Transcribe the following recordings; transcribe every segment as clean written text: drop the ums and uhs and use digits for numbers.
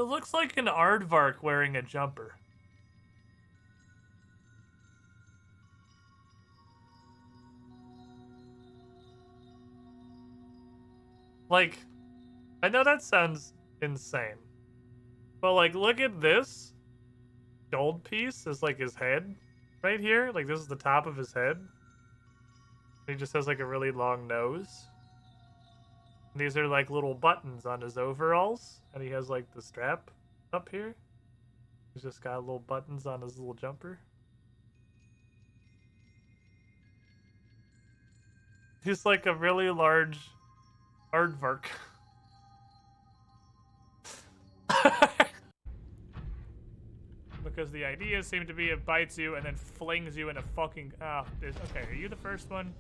It looks like an aardvark wearing a jumper. Like, I know that sounds insane, but like, look at this gold piece is like his head right here. Like, this is the top of his head. He just has like a really long nose. These are like little buttons on his overalls, and he has like the strap up here. He's just got little buttons on his little jumper. He's like a really large aardvark. Because the idea seemed to be it bites you and then flings you in a fucking... Oh, okay, are you the first one?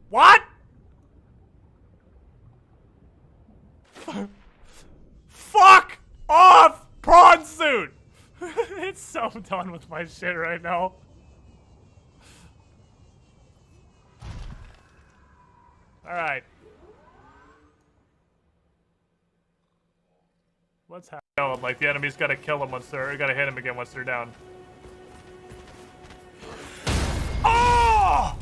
What? Fuck off, prawn suit! It's so done with my shit right now. Alright. What's happening? Like, the enemy's gotta kill him once they're... gotta hit him again once they're down. Oh!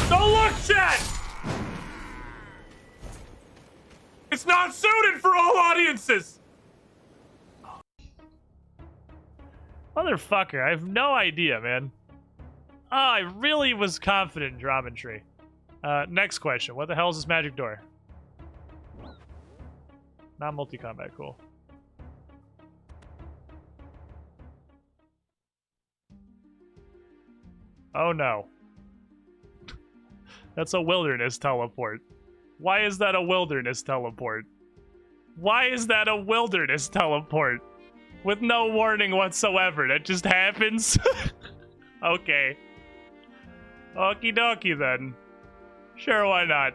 Don't look, chat! It's not suited for all audiences! Motherfucker, I have no idea, man. Oh, I really was confident in geometry. Next question. What the hell is this magic door? Not multi-combat, cool. Oh no. That's a wilderness teleport. Why is that a wilderness teleport? Why is that a wilderness teleport? With no warning whatsoever, that just happens? Okay. Okie dokie then. Sure, why not?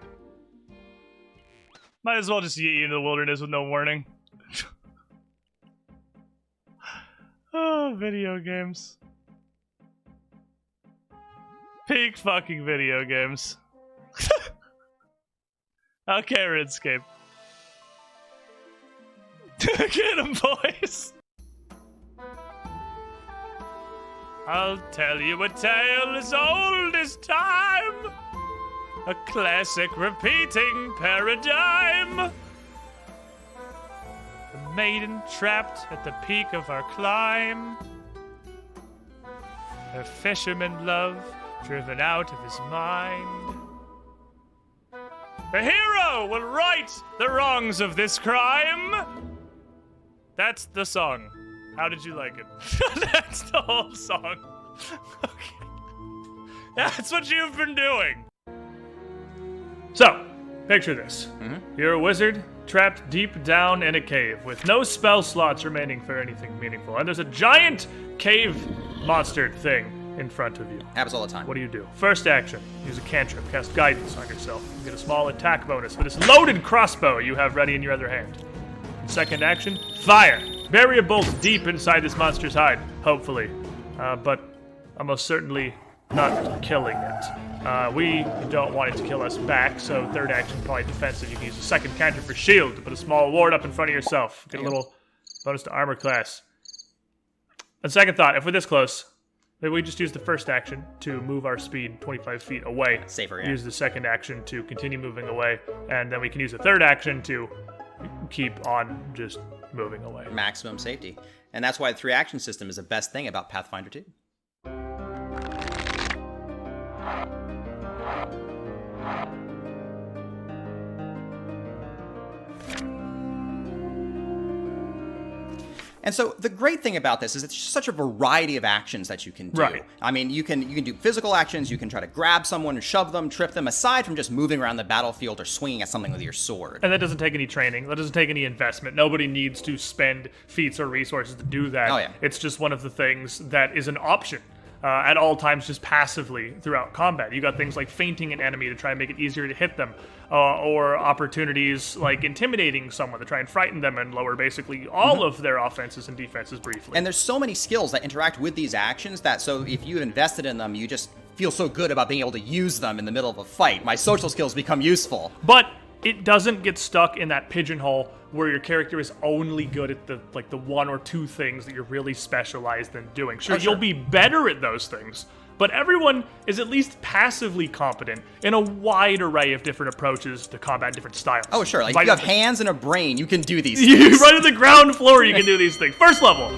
Might as well just yeet you into the wilderness with no warning. Oh, video games. Peak fucking video games. Okay, Runescape. Get him, boys! I'll tell you a tale as old as time. A classic repeating paradigm. The maiden trapped at the peak of our climb. Her fisherman love driven out of his mind. The hero will right the wrongs of this crime. That's the song. How did you like it? That's the whole song. Okay. That's what you've been doing. So, picture this. You're a wizard trapped deep down in a cave with no spell slots remaining for anything meaningful. And there's a giant cave monster thing in front of you. Happens all the time. What do you do? First action, use a cantrip, cast guidance on yourself. You get a small attack bonus for this loaded crossbow you have ready in your other hand. Second action, fire. Bury a bolt deep inside this monster's hide, hopefully. But almost certainly not killing it. We don't want it to kill us back, so third action, probably defensive. You can use a second cantrip for shield to put a small ward up in front of yourself. Get a little bonus to armor class. And second thought, if we're this close, maybe we just use the first action to move our speed 25 feet away. Safer, yeah. Use the second action to continue moving away, and then we can use the third action to keep on just moving away. Maximum safety. And that's why the 3-action system is the best thing about Pathfinder 2. And so the great thing about this is it's such a variety of actions that you can do. Right. I mean, you can do physical actions, you can try to grab someone and shove them, trip them, aside from just moving around the battlefield or swinging at something with your sword. And that doesn't take any training. That doesn't take any investment. Nobody needs to spend feats or resources to do that. Oh, yeah. It's just one of the things that is an option. at all times just passively throughout combat. You got things like feinting an enemy to try and make it easier to hit them, or opportunities like intimidating someone to try and frighten them and lower basically all of their offenses and defenses briefly. And there's so many skills that interact with these actions that, so if you've invested in them, you just feel so good about being able to use them in the middle of a fight. My social skills become useful. But it doesn't get stuck in that pigeonhole where your character is only good at the one or two things that you're really specialized in doing. Sure, you'll be better at those things, but everyone is at least passively competent in a wide array of different approaches to combat, different styles. Oh, sure. Like, if you have hands and a brain, you can do these things. things. Right at the ground floor, you can do these things. First level.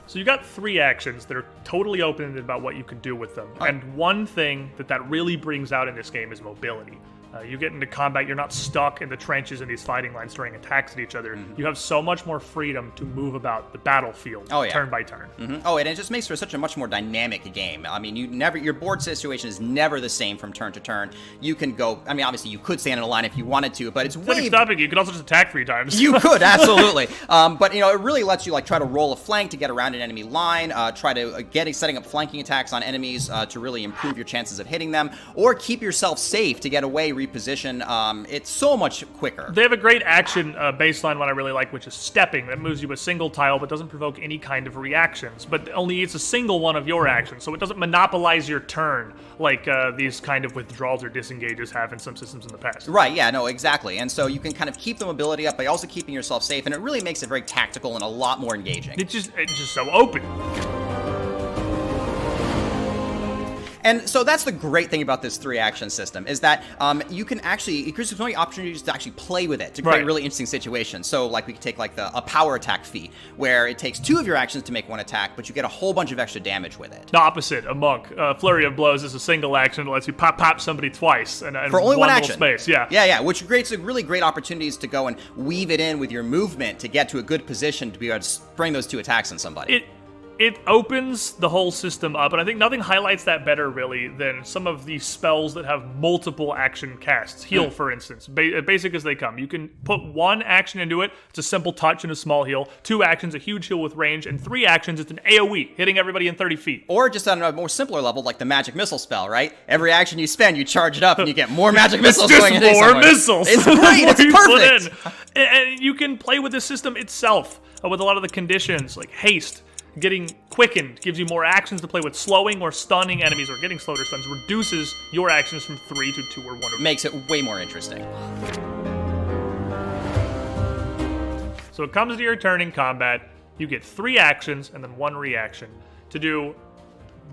So you got 3 actions that are totally open about what you can do with them. And one thing that really brings out in this game is mobility. You get into combat, you're not stuck in the trenches in these fighting lines throwing attacks at each other. You have so much more freedom to move about the battlefield turn by turn. Oh, and it just makes for such a much more dynamic game. I mean, your board situation is never the same from turn to turn. You can go, I mean, obviously you could stay in a line if you wanted to, but it's way... stopping you could also just attack 3 times. You could, absolutely. But, you know, it really lets you, like, try to roll a flank to get around an enemy line, try to setting up flanking attacks on enemies to really improve your chances of hitting them, or keep yourself safe to get away, reposition. It's so much quicker. They have a great action baseline one I really like, which is stepping. That moves you a single tile but doesn't provoke any kind of reactions, but only it's a single one of your actions, so it doesn't monopolize your turn like these kind of withdrawals or disengages have in some systems in the past. Right, yeah, no, exactly. And so you can kind of keep the mobility up by also keeping yourself safe, and it really makes it very tactical and a lot more engaging. It's just so open. And so that's the great thing about this 3-action system, is that you can actually, it gives you so many opportunities to actually play with it, to create really interesting situations. So, like, we could take, like, a power attack feat, where it takes 2 of your actions to make 1 attack, but you get a whole bunch of extra damage with it. The opposite, a monk. Flurry of Blows is a single action that lets you pop somebody twice. And for only 1 action. Space, yeah. Yeah, which creates really great opportunities to go and weave it in with your movement to get to a good position to be able to spring those 2 attacks on somebody. It opens the whole system up, and I think nothing highlights that better, really, than some of these spells that have multiple action casts. Heal, for instance. Basic as they come. You can put 1 action into it. It's a simple touch and a small heal. 2 actions, a huge heal with range. And 3 actions, it's an AoE, hitting everybody in 30 feet. Or just on a more simpler level, like the magic missile spell, right? Every action you spend, you charge it up, and you get more magic missiles going in. It's just more missiles. It's great. It's perfect. And you can play with the system itself with a lot of the conditions, like haste. Getting quickened gives you more actions to play with. Slowing or stunning enemies, or getting slowed or stunned, reduces your actions from 3 to 2 or 1. Makes it way more interesting. So it comes to your turn in combat. You get 3 actions and then 1 reaction to do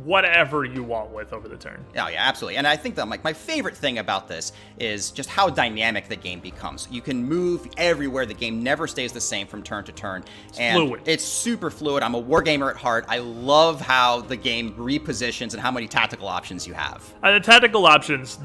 whatever you want with over the turn. Oh, yeah, absolutely. And I think that, like, my favorite thing about this is just how dynamic the game becomes. You can move everywhere. The game never stays the same from turn to turn. It's fluid. It's super fluid. I'm a wargamer at heart. I love how the game repositions and how many tactical options you have. The tactical options,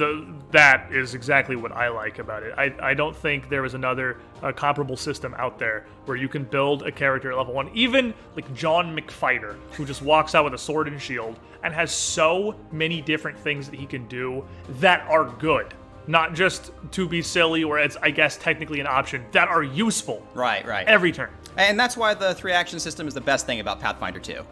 that is exactly what I like about it. I don't think there is another comparable system out there where you can build a character at level 1. Even like John McFighter, who just walks out with a sword and shield and has so many different things that he can do that are good. Not just to be silly, or it's, I guess, technically an option, that are useful. Right. Every turn. And that's why the 3-action system is the best thing about Pathfinder 2.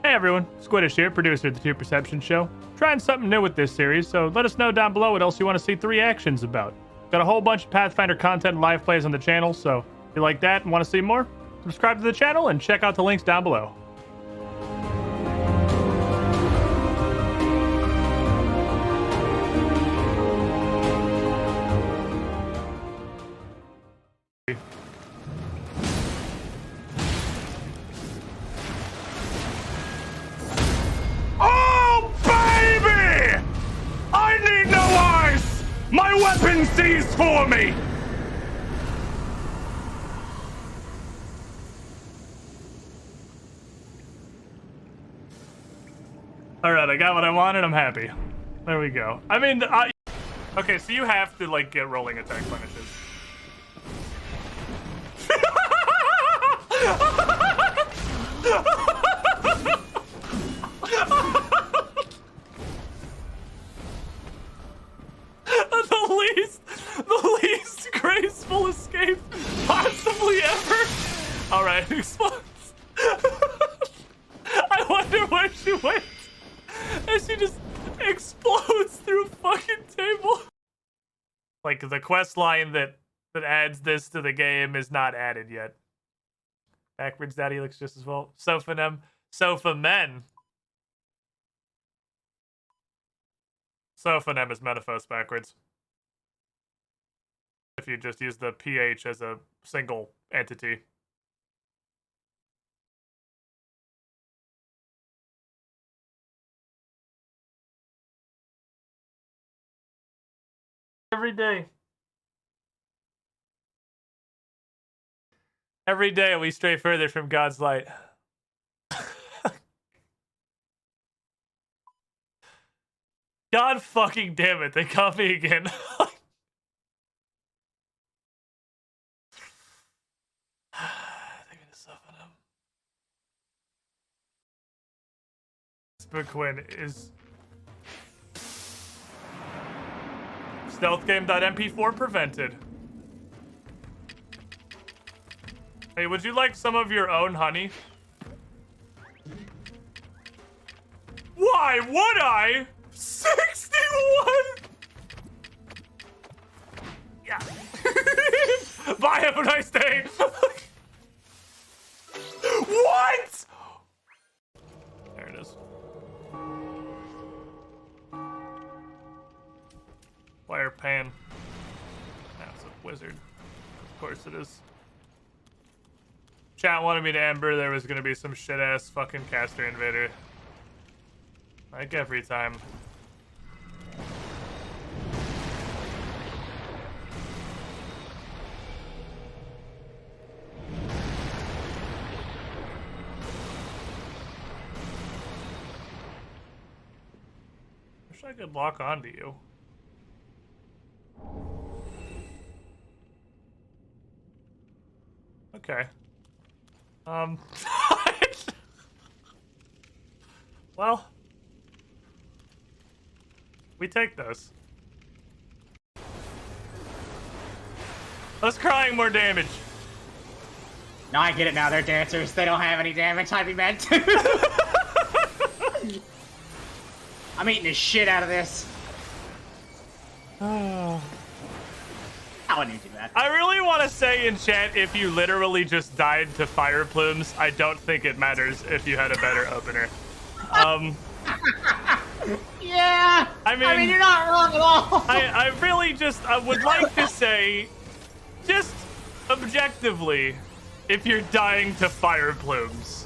Hey everyone, Squiddish here, producer of the 2 Perception Show. Trying something new with this series, so let us know down below what else you want to see 3 actions about. Got a whole bunch of Pathfinder content and live plays on the channel, so if you like that and want to see more, subscribe to the channel and check out the links down below. My weapon sees for me! Alright, I got what I wanted, I'm happy. There we go. I mean, okay, so you have to, like, get rolling attack punishes. The least graceful escape possibly ever. All right, explode. wonder where she went. And she just explodes through a fucking table. Like, the quest line that adds this to the game is not added yet. Backwards daddy looks just as well. Sofa men. Sophonem is Metaphos backwards. If you just use the PH as a single entity. Every day. Every day we stray further from God's light. God fucking damn it, they caught me again. They're gonna soften him. Quinn is stealthgame.mp4 prevented. Hey, would you like some of your own honey? Why would I? 61! Yeah. Bye, have a nice day. What? There it is. Wire pan. That's a wizard. Of course it is. Chat wanted me to Ember there was gonna be some shit-ass fucking caster invader. Like every time. Wish I could lock onto you. Okay. Well, we take those. Let's crying more damage. No, I get it now. They're dancers. They don't have any damage. I'd be mad too. I'm eating the shit out of this. Oh. I wouldn't even do that. I really want to say in chat, if you literally just died to fire plumes, I don't think it matters if you had a better opener. Yeah. I mean, you're not wrong at all. I really just, I would like to say, just objectively, if you're dying to fire plumes,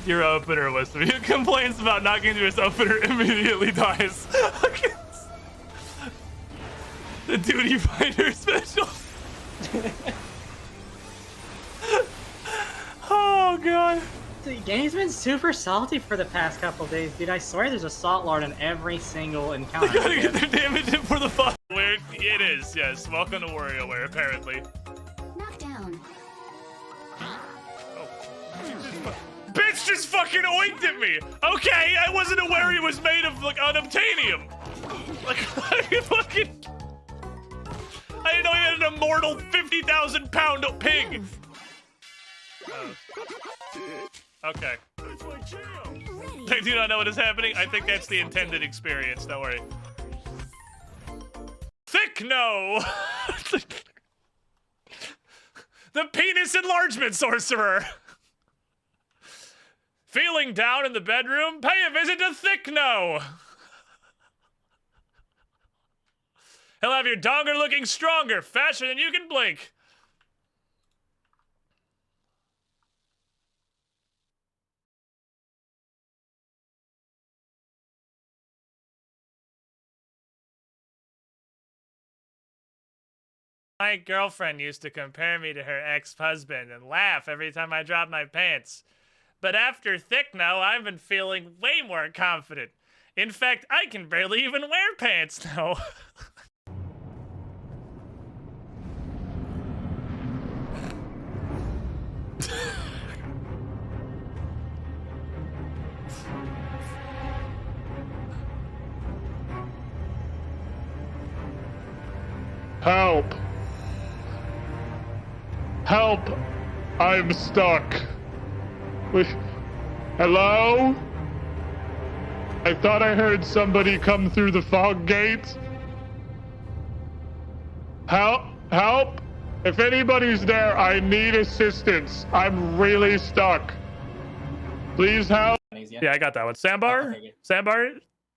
your opener was, who complains about not getting to his opener immediately dies. The Duty Finder special. Oh god. The game's been super salty for the past couple days, dude. I swear there's a Salt Lord in every single encounter. They gotta get their damage in for the fun. Where it is, yes. Welcome to WarioWare, apparently. Knockdown. Oh. Bitch just fucking oinked at me! Okay, I wasn't aware he was made of, like, unobtainium. Like, fucking... I didn't know he had an immortal 50,000-pound pig! Okay. I do not know what is happening. I think that's the intended experience. Don't worry. Thick no! The penis enlargement sorcerer! Feeling down in the bedroom? Pay a visit to Thick no! He'll have your donger looking stronger, faster than you can blink. My girlfriend used to compare me to her ex-husband and laugh every time I dropped my pants. But after Thick No, I've been feeling way more confident. In fact, I can barely even wear pants now. Help! Help! I'm stuck. Hello? I thought I heard somebody come through the fog gate. Help! Help! If anybody's there, I need assistance. I'm really stuck. Please help. Yeah, I got that one. Sandbar? Sandbar?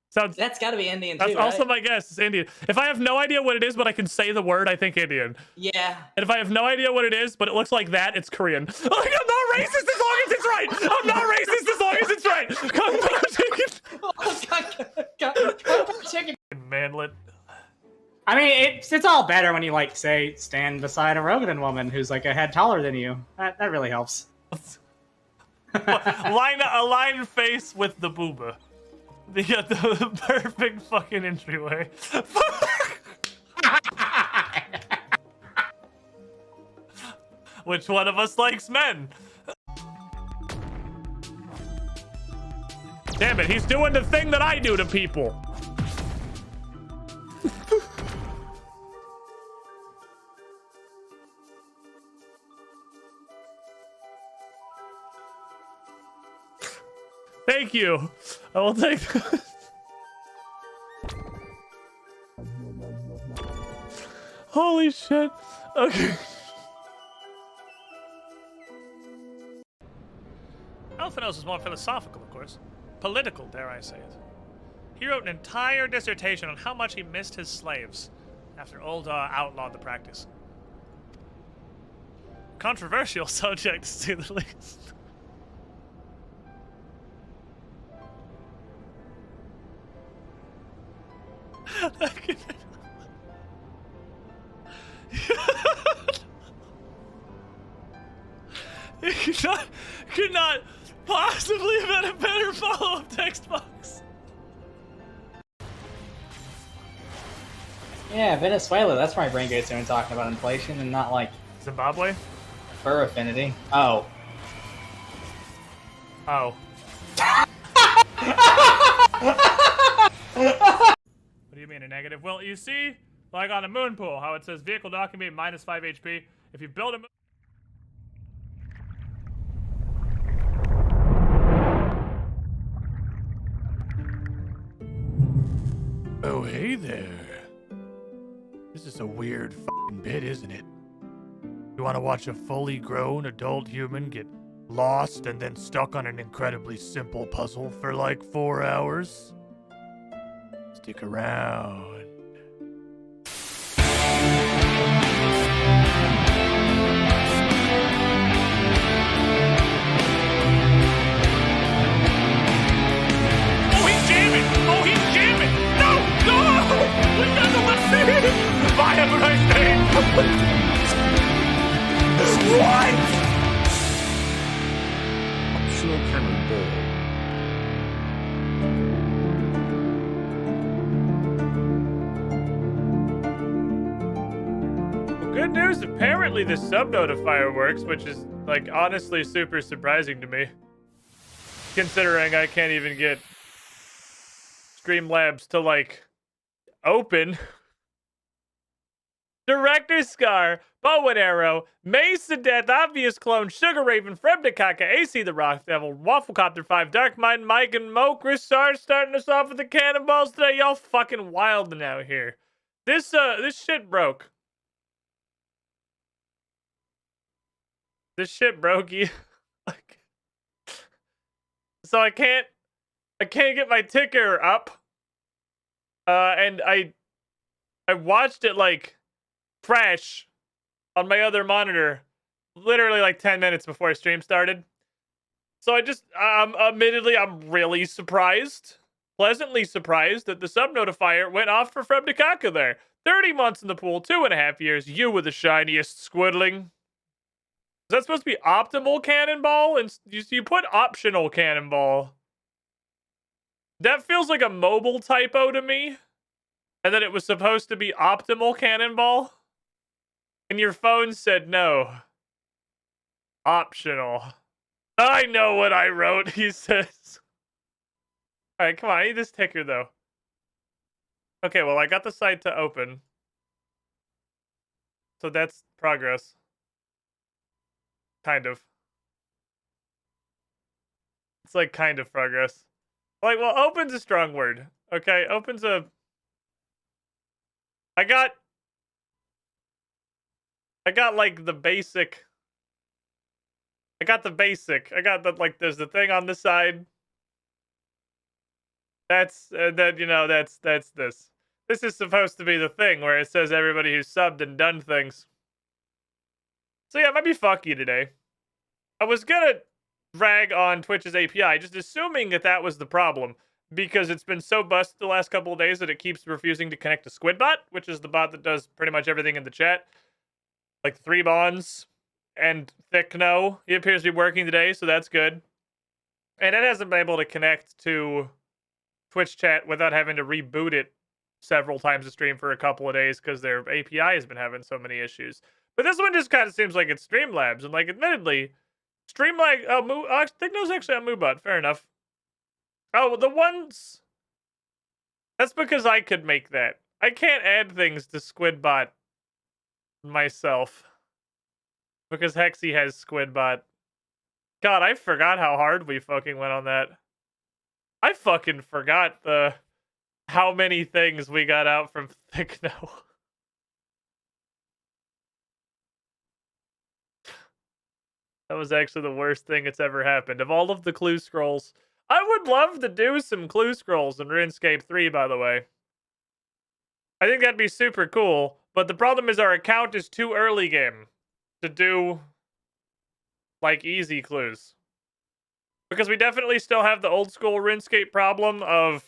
Sounds. That's got to be Indian That's too, also right? my guess. It's Indian. If I have no idea what it is, but I can say the word, I think Indian. Yeah. And if I have no idea what it is, but it looks like that, it's Korean. Like, I'm not racist as long as it's right. I'm not racist as long as it's right. Kung Pao chicken. Manlet. I mean, it's all better when you like say stand beside a Rogan woman who's like a head taller than you. That really helps. Align face with the booba. The perfect fucking entryway. Which one of us likes men? Damn it, he's doing the thing that I do to people. Thank you. I will take this. Holy shit. Okay. Alphanos is more philosophical, of course. Political, dare I say it. He wrote an entire dissertation on how much he missed his slaves after Ul'dah outlawed the practice. Controversial subject, to say the least. could not possibly have been a better follow-up text box. Yeah, Venezuela. That's why my brain goes when talking about inflation and not like Zimbabwe. fur affinity. Oh. Oh. What do you mean a negative? Well, you see, like on a moon pool, how it says vehicle document minus 5 HP. If you build a moon. Oh, hey there. This is a weird fucking bit, isn't it? You want to watch a fully grown adult human get lost and then stuck on an incredibly simple puzzle for like 4 hours? Stick around. Oh, he's jamming! Oh, he's jamming! No! No! We got the left. Bye, have a nice day! What? Optional cannonball. Good news, apparently the sub notifier works, which is, like, honestly super surprising to me. Considering I can't even get Streamlabs to, like, open. Director Scar, Bow and Arrow, Mace of Death, Obvious Clone, Sugar Raven, Frebdekaka, AC the Rock Devil, Wafflecopter 5, Dark Mind, Mike, and Mo. Chris Star starting us off with the cannonballs today. Y'all fucking wild now here. This shit broke. This shit broke you. So I can't get my ticker up. And I watched it like crash on my other monitor literally like 10 minutes before stream started. So admittedly, I'm really surprised, pleasantly surprised that the sub notifier went off for Frebdekaka there. 30 months in the pool, 2.5 years. You were the shiniest, Squidling. Is that supposed to be optimal cannonball? And you put optional cannonball. That feels like a mobile typo to me. And then it was supposed to be optimal cannonball. And your phone said no. Optional. I know what I wrote, he says. Alright, come on, I need this ticker though. Okay, well I got the site to open. So that's progress. Kind of. It's like kind of progress. Like, well, open's a strong word. Okay, open's a... I got like the basic... I got the basic. I got the, like, there's the thing on the side. That's, that, you know, that's this. This is supposed to be the thing where it says everybody who's subbed and done things. So yeah, it might be fucky today. I was gonna rag on Twitch's API, just assuming that that was the problem, because it's been so busted the last couple of days that it keeps refusing to connect to Squidbot, which is the bot that does pretty much everything in the chat. Like 3 bonds and Thickno. He appears to be working today, so that's good. And it hasn't been able to connect to Twitch chat without having to reboot it several times a stream for a couple of days because their API has been having so many issues. But this one just kind of seems like it's Streamlabs, and like, admittedly, Streamlabs, Thickno's actually on Moobot, fair enough. Oh, the ones... That's because I could make that. I can't add things to Squidbot myself. Because Hexy has Squidbot. God, I forgot how hard we fucking went on that. I fucking forgot how many things we got out from Thickno. That was actually the worst thing that's ever happened. Of all of the clue scrolls, I would love to do some clue scrolls in RuneScape 3, by the way. I think that'd be super cool, but the problem is our account is too early game to do, like, easy clues. Because we definitely still have the old school RuneScape problem of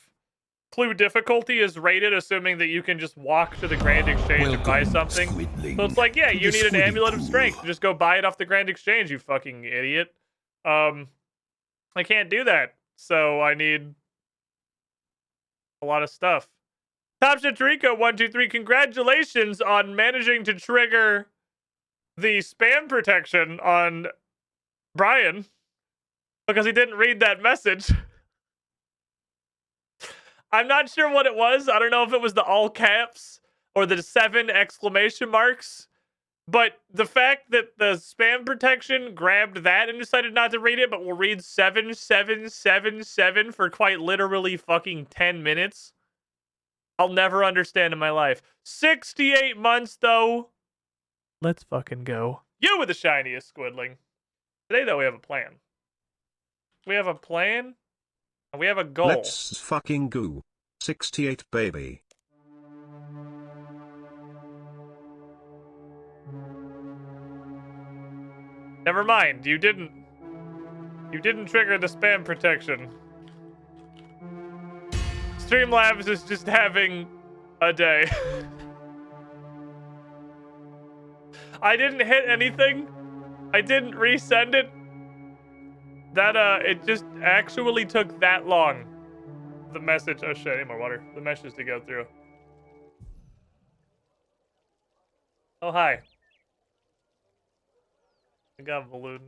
clue difficulty is rated assuming that you can just walk to the Grand Exchange and buy something. So it's like, yeah, you need an Amulet of Strength. Just go buy it off the Grand Exchange, you fucking idiot. I can't do that. So I need a lot of stuff. Top Shatrico 123, congratulations on managing to trigger the spam protection on Brian. Because he didn't read that message. I'm not sure what it was. I don't know if it was the all caps or the 7 exclamation marks. But the fact that the spam protection grabbed that and decided not to read it, but will read 7777 for quite literally fucking 10 minutes. I'll never understand in my life. 68 months, though. Let's fucking go. You were the shiniest, Squidling. Today, though, we have a plan. We have a plan, and we have a goal. Let's fucking go. 68, baby. Never mind, you didn't trigger the spam protection. Streamlabs is just having a day. I didn't hit anything. I didn't resend it. That, it just actually took that long. The message, oh shit, I need more water. The message to go through. Oh, hi. I got a balloon.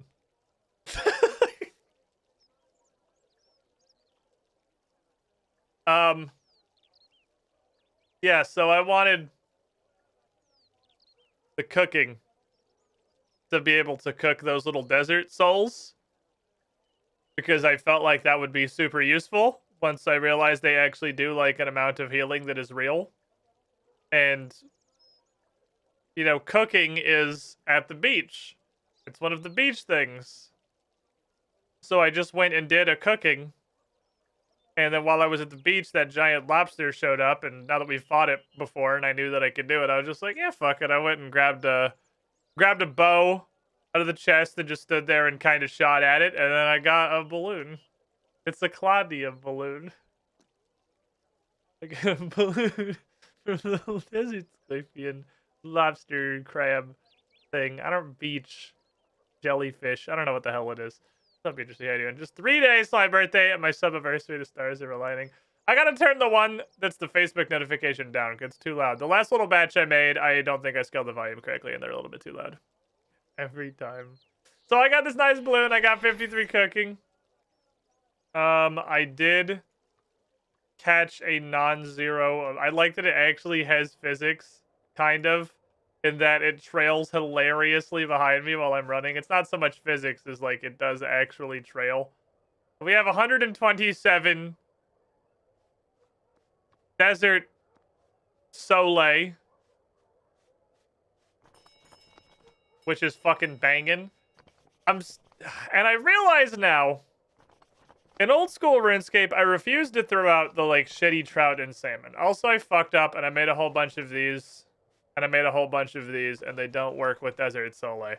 Yeah, so I wanted the cooking to be able to cook those little desert souls. Because I felt like that would be super useful once I realized they actually do like an amount of healing that is real. And, you know, cooking is at the beach. It's one of the beach things. So I just went and did a cooking. And then while I was at the beach, that giant lobster showed up. And now that we fought it before and I knew that I could do it, I was just like, yeah, fuck it. I went and grabbed a bow out of the chest and just stood there and kind of shot at it, and then I got a balloon. It's a Claudia balloon. I got a balloon from the little desert scorpion lobster crab thing. I don't beach jellyfish. I don't know what the hell it is. That'd be interesting. How doing? Just 3 days to my birthday and my sub-anniversary. The stars are aligning. I gotta turn the one that's the Facebook notification down because it's too loud. The last little batch I made, I don't think I scaled the volume correctly, and they're a little bit too loud. Every time. So I got this nice balloon. I got 53 cooking. I did catch a non-zero. I like that it actually has physics, kind of, in that it trails hilariously behind me while I'm running. It's not so much physics as like it does actually trail. We have 127 Desert Soleil, which is fucking banging. And I realize now, in old school RuneScape, I refused to throw out the like shitty trout and salmon. Also, I fucked up and I made a whole bunch of these, and I made a whole bunch of these, and they don't work with Desert Soleil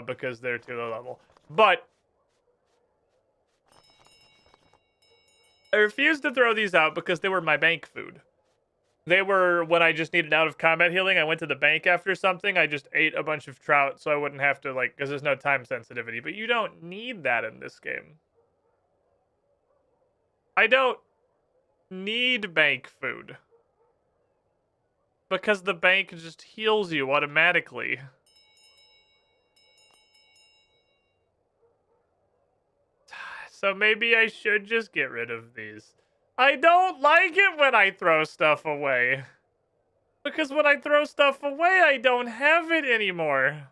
because they're too low level. But I refused to throw these out because they were my bank food. They were when I just needed out of combat healing. I went to the bank after something. I just ate a bunch of trout so I wouldn't have to, like, because there's no time sensitivity. But you don't need that in this game. I don't need bank food. Because the bank just heals you automatically. So maybe I should just get rid of these. I don't like it when I throw stuff away. Because when I throw stuff away, I don't have it anymore.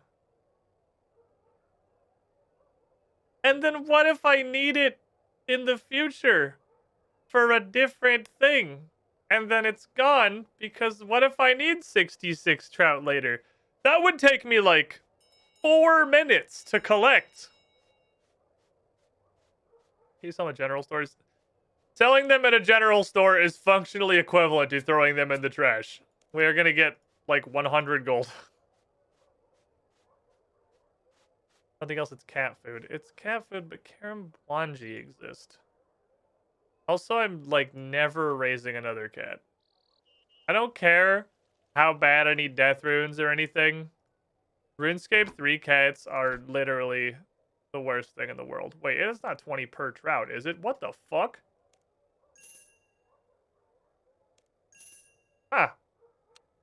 And then what if I need it in the future for a different thing? And then it's gone because what if I need 66 trout later? That would take me like 4 minutes to collect. Can you sell them at general stores? Selling them at a general store is functionally equivalent to throwing them in the trash. We are going to get like 100 gold. Nothing else, it's cat food. It's cat food, but Karambwanji exist. Also, I'm like never raising another cat. I don't care how bad I need death runes or anything. RuneScape 3 cats are literally the worst thing in the world. Wait, it's not 20 per trout, is it? What the fuck? Huh.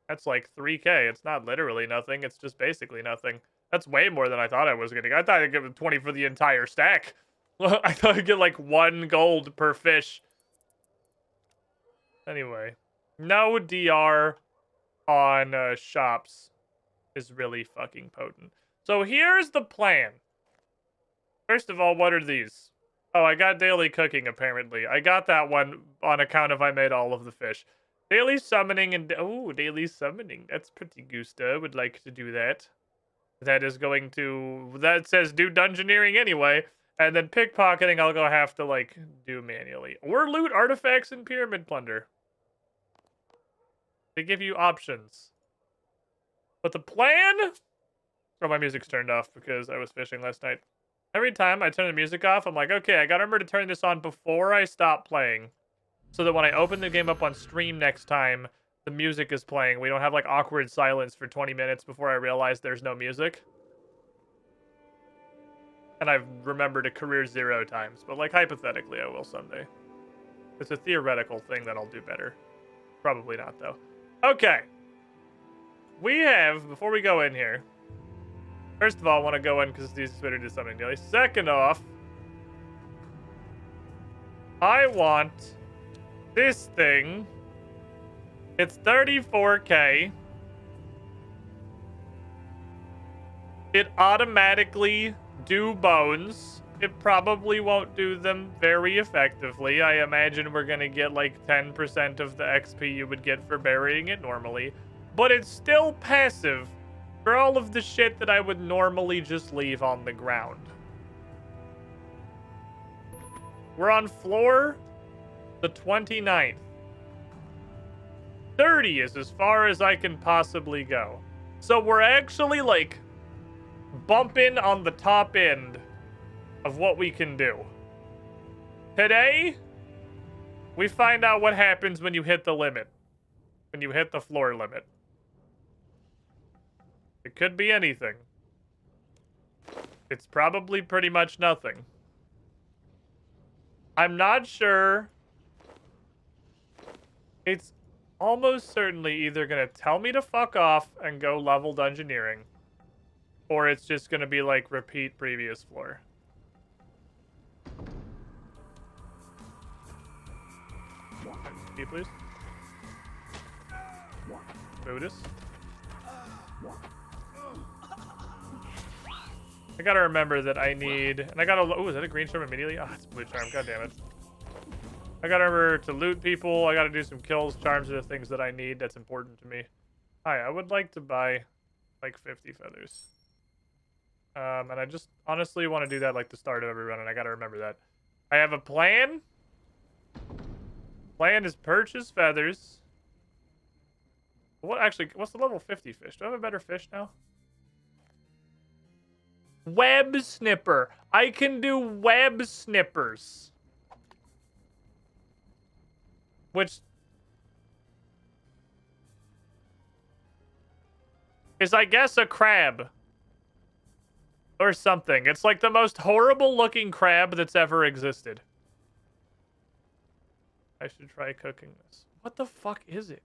That's like 3k. It's not literally nothing. It's just basically nothing. That's way more than I thought I was getting. I thought I'd give it 20 for the entire stack. I thought I'd get like 1 gold per fish. Anyway. No DR on shops is really fucking potent. So here's the plan. First of all, what are these? Oh, I got daily cooking, apparently. I got that one on account of I made all of the fish. Daily summoning and... Oh, daily summoning. That's pretty gusta. Would like to do that. That is going to... That says do dungeoneering anyway. And then pickpocketing I'll go have to, like, do manually. Or loot artifacts and pyramid plunder. They give you options. But the plan... Oh, my music's turned off because I was fishing last night. Every time I turn the music off, I'm like, okay, I gotta remember to turn this on before I stop playing. So that when I open the game up on stream next time, the music is playing. We don't have, like, awkward silence for 20 minutes before I realize there's no music. And I've remembered a career 0 times. But, like, hypothetically, I will someday. It's a theoretical thing that I'll do better. Probably not, though. Okay. We have, before we go in here... First of all, I want to go in because these Twitter did something daily. Second off, I want this thing. It's 34k. It automatically do bones. It probably won't do them very effectively. I imagine we're going to get like 10% of the XP you would get for burying it normally. But it's still passive for all of the shit that I would normally just leave on the ground. We're on floor the 29th. 30 is as far as I can possibly go. So we're actually, like, bumping on the top end of what we can do. Today, we find out what happens when you hit the limit. When you hit the floor limit. It could be anything. It's probably pretty much nothing. I'm not sure. It's almost certainly either going to tell me to fuck off and go level dungeoneering, or it's just going to be like repeat previous floor. Can you please? Buddhist? I gotta remember that I need, and I gotta, oh, is that a green charm immediately? Ah, it's a blue charm, god damn it. I gotta remember to loot people, I gotta do some kills, charms are the things that I need, that's important to me. Hi, I would like to buy, like, 50 feathers. And I just honestly want to do that like the start of every run, and I gotta remember that. I have a plan. Plan is purchase feathers. What actually, what's the level 50 fish? Do I have a better fish now? Web snipper. I can do web snippers. Which is, I guess, a crab. Or something. It's like the most horrible looking crab that's ever existed. I should try cooking this. What the fuck is it?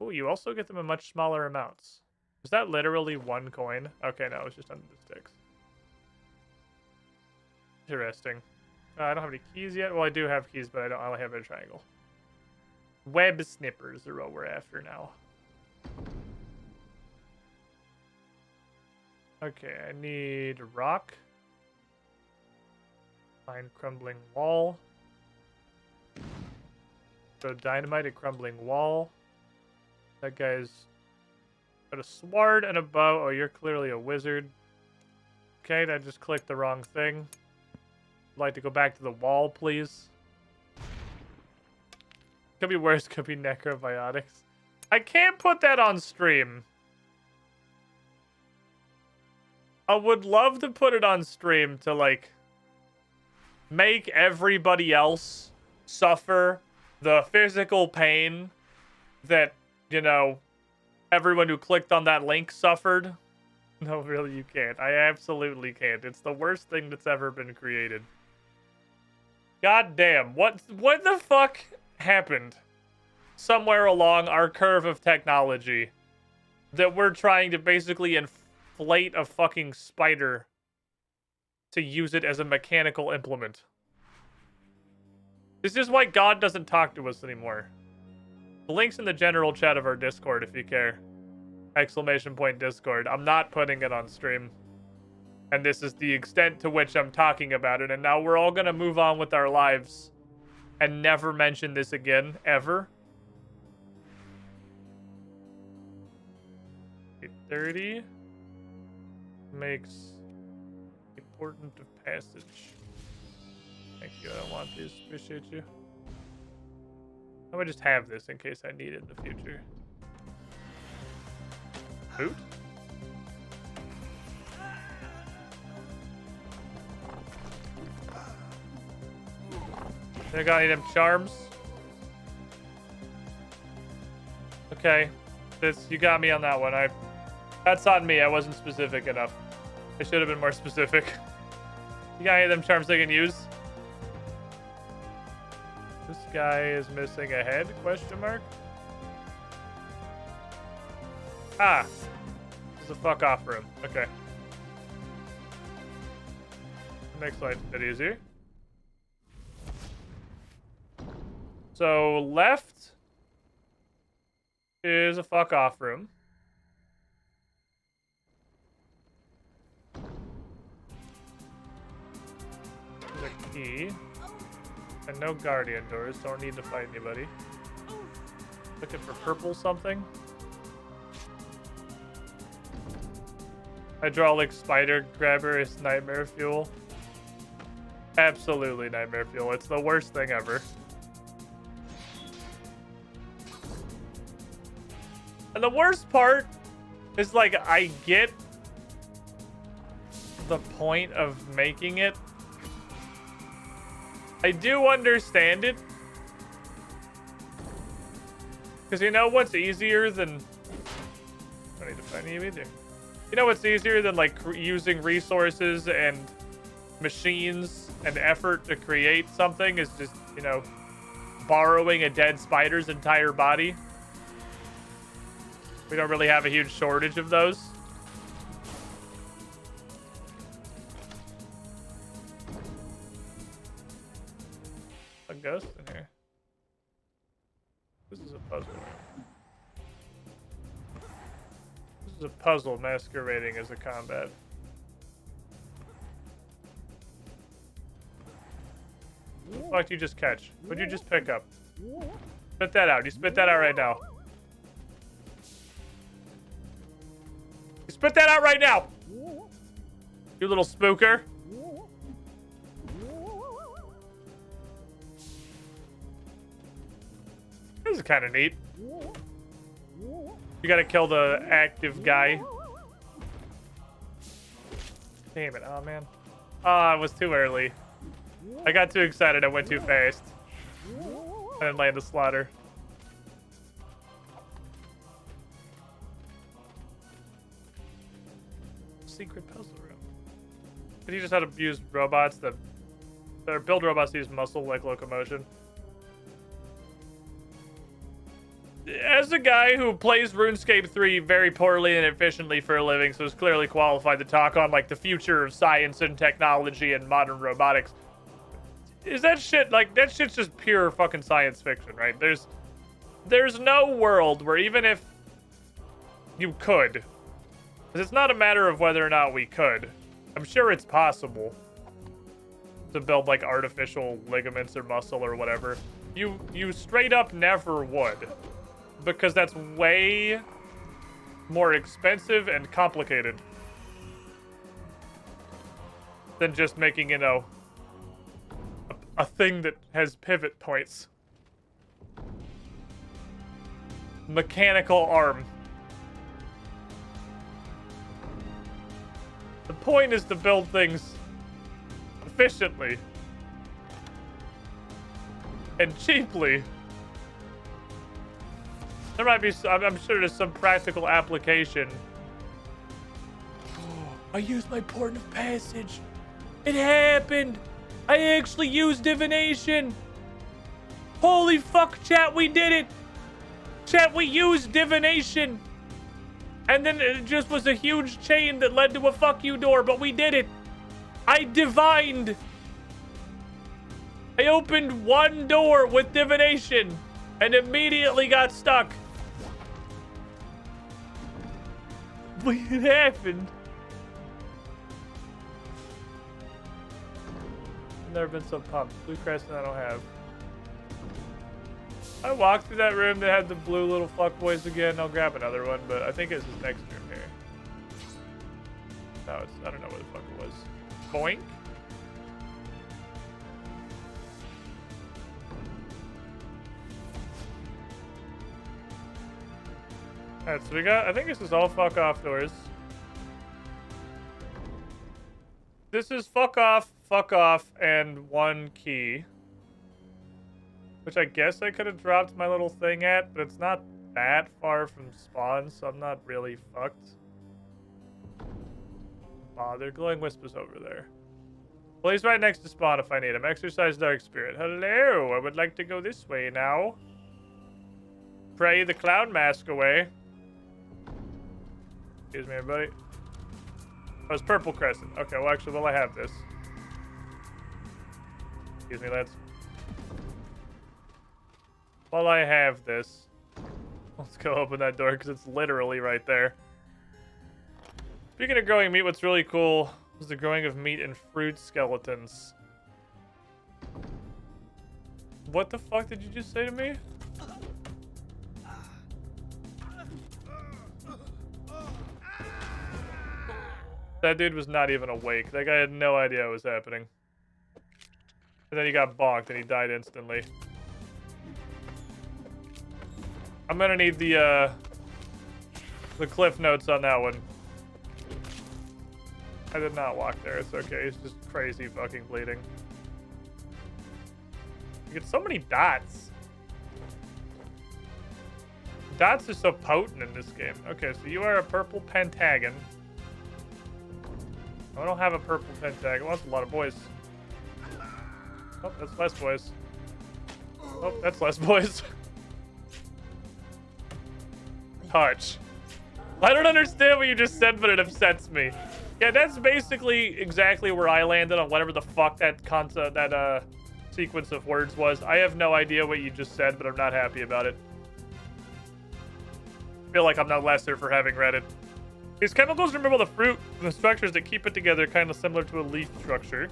Oh, you also get them in much smaller amounts. Is that literally 1 coin? Okay, no, it's just under the sticks. Interesting. I don't have any keys yet. Well, I do have keys, but I only have a triangle. Web snippers are what we're after now. Okay, I need rock. Find crumbling wall. So dynamite, a crumbling wall. That guy's got a sword and a bow. Oh, you're clearly a wizard. Okay, I just clicked the wrong thing. I'd like to go back to the wall, please. Could be worse, could be necrobiotics. I can't put that on stream. I would love to put it on stream to, like, make everybody else suffer the physical pain that, you know, everyone who clicked on that link suffered. No, really, you can't. I absolutely can't. It's the worst thing that's ever been created. God damn, what the fuck happened somewhere along our curve of technology that we're trying to basically inflate a fucking spider to use it as a mechanical implement? This is why God doesn't talk to us anymore. The link's in the general chat of our Discord if you care. ! Discord. I'm not putting it on stream. And this is the extent to which I'm talking about it. And now we're all gonna move on with our lives and never mention this again, ever. 830 makes a portent of passage. Thank you, I don't want this. Appreciate you. I would just have this in case I need it in the future. Boot? I got any of them charms? Okay. You got me on that one. That's on me. I wasn't specific enough. I should have been more specific. You got any of them charms I can use? This guy is missing a head? Question mark? Ah. This is a fuck off room. Okay. Makes life a bit easier. So left is a fuck off room. There's a key. And no guardian doors, don't need to fight anybody. Looking for purple something. Hydraulic spider grabber is nightmare fuel. Absolutely nightmare fuel. It's the worst thing ever. And the worst part is, like, I get the point of making it. I do understand it. Because you know what's easier than... I don't need to find you either. You know what's easier than, like, using resources and machines and effort to create something is just, you know, borrowing a dead spider's entire body. We don't really have a huge shortage of those. A ghost in here. This is a puzzle room. This is a puzzle masquerading as a combat. What the fuck did you just catch? What'd you just pick up? Spit that out. You spit that out right now. You spit that out right now! You little spooker. This is kind of neat. You gotta kill the active guy. Damn it. Oh, man. Oh, it was too early. I got too excited. I went too fast. I didn't land a slaughter. Secret puzzle room. Did he just how to use robots that... Or build robots to use muscle like locomotion? As a guy who plays RuneScape 3 very poorly and efficiently for a living, so is clearly qualified to talk on like the future of science and technology and modern robotics, is that shit like that shit's just pure fucking science fiction, right? There's no world where even if you could, because it's not a matter of whether or not we could. I'm sure it's possible to build like artificial ligaments or muscle or whatever. You straight up never would. Because that's way more expensive and complicated than just making, you know, a thing that has pivot points. Mechanical arm. The point is to build things efficiently and cheaply. There might be, I'm sure there's some practical application. I used my port of passage. It happened. I actually used divination. Holy fuck, chat, we did it. Chat, we used divination. And then it just was a huge chain that led to a fuck you door, but we did it. I divined. I opened one door with divination and immediately got stuck. It happened. I've never been so pumped. Blue Crescent I don't have. I walked through that room that had the blue little fuckboys again. I'll grab another one, but I think it's this next room here. No, it's, I don't know where the fuck it was. Boink. Alright, so we got, I think this is all fuck off doors. This is fuck off, and one key. Which I guess I could have dropped my little thing at, but it's not that far from spawn, so I'm not really fucked. Aw, they're glowing wisps over there. Well, he's right next to spawn if I need him. Exercise Dark Spirit. Hello, I would like to go this way now. Pray the clown mask away. Excuse me, everybody. Oh, it's Purple Crescent. Okay, well, actually, while I have this. Excuse me, lads. While I have this, let's go open that door because it's literally right there. Speaking of growing meat, what's really cool is the growing of meat and fruit skeletons. What the fuck did you just say to me? That dude was not even awake. That guy had no idea what was happening. And then he got bonked and he died instantly. I'm gonna need the cliff notes on that one. I did not walk there. It's okay. It's just crazy fucking bleeding. You get so many dots. Dots are so potent in this game. Okay, so you are a purple pentagon. I don't have a purple pentagon. Well, that's a lot of boys. Oh, that's less boys. Oh, that's less boys. Touch. I don't understand what you just said, but it upsets me. Yeah, that's basically exactly where I landed on whatever the fuck that sequence of words was. I have no idea what you just said, but I'm not happy about it. I feel like I'm no lesser for having read it. These chemicals resemble the fruit and the structures that keep it together, kind of similar to a leaf structure.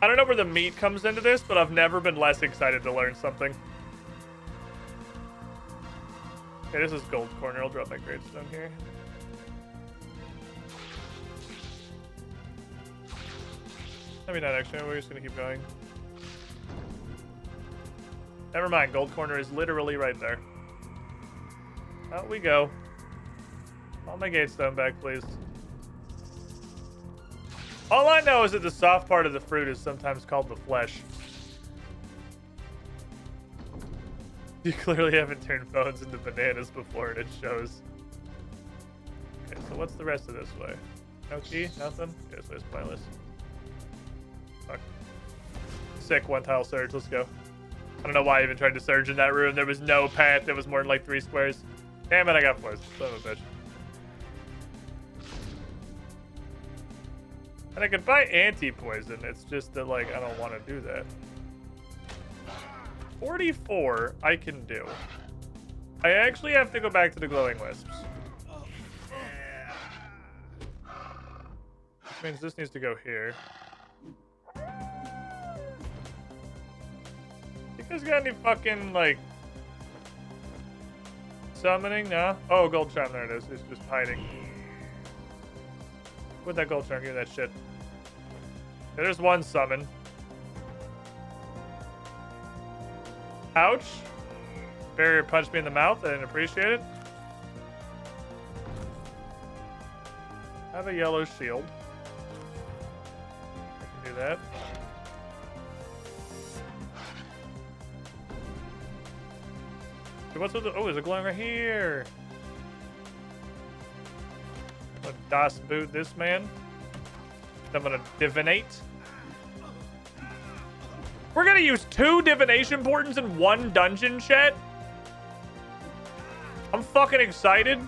I don't know where the meat comes into this, but I've never been less excited to learn something. Okay, this is gold corner. I'll drop my gravestone here. Maybe not actually. We're just gonna keep going. Never mind. Gold corner is literally right there. Out we go. All my gravestone back, please. All I know is that the soft part of the fruit is sometimes called the flesh. You clearly haven't turned phones into bananas before, and it shows. Okay, so what's the rest of this way? No key? Nothing? Okay, this way's pointless. Fuck. Sick one-tile surge. Let's go. I don't know why I even tried to surge in that room. There was no path that was more than like 3 squares. Damn it, I got poisoned. Son of a bitch. And I could buy anti-poison. It's just that, like, I don't want to do that. 44, I can do. I actually have to go back to the glowing wisps. Which means this needs to go here. You guys got any fucking, like, summoning? No? Oh, gold charm. There it is. It's just hiding. Where'd that gold charm? Give me that shit. Yeah, there's one summon. Ouch. Barrier punched me in the mouth. I didn't appreciate it. I have a yellow shield. I can do that. Okay, what's with the... Oh, there's a glowing right here. I'm gonna DOS boot this man. I'm gonna divinate. We're gonna use 2 divination portents in 1 dungeon, chat. I'm fucking excited.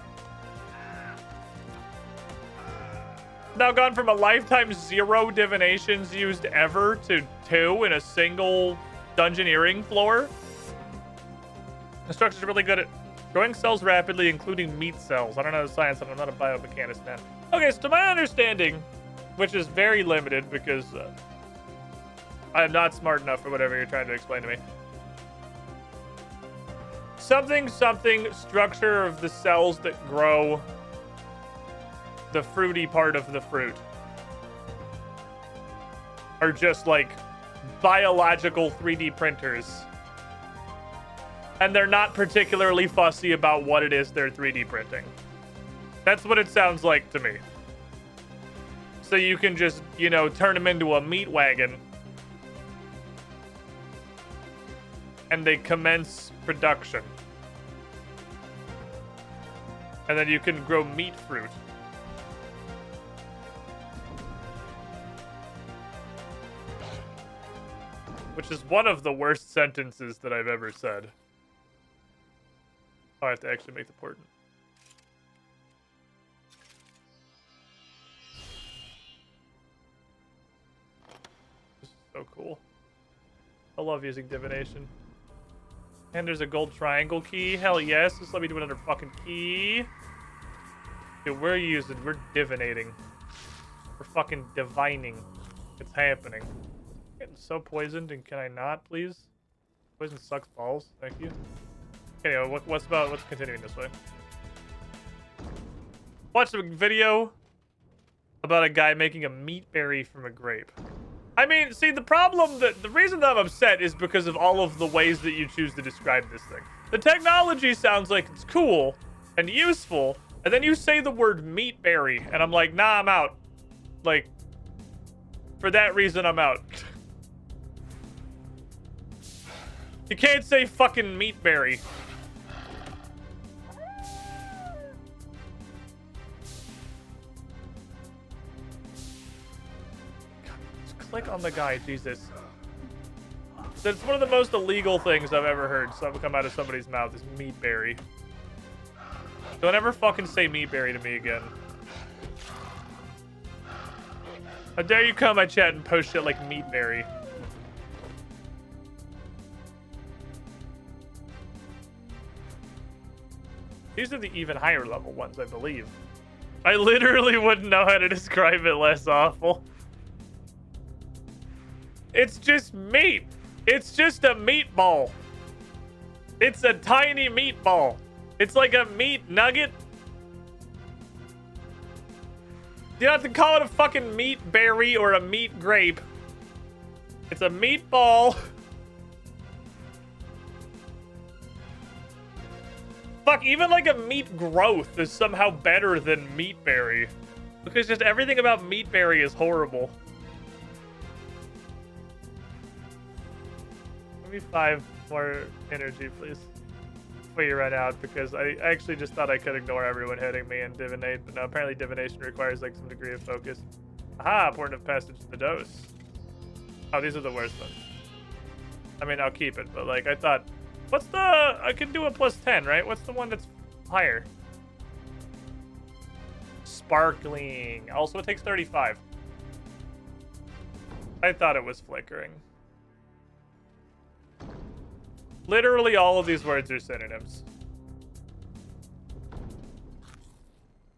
Now gone from a lifetime 0 divinations used ever to 2 in a single dungeoneering floor. The structure's really good at growing cells rapidly, including meat cells. I don't know the science, and I'm not a biomechanist, man. Okay, so to my understanding, which is very limited because I am not smart enough for whatever you're trying to explain to me. Something structure of the cells that grow the fruity part of the fruit are just like biological 3D printers. And they're not particularly fussy about what it is they're 3D printing. That's what it sounds like to me. So you can just, you know, turn them into a meat wagon. And they commence production. And then you can grow meat fruit. Which is one of the worst sentences that I've ever said. Oh, I have to actually make the portent. This is so cool. I love using divination. And there's a gold triangle key. Hell yes. Just let me do another fucking key. Dude, we're divinating. We're fucking divining. It's happening. I'm getting so poisoned, and can I not, please? Poison sucks balls. Thank you. Anyway, what's continuing this way? Watched a video about a guy making a meat berry from a grape. I mean, see, the reason that I'm upset is because of all of the ways that you choose to describe this thing. The technology sounds like it's cool and useful, and then you say the word meat berry, and I'm like, nah, I'm out. Like, for that reason, I'm out. You can't say fucking meat berry. Click on the guy, Jesus. That's one of the most illegal things I've ever heard come out of somebody's mouth is meatberry. Don't ever fucking say meatberry to me again. How dare you come my chat and post shit like meatberry. These are the even higher level ones, I believe. I literally wouldn't know how to describe it less awful. It's just meat. It's just a meatball. It's a tiny meatball. It's like a meat nugget. You don't have to call it a fucking meat berry or a meat grape. It's a meatball. Fuck, even like a meat growth is somehow better than meatberry. Because just everything about meatberry is horrible. Give me 5 more energy, please. Before you run out, because I actually just thought I could ignore everyone hitting me and divinate, but no, apparently divination requires like some degree of focus. Aha, port of passage to the dose. Oh, these are the worst ones. I mean, I'll keep it, but like I thought, what's the, I can do a +10, right? What's the one that's higher? Sparkling. Also, it takes 35. I thought it was flickering. Literally all of these words are synonyms.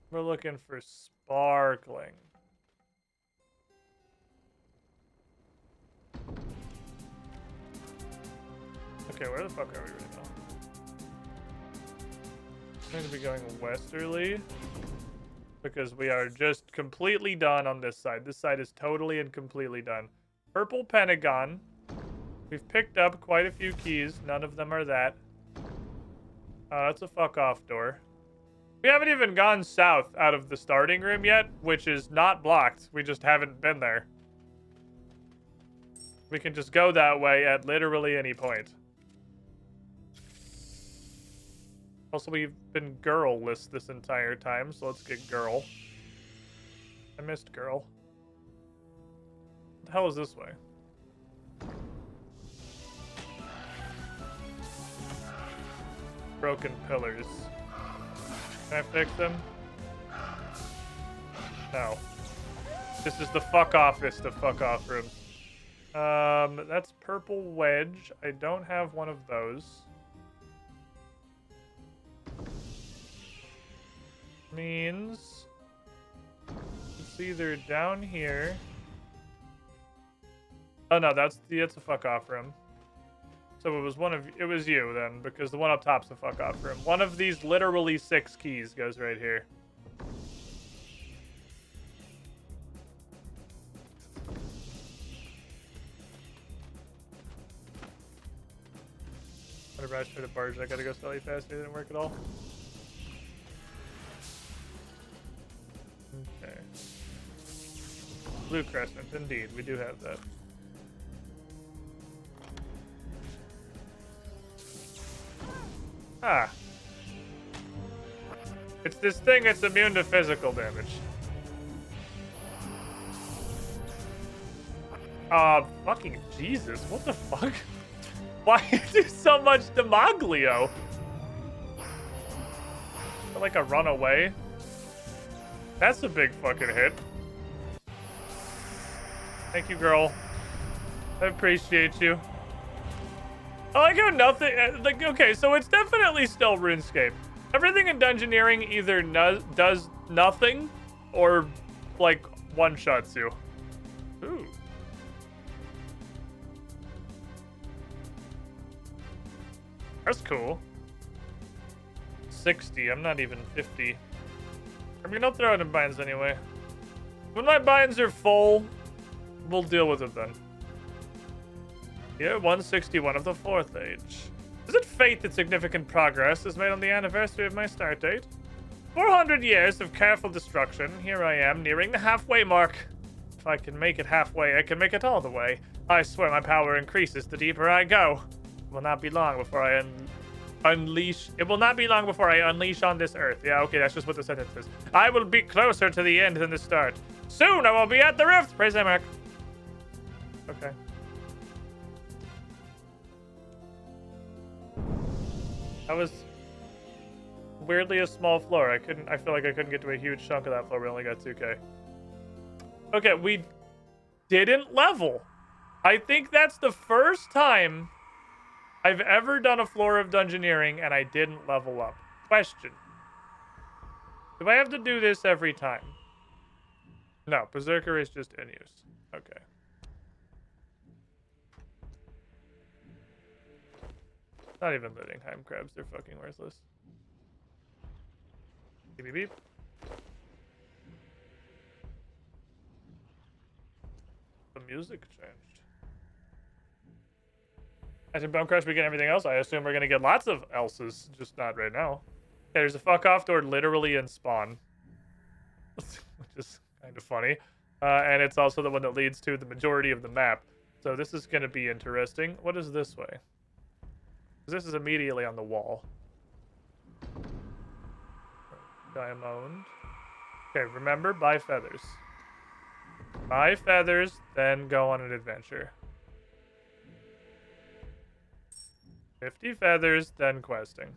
We're looking for sparkling. Okay, where the fuck are we right now? I'm going to be going westerly because we are just completely done on this side. This side is totally and completely done. Purple Pentagon. We've picked up quite a few keys. None of them are that. That's a fuck off door. We haven't even gone south out of the starting room yet, which is not blocked. We just haven't been there. We can just go that way at literally any point. Also, we've been girl-less this entire time, so let's get girl. I missed girl. What the hell is this way? Broken pillars. Can I fix them? No. This is the fuck office, the fuck off room. That's purple wedge. I don't have one of those. Means it's either down here. Oh no, that's a fuck off room. So it was you then, because the one up top's a fuck off room. One of these literally 6 keys goes right here. I'm gonna rush for the barge. I gotta go slightly faster. Didn't work at all. Okay. Blue crescent, indeed. We do have that. Ah. It's this thing that's immune to physical damage. Fucking Jesus. What the fuck? Why is there so much Demoglio? Like a runaway. That's a big fucking hit. Thank you, girl. I appreciate you. I like how nothing, like, okay, so it's definitely still RuneScape. Everything in Dungeoneering either does nothing or, like, one-shots you. Ooh. That's cool. 60, I'm not even 50. I mean, I'll throw it in binds anyway. When my binds are full, we'll deal with it then. Year 161 of the 4th Age. Is it fate that significant progress is made on the anniversary of my start date? 400 years of careful destruction. Here I am, nearing the halfway mark. If I can make it halfway, I can make it all the way. I swear my power increases the deeper I go. It will not be long before I unleash. It will not be long before I unleash on this earth. Yeah, okay, that's just what the sentence is. I will be closer to the end than the start. Soon I will be at the rift. Praise Emmerich. Okay. That was weirdly a small floor. I feel like I couldn't get to a huge chunk of that floor. We only got 2K. Okay, we didn't level. I think that's the first time I've ever done a floor of Dungeoneering and I didn't level up. Question. Do I have to do this every time? No, Berserker is just in use. Okay. Not even looting Heim crabs. They're fucking worthless. Beep beep beep. The music changed. As in Bone Crush, we get everything else. I assume we're gonna get lots of else's, just not right now. Okay, there's a fuck off door literally in spawn, which is kind of funny. And it's also the one that leads to the majority of the map. So this is gonna be interesting. What is this way? Because this is immediately on the wall. Diamond. Okay, remember, buy feathers. Buy feathers, then go on an adventure. 50 feathers, then questing.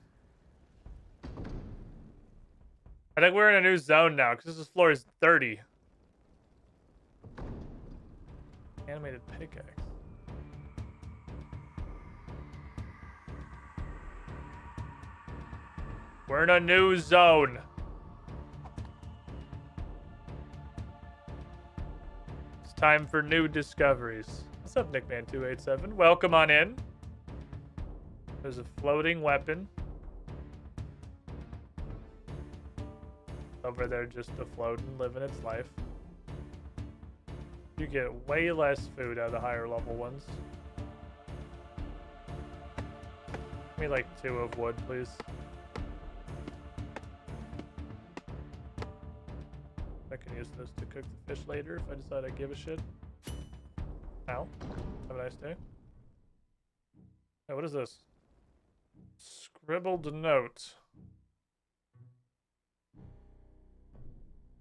I think we're in a new zone now, because this floor is 30. Animated pickaxe. We're in a new zone. It's time for new discoveries. What's up, Nickman287? Welcome on in. There's a floating weapon. Over there just afloat and living its life. You get way less food out of the higher level ones. Give me like 2 of wood, please. I can use this to cook the fish later if I decide I give a shit. Ow. Have a nice day. Hey, what is this? Scribbled note.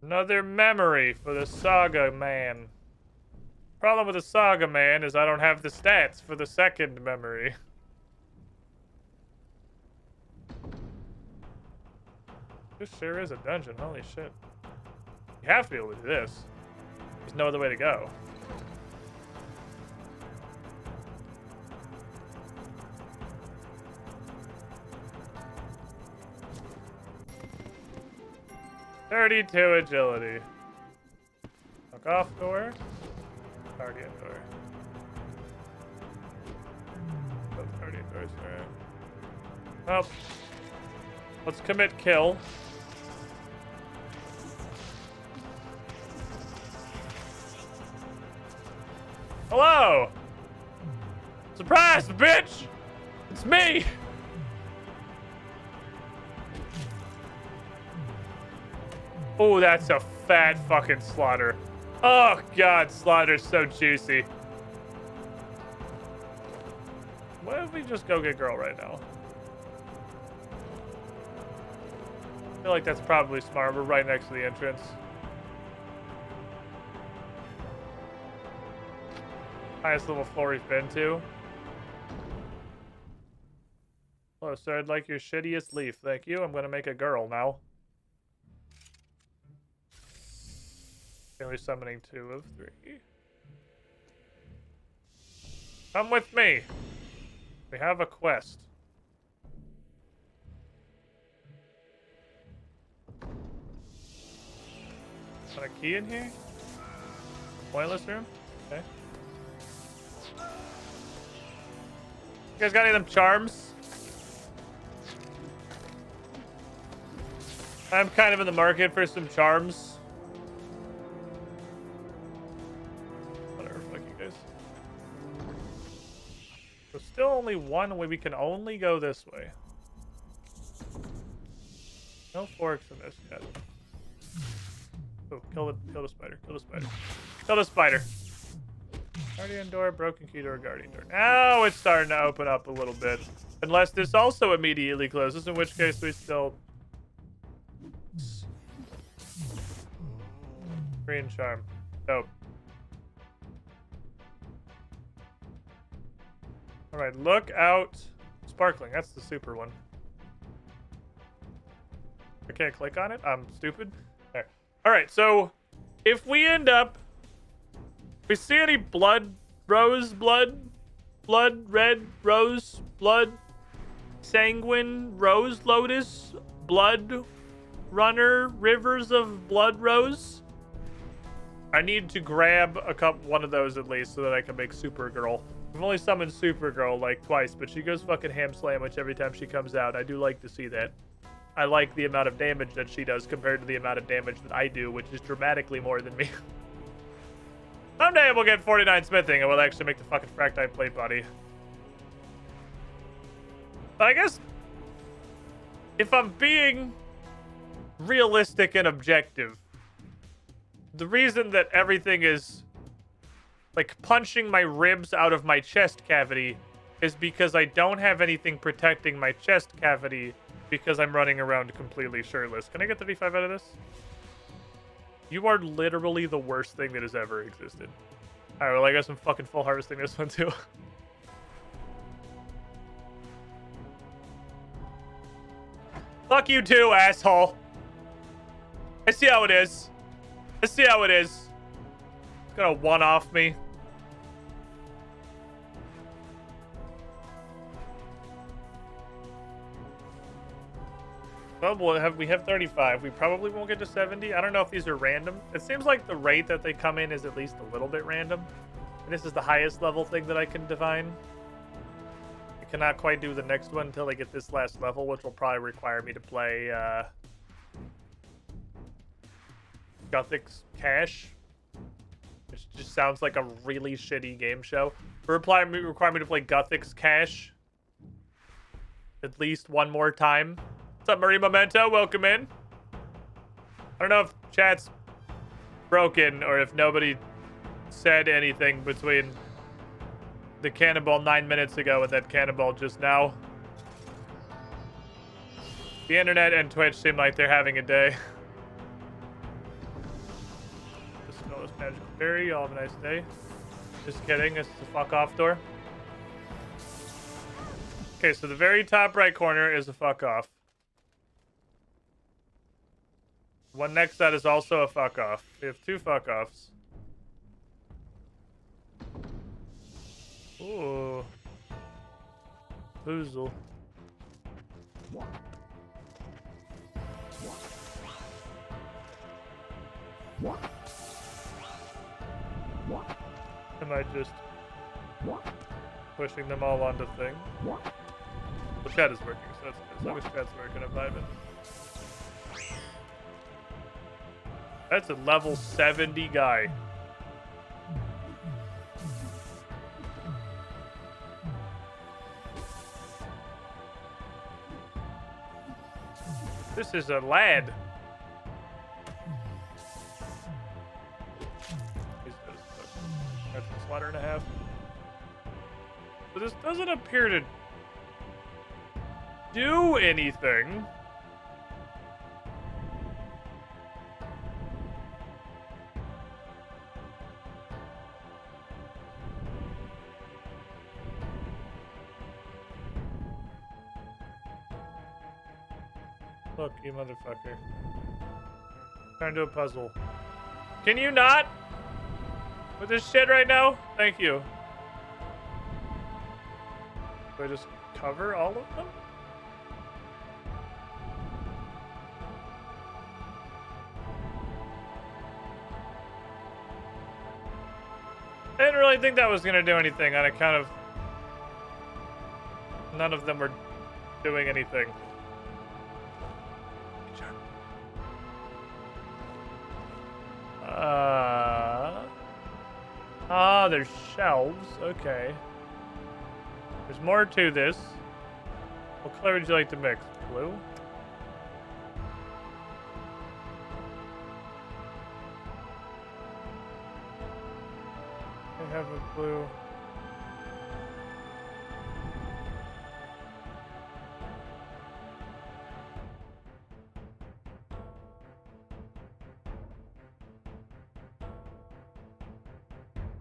Another memory for the Saga Man. Problem with the Saga Man is I don't have the stats for the second memory. This sure is a dungeon, holy shit. You have to be able to do this. There's no other way to go. .32 agility. Fuck off door. Guardian door. Both guardian doors, alright. Well, let's commit kill. Hello! Surprise, bitch! It's me! Oh, that's a fat fucking slaughter. Oh god, slaughter's so juicy. Why don't we just go get girl right now? I feel like that's probably smart. We're right next to the entrance. Highest level floor we've been to. Hello, sir. I'd like your shittiest leaf. Thank you. I'm gonna make a girl now. Only summoning 2 of 3. Come with me. We have a quest. Got a key in here? Pointless room? Okay. You guys got any of them charms? I'm kind of in the market for some charms. There's still only one way. We can only go this way. No forks in this yet. Oh, kill the spider. Kill the spider. Kill the spider. Guardian door, broken key door, guardian door. Now it's starting to open up a little bit. Unless this also immediately closes, in which case we still... Green charm. Dope. Alright, look out. Sparkling, that's the super one. I can't click on it? I'm stupid. There. Alright, so if we end up... we see any blood, rose, blood, red, rose, blood, sanguine, rose, lotus, blood, runner, rivers of blood rose, I need to grab one of those at least so that I can make Supergirl. I've only summoned Supergirl like twice, but she goes fucking ham sandwich every time she comes out. I do like to see that. I like the amount of damage that she does compared to the amount of damage that I do, which is dramatically more than me. Someday we'll get 49 smithing and we'll actually make the fucking fractite plate body. But I guess if I'm being realistic and objective, the reason that everything is like punching my ribs out of my chest cavity is because I don't have anything protecting my chest cavity because I'm running around completely shirtless. Can I get 35 out of this? You are literally the worst thing that has ever existed. Alright, well I guess I'm fucking full harvesting this one too. Fuck you too, asshole. I see how it is. I see how it is. It's gonna one-off me. Well, we have 35. We probably won't get to 70. I don't know if these are random. It seems like the rate that they come in is at least a little bit random. And this is the highest level thing that I can divine. I cannot quite do the next one until I get this last level, which will probably require me to play Guthix Cash, which just sounds like a really shitty game show. Require me to play Guthix Cash at least one more time. What's up, Marie Memento? Welcome in. I don't know if chat's broken or if nobody said anything between the cannonball 9 minutes ago and that cannonball just now. The internet and Twitch seem like they're having a day. Dispel this magical berry. Y'all have a nice day. Just kidding. This is a fuck off door. Okay, so the very top right corner is a fuck off. One next to that is also a fuck off. We have two fuck offs. Ooh. Boozle. Am I just pushing them all onto thing? Well, chat is working, so that's good. As long as chat's working, I'm vibing. That's a level 70 guy. This is a lad. That's a slaughter and a half. So this doesn't appear to do anything. Look, you motherfucker. Trying to do a puzzle. Can you not? With this shit right now? Thank you. Do I just cover all of them? I didn't really think that was going to do anything on account of none of them were doing anything. There's shelves. Okay. There's more to this. What color would you like to mix? Blue? I have a blue.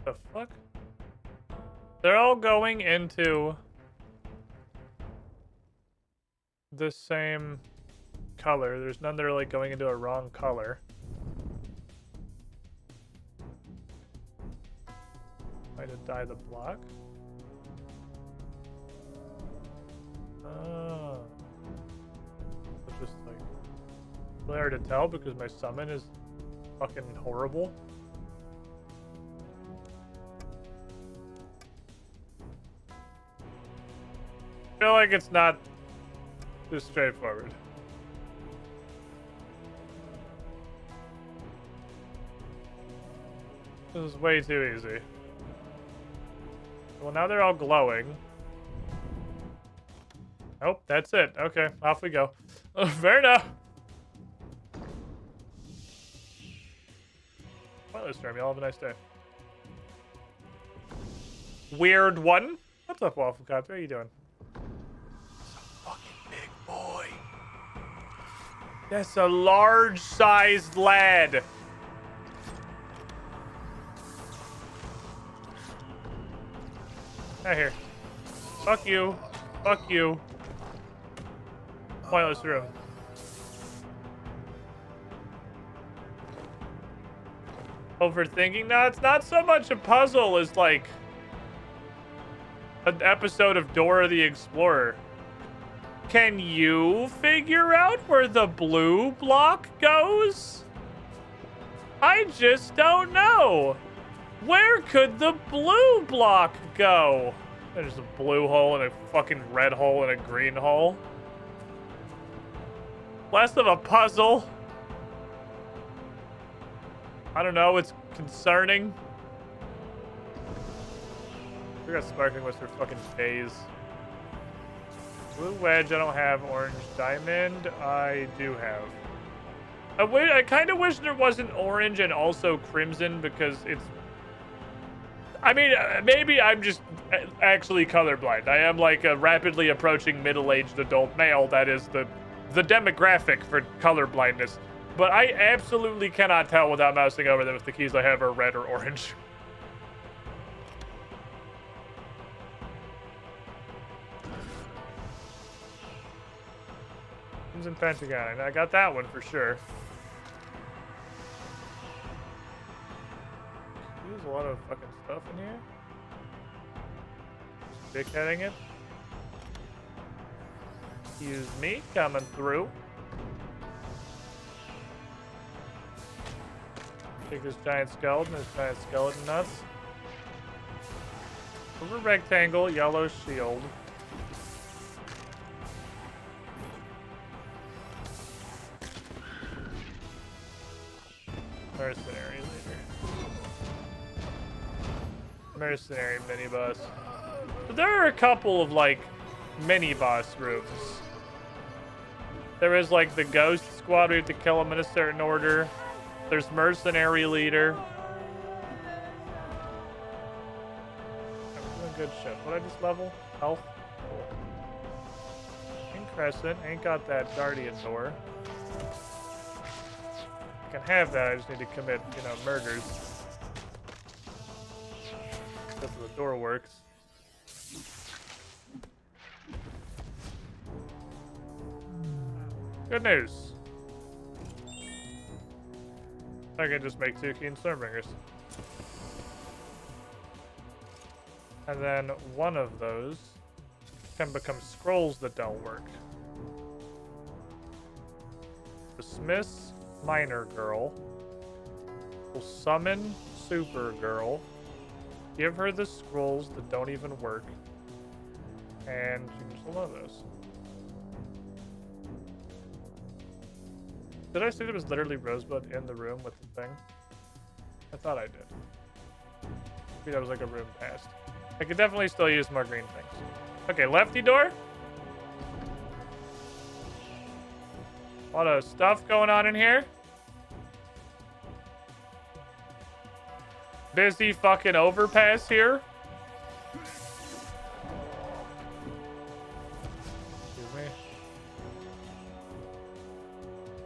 The fuck? They're all going into the same color. There's none that are like going into a wrong color. I just dye the block. Oh. It's just like really hard to tell because my summon is fucking horrible. feel like it's not too straightforward. This is way too easy. Well, now they're all glowing. Oh, that's it. Okay, off we go. Fair enough. Well, this term, y'all have a nice day. Weird one. What's up, Waffle Copter? How you doing? That's a fucking big boy. That's a large-sized lad. Out here. Fuck you. Fuck you. Pointless room. Overthinking? No, it's not so much a puzzle as like an episode of Dora the Explorer. Can you figure out where the blue block goes? I just don't know. Where could the blue block go? There's a blue hole and a fucking red hole and a green hole. Less of a puzzle. I don't know, it's concerning. We got sparkling what's for fucking days. Blue wedge I don't have. Orange diamond I do have. I kind of wish there wasn't orange and also crimson because it's... I mean, maybe I'm just actually colorblind. I am like a rapidly approaching middle-aged adult male. That is the demographic for colorblindness. But I absolutely cannot tell without mousing over them if the keys I have are red or orange. Crimson Pentagon. I got that one for sure. There's a lot of fucking stuff in here. Just dickheading it. Excuse me, coming through. Take this giant skeleton, nuts. Over rectangle, yellow shield. Mercenary leader. Mercenary mini boss. But there are a couple of like mini boss rooms. There is like the ghost squad, we have to kill them in a certain order. There's mercenary leader. I'm doing good shit. What did I just level? Health. King Crescent. Ain't got that guardian door. I can have that. I just need to commit, you know, murders. That's how the door works. Good news. I can just make 2 keen Stormbringers. And then one of those can become scrolls that don't work. The Smith's Minor Girl will summon Supergirl, give her the scrolls that don't even work, and she can just hold on to those. Did I say there was literally Rosebud in the room with the thing? I thought I did. Maybe that was like a room past. I could definitely still use more green things. Okay, lefty door. A lot of stuff going on in here. Busy fucking overpass here. Excuse me.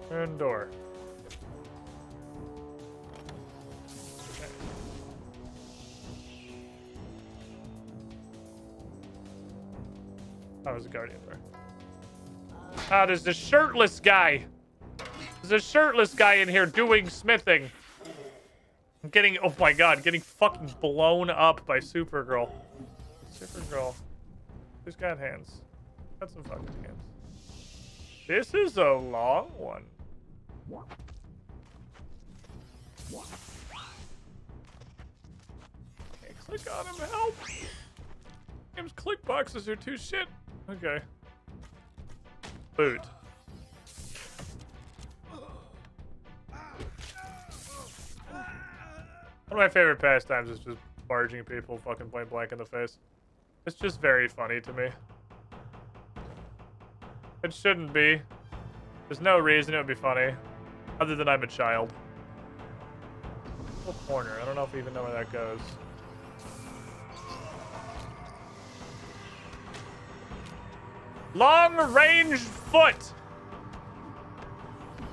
Turn door. Okay. That was a guardian door. Ah, there's this shirtless guy. There's a shirtless guy in here doing smithing. I'm getting, oh my god, getting fucking blown up by Supergirl. Supergirl. Who's got hands? Got some fucking hands. This is a long one. Can't click on him, help! Game's click boxes are too shit. Okay. Boot. One of my favorite pastimes is just barging people fucking point blank in the face. It's just very funny to me. It shouldn't be. There's no reason it would be funny. Other than I'm a child. Little corner. I don't know if we even know where that goes. Long range foot!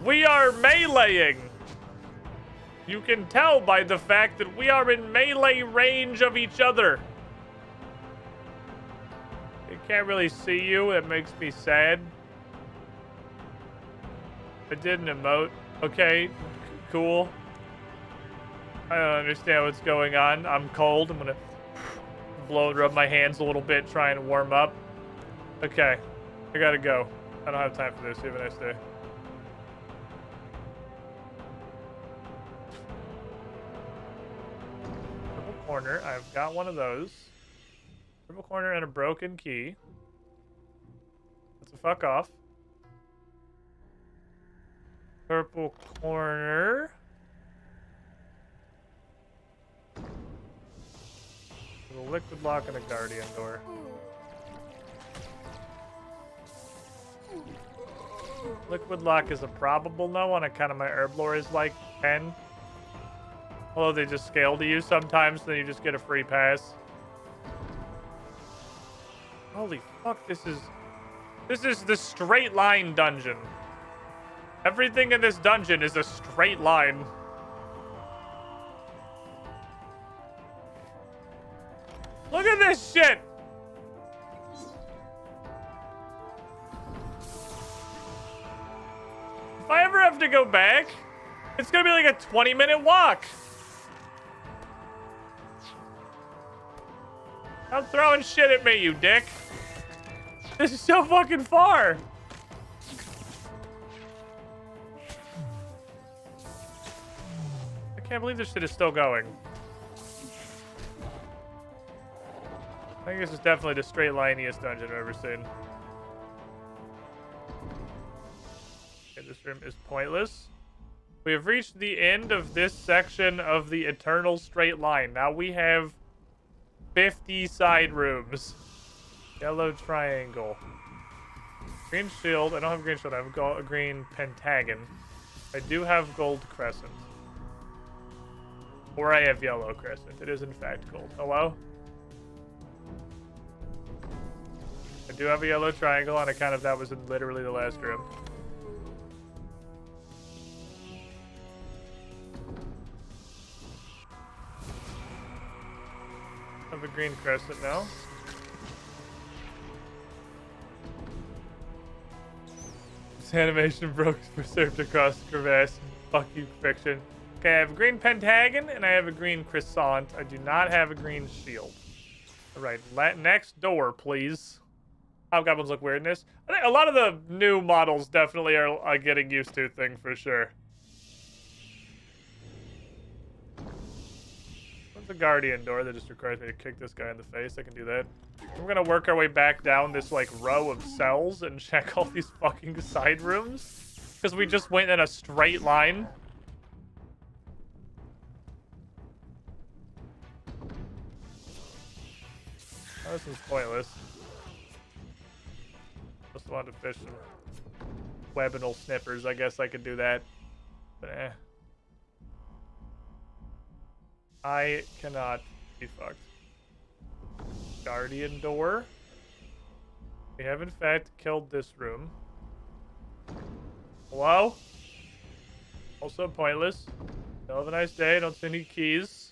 We are meleeing! You can tell by the fact that we are in melee range of each other. I can't really see you. It makes me sad. I did an emote. Okay, cool. I don't understand what's going on. I'm cold. I'm gonna blow and rub my hands a little bit, try and warm up. Okay, I gotta go. I don't have time for this. You have a nice day. Purple corner. I've got one of those. Purple corner and a broken key. Let's fuck off. Purple corner. There's a liquid lock and a guardian door. Liquid lock is a probable no on account of my herb lore is like 10. Although they just scale to you sometimes, then you just get a free pass. Holy fuck, this is the straight line dungeon. Everything in this dungeon is a straight line. Look at this shit! If I ever have to go back, it's gonna be like a 20-minute walk. Stop throwing shit at me, you dick. This is so fucking far. I can't believe this shit is still going. I think this is definitely the straight lineiest dungeon I've ever seen. Okay, this room is pointless. We have reached the end of this section of the eternal straight line. Now we have 50 side rooms. Yellow triangle. Green shield. I don't have a green shield. I have a green pentagon. I do have gold crescent. Or I have yellow crescent. It is in fact gold. Hello? I do have a yellow triangle on account of that was in literally the last room. I have a green crescent now. This animation broke preserved across the crevasse. Fuck you, fiction. Okay, I have a green pentagon and I have a green croissant. I do not have a green shield. Alright, next door, please. Hobgoblins look weird in this. I think a lot of the new models definitely are a getting used to thing for sure. What's the guardian door that just requires me to kick this guy in the face? I can do that. We're gonna work our way back down this like row of cells and check all these fucking side rooms. Because we just went in a straight line. Oh, this is pointless. Just wanted to fish some webinal snippers. I guess I could do that. But eh. I cannot be fucked. Guardian door. We have in fact killed this room. Hello? Also pointless. Still have a nice day. Don't see any keys.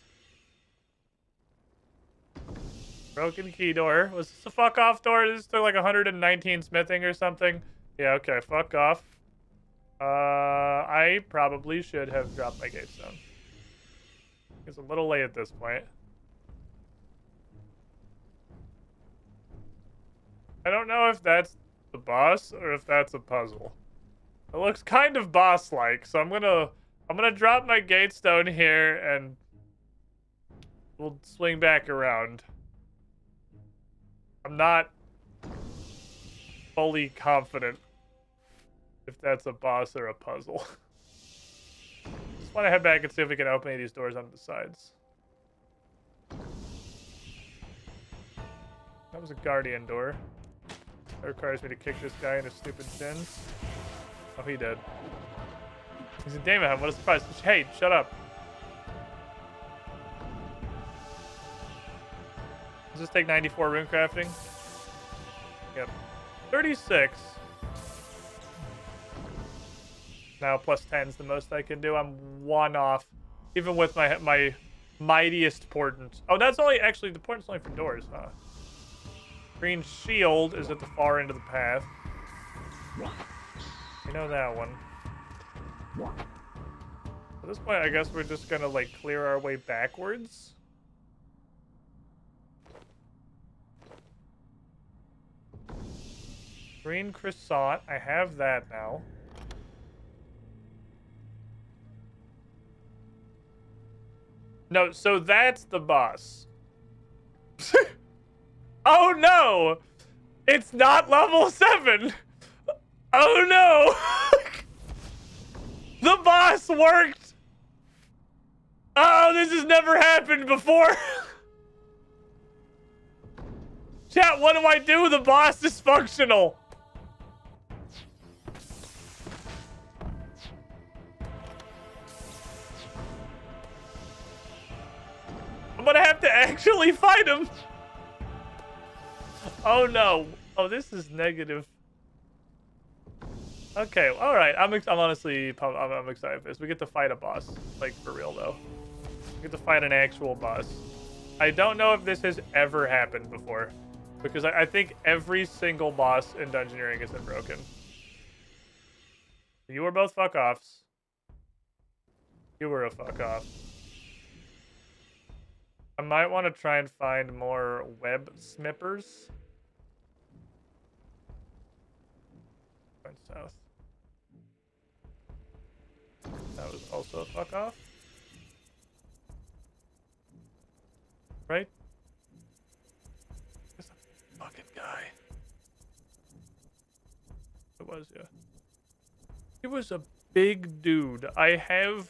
Broken key door. Was this a fuck off door? Is this like 119 smithing or something? Yeah, okay, fuck off. I probably should have dropped my gate stone. It's a little late at this point. I don't know if that's the boss or if that's a puzzle. It looks kind of boss-like, so I'm gonna drop my gate stone here and we'll swing back around. I'm not fully confident if that's a boss or a puzzle. Just want to head back and see if we can open any of these doors on the sides. That was a guardian door. That requires me to kick this guy in his stupid shins. Oh, he did. He's in Daemon. What a surprise. Hey, shut up. Does this take 94 rune crafting? Yep. 36. Now plus 10 is the most I can do. I'm 1 off. Even with my mightiest portent. Oh, that's only, actually, the portent's only for doors, huh? Green shield is at the far end of the path. We know that one. At this point, I guess we're just gonna, like, clear our way backwards. Green croissant. I have that now. No, so that's the boss. Oh no! It's not level 7! Oh no! The boss worked! Oh, this has never happened before! Chat, what do I do? The boss is functional! I'm gonna have to actually fight him! Oh no! Oh, this is negative. Okay, all right. I'm honestly I'm excited for this. We get to fight a boss, like for real though. We get to fight an actual boss. I don't know if this has ever happened before, because I think every single boss in Dungeoneering has been broken. You were both fuck offs. You were a fuck off. I might want to try and find more web smippers. Going south. That was also a fuck off. Right? This fucking guy. It was, yeah. He was a big dude. I have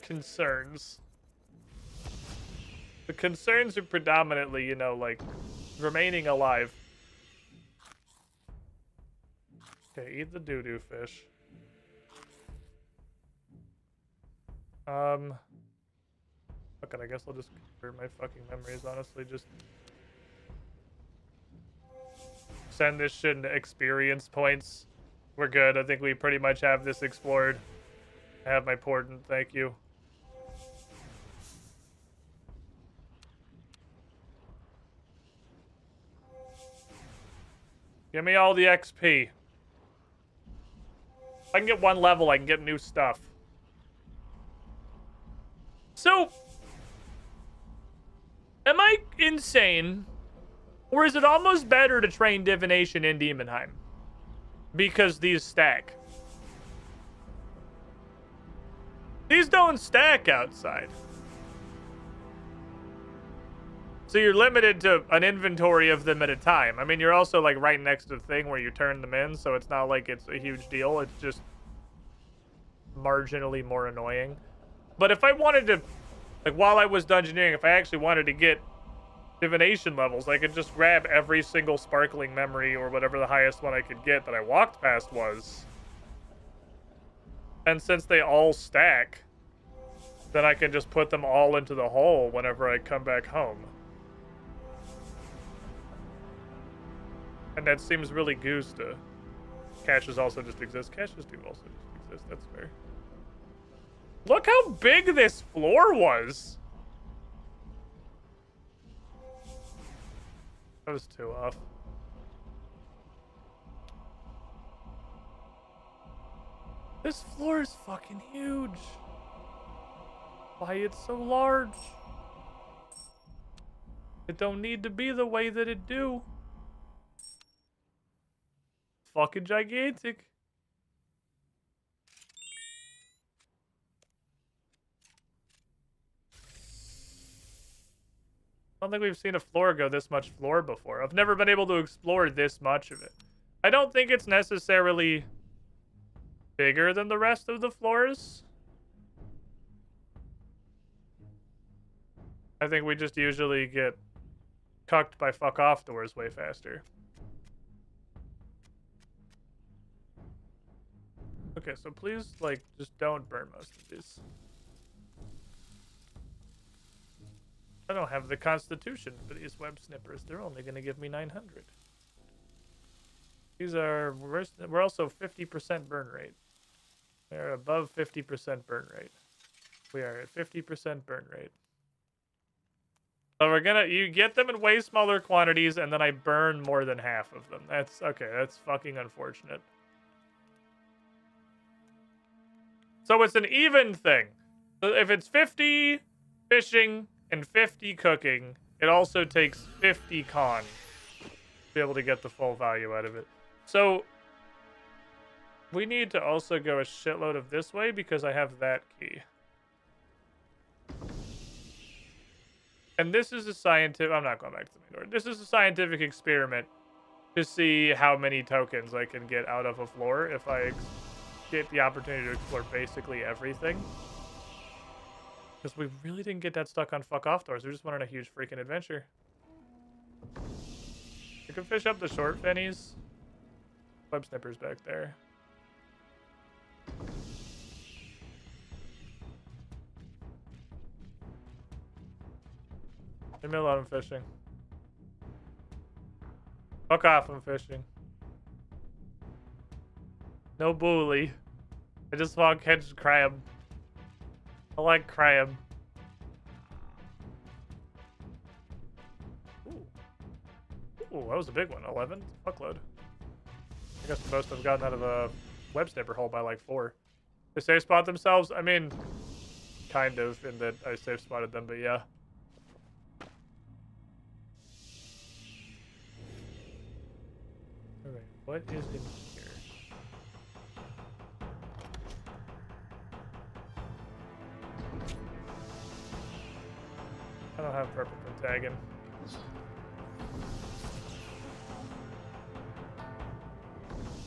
concerns. The concerns are predominantly, you know, like, remaining alive. Okay, eat the doo-doo fish. Fuck it, I guess I'll just clear my fucking memories, honestly. Just send this shit into experience points. We're good. I think we pretty much have this explored. I have my portent, thank you. Give me all the XP. If I can get 1 level, I can get new stuff. So, am I insane? Or is it almost better to train divination in Demonheim? Because these stack. These don't stack outside. So you're limited to an inventory of them at a time. I mean, you're also like right next to the thing where you turn them in, so it's not like it's a huge deal. It's just marginally more annoying. But if I wanted to, like while I was dungeoneering, if I actually wanted to get divination levels, I could just grab every single sparkling memory or whatever the highest one I could get that I walked past was. And since they all stack, then I can just put them all into the hole whenever I come back home. And that seems really goose to... Caches also just exist. Caches do also just exist. That's fair. Look how big this floor was! That was 2 off. This floor is fucking huge. Why it's so large? It don't need to be the way that it do. Fucking gigantic. I don't think we've seen a floor go this much floor before. I've never been able to explore this much of it. I don't think it's necessarily bigger than the rest of the floors. I think we just usually get cucked by fuck off doors way faster. Okay, so please, like, just don't burn most of these. I don't have the constitution for these web snippers. They're only going to give me 900. These are... We're also 50% burn rate. They're above 50% burn rate. We are at 50% burn rate. So we're gonna... You get them in way smaller quantities, and then I burn more than half of them. That's... Okay, that's fucking unfortunate. So it's an even thing. So if it's 50 fishing and 50 cooking, it also takes 50 con to be able to get the full value out of it. So we need to also go a shitload of this way because I have that key. And this is a scientific... I'm not going back to the main door. This is a scientific experiment to see how many tokens I can get out of a floor if I get the opportunity to explore basically everything. Because we really didn't get that stuck on fuck off doors. We just went on a huge freaking adventure. You can fish up the short fennies. Web snippers back there. Leave me alone, I'm fishing. Fuck off, I'm fishing. No bully. I just want to catch crab. I like crab. Ooh. Ooh, that was a big one. 11? Fuckload. I guess the most I've gotten out of a web snipper hole by like 4. They safe spot themselves? I mean, kind of, in that I safe spotted them, but yeah. Alright, what is in here? I don't have purple pentagon.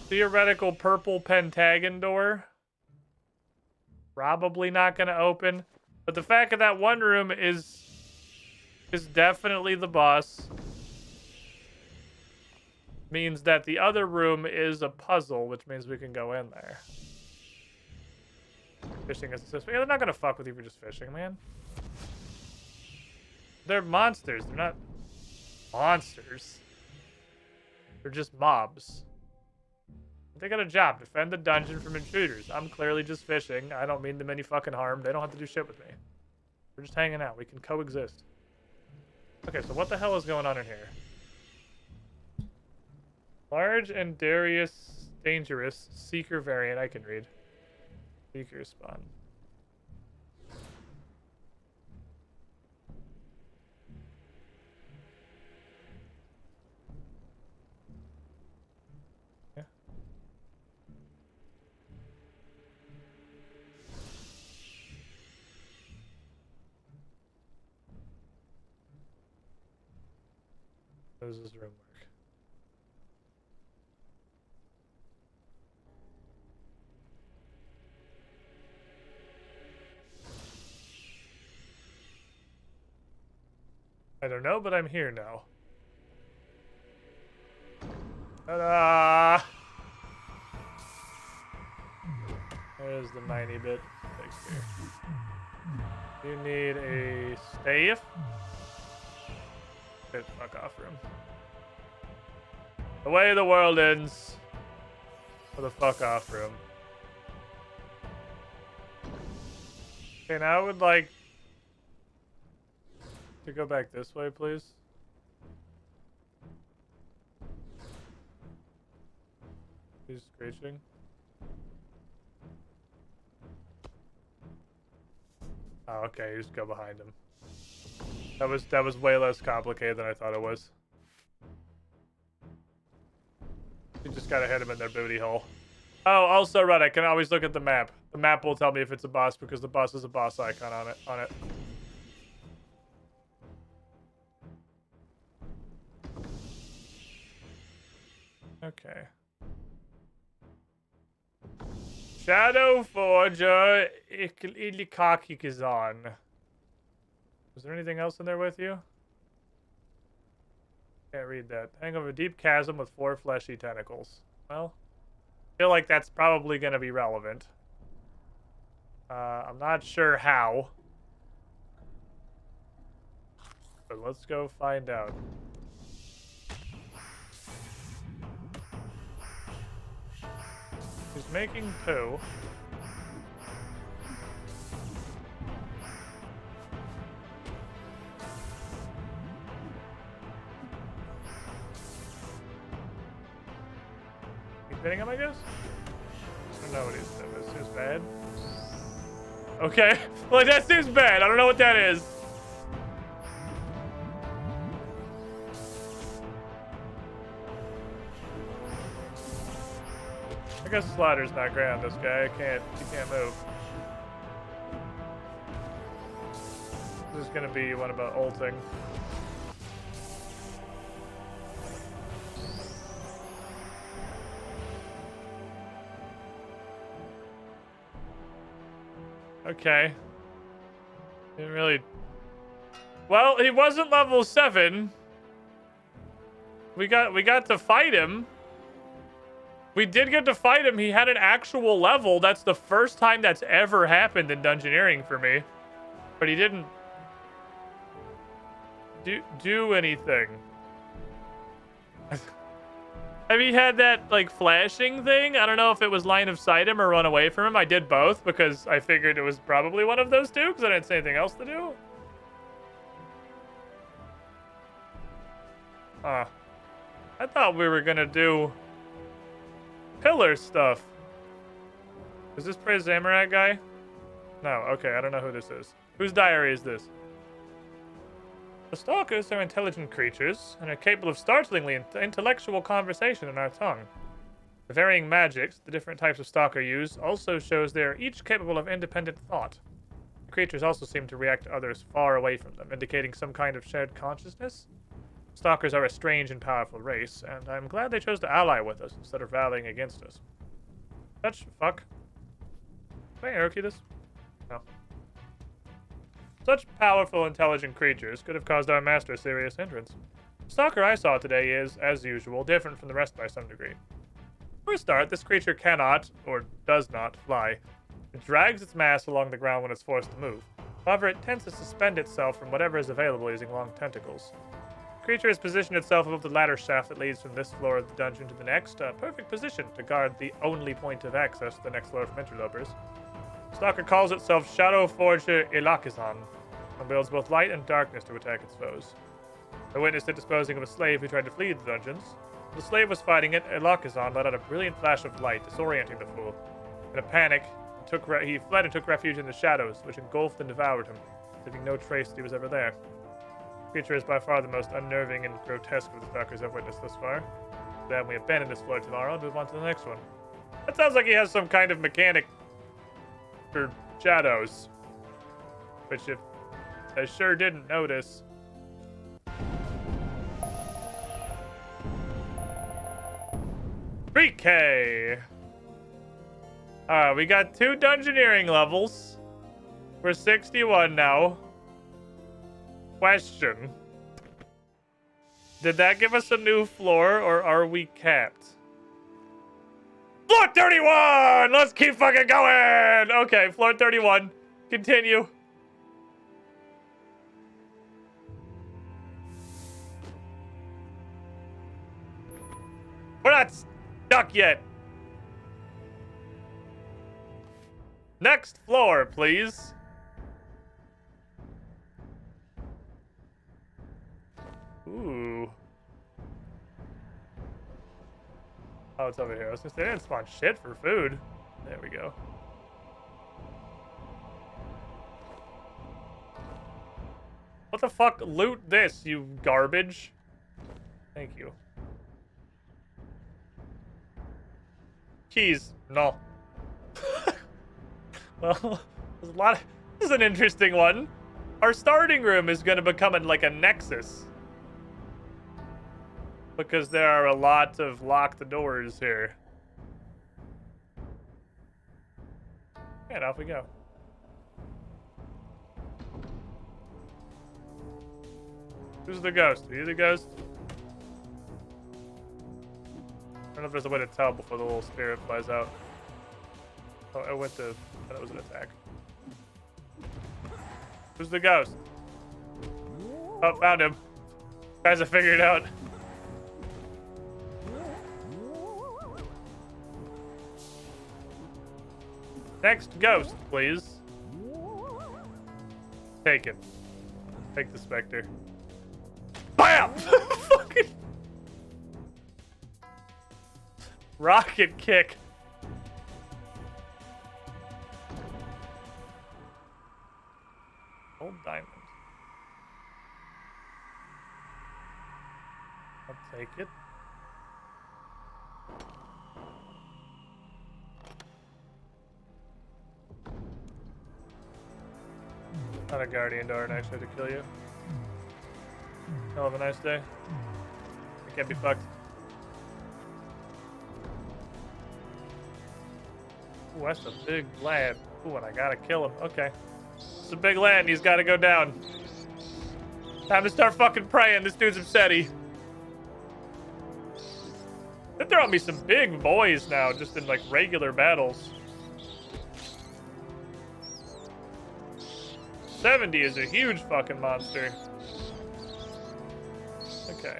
Theoretical purple pentagon door. Probably not going to open. But the fact that that one room is definitely the boss means that the other room is a puzzle, which means we can go in there. Fishing assist. Yeah, they're not going to fuck with you for just fishing, man. They're monsters. They're not monsters. They're just mobs. They got a job. Defend the dungeon from intruders. I'm clearly just fishing. I don't mean them any fucking harm. They don't have to do shit with me. We're just hanging out. We can coexist. Okay, so what the hell is going on in here? Large and dangerous seeker variant. I can read. Seeker spawn. How does this room work? I don't know, but I'm here now. Ta-da! There's the 90-bit fixture. You need a staff. Fuck off room. The way the world ends for the fuck off room. Okay, now I would like to go back this way, please. He's screeching. Oh, okay, you just go behind him. That was way less complicated than I thought it was. You just gotta hit him in their booty hole. Oh, also, right, I can always look at the map. The map will tell me if it's a boss because the boss is a boss icon on it. Okay. Shadow Forger Ilikakikizan. Was there anything else in there with you? Can't read that. Hang over a deep chasm with 4 fleshy tentacles. Well, I feel like that's probably going to be relevant. I'm not sure how. But let's go find out. He's making poo. He's hitting him, I guess? I don't know what he's doing. This seems bad. Okay. Well, that seems bad. I don't know what that is. I guess Slaughter's not great on this guy. He can't move. This is gonna be one about ulting. Okay. Didn't really... Well, he wasn't level 7. We got to fight him. We did get to fight him. He had an actual level. That's the first time that's ever happened in Dungeoneering for me. But he didn't do anything. Have you had that, like, flashing thing? I don't know if it was line of sight him or run away from him. I did both because I figured it was probably one of those two because I didn't see anything else to do. I thought we were gonna do pillar stuff. Is this Praise Zamorak guy? No, okay, I don't know who this is. Whose diary is this? The stalkers are intelligent creatures and are capable of startlingly intellectual conversation in our tongue. The varying magics the different types of stalker use also shows they are each capable of independent thought. The creatures also seem to react to others far away from them, indicating some kind of shared consciousness. Stalkers are a strange and powerful race, and I'm glad they chose to ally with us instead of rallying against us. Fuck. Can I arrow key this? No. Such powerful, intelligent creatures could have caused our master a serious hindrance. The stalker I saw today is, as usual, different from the rest by some degree. For a start, this creature cannot, or does not, fly. It drags its mass along the ground when it's forced to move. However, it tends to suspend itself from whatever is available using long tentacles. The creature has positioned itself above the ladder shaft that leads from this floor of the dungeon to the next, a perfect position to guard the only point of access to the next floor from interlopers. Stalker calls itself Shadow Forger Ilakizan, and wields both light and darkness to attack its foes. I witnessed it disposing of a slave who tried to flee the dungeons. When the slave was fighting it, Ilakizan let out a brilliant flash of light, disorienting the fool. In a panic, he fled and took refuge in the shadows, which engulfed and devoured him, leaving no trace that he was ever there. The creature is by far the most unnerving and grotesque of the stalkers I've witnessed thus far. Then we abandon this floor tomorrow and move on to the next one. That sounds like he has some kind of mechanic for shadows. Which, if I sure didn't notice. $3K! Alright, we got 2 Dungeoneering levels. We're 61 now. Question. Did that give us a new floor, or are we capped? Floor 31! Let's keep fucking going! Okay, floor 31. Continue. We're not stuck yet. Next floor, please. Ooh. Oh, it's over here. I was gonna say, they didn't spawn shit for food. There we go. What the fuck? Loot this, you garbage. Thank you. Keys. No. Well, there's a lot of... This is an interesting one. Our starting room is going to become like a nexus. Because there are a lot of locked doors here. And off we go. Who's the ghost? Are you the ghost? I don't know if there's a way to tell before the little spirit flies out. Oh, I went to... That was an attack. Who's the ghost? Oh, found him. Guys, I figured it out. Next ghost, please. Take it. Take the specter. BAM! Fucking rocket kick. Gold diamond. I'll take it. Not a guardian door and actually to kill you. Hell of a nice day. I can't be fucked. Ooh, that's a big lad. Ooh, and I gotta kill him. Okay. It's a big lad and he's gotta go down. Time to start fucking praying. This dude's upsetty. They're throwing me some big boys now, just in like regular battles. 70 is a huge fucking monster. Okay.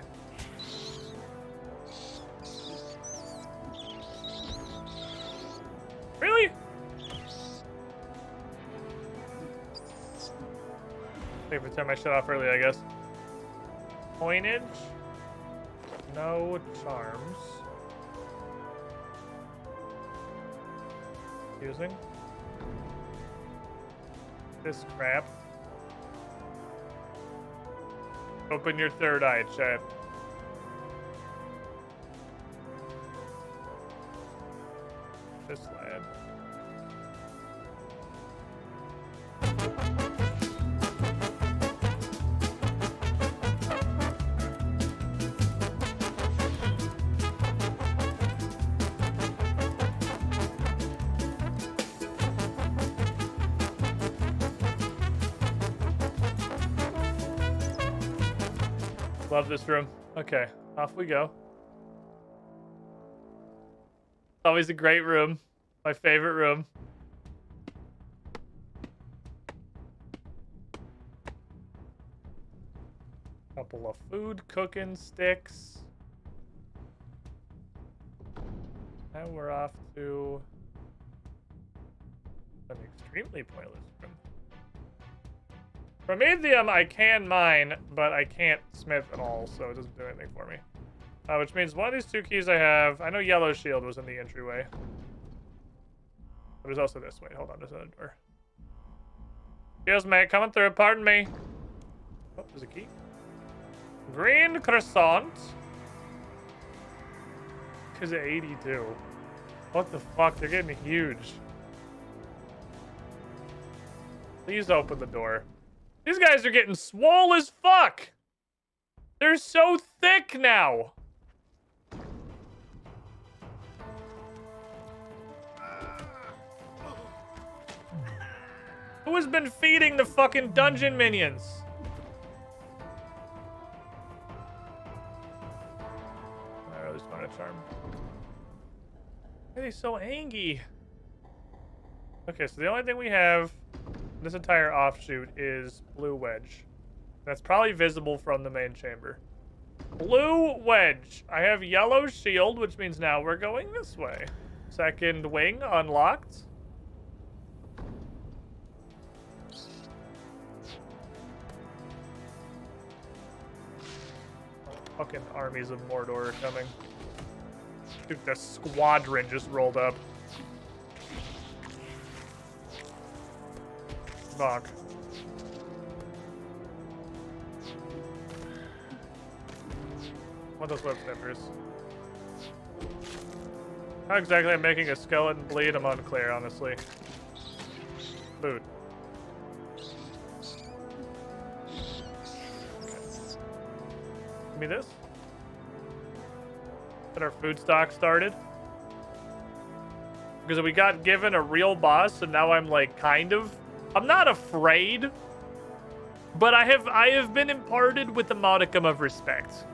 Really? Wait for the time I shut off early, I guess. Coinage. No charms. Using. This crap. Open your third eye, chat. This lad. Love this room. Okay, off we go. Always a great room. My favorite room. Couple of food cooking sticks. Now we're off to an extremely pointless room. Promethium I can mine, but I can't smith at all, so it doesn't do anything for me. Which means one of these two keys I have... I know yellow shield was in the entryway. But there's also this. Wait, hold on. There's another door. Excuse me, coming through. Pardon me. Oh, there's a key. Green croissant. Because of 82. What the fuck? They're getting huge. Please open the door. These guys are getting swole as fuck. They're so thick now. Who has been feeding the fucking dungeon minions? I really just found a charm. Why are they so angry? Okay, so the only thing we have this entire offshoot is blue wedge. That's probably visible from the main chamber. Blue wedge. I have yellow shield, which means now we're going this way. Second wing unlocked. Fucking armies of Mordor are coming. Dude, the squadron just rolled up. Bonk. What are those web snippers? How exactly I'm making a skeleton bleed, I'm unclear, honestly. Food. Give me this. Get our food stock started. Because we got given a real boss, and now I'm like I'm not afraid, but I have been imparted with a modicum of respect.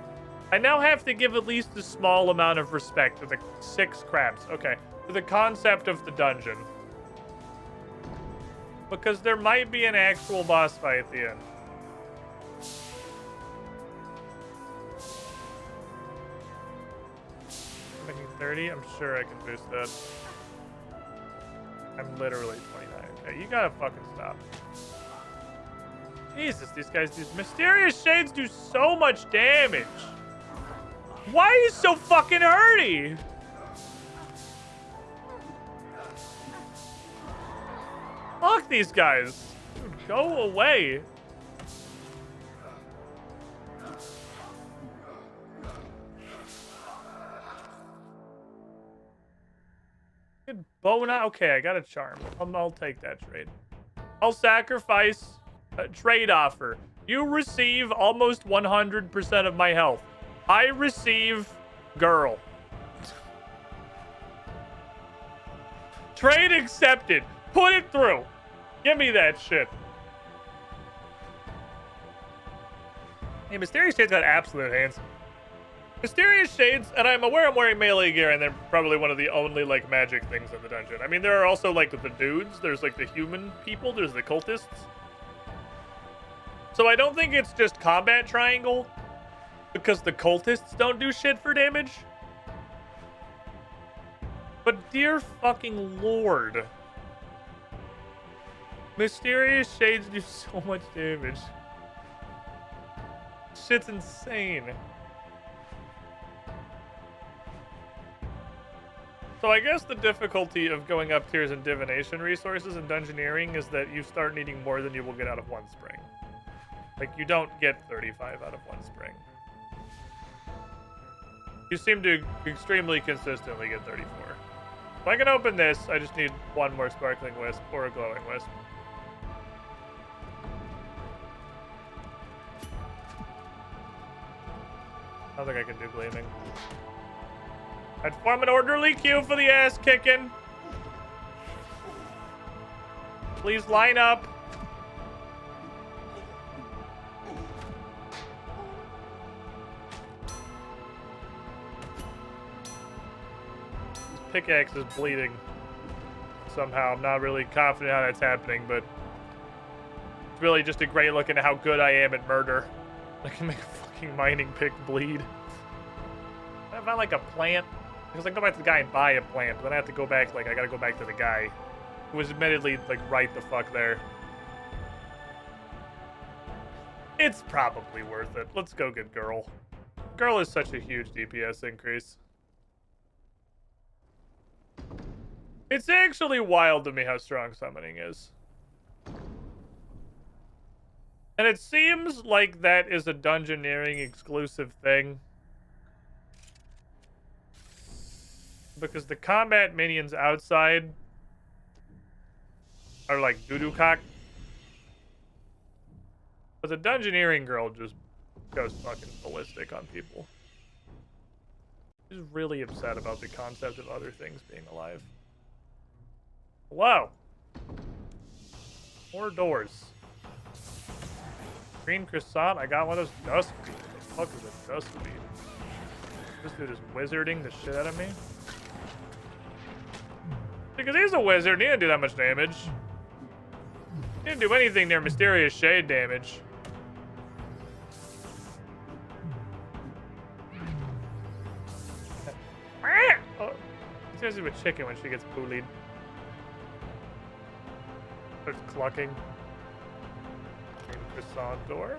I now have to give at least a small amount of respect to the 6 crabs. Okay, to the concept of the dungeon. Because there might be an actual boss fight at the end. Making 30? I'm sure I can boost that. I'm literally 29. Okay, you gotta fucking stop. Jesus, these guys, these mysterious shades do so much damage. Why are you so fucking hurty? Fuck these guys. Dude, go away. Good Bona. Okay, I got a charm. I'll take that trade. I'll sacrifice a trade offer. You receive almost 100% of my health. I receive girl. Trade accepted. Put it through. Give me that shit. Yeah, Mysterious Shades got absolute handsome. Mysterious Shades, and I'm aware I'm wearing melee gear, and they're probably one of the only, like, magic things in the dungeon. I mean, there are also, like, the dudes. There's, like, the human people. There's the cultists. So I don't think it's just combat triangle, because the cultists don't do shit for damage. But dear fucking lord. Mysterious Shades do so much damage. Shit's insane. So I guess the difficulty of going up tiers in divination resources and dungeoneering is that you start needing more than you will get out of one spring. Like, you don't get 35 out of one spring. You seem to extremely consistently get 34. If I can open this, I just need one more sparkling wisp or a glowing wisp. I don't think I can do gleaming. I'd form an orderly queue for the ass kicking. Please line up. This pickaxe is bleeding somehow. I'm not really confident how that's happening, but it's really just a great look into how good I am at murder. I can make a fucking mining pick bleed. I found like a plant. Because I can go back to the guy and buy a plant, but then I have to go back, like, I gotta go back to the guy who was admittedly, like, right the fuck there. It's probably worth it. Let's go get Girl. Girl is such a huge DPS increase. It's actually wild to me how strong summoning is. And it seems like that is a dungeoneering exclusive thing. Because the combat minions outside are like doo-doo cock. But the dungeoneering girl just goes fucking ballistic on people. She's really upset about the concept of other things being alive. Hello. More doors. Green croissant. I got one of those dust beams. What the fuck is a dust beam? This dude is wizarding the shit out of me. Because he's a wizard, he didn't do that much damage. He didn't do anything near Mysterious Shade damage. Oh, he turns into a chicken when she gets bullied. Starts clucking. Croissant door.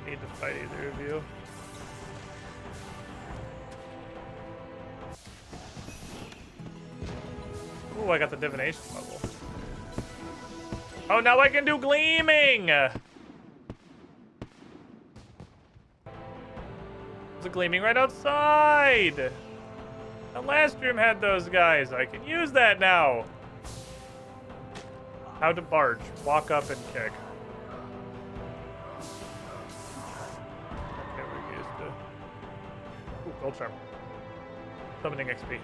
I need to fight either of you. Ooh, I got the divination level. Oh, now I can do gleaming! There's a gleaming right outside! The last room had those guys. I can use that now. How to barge. Walk up and kick. Okay, we're used to. Gold charm. Summoning XP.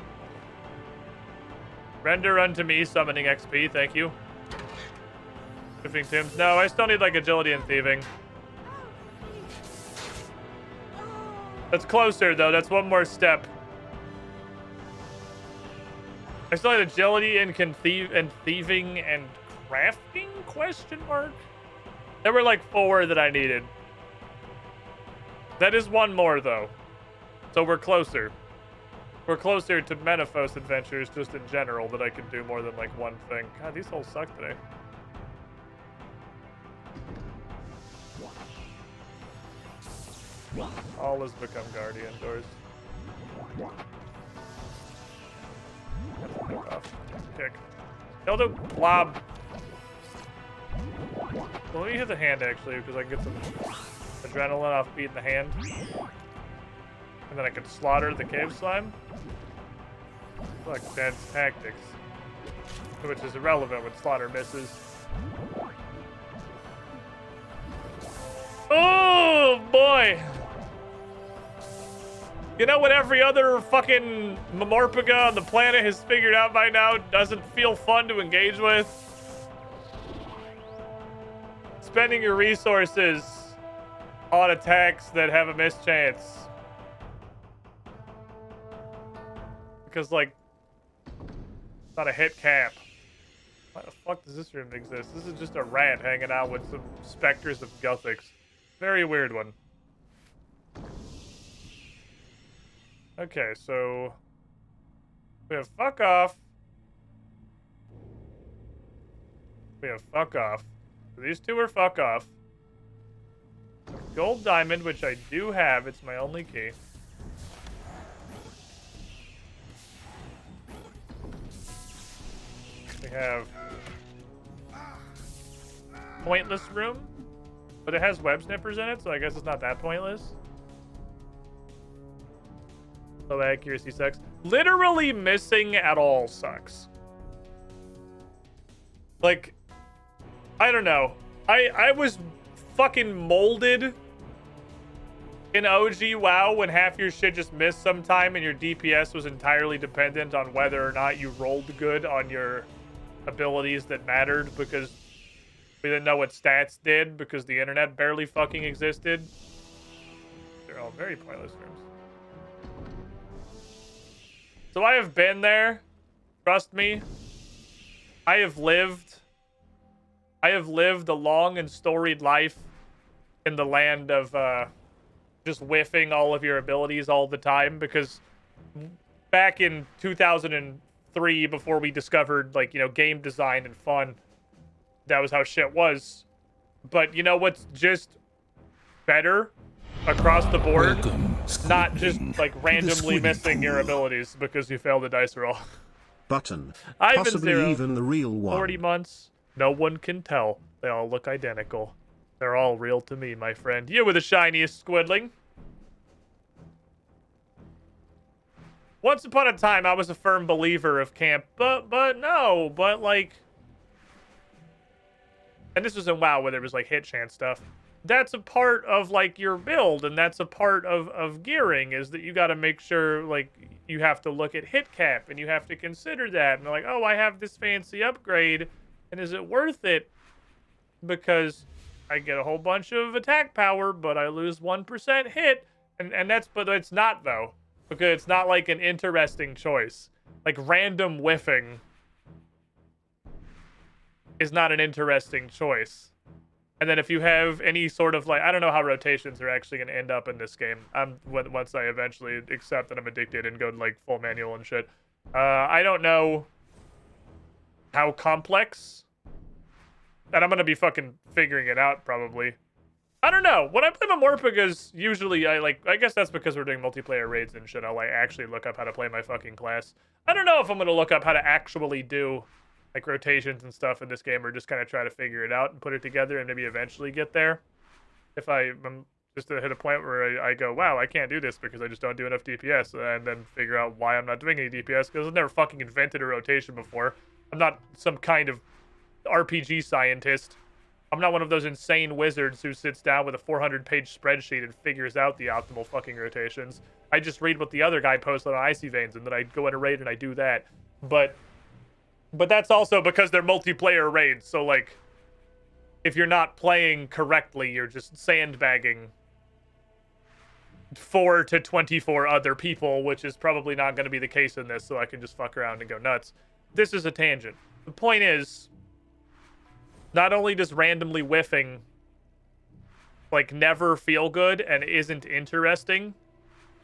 Render unto me summoning XP, thank you. Shifting Tims. No, I still need like agility and thieving. That's closer though, that's one more step. I still need agility and thieving and crafting, question mark? There were like 4 that I needed. That is one more though. So we're closer. We're closer to Menaphos adventures just in general that I can do more than like one thing. God, these holes suck today. All has become Guardian doors. Off. Kick. Killed him. Blob. Well, let me hit the hand actually, because I can get some adrenaline off beating the hand. And then I can slaughter the cave slime. Like bad tactics. Which is irrelevant when slaughter misses. Oh boy! You know what every other fucking Mamorpaga on the planet has figured out by now doesn't feel fun to engage with? Spending your resources on attacks that have a mischance. Because, like, it's not a hit cap. Why the fuck does this room exist? This is just a rat hanging out with some specters of Gothics. Very weird one. Okay, so we have fuck off. We have fuck off. So these two are fuck off. Gold diamond, which I do have. It's my only key. We have pointless room, but it has web snippers in it, so I guess it's not that pointless. Low accuracy sucks. Literally missing at all sucks. Like, I don't know. I was fucking molded in OG WoW when half your shit just missed sometime and your DPS was entirely dependent on whether or not you rolled good on your abilities that mattered, because we didn't know what stats did because the internet barely fucking existed. They're all very pointless rooms. So I have been there. Trust me. I have lived a long and storied life in the land of just whiffing all of your abilities all the time, because back in 2003, before we discovered, like, you know, game design and fun, that was how shit was. But you know what's just better across the board? Not just like randomly missing your abilities because you failed a dice roll. Button. I've been Possibly 0. even the real one. 40 months. No one can tell. They all look identical. They're all real to me, my friend. You were the shiniest squidling. Once upon a time, I was a firm believer of camp, but no, but like, and this was in WoW where there was like hit chance stuff. That's a part of like your build, and that's a part of gearing, is that you got to make sure, like, you have to look at hit cap and you have to consider that. And like, oh, I have this fancy upgrade, and is it worth it? Because I get a whole bunch of attack power, but I lose 1% hit, and that's, but it's not though, because it's not like an interesting choice. Like random whiffing is not an interesting choice. And then if you have any sort of, like, I don't know how rotations are actually going to end up in this game. Once I eventually accept that I'm addicted and go to, like, full manual and shit. I don't know how complex. And I'm going to be fucking figuring it out, probably. I don't know. When I play Mamorpagas, usually I guess that's because we're doing multiplayer raids and shit. I'll, like, actually look up how to play my fucking class. I don't know if I'm going to look up how to actually do, like, rotations and stuff in this game, or just kind of try to figure it out and put it together and maybe eventually get there. If I'm just to hit a point where I go, wow, I can't do this because I just don't do enough DPS, and then figure out why I'm not doing any DPS, because I've never fucking invented a rotation before. I'm not some kind of RPG scientist. I'm not one of those insane wizards who sits down with a 400-page spreadsheet and figures out the optimal fucking rotations. I just read what the other guy posted on Icy Veins, and then I go in a raid and I do that. But that's also because they're multiplayer raids, so, like, if you're not playing correctly, you're just sandbagging 4 to 24 other people, which is probably not going to be the case in this, so I can just fuck around and go nuts. This is a tangent. The point is, not only does randomly whiffing, like, never feel good and isn't interesting,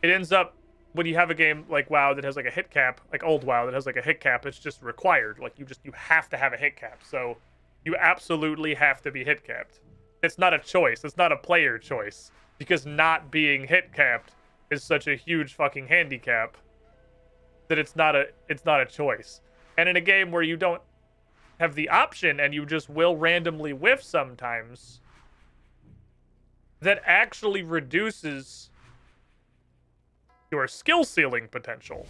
it ends up, when you have a game like WoW that has, like, a hit cap, like old WoW that has, like, a hit cap, it's just required. Like, you have to have a hit cap, so you absolutely have to be hit capped. It's not a choice. It's not a player choice. Because not being hit capped is such a huge fucking handicap that it's not a choice. And in a game where you don't have the option and you just will randomly whiff sometimes, that actually reduces your skill ceiling potential.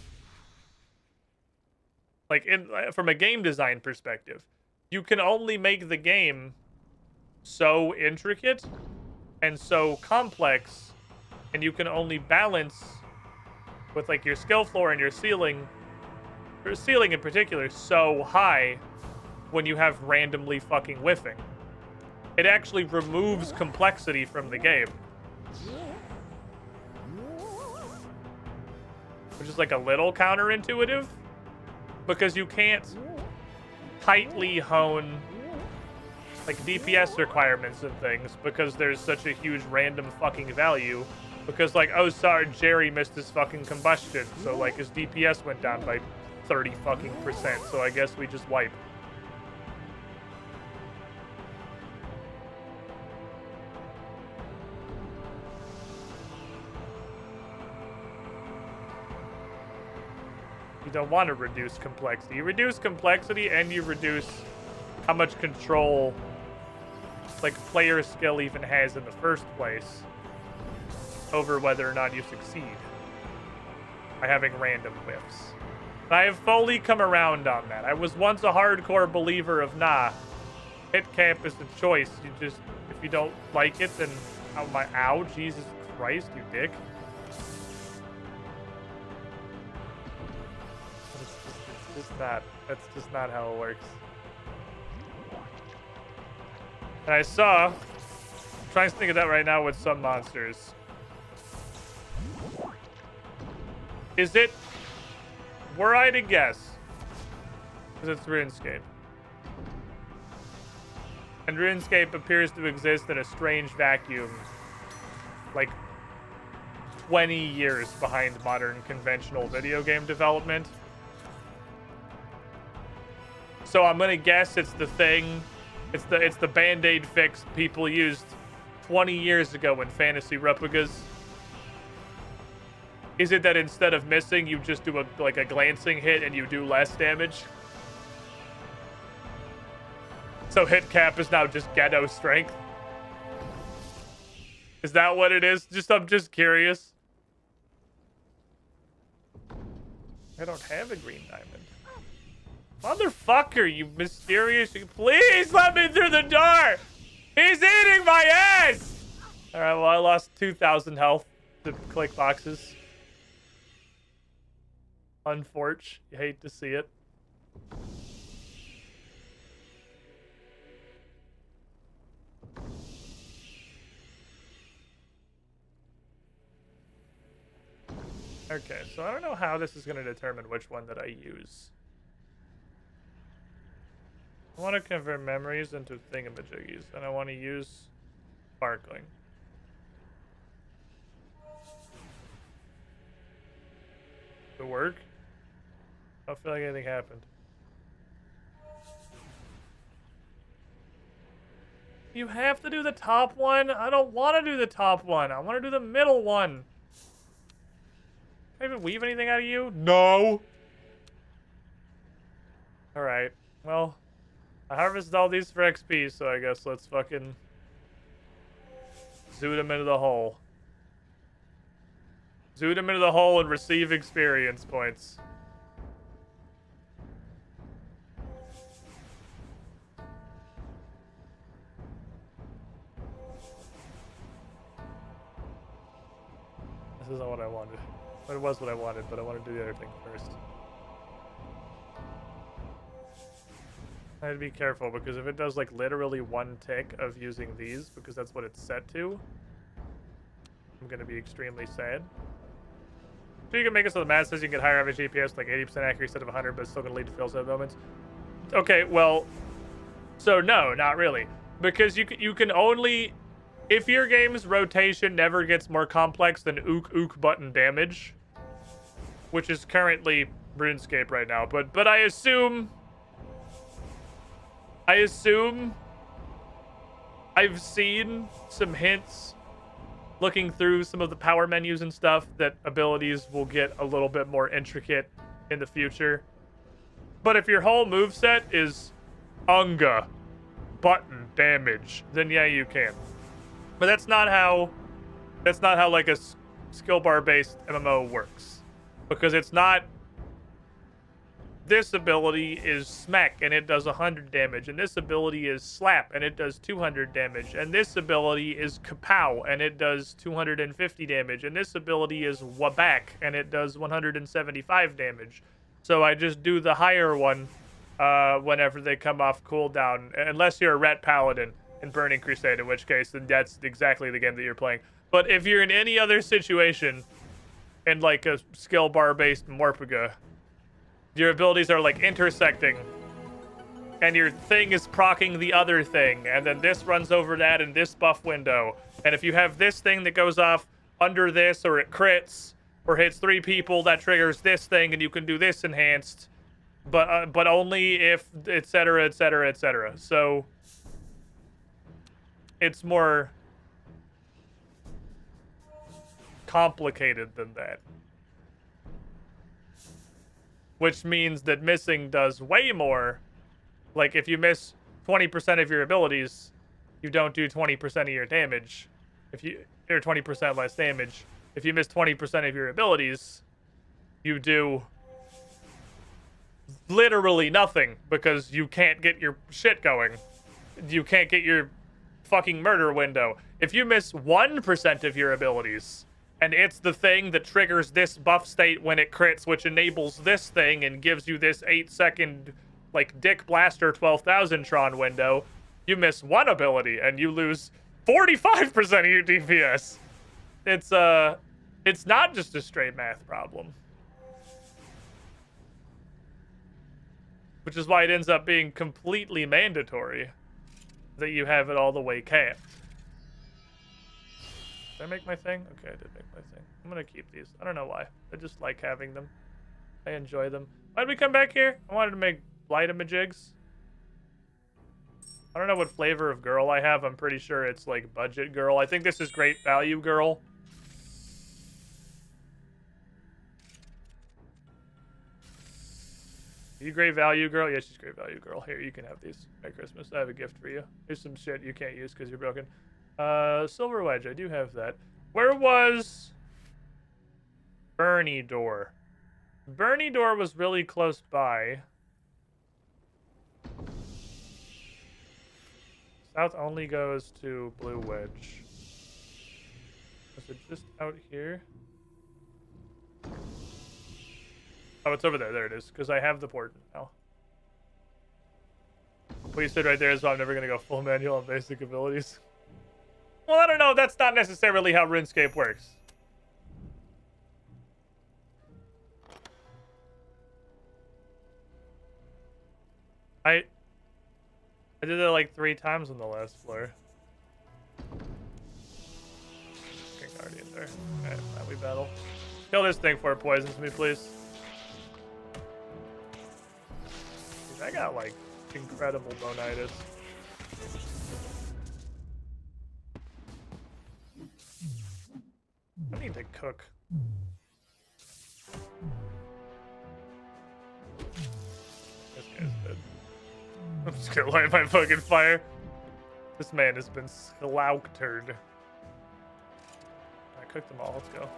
Like, from a game design perspective, you can only make the game so intricate and so complex, and you can only balance with, like, your skill floor and your ceiling in particular so high when you have randomly fucking whiffing. It actually removes complexity from the game, which is, like, a little counterintuitive, because you can't tightly hone, like, DPS requirements and things, because there's such a huge random fucking value. Because, like, oh, sorry, Jerry missed his fucking combustion, so, like, his DPS went down by 30 fucking %, so I guess we just wipe. You don't want to reduce complexity. You reduce complexity and you reduce how much control, like, player skill even has in the first place over whether or not you succeed by having random whiffs. And I have fully come around on that. I was once a hardcore believer of, nah, hit cap is a choice. You just, if you don't like it, then, ow, Jesus Christ, you dick. That's just not how it works. And I saw, I'm trying to think of that right now with some monsters. Is it, were I to guess, because it's RuneScape. And RuneScape appears to exist in a strange vacuum, like 20 years behind modern conventional video game development. So I'm gonna guess it's the thing, it's the Band-Aid fix people used 20 years ago in fantasy replicas. Is it that instead of missing, you just do a glancing hit and you do less damage? So hit cap is now just ghetto strength? Is that what it is? I'm just curious. I don't have a green diamond. Motherfucker, you mysterious... Please let me through the door! He's eating my ass! Alright, well, I lost 2,000 health to click boxes. Unfortunate. You hate to see it. Okay, so I don't know how this is going to determine which one that I use. I want to convert memories into thingamajiggies, and I want to use sparkling. Did it work? I don't feel like anything happened. You have to do the top one? I don't want to do the top one. I want to do the middle one. Can I even weave anything out of you? No. Alright. Well, I harvested all these for XP, so I guess let's fucking zoot them into the hole. Zoot them into the hole and receive experience points. This isn't what I wanted. It was what I wanted, but I want to do the other thing first. I had to be careful because if it does like literally 1 tick of using these, because that's what it's set to, I'm gonna be extremely sad. So you can make it so the math says you can get higher average DPS, like 80% accuracy instead of 100, but it's still gonna lead to fail set moments. Okay, well, so no, not really, because you can only, if your game's rotation never gets more complex than ook button damage, which is currently RuneScape right now, but I assume I've seen some hints looking through some of the power menus and stuff that abilities will get a little bit more intricate in the future. But if your whole moveset is Unga button damage, then yeah, you can. But that's not how like a skill bar based MMO works, because it's not. This ability is smack and it does 100 damage, and this ability is slap and it does 200 damage, and this ability is kapow and it does 250 damage, and this ability is wabak and it does 175 damage. So I just do the higher one whenever they come off cooldown, unless you're a Ret Paladin in Burning Crusade, in which case then that's exactly the game that you're playing. But if you're in any other situation in like a skill bar based Morpega, your abilities are like intersecting, and your thing is proccing the other thing, and then this runs over that in this buff window. And if you have this thing that goes off under this, or it crits, or hits 3 people, that triggers this thing, and you can do this enhanced, but only if, etc., etc., etc. So it's more complicated than that. Which means that missing does way more. Like, if you miss 20% of your abilities, you don't do 20% of your damage. Or 20% less damage. If you miss 20% of your abilities, you do literally nothing, because you can't get your shit going. You can't get your fucking murder window. If you miss 1% of your abilities, and it's the thing that triggers this buff state when it crits, which enables this thing and gives you this 8-second, like, Dick Blaster 12,000 Tron window, you miss 1 ability and you lose 45% of your DPS. It's not just a straight math problem. Which is why it ends up being completely mandatory that you have it all the way capped. Did I make my thing? Okay, I did make my thing. I'm gonna keep these. I don't know why. I just like having them. I enjoy them. Why'd we come back here? I wanted to make blight-a-majigs. I don't know what flavor of girl I have. I'm pretty sure it's like budget girl. I think this is great value girl. Are you great value girl? Yeah, she's great value girl. Here, you can have these. Merry Christmas. I have a gift for you. Here's some shit you can't use because you're broken. Silver Wedge, I do have that. Where was Bernie Door? Bernie Door was really close by. South only goes to Blue Wedge. Is it just out here? Oh, it's over there. There it is. Because I have the port now. What you said right there is why I'm never going to go full manual on basic abilities. Well, I don't know. That's not necessarily how RuneScape works. I did it like 3 times on the last floor. King Guardian there. Alright, now we battle. Kill this thing before it poisons me, please. Dude, I got like incredible bonitis. I need to cook. This guy's dead. I'm just gonna light my fucking fire. This man has been slaughtered. I cooked them all. Let's go.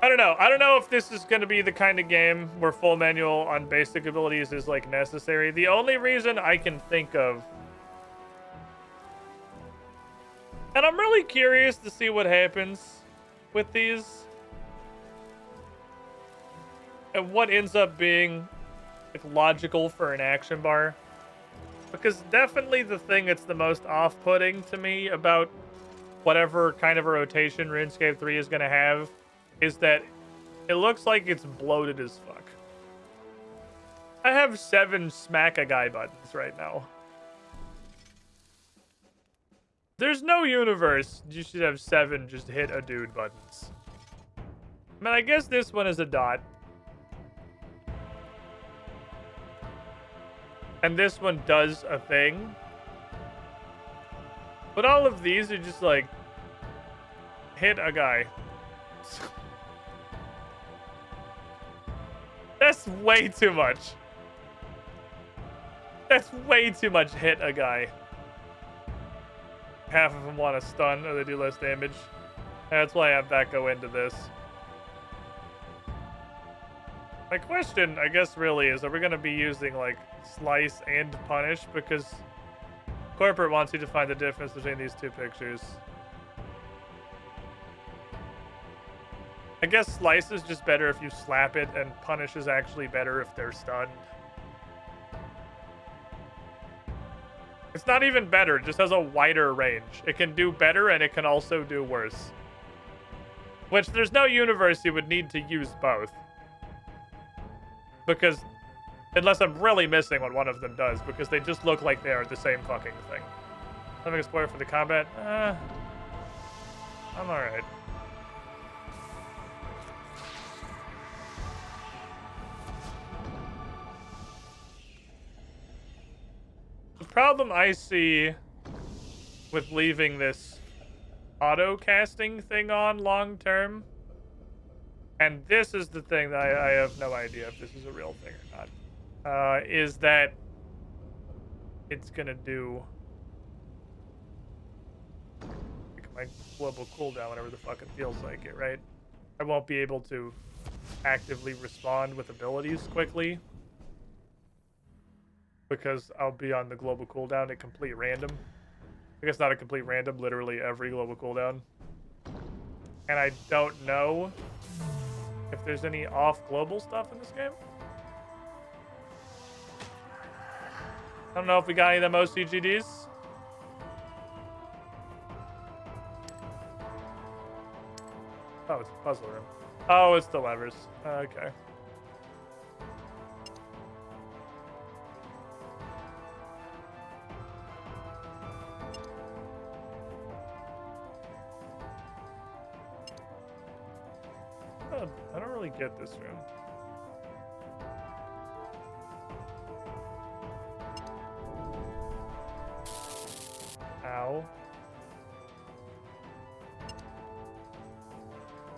I don't know. I don't know if this is gonna be the kind of game where full manual on basic abilities is like necessary. The only reason I can think of, and I'm really curious to see what happens with these. And what ends up being like logical for an action bar. Because definitely the thing that's the most off-putting to me about whatever kind of a rotation RuneScape 3 is going to have is that it looks like it's bloated as fuck. I have 7 smack a guy buttons right now. There's no universe you should have 7 just hit a dude buttons. I mean, I guess this one is a dot. And this one does a thing. But all of these are just like, hit a guy. That's way too much. That's way too much hit a guy. Half of them want to stun or they do less damage. That's why I have that go into this. My question, I guess, really is, are we going to be using, like, slice and punish? Because corporate wants you to find the difference between these two pictures. I guess slice is just better if you slap it, and punish is actually better if they're stunned. It's not even better, it just has a wider range. It can do better, and it can also do worse. Which, there's no universe you would need to use both. Because, unless I'm really missing what one of them does, because they just look like they are the same fucking thing. Something explorer for the combat? I'm alright. The problem I see with leaving this auto casting thing on long term, and this is the thing that I have no idea if this is a real thing or not, is that it's gonna do like my global cooldown whenever the fuck it feels like it, right? I won't be able to actively respond with abilities quickly because I'll be on the global cooldown at complete random. I guess not a complete random, literally every global cooldown. And I don't know if there's any off-global stuff in this game. I don't know if we got any of them OCGDs. Oh, it's a puzzle room. Oh, it's the levers. Okay. I don't really get this room. Ow.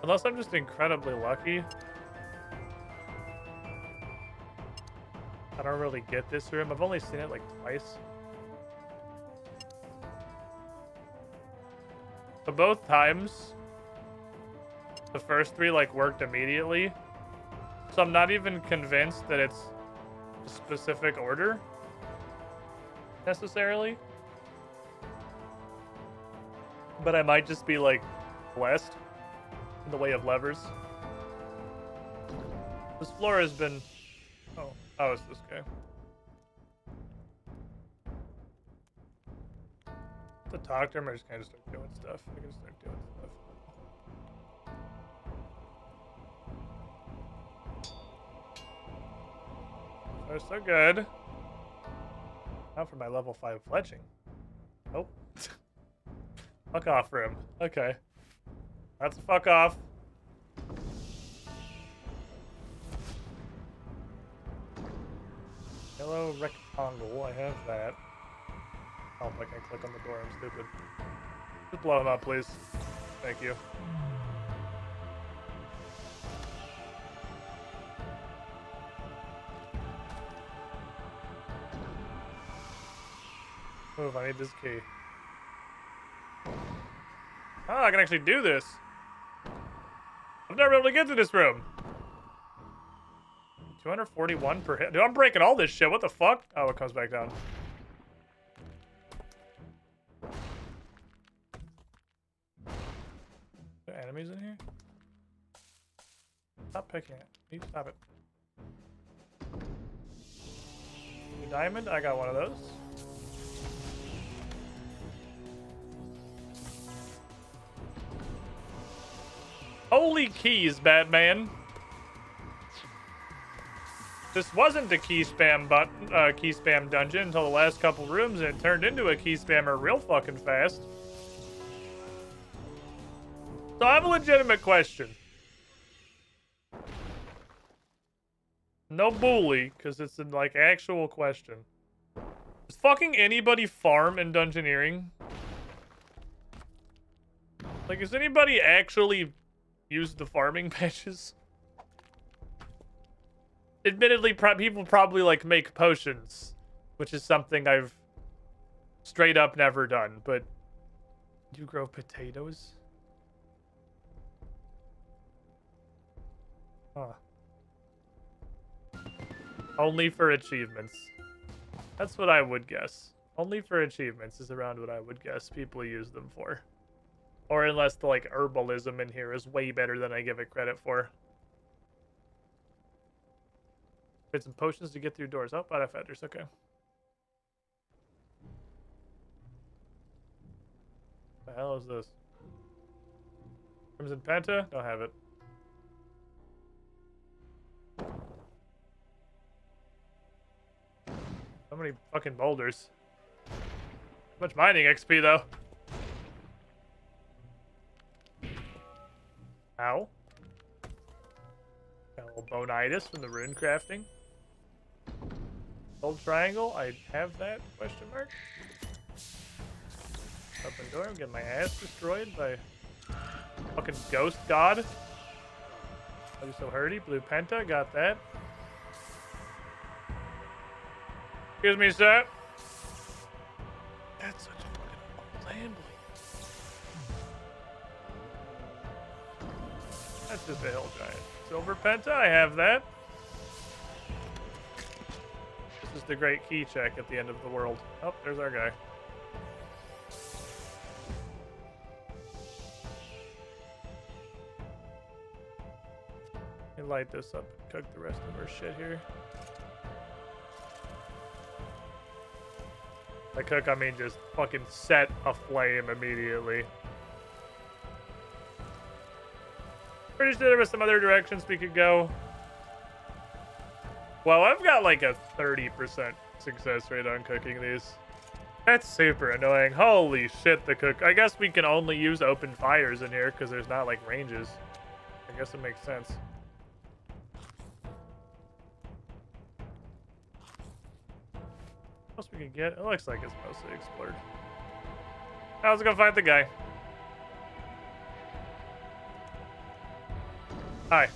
Unless I'm just incredibly lucky. I don't really get this room. I've only seen it like twice. But both times, the first 3 like worked immediately. So I'm not even convinced that it's a specific order necessarily. But I might just be like blessed in the way of levers. This floor has been... Oh, it's this guy. To talk to him, or just kind of start doing stuff. I can start doing stuff. They're so good. Now for my level 5 fletching. Nope. Fuck off room. Okay. That's a fuck off. Yellow rectangle. I have that. Oh, I can click on the door. I'm stupid. Just blow him up, please. Thank you. Move, I need this key. Oh, I can actually do this. I've never been able to get to this room. 241 per hit. Dude, I'm breaking all this shit. What the fuck? Oh, it comes back down. enemies in here? Stop picking it. You stop it. New diamond? I got one of those. Holy keys, Batman. This wasn't a key spam key spam dungeon until the last couple rooms, and it turned into a key spammer real fucking fast. So I have a legitimate question. No bully, because it's an like actual question. Does fucking anybody farm in Dungeoneering? Like, does anybody actually use the farming patches? Admittedly, people probably like make potions, which is something I've straight up never done, but do you grow potatoes? Huh. Only for achievements. That's what I would guess. Only for achievements is around what I would guess people use them for. Or unless the like herbalism in here is way better than I give it credit for. Get some potions to get through doors. Oh, out of feathers. Okay. The hell is this? Crimson Penta? Don't have it. So many fucking boulders. Too much mining XP though. Ow. Got a little bonitis from the rune crafting. Gold triangle, I have that? Question mark. Open door, I'm getting my ass destroyed by fucking ghost god. I'm so hurty. Blue Penta, got that. Excuse me, sir. That's such a fucking old land. That's just a hill giant. Silver Penta, I have that. This is the great key check at the end of the world. Oh, there's our guy. Let me light this up and cook the rest of our shit here. By cook, I mean just fucking set aflame immediately. Pretty sure there were some other directions we could go. Well, I've got like a 30% success rate on cooking these. That's super annoying. Holy shit, the cook. I guess we can only use open fires in here because there's not like ranges. I guess it makes sense. What else we can get? It looks like it's mostly explored. Now let's go fight the guy. Hi.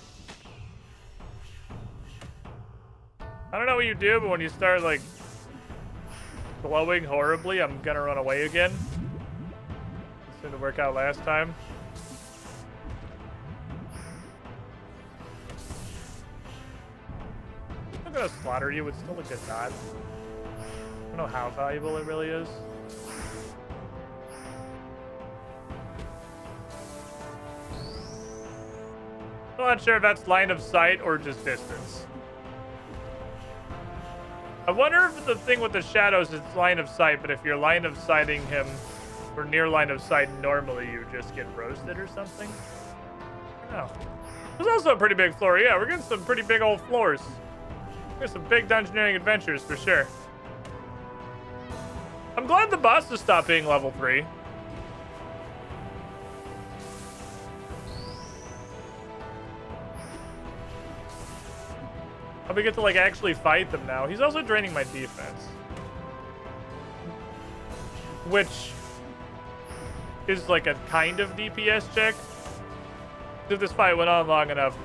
I don't know what you do, but when you start, like, glowing horribly, I'm gonna run away again. This didn't work out last time. I'm gonna slaughter you with still a good dot. I don't know how valuable it really is. I'm not sure if that's line of sight or just distance. I wonder if the thing with the shadows is line of sight, but if you're line of sighting him or near line of sight normally, you just get roasted or something. I don't know. There's also a pretty big floor. Yeah, we're getting some pretty big old floors. There's some big dungeoneering adventures for sure. I'm glad the bosses stopped being level 3. We get to like actually fight them now. He's also draining my defense, which is like a kind of DPS check. If this fight went on long enough,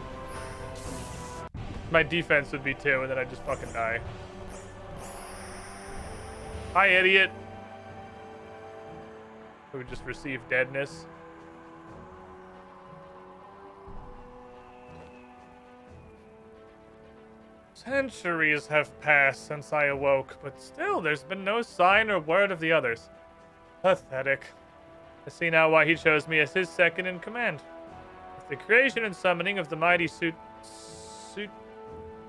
my defense would be 2, and then I'd just fucking die. Hi, idiot. We would just receive deadness. Centuries have passed since I awoke, but still there's been no sign or word of the others. Pathetic. I see now why he chose me as his second in command. The creation and summoning of the mighty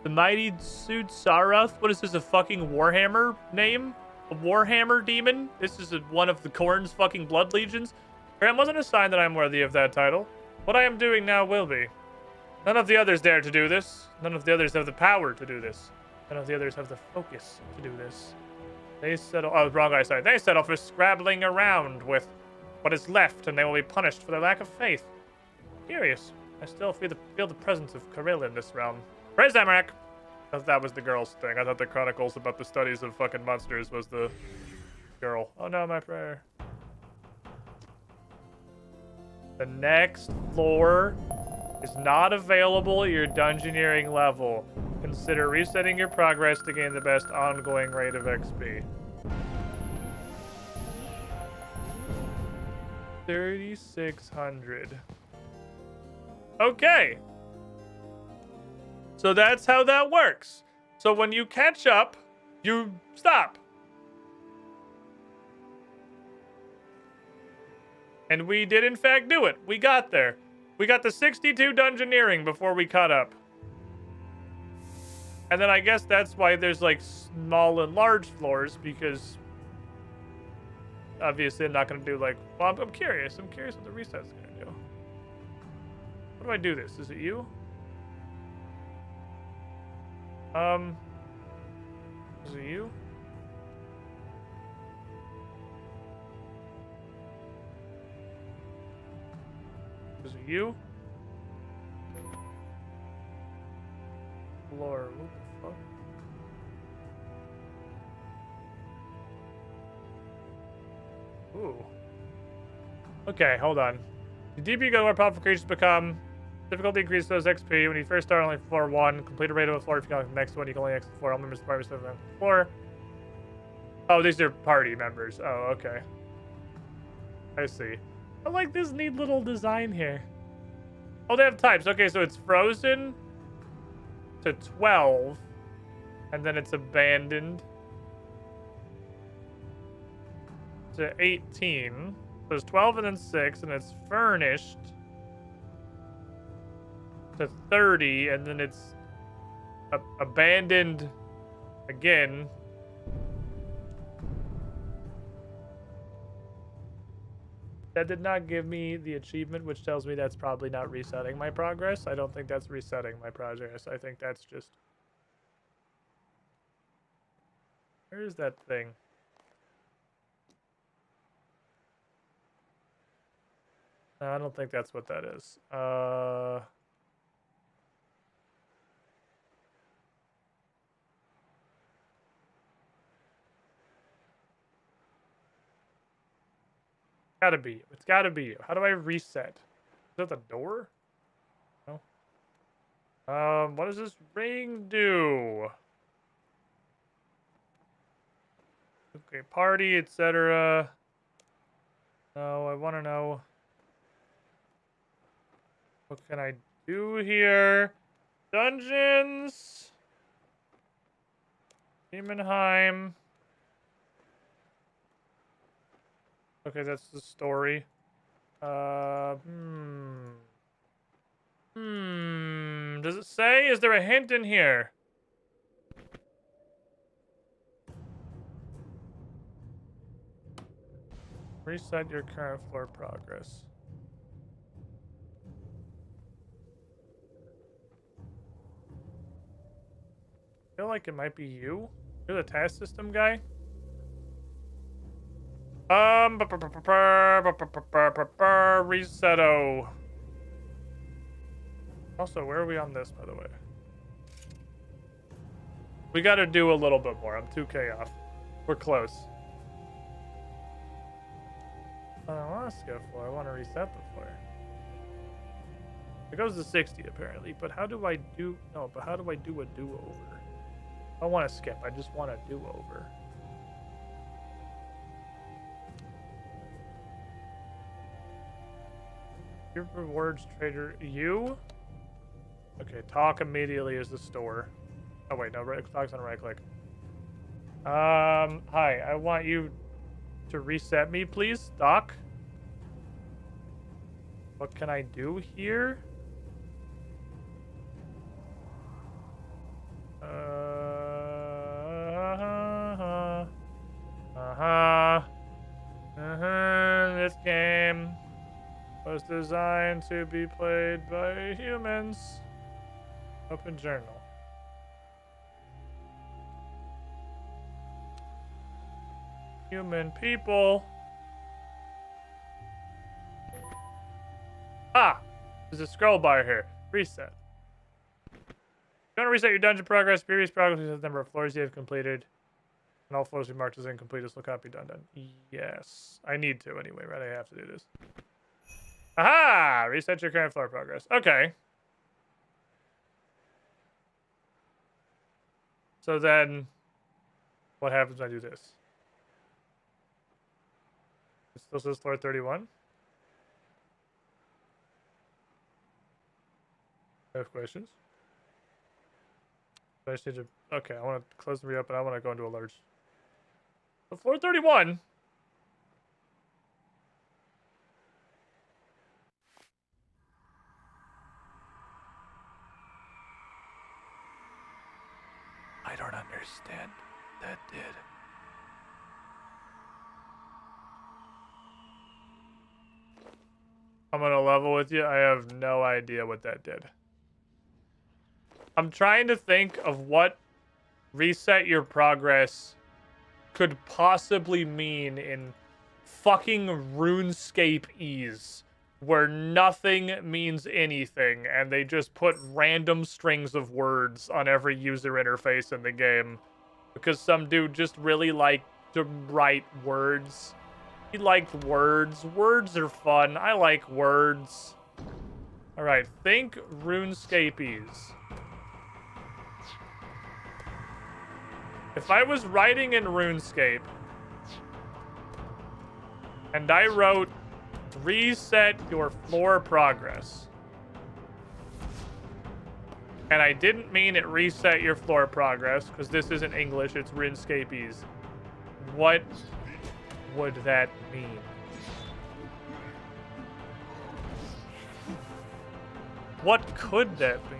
the mighty Sarath. What is this, a fucking Warhammer name? A Warhammer demon? This is one of the Khorne's fucking blood legions? Graham wasn't a sign that I'm worthy of that title. What I am doing now will be. None of the others dare to do this. None of the others have the power to do this. None of the others have the focus to do this. They settle. Oh, wrong guy, sorry. They settle for scrabbling around with what is left, and they will be punished for their lack of faith. Curious. I still feel the presence of Kirill in this realm. Praise Amarak! I thought that was the girl's thing. I thought the chronicles about the studies of fucking monsters was the girl. Oh no, my prayer. The next floor is not available at your dungeoneering level. Consider resetting your progress to gain the best ongoing rate of XP. 3,600. Okay. So that's how that works. So when you catch up, you stop. And we did in fact do it. We got there. We got the 62 dungeoneering before we caught up. And then I guess that's why there's like small and large floors, because obviously I'm not going to do like, well, I'm curious. I'm curious what the reset's going to do. How do I do this? Is it you? Is it you? Is it you? Lord, what the fuck? Ooh. Okay, hold on. The deeper you go, the more powerful creatures become. Difficulty increases those XP. When you first start, only floor 1. Complete a raid of a floor. If you go to the next one, you can only exit the floor. All members of the party on the floor. Oh, these are party members. Oh, okay. I see. I like this neat little design here. Oh, they have types. Okay, so it's frozen to 12. And then it's abandoned to 18. So it's 12 and then 6. And it's furnished to 30, and then it's abandoned again. That did not give me the achievement, which tells me that's probably not resetting my progress. I don't think that's resetting my progress. I think that's just... Where is that thing? No, I don't think that's what that is. Gotta be you. It's gotta be you. How do I reset? Is that the door? No. What does this ring do? Okay, party, etc. No, I want to know. What can I do here? Dungeons. Demonheim. Okay, that's the story. Does it say? Is there a hint in here? Reset your current floor progress. I feel like it might be you. You're the task system guy. Resetto. Also, where are we on this, by the way? We gotta do a little bit more. I'm 2k off. We're close. I don't want to skip floor. I want to reset the floor. It goes to 60 apparently, but how do I do... No, but how do I do a do-over? I don't want to skip. I just want a do-over. Your rewards trader, you? Okay, talk immediately is the store. Oh wait, no, talk's on right click. Hi, I want you to reset me, please, Doc. What can I do here? This game was designed to be played by humans. Open journal. Human people. Ah! There's a scroll bar here. Reset. You want to reset your dungeon progress? Previous progress is the number of floors you have completed. And all floors be marked as incomplete. This will not be done. Yes. I need to anyway, right? I have to do this. Aha! Reset your current floor progress. Okay. So then, what happens when I do this? It still says floor 31. I have questions. I just need to, okay, I want to close and reopen. I want to go into a large. So floor 31. I don't understand what that did. I'm gonna level with you. I have no idea what that did. I'm trying to think of what reset your progress could possibly mean in fucking RuneScape ease, where nothing means anything and they just put random strings of words on every user interface in the game because some dude just really liked to write words. He liked words. Words are fun. I like words. All right, think RuneScape ease. If I was writing in RuneScape and I wrote reset your floor progress and I didn't mean it reset your floor progress because this isn't English, it's RuneScapeese, what would that mean? What could that mean?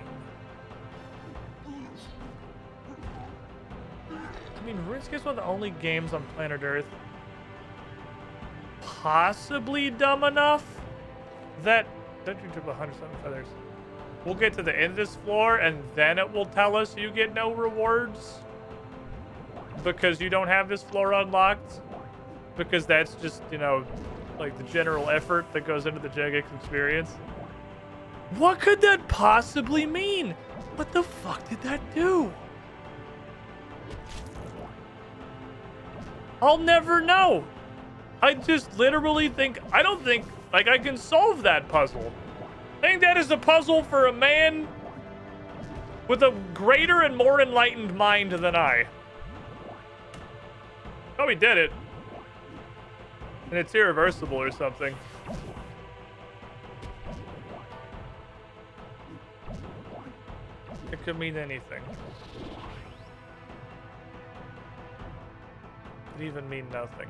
I mean, RuneScape's one of the only games on planet Earth possibly dumb enough that Dungeon took 107 feathers. We'll get to the end of this floor and then it will tell us you get no rewards because you don't have this floor unlocked, because that's just, you know, like the general effort that goes into the Jagex experience. What could that possibly mean? What the fuck did that do? I'll never know. I just literally think, I don't think, like, I can solve that puzzle. I think that is a puzzle for a man with a greater and more enlightened mind than I. Oh, he did it. And it's irreversible or something. It could mean anything. It could even mean nothing.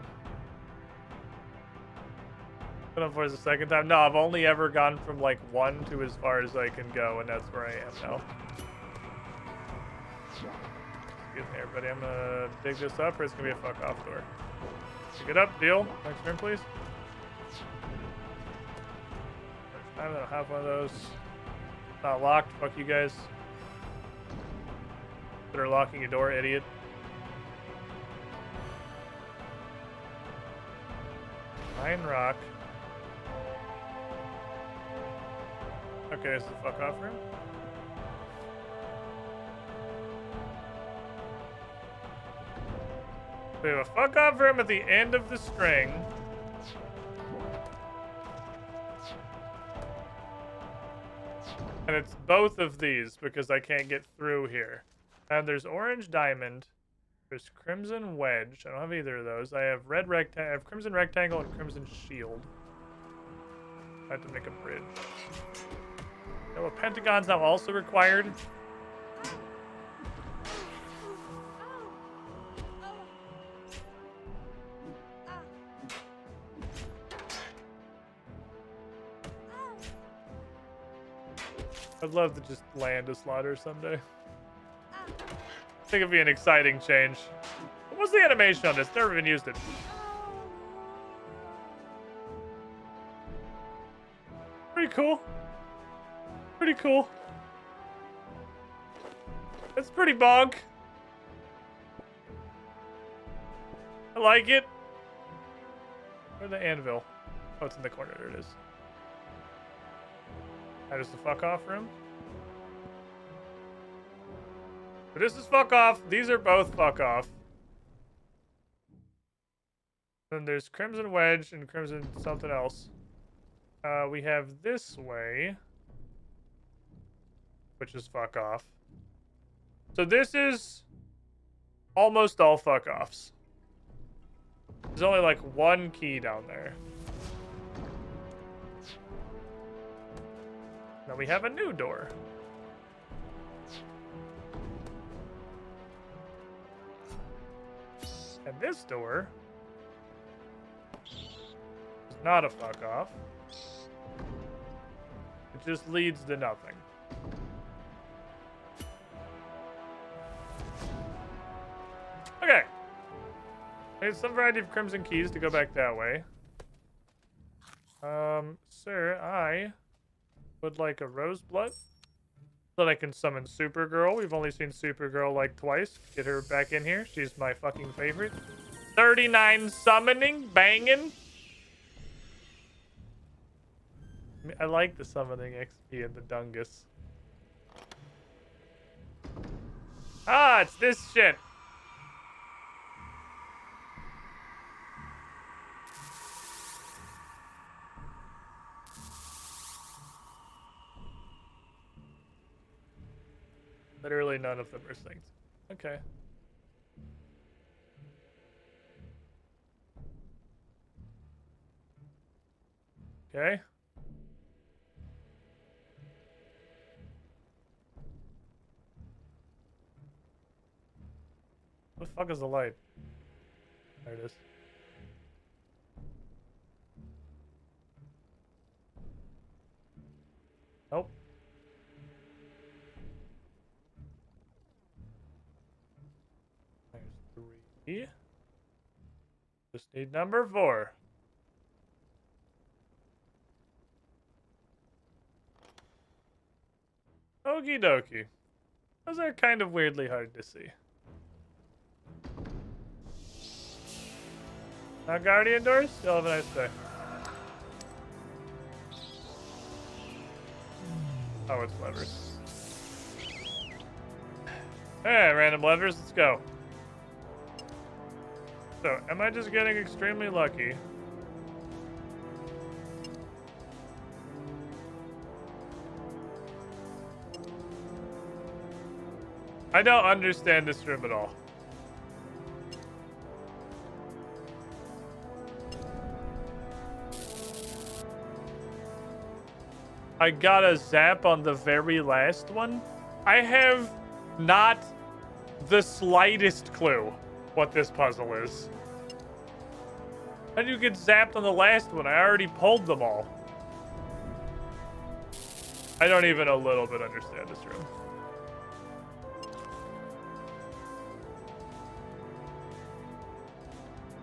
Going for the second time? No, I've only ever gone from like 1 to as far as I can go, and that's where I am now. Excuse me, everybody. I'm gonna dig this up, or it's gonna be a fuck off door. Pick it up, deal. Next turn, please. Next time, I don't have one of those. It's not locked. Fuck you guys. Better locking your door, idiot. Iron rock. Okay, this is the fuck off room. We have a fuck off room at the end of the string. And it's both of these because I can't get through here. And there's orange diamond. There's crimson wedge. I don't have either of those. I have red rectangle. I have crimson rectangle and crimson shield. I have to make a bridge. You know, a pentagon's now also required. I'd love to just land a slaughter someday. I think it'd be an exciting change. What was the animation on this? Never even used it. Pretty cool. Pretty cool. That's pretty bonk. I like it. Where's the anvil? Oh, it's in the corner. There it is. That is the fuck off room. So this is fuck off. These are both fuck off. Then there's Crimson Wedge and Crimson something else. We have this way, which is fuck off. So this is almost all fuck offs. There's only like one key down there. Now we have a new door. And this door is not a fuck off. It just leads to nothing. Okay. There's some variety of crimson keys to go back that way. Sir, I would like a rose blood so that I can summon Supergirl. We've only seen Supergirl like twice. Get her back in here. She's my fucking favorite. 39 summoning, banging. I like the summoning XP and the Dungus. Ah, it's this shit. Literally none of them are synced. Okay. Okay. What the fuck is the light? There it is. Nope. There's 3. Just need number 4. Okie dokie. Those are kind of weirdly hard to see. Now, Guardian doors, you'll have a nice day. Oh, it's levers. Hey, random levers, let's go. So, am I just getting extremely lucky? I don't understand this room at all. I got a zap on the very last one. I have not the slightest clue what this puzzle is. How did you get zapped on the last one? I already pulled them all. I don't even a little bit understand this room.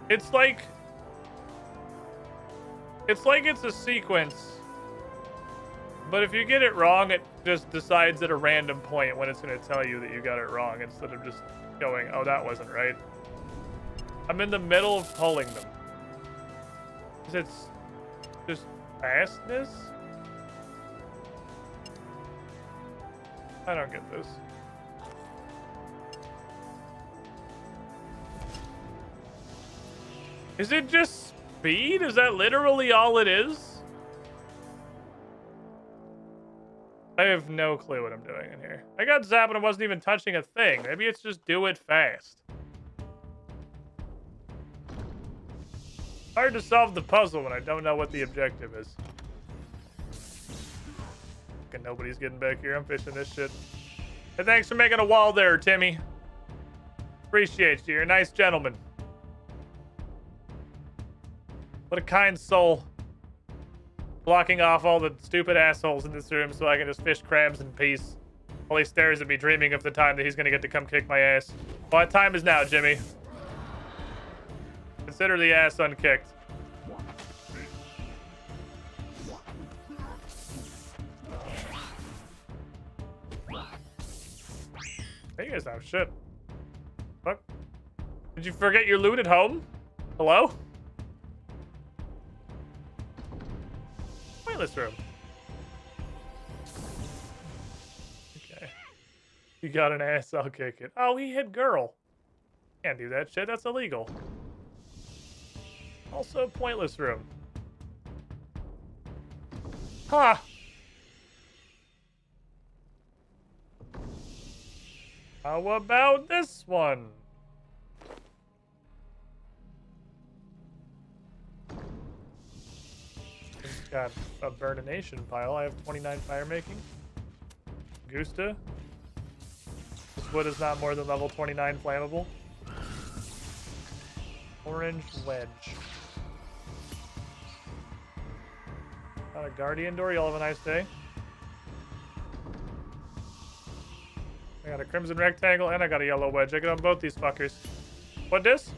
It's like it's a sequence. But if you get it wrong, it just decides at a random point when it's going to tell you that you got it wrong instead of just going, oh, that wasn't right. I'm in the middle of pulling them. Is it just fastness? I don't get this. Is it just speed? Is that literally all it is? I have no clue what I'm doing in here. I got zapped and I wasn't even touching a thing. Maybe it's just do it fast. Hard to solve the puzzle when I don't know what the objective is. Okay, nobody's getting back here. I'm fishing this shit. Hey, thanks for making a wall there, Timmy. Appreciate you. You're a nice gentleman. What a kind soul. blocking off all the stupid assholes in this room so I can just fish crabs in peace. While he stares at me, dreaming of the time that he's gonna get to come kick my ass. What time is now, Jimmy? Consider the ass unkicked. Hey, you guys have shit. Fuck. Did you forget your loot at home? Hello? Pointless room. Okay. You got an ass, I'll kick it. Oh, he hit girl. Can't do that shit, that's illegal. Also, pointless room. Huh. How about this one? It's got a burnination pile. I have 29 fire making. Gusta. This wood is not more than level 29 flammable. Orange wedge. Got a guardian door. Y'all have a nice day. I got a crimson rectangle and I got a yellow wedge. I get on both these fuckers. What this?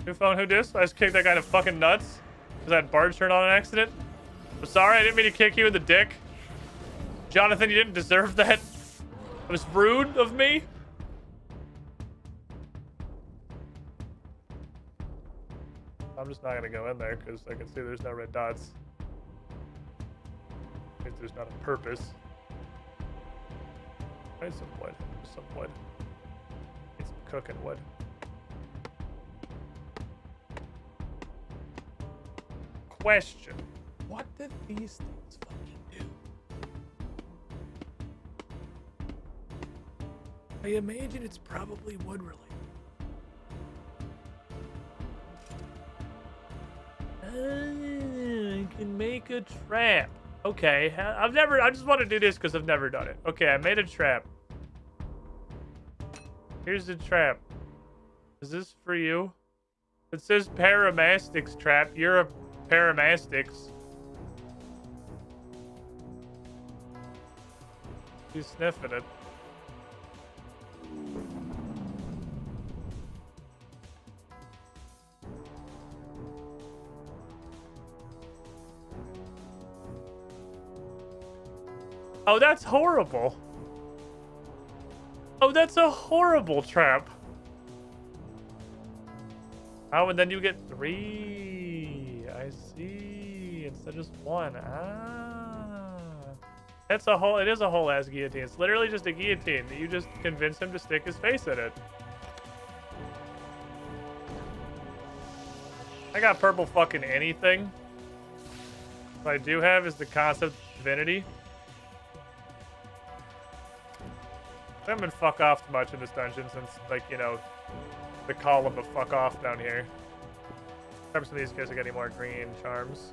New phone, who dis? I just kicked that guy in the fucking nuts. Because that barge turned on an accident. I'm sorry, I didn't mean to kick you in the dick. Jonathan, you didn't deserve that. It was rude of me. I'm just not gonna go in there because I can see there's no red dots. Means there's not a purpose. I need some wood. Some wood. Need some cooking wood. Question. What did these things fucking do? I imagine it's probably wood related. I can make a trap. Okay, I just want to do this because I've never done it. Okay, I made a trap. Here's the trap. Is this for you? It says Paramastics trap. You're a Paramastics. She's sniffing it. Oh, that's horrible. Oh, that's a horrible trap. Oh, and then you get 3. I see. Instead of just 1. Ah. That's a whole, it is a whole ass guillotine. It's literally just a guillotine. You just convince him to stick his face in it. I got purple fucking anything. What I do have is the concept of divinity. I haven't been fuck off too much in this dungeon since, like, you know, the column of fuck off down here. Perhaps some of these guys are getting more green charms.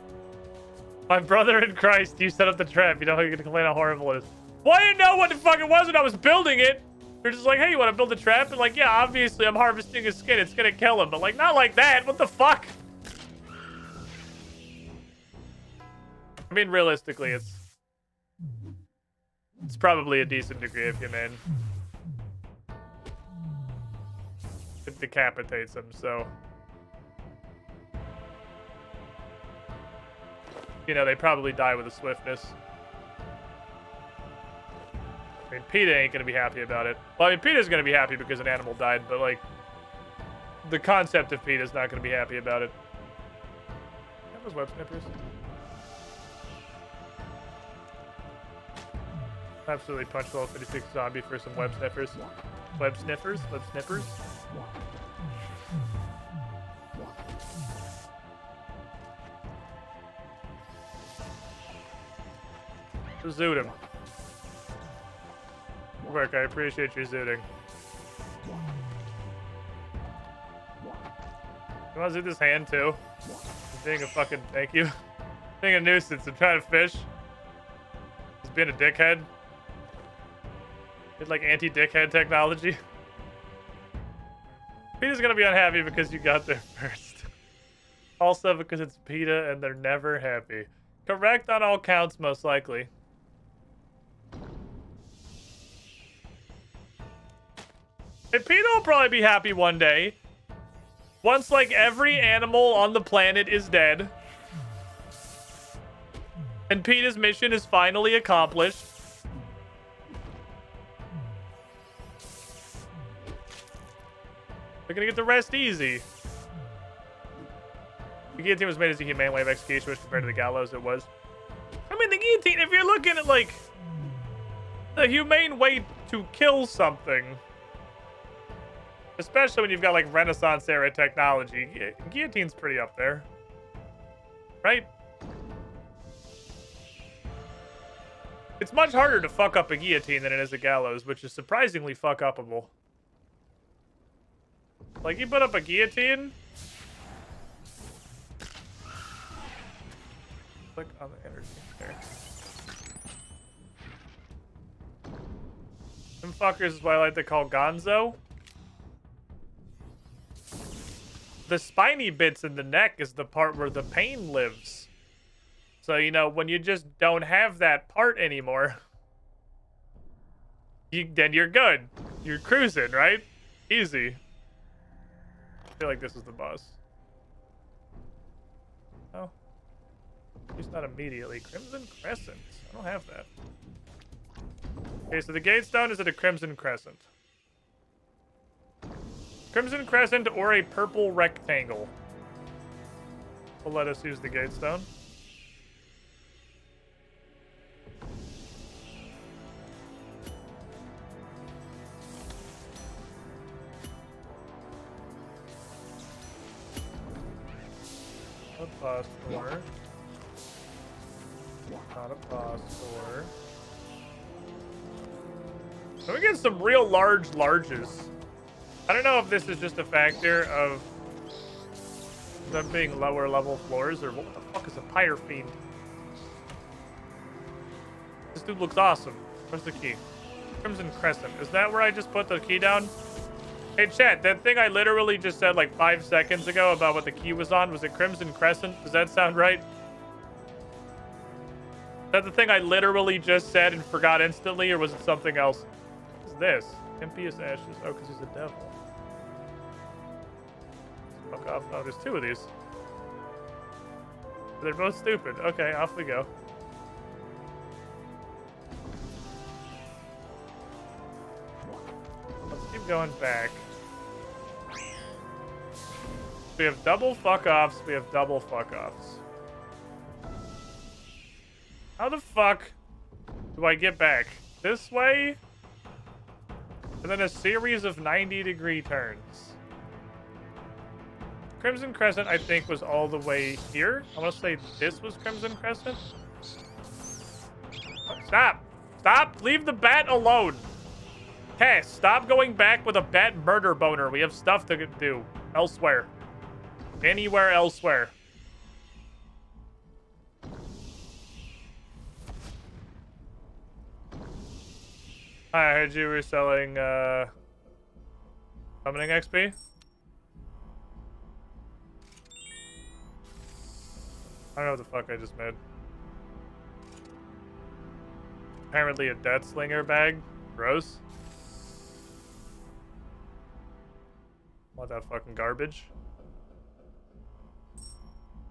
My brother in Christ, you set up the trap. You know how you can complain how horrible it is. Well, I didn't know what the fuck it was when I was building it. They're just like, hey, you want to build a trap? And like, yeah, obviously I'm harvesting his skin. It's gonna kill him. But like, not like that. What the fuck? I mean, realistically, it's probably a decent degree of human. It decapitates him, so. You know, they probably die with a swiftness. I mean, PETA ain't gonna be happy about it. Well, I mean, PETA's gonna be happy because an animal died, but like, the concept of PETA's not gonna be happy about it. Have those web snippers. Absolutely punch level 56 zombie for some web sniffers. Web sniffers? Web snippers? Zoot him. Good work, I appreciate your zooting. You want to zoot this hand too? He's being a fucking, thank you. Being a nuisance and trying to fish. He's being a dickhead. It's like anti-dickhead technology. Peter's gonna be unhappy because you got there first. Also because it's PETA and they're never happy. Correct on all counts, most likely. And PETA will probably be happy one day. Once, like, every animal on the planet is dead. And PETA's mission is finally accomplished. They're gonna get the rest easy. The guillotine was made as a humane way of execution, which compared to the gallows it was. I mean, the guillotine, if you're looking at, like, the humane way to kill something, especially when you've got, like, Renaissance era technology, guillotine's pretty up there. Right? It's much harder to fuck up a guillotine than it is a gallows, which is surprisingly fuck upable. Like, you put up a guillotine. Click on the energy there. Them fuckers is what I like to call gonzo. The spiny bits in the neck is the part where the pain lives. So, you know, when you just don't have that part anymore, then you're good. You're cruising, right? Easy. I feel like this is the boss. Oh. At least not immediately. Crimson Crescent. I don't have that. Okay, so the gate stone is at a Crimson Crescent. Crimson Crescent or a purple rectangle will let us use the gate stone. A boss door. Not a boss door. So we get some real large larges. I don't know if this is just a factor of them being lower level floors or what the fuck is a pyre fiend? This dude looks awesome. Where's the key? Crimson Crescent. Is that where I just put the key down? Hey chat, that thing I literally just said like 5 seconds ago about what the key was on, was it Crimson Crescent? Does that sound right? Is that the thing I literally just said and forgot instantly, or was it something else? What is this? Impious Ashes. Oh, because he's a devil. Fuck off. Oh, there's 2 of these. They're both stupid. Okay, off we go. Let's keep going back. We have double fuck-offs. We have double fuck-offs. How the fuck do I get back? This way? And then a series of 90-degree turns. Crimson Crescent, I think, was all the way here. I want to say this was Crimson Crescent. Stop! Stop! Leave the bat alone! Cass, stop going back with a bat murder boner. We have stuff to do elsewhere. Anywhere elsewhere. I heard you were selling summoning XP. I don't know what the fuck I just made. Apparently a Death Slinger bag. Gross. Want that fucking garbage.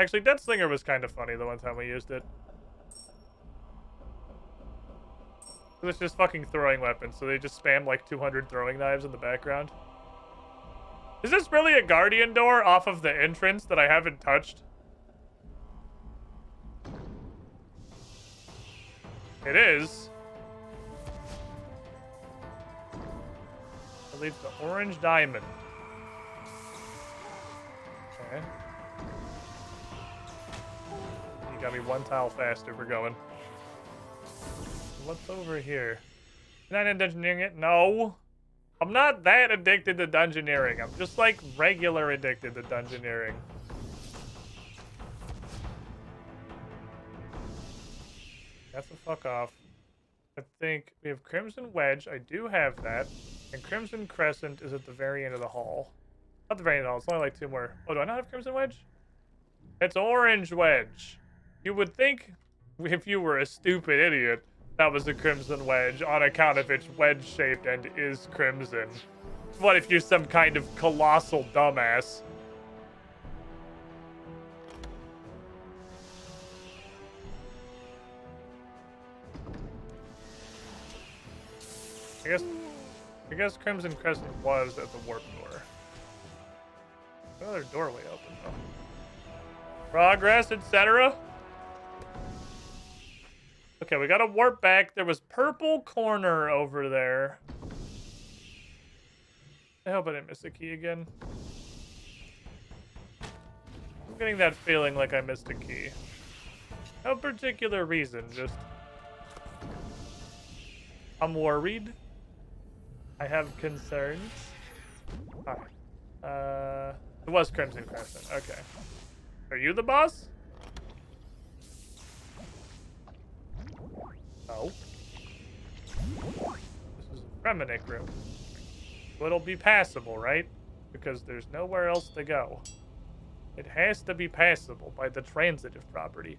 Actually, Death Slinger was kind of funny the one time we used it. It was just fucking throwing weapons, so they just spam like 200 throwing knives in the background. Is this really a guardian door off of the entrance that I haven't touched? It is. It leads to Orange Diamond. Okay. You got me 1 tile faster. We're going. What's over here? You're not into dungeoneering it? No. I'm not that addicted to dungeoneering. I'm just like regular addicted to dungeoneering. That's a fuck off. I think we have Crimson Wedge. I do have that. And Crimson Crescent is at the very end of the hall. Not the very end of the hall. It's only like 2 more. Oh, do I not have Crimson Wedge? It's orange wedge. You would think if you were a stupid idiot, that was the crimson wedge on account of its wedge-shaped and is crimson. What if you're some kind of colossal dumbass? I guess Crimson Crescent was at the warp door. Another doorway open though. Progress, etc. Okay, we gotta warp back. There was purple corner over there. I hope I didn't miss a key again. I'm getting that feeling like I missed a key. No particular reason, just... I'm worried. I have concerns. Alright. It was Crimson Crescent. Okay. Are you the boss? No. This is a Reminic room. So it'll be passable, right? Because there's nowhere else to go. It has to be passable by the transitive property.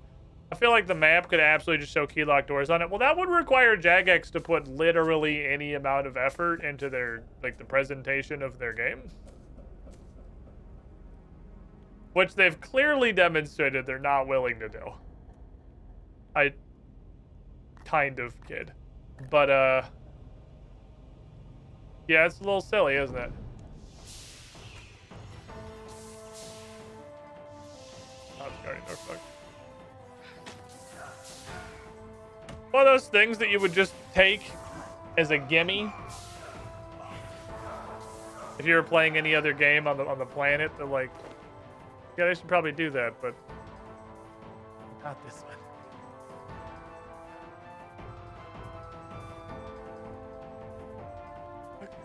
I feel like the map could absolutely just show keylock doors on it. Well, that would require Jagex to put literally any amount of effort into their, like, the presentation of their game. Which they've clearly demonstrated they're not willing to do. I kind of kid. But, yeah, it's a little silly, isn't it? Oh, it's guarding door, fuck. One of those things that you would just take as a gimme if you were playing any other game on the planet. They're like, yeah, they should probably do that, but not this one.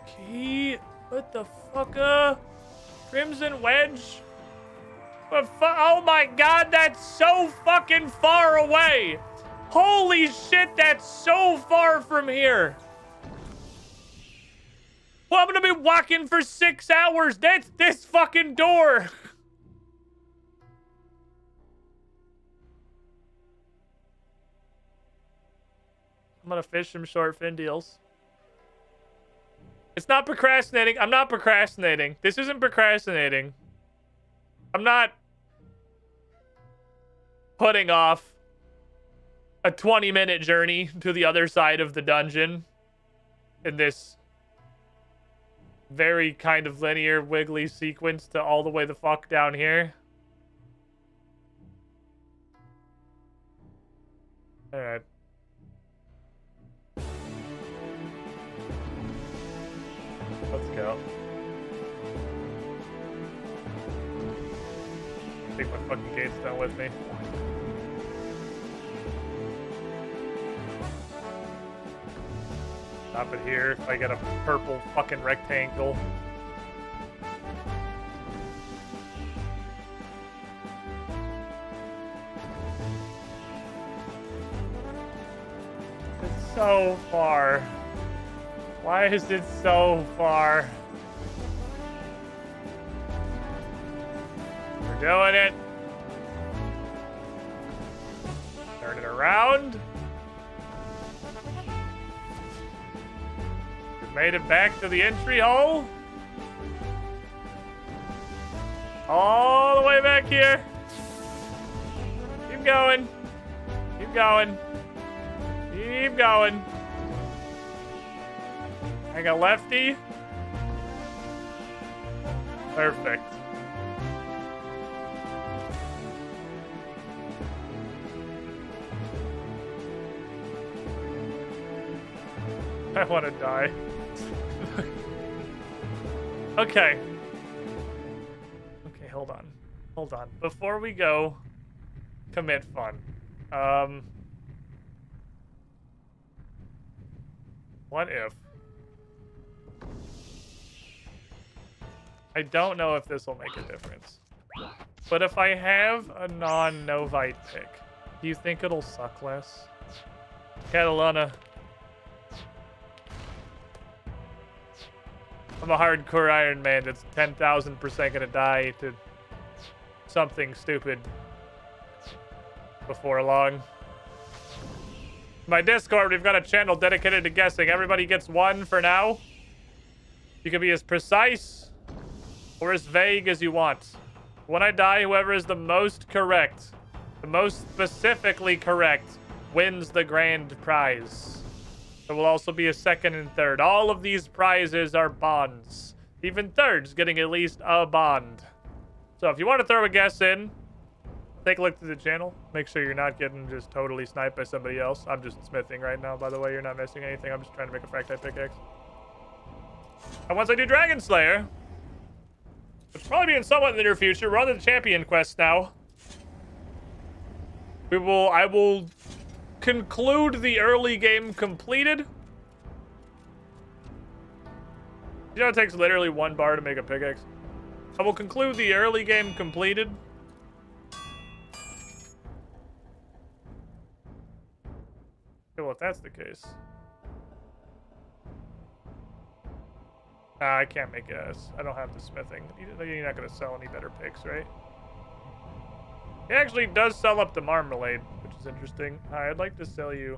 Okay, what the fuck? Crimson Wedge? Oh my god, that's so fucking far away! Holy shit, that's so far from here! Well, I'm gonna be walking for 6 hours. That's this fucking door! I'm gonna fish some short fin deals. It's not procrastinating. I'm not procrastinating. This isn't procrastinating. I'm not putting off a 20-minute journey to the other side of the dungeon in this very kind of linear, wiggly sequence to all the way the fuck down here. Alright. Let's go. Take my fucking gates down with me. Stop it here. I got a purple fucking rectangle. It's so far. Why is it so far? We're doing it. Turn it around. We've made it back to the entry hole. All the way back here. Keep going. Keep going. Keep going. Hang a lefty. Perfect. I want to die. Okay. Okay, hold on. Hold on. Before we go commit fun. What if... I don't know if this will make a difference. But if I have a non-Novite pick, do you think it'll suck less? Catalana. I'm a hardcore Iron Man that's 10,000% gonna die to something stupid before long. My Discord, we've got a channel dedicated to guessing. Everybody gets one for now. You can be as precise or as vague as you want. When I die, whoever is the most correct, the most specifically correct, wins the grand prize. There will also be a second and third. All of these prizes are bonds. Even third's getting at least a bond. So if you want to throw a guess in, take a look through the channel. Make sure you're not getting just totally sniped by somebody else. I'm just smithing right now, by the way. You're not missing anything. I'm just trying to make a fractite pickaxe. And once I do Dragon Slayer, which will probably be in somewhat in the near future, we're on the champion quest now. I will conclude the early game completed. You know it takes literally 1 bar to make a pickaxe? I will conclude the early game completed. Okay, well, if that's the case. I can't make S. I don't have the smithing. You're not going to sell any better picks, right? It actually does sell up the marmalade, which is interesting. Hi, I'd like to sell you.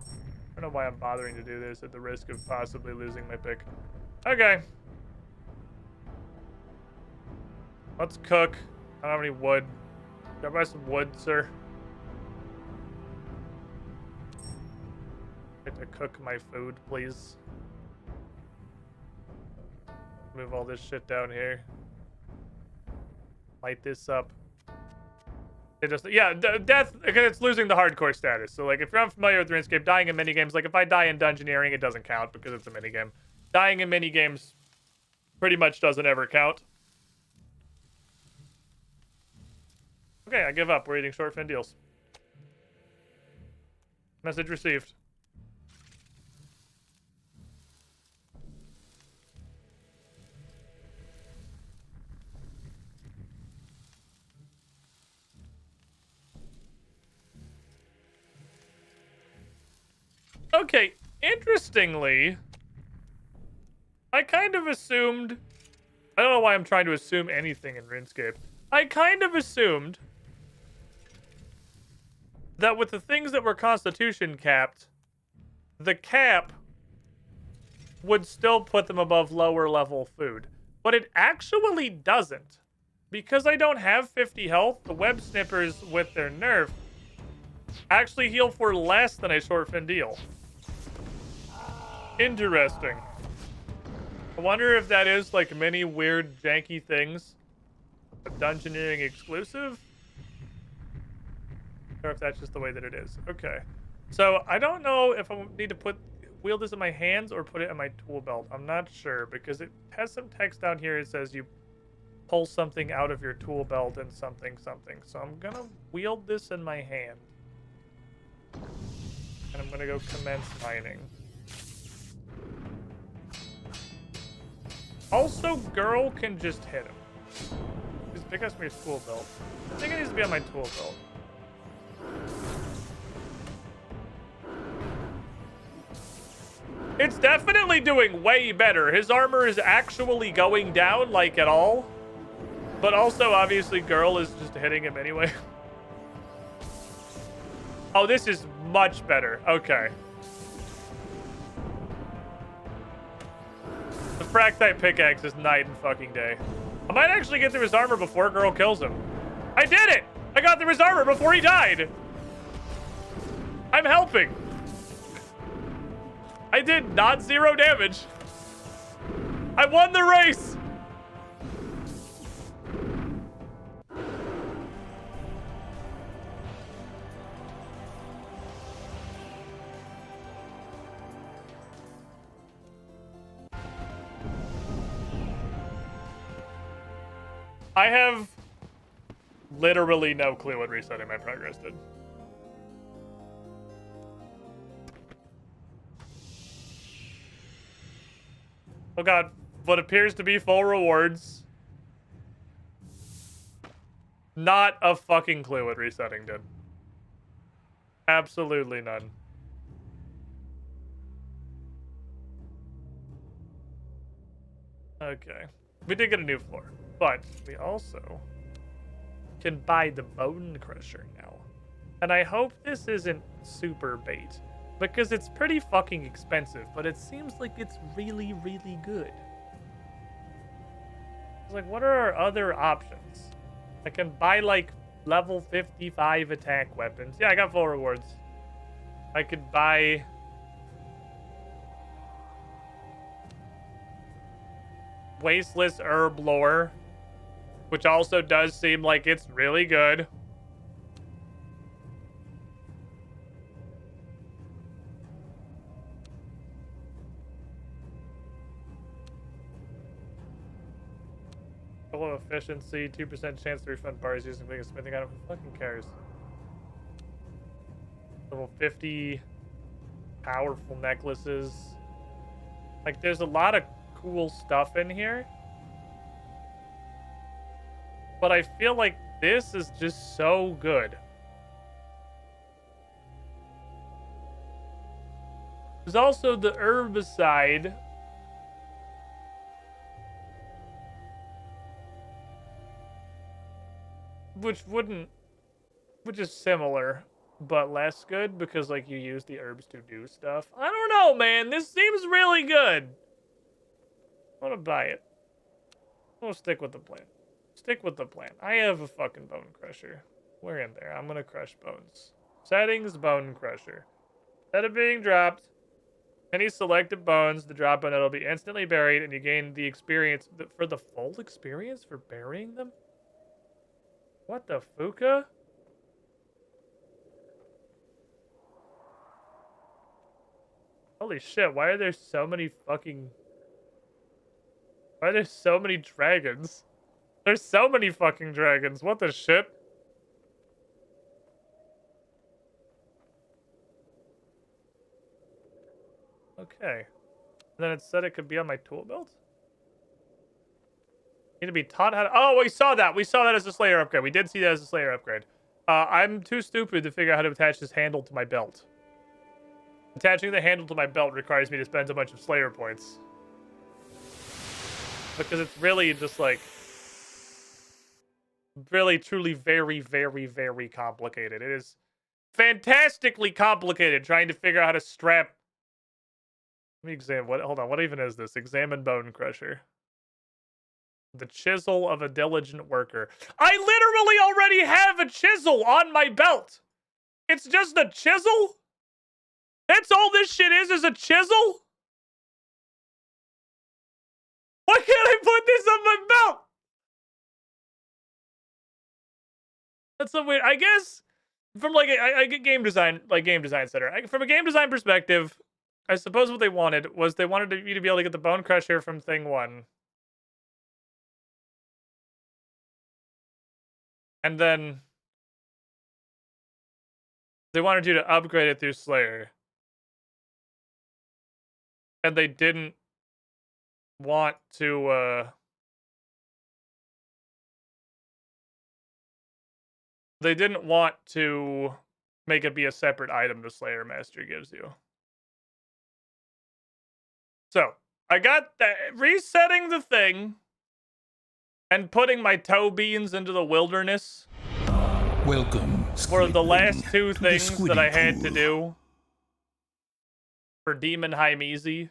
I don't know why I'm bothering to do this at the risk of possibly losing my pick. Okay. Let's cook. I don't have any wood. Can I buy some wood, sir? Get to cook my food, please. Move all this shit down here. Light this up. It just, yeah, death, because it's losing the hardcore status. So, like, if you're unfamiliar with RuneScape, dying in minigames, like, if I die in dungeoneering, it doesn't count because it's a minigame. Dying in minigames pretty much doesn't ever count. Okay, I give up. We're eating short fin deals. Message received. Okay, interestingly, I kind of assumed... I don't know why I'm trying to assume anything in RuneScape. I kind of assumed that with the things that were Constitution capped, the cap would still put them above lower level food. But it actually doesn't. Because I don't have 50 health, the web snippers with their nerf actually heal for less than a short fin deal. Interesting. I wonder if that is like many weird janky things. A dungeoneering exclusive? Or if that's just the way that it is. Okay. So I don't know if I need to wield this in my hands or put it in my tool belt. I'm not sure because it has some text down here. It says you pull something out of your tool belt and something. So I'm gonna wield this in my hand. And I'm gonna go commence mining. Also, girl can just hit him. Just pick up my tool belt. I think it needs to be on my tool belt. It's definitely doing way better. His armor is actually going down, like, at all. But also, obviously, girl is just hitting him anyway. Oh, this is much better. Okay. The fractite pickaxe is night and fucking day. I might actually get through his armor before girl kills him. I did it! I got through his armor before he died! I'm helping. I did not 0 damage. I won the race! I have literally no clue what resetting my progress did. Oh god, what appears to be full rewards. Not a fucking clue what resetting did. Absolutely none. Okay. We did get a new floor. But we also can buy the Bone Crusher now. And I hope this isn't super bait, because it's pretty fucking expensive, but it seems like it's really, really good. It's like, what are our other options? I can buy, like, level 55 attack weapons. Yeah, I got full rewards. I could buy... Wasteless Herb Lore, which also does seem like it's really good. Low efficiency, 2% chance to refund bars using biggest smithing item. Who fucking cares? Level 50 powerful necklaces. Like, there's a lot of cool stuff in here. But I feel like this is just so good. There's also the herbicide. Which is similar, but less good because, like, you use the herbs to do stuff. I don't know, man. This seems really good. I want to buy it. I'm going to stick with the plan. Stick with the plan. I have a fucking bone crusher. We're in there. I'm going to crush bones. Settings, bone crusher. Instead of being dropped, any selected bones, the drop on it will be instantly buried, and you gain the experience for the full experience for burying them? What the fuka? Holy shit, why are there so many fucking... Why are there so many dragons? There's so many fucking dragons. What the shit? Okay. And then it said it could be on my tool belt? Need to be taught how to... Oh, we saw that. We saw that as a Slayer upgrade. We did see that as a Slayer upgrade. I'm too stupid to figure out how to attach this handle to my belt. Attaching the handle to my belt requires me to spend a bunch of Slayer points. Because it's really just like... Really, truly, very, very, very complicated. It is fantastically complicated trying to figure out how to strap... Let me examine... Hold on, what even is this? Examine bone crusher. The chisel of a diligent worker. I literally already have a chisel on my belt. It's just a chisel? That's all this shit is a chisel? Why can't I put this on my belt? That's so weird. I guess from like I get game design, like game design center. From a game design perspective, I suppose what they wanted was you to be able to get the bone crusher from thing 1. And then they wanted you to upgrade it through Slayer. And they didn't want to, they didn't want to make it be a separate item the Slayer Master gives you. So, I got that, resetting the thing and putting my toe beans into the wilderness. Welcome, were the last Squidwing, two to the things that I had to Squiddy do for Demon Easy,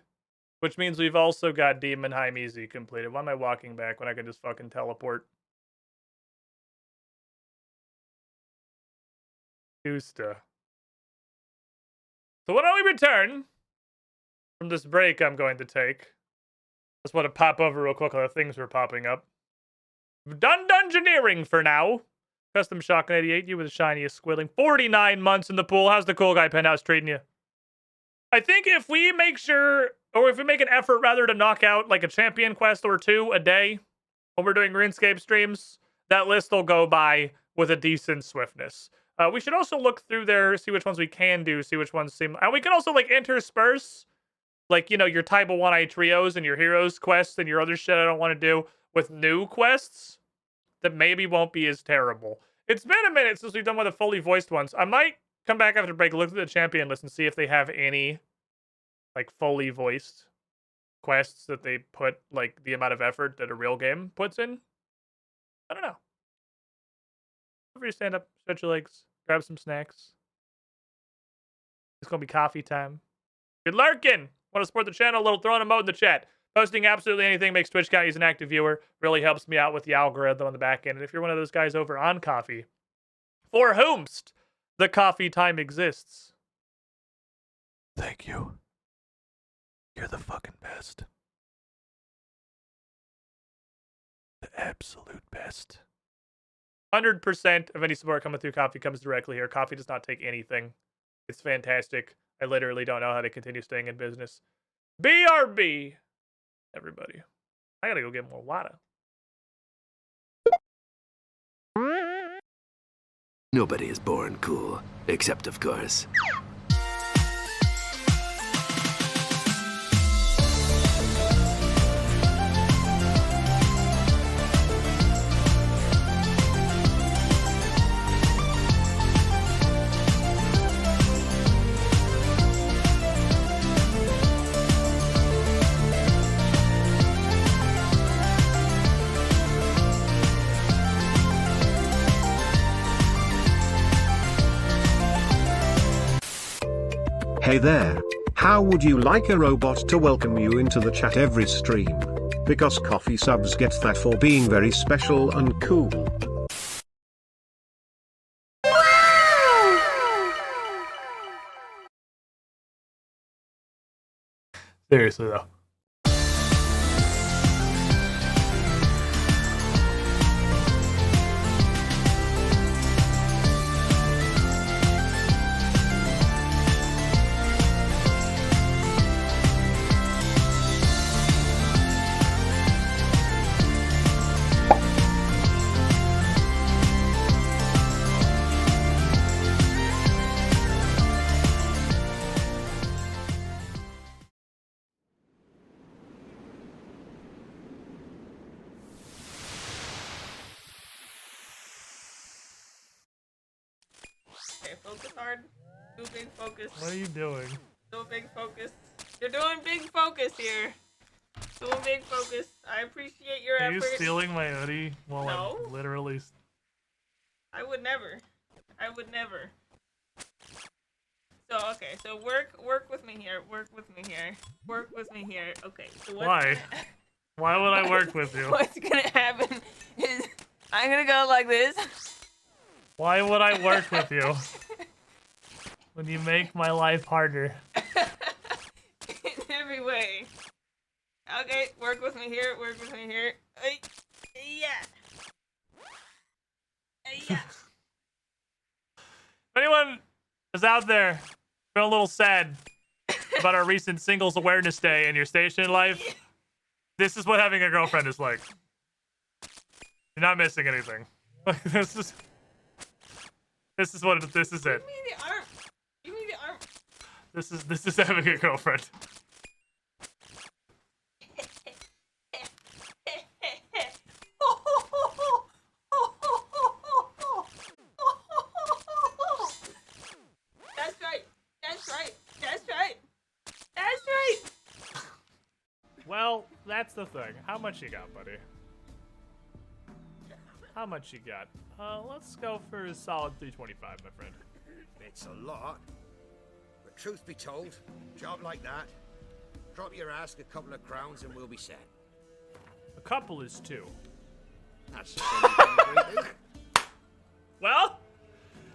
which means we've also got Demon Easy completed. Why am I walking back when I can just fucking teleport? Gusta. So when we return from this break I'm going to take, just want to pop over real quick while the things were popping up. We've done dungeoneering for now. Custom Shotgun 88, you were the shiniest squilling. 49 months in the pool. How's the cool guy penthouse treating you? I think if we make sure, or if we make an effort rather to knock out like a champion quest or 2 a day when we're doing RuneScape streams, that list will go by with a decent swiftness. We should also look through there, see which ones we can do, see which ones seem... And we can also like intersperse, like, you know, your type of 1-eye trios and your heroes quests and your other shit I don't want to do with new quests that maybe won't be as terrible. It's been a minute since we've done one of the fully voiced ones. I might come back after break, look at the champion list, and see if they have any, like, fully voiced quests that they put, like, the amount of effort that a real game puts in. I don't know. Feel free to stand up, stretch your legs, Grab some snacks. It's gonna be coffee time. Good lurking! Want to support the channel? A little throwing a emote in the chat. Posting absolutely anything makes Twitch count. He's an active viewer. Really helps me out with the algorithm on the back end. And if you're one of those guys over on Coffee, for whomst the coffee time exists. Thank you. You're the fucking best. The absolute best. 100% of any support coming through Coffee comes directly here. Coffee does not take anything. It's fantastic. I literally don't know how to continue staying in business. BRB! Everybody. I gotta go get more water. Nobody is born cool, except of course. Hey there. How would you like a robot to welcome you into the chat every stream? Because coffee subs get that for being very special and cool. Seriously though. Okay, focus hard. Do big focus. What are you doing? Do big focus. You're doing big focus here. Doing big focus. I appreciate your Are you effort. stealing my hoodie while No. I'm literally... I would never. I would never. So okay, so work with me here. Work with me here. Work with me here. Okay. So what's Why? Why would I work with you? What's gonna happen is I'm gonna go like this. Why would I work with you? When you make my life harder. In every way. Okay, work with me here. Work with me here. Yeah. Yeah. If anyone is out there feeling a little sad about our recent Singles Awareness Day in your station in life, this is what having a girlfriend is like. You're not missing anything. This is what this is it. Give me the arm. Give me the arm. This is having a girlfriend. That's right. That's right. That's right. That's right. Well, that's the thing. How much you got, buddy? How much you got? Let's go for a solid 325, my friend. It's a lot. But truth be told, job like that, drop your ask a couple of crowns and we'll be set. A couple is two. That's the thing you can agree to. Well,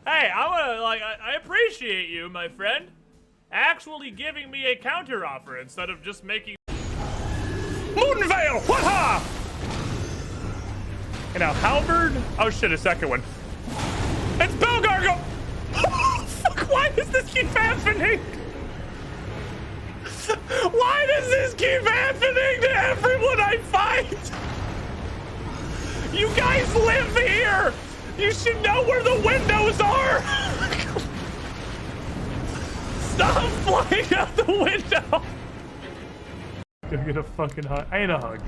hey, I appreciate you, my friend, actually giving me a counter offer instead of just making Moonveil! Waha! And now Halberd. Oh shit, a second one. It's Belgargo! Oh, fuck, why does this keep happening? Why does this keep happening to everyone I fight? You guys live here! You should know where the windows are! Stop flying out the window! Go get a fucking hug. I need a hug.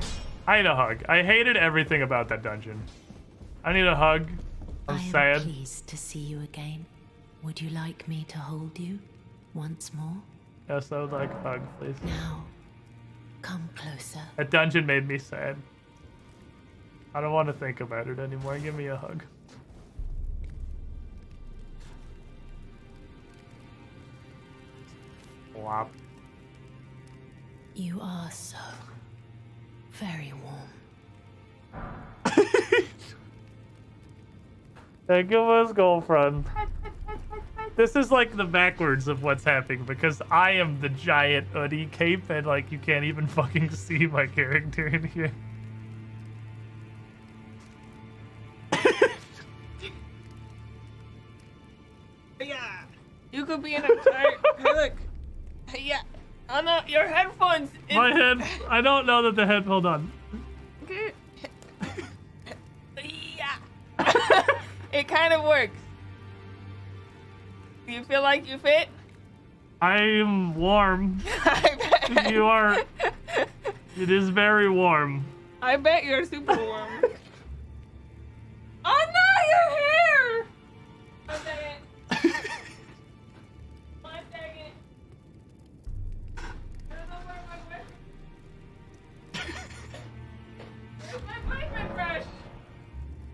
I need a hug. I hated everything about that dungeon. I need a hug. I'm sad. I am pleased to see you again. Would you like me to hold you once more? Yes, I would like a hug, please. Now, come closer. That dungeon made me sad. I don't want to think about it anymore. Give me a hug. Flop. You are so very warm. Thank you, his girlfriend. This is like the backwards of what's happening because I am the giant hoodie cape and like you can't even fucking see my character in here. Yeah. You could be in a tire. Hey, look. Yeah. Oh no, your headphones. My head. I don't know that the head. Hold on. Yeah. It kind of works. Do you feel like you fit? I'm warm. You are. It is very warm. I bet you're super warm. Oh no, your hair! One second. One second. I don't know where my brush. Where's my boyfriend brush?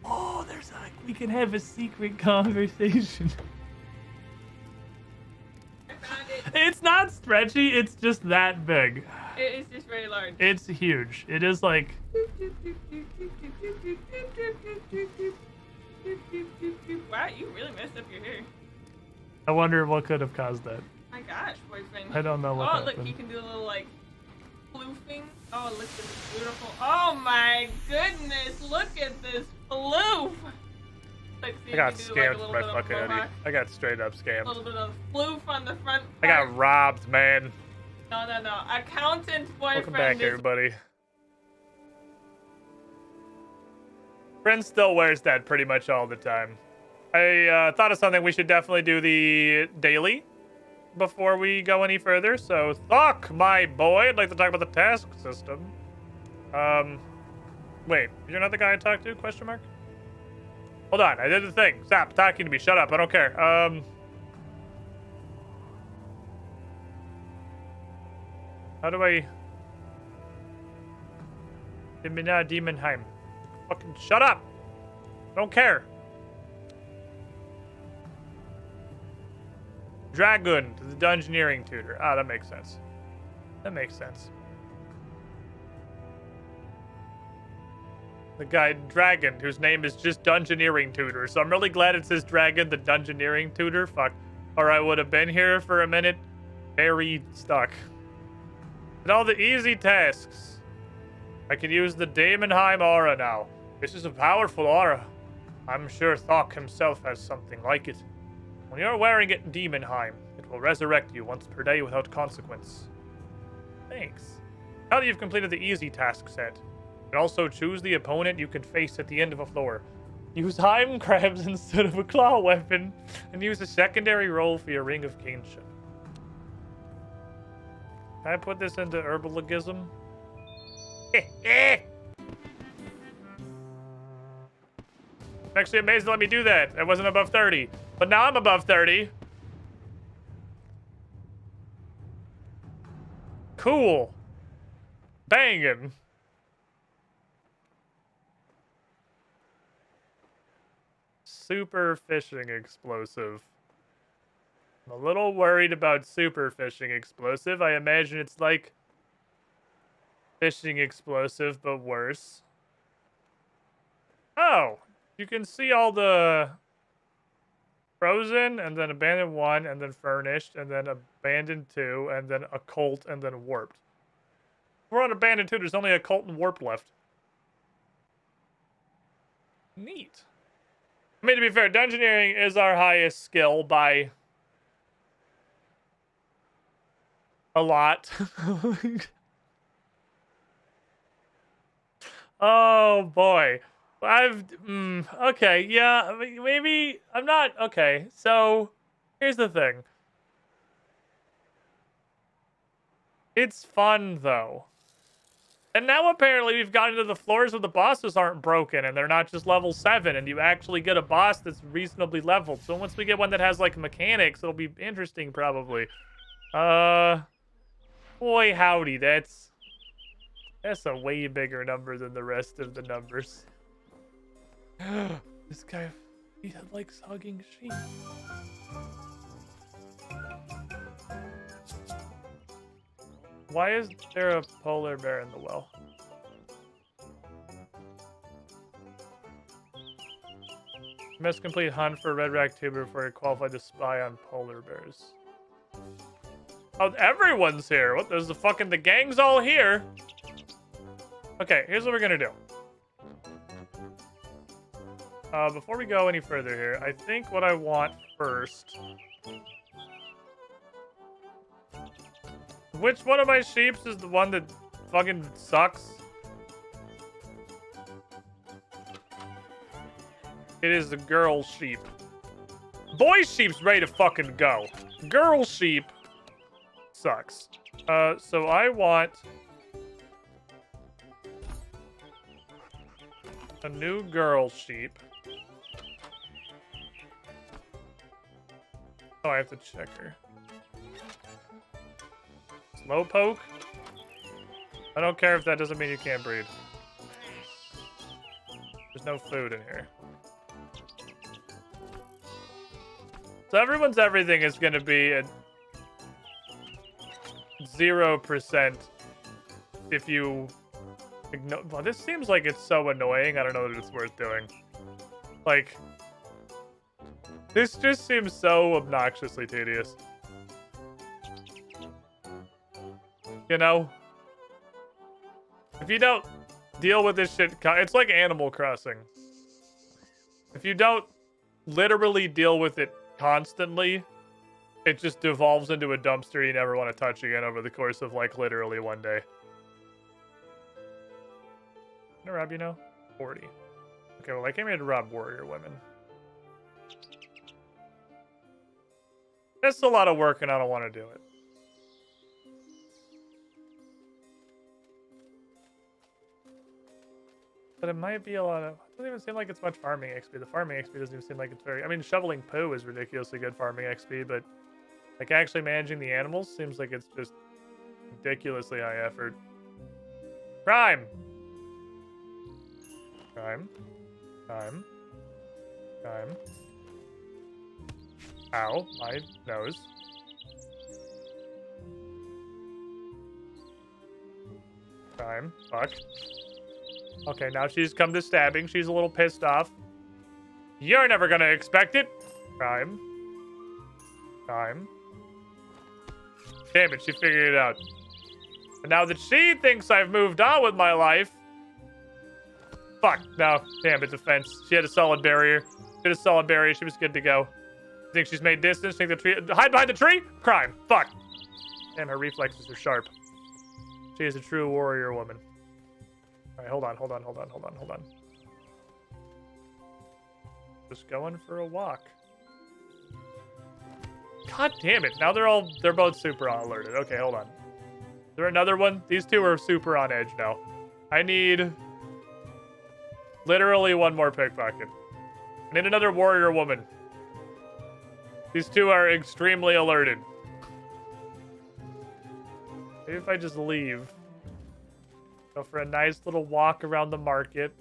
Oh, there's like we can have a secret conversation. I found it. It's not stretchy. It's just that big. It is just very large. It's huge. It is like. Wow, you really messed up your hair. I wonder what could have caused that. My gosh, boyfriend. I don't know what Oh, happened. look, he can do a little like floofing. Oh, look at this beautiful. Oh my goodness, look at this floof. Like, see, I got you can do, like, a scammed little by bit of fucking Eddie. mohawk, I got straight up a scammed. little bit of floof on the front. I part. got robbed, man. No. Accountant boyfriend Welcome back, is everybody. Bryn still wears that pretty much all the time. I thought of something. We should definitely do the daily before we go any further. So, Thok, my boy, I'd like to talk about the task system. Wait, you're not the guy I talked to? Question mark? Hold on, I did the thing. Stop talking to me. Shut up. I don't care. How do I... Demonheim. Fucking shut up. I don't care. Dragoon, the dungeoneering tutor. Ah, that makes sense. That makes sense. The guy, Dragon, whose name is just Dungeoneering Tutor. So I'm really glad it says Dragon, the Dungeoneering Tutor. Fuck. Or I would have been here for a minute. Very stuck. And all the easy tasks. I can use the Daemonheim aura now. This is a powerful aura. I'm sure Thok himself has something like it. When you're wearing it in Daemonheim, it will resurrect you once per day without consequence. Thanks. Now that you've completed the easy task set, you can also choose the opponent you can face at the end of a floor. Use Heim crabs instead of a claw weapon, and use a secondary roll for your Ring of Kinship. Can I put this into herbalism? Actually amazed to let me do that. I wasn't above 30. But now I'm above 30. Cool. Banging. Super fishing explosive. I'm a little worried about super fishing explosive. I imagine it's like fishing explosive, but worse. Oh, you can see all the frozen, and then abandoned 1, and then furnished, and then abandoned 2, and then occult, and then warped. We're on abandoned 2. There's only occult and warped left. Neat. I mean, to be fair, dungeoneering is our highest skill by a lot. Oh boy. Okay, yeah, maybe I'm not okay. So here's the thing. It's fun though. And now apparently we've gotten to the floors where the bosses aren't broken and they're not just level 7 and you actually get a boss that's reasonably leveled. So once we get one that has like mechanics, it'll be interesting probably. Boy howdy, that's a way bigger number than the rest of the numbers. This guy, he likes hugging sheep. Why is there a polar bear in the well? You must complete hunt for red ractuber before you're qualified to spy on polar bears. Oh, everyone's here. What? There's the gang's all here. Okay, here's what we're gonna do. Before we go any further here, I think what I want first. Which one of my sheeps is the one that fucking sucks? It is the girl sheep. Boy sheep's ready to fucking go. Girl sheep sucks. So I want a new girl sheep. Oh, I have to check her. Slowpoke? I don't care if that doesn't mean you can't breed. There's no food in here. So everyone's everything is going to be at 0% if you ignore... Well, this seems like it's so annoying. I don't know that it's worth doing. Like, this just seems so obnoxiously tedious. You know? If you don't deal with this shit... It's like Animal Crossing. If you don't literally deal with it constantly, it just devolves into a dumpster you never want to touch again over the course of, like, literally one day. Can I rob you now? 40. Okay, well, I came here to rob warrior women. That's a lot of work, and I don't want to do it. But it might be a lot of... It doesn't even seem like it's much farming XP. The farming XP doesn't even seem like it's very... I mean, shoveling poo is ridiculously good farming XP, but like actually managing the animals seems like it's just ridiculously high effort. Crime! Crime. Crime. Crime. Ow, my nose. Crime. Fuck. Okay, now she's come to stabbing. She's a little pissed off. You're never gonna expect it. Crime. Crime. Damn it, she figured it out. And now that she thinks I've moved on with my life... Fuck, no. Damn it, defense. She had a solid barrier. She had a solid barrier. She was good to go. Think she's made distance. Think the tree... Hide behind the tree? Crime. Fuck. Damn, her reflexes are sharp. She is a true warrior woman. Alright, hold on. Just going for a walk. God damn it. Now they're both super alerted. Okay, hold on. Is there another one? These two are super on edge now. I need literally one more pickpocket. I need another warrior woman. These two are extremely alerted. Maybe if I just leave. Go for a nice little walk around the market.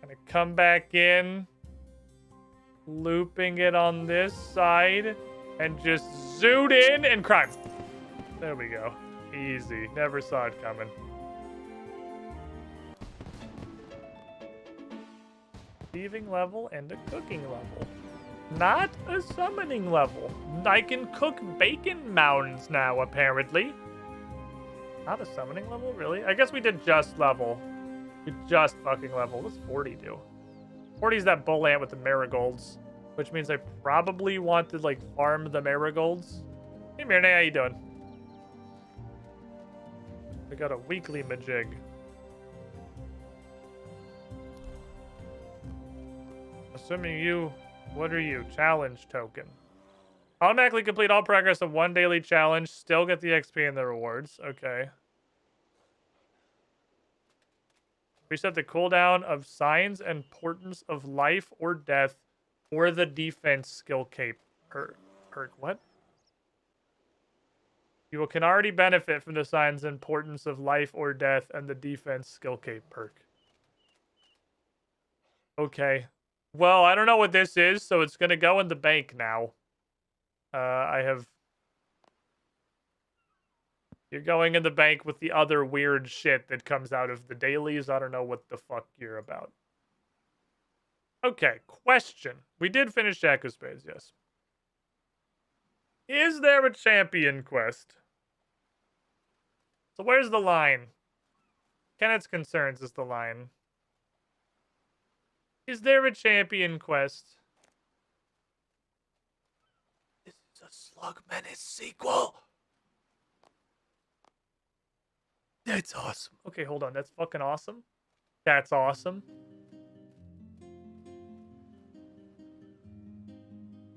Gonna come back in. Looping it on this side. And just zoot in and crime. There we go. Easy. Never saw it coming. Thieving level and a cooking level. Not a summoning level. I can cook bacon mounds now, apparently. Not a summoning level, really? I guess we did just level. We just fucking level. What's 40 do? 40 is that bull ant with the marigolds. Which means I probably want to, like, farm the marigolds. Hey, Mirne, how you doing? We got a weekly majig. Assuming you... What are you? Challenge token. Automatically complete all progress of one daily challenge. Still get the XP and the rewards. Okay. Reset the cooldown of signs and portents of life or death or the defense skill cape perk. What? You can already benefit from the signs and portents of life or death and the defense skill cape perk. Okay. Well, I don't know what this is, so it's going to go in the bank now. I have You're going in the bank with the other weird shit that comes out of the dailies. I don't know what the fuck you're about. Okay, question. We did finish Jack of Spades, yes. Is there a champion quest? So where's the line? Kenneth's concerns is the line. Is there a champion quest? This is a Slug Menace sequel. That's awesome. Okay, hold on. That's fucking awesome. That's awesome.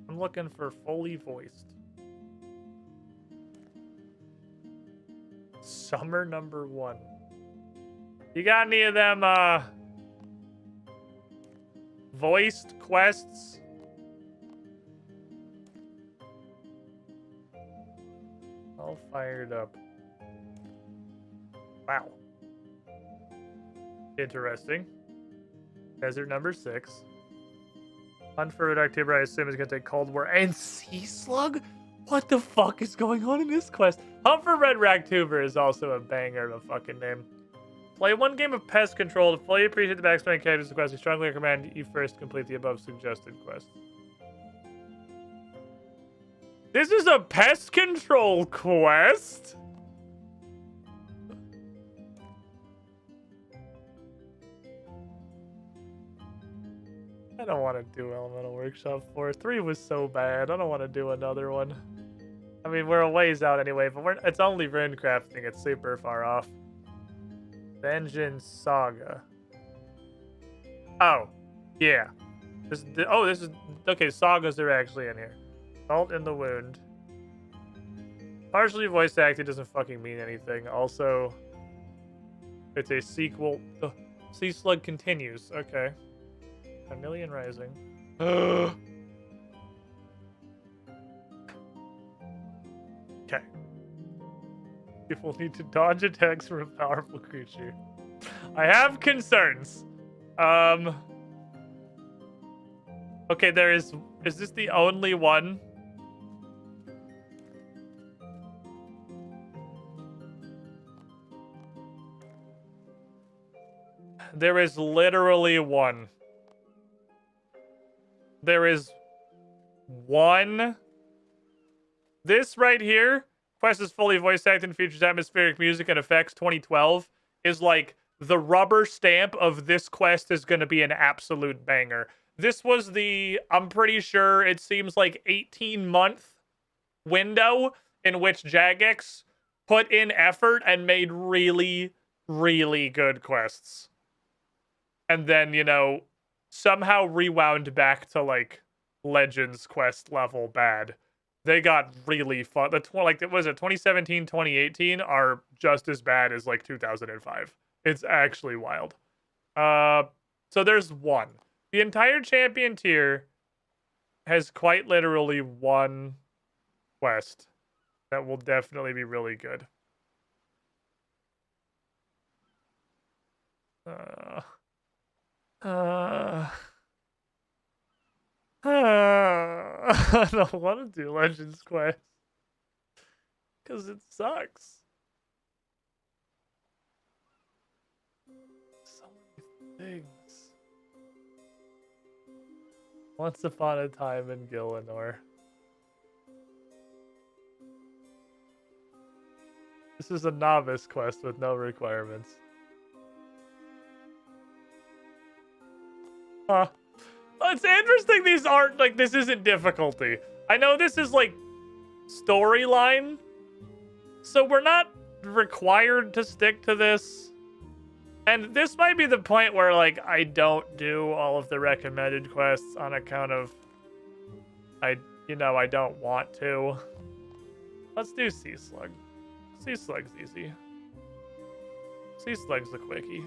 I'm looking for fully voiced. Summer #1. You got any of them, voiced quests? All fired up. Wow. Interesting. Desert #6. Hunt for Red October, I assume, is going to take Cold War and Sea Slug? What the fuck is going on in this quest? Hunt for Red Ractuber is also a banger of a fucking name. Play one game of Pest Control. To fully appreciate the backstory and characters of the quest, we strongly recommend you first complete the above suggested quest. This is a Pest Control quest? I don't want to do Elemental Workshop 4. 3 was so bad. I don't want to do another one. I mean, we're a ways out anyway, but it's only rune crafting. It's super far off. Vengeance Saga. Oh, yeah. This is okay. Sagas are actually in here. Salt in the Wound. Partially voice acted doesn't fucking mean anything. Also, it's a sequel. The Sea Slug continues. Okay. A Million Rising. Okay. People need to dodge attacks from a powerful creature. I have concerns. Okay, there is this the only one? There is literally one. There is one. This right here, quest is fully voice acted and features atmospheric music and effects 2012, is like the rubber stamp of this quest is going to be an absolute banger. This was the, I'm pretty sure it seems like 18-month window in which Jagex put in effort and made really, really good quests. And then, you know, somehow rewound back to like Legends quest level bad. They got really fun. Like, was it 2017, 2018 are just as bad as like 2005. It's actually wild. So there's one. The entire champion tier has quite literally one quest that will definitely be really good. I don't want to do Legends Quest because it sucks. So many things. Once upon a time in Gillinor. This is a novice quest with no requirements. Huh. It's interesting these aren't, like, this isn't difficulty. I know this is, like, storyline, so we're not required to stick to this. And this might be the point where, like, I don't do all of the recommended quests on account of, I don't want to. Let's do Sea Slug. Sea Slug's easy. Sea Slug's the quickie.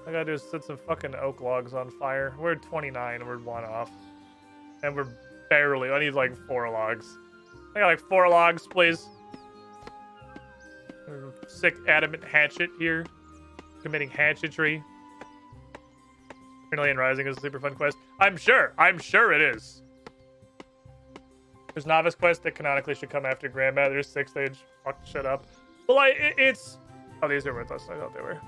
All I gotta do is set some fucking oak logs on fire. We're at 29, we're 1 off. And we're barely, I need like 4 logs. I got like 4 logs, please. Sick adamant hatchet here. Committing hatchetry. Million Rising is a super fun quest. I'm sure it is. There's novice quest that canonically should come after Grandmother's 6th stage. Fuck shit up. Well, it's... Oh, these are worth less than I thought they were.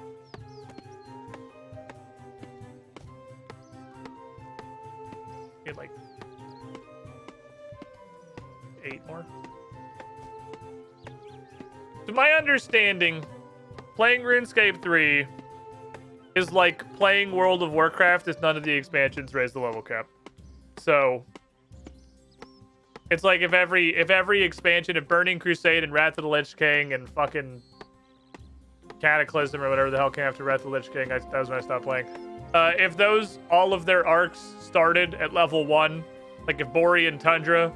Get like 8 more. To my understanding, playing RuneScape 3 is like playing World of Warcraft if none of the expansions raise the level cap. So it's like if every expansion of Burning Crusade and Wrath of the Lich King and fucking Cataclysm or whatever the hell came after Wrath of the Lich King, that was when I stopped playing. If all of their arcs started at level 1, like if Borean Tundra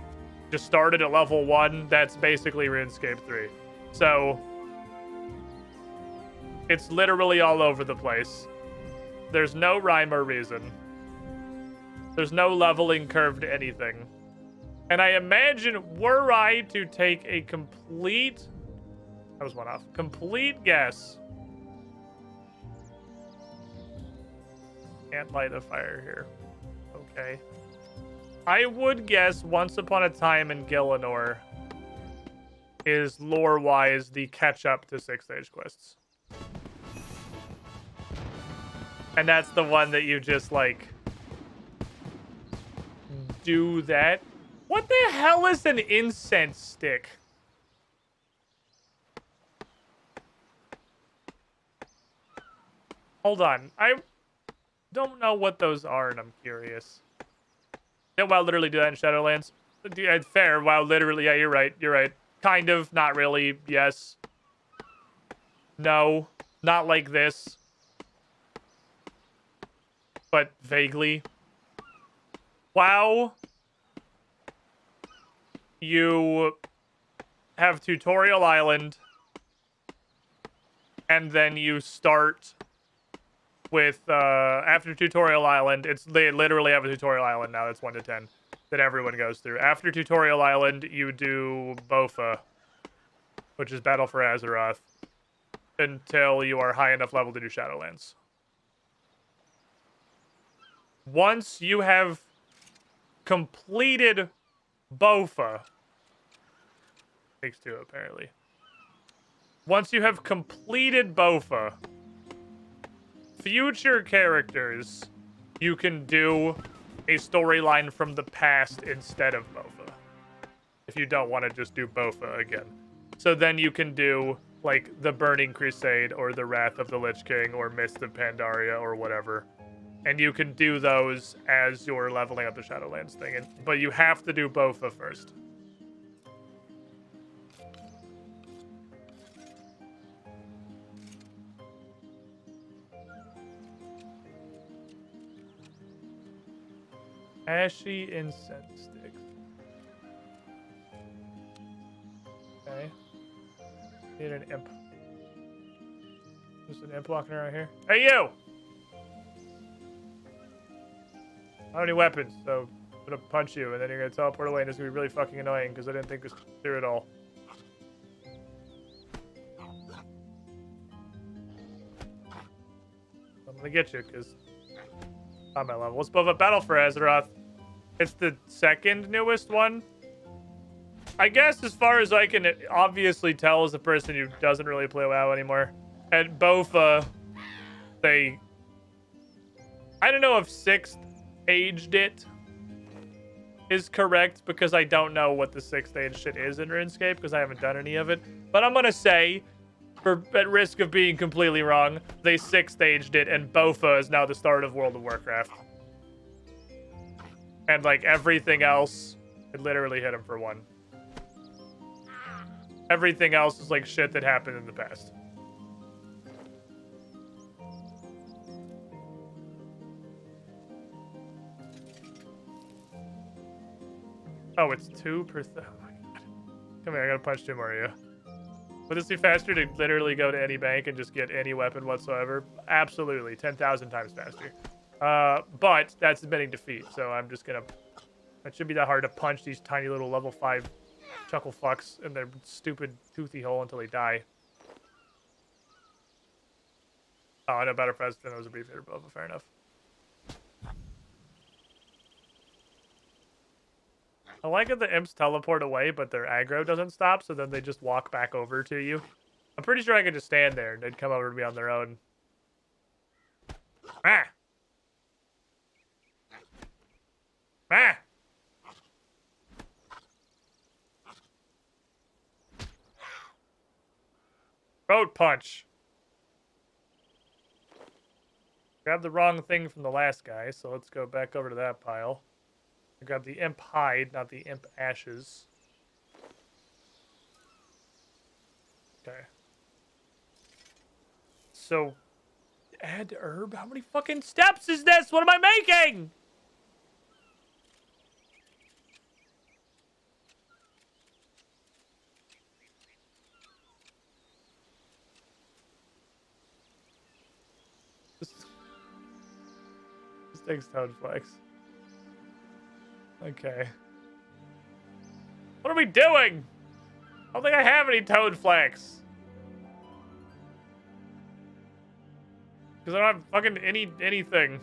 just started at level 1, that's basically RuneScape 3. So it's literally all over the place. There's no rhyme or reason. There's no leveling curve to anything. And I imagine, were I to take a complete... That was one off. Complete guess. Can't light a fire here. Okay. I would guess Once Upon a Time in Gielinor is lore-wise the catch-up to 6th stage quests. And that's the one that you just, like, do that. What the hell is an incense stick? Hold on. I don't know what those are, and I'm curious. Did WoW literally do that in Shadowlands? Yeah, fair. WoW literally. Yeah, you're right. You're right. Kind of. Not really. Yes. No. Not like this. But vaguely. WoW. You have Tutorial Island. And then you start with, after Tutorial Island, they literally have a Tutorial Island now that's 1 to 10 that everyone goes through. After Tutorial Island, you do Bofa, which is Battle for Azeroth, until you are high enough level to do Shadowlands. Once you have completed Bofa, takes 2 apparently. Once you have completed Bofa, future characters, you can do a storyline from the past instead of Bofa. If you don't want to just do Bofa again. So then you can do, like, the Burning Crusade or the Wrath of the Lich King or Mist of Pandaria or whatever. And you can do those as you're leveling up the Shadowlands thing. But you have to do Bofa first. Ashy incense sticks. Okay. Need an imp. There's an imp walking around here. Hey, you! I don't have any weapons, so I'm gonna punch you, and then you're gonna teleport away, and it's gonna be really fucking annoying, because I didn't think this through at all. I'm gonna get you, because on my level. Let's build up Battle for Azeroth. It's the second newest one. I guess as far as I can obviously tell as a person who doesn't really play WoW anymore. At Bofa, I don't know if 6th aged it is correct, because I don't know what the 6th age shit is in RuneScape, because I haven't done any of it. But I'm gonna say, at risk of being completely wrong, they 6th aged it, and Bofa is now the start of World of Warcraft. And, like, everything else, it literally hit him for 1. Everything else is, like, shit that happened in the past. Oh, it's 2 per... Oh, my God. Come here, I gotta punch 2 more of you. Would this be faster to literally go to any bank and just get any weapon whatsoever? Absolutely. 10,000 times faster. But that's admitting defeat, so I'm just gonna... It shouldn't be that hard to punch these tiny little level 5 chuckle fucks in their stupid toothy hole until they die. Oh, I know Battle for Azeroth was a brief hitter, but fair enough. I like that the imps teleport away, but their aggro doesn't stop, so then they just walk back over to you. I'm pretty sure I could just stand there and they'd come over to me on their own. Ah! Ah! Throat punch. Grab the wrong thing from the last guy, so let's go back over to that pile. I grab the imp hide, not the imp ashes. Okay. So, add herb? How many fucking steps is this? What am I making? This takes Toad Flex. Okay. What are we doing? I don't think I have any Toad Flex. Because I don't have fucking anything.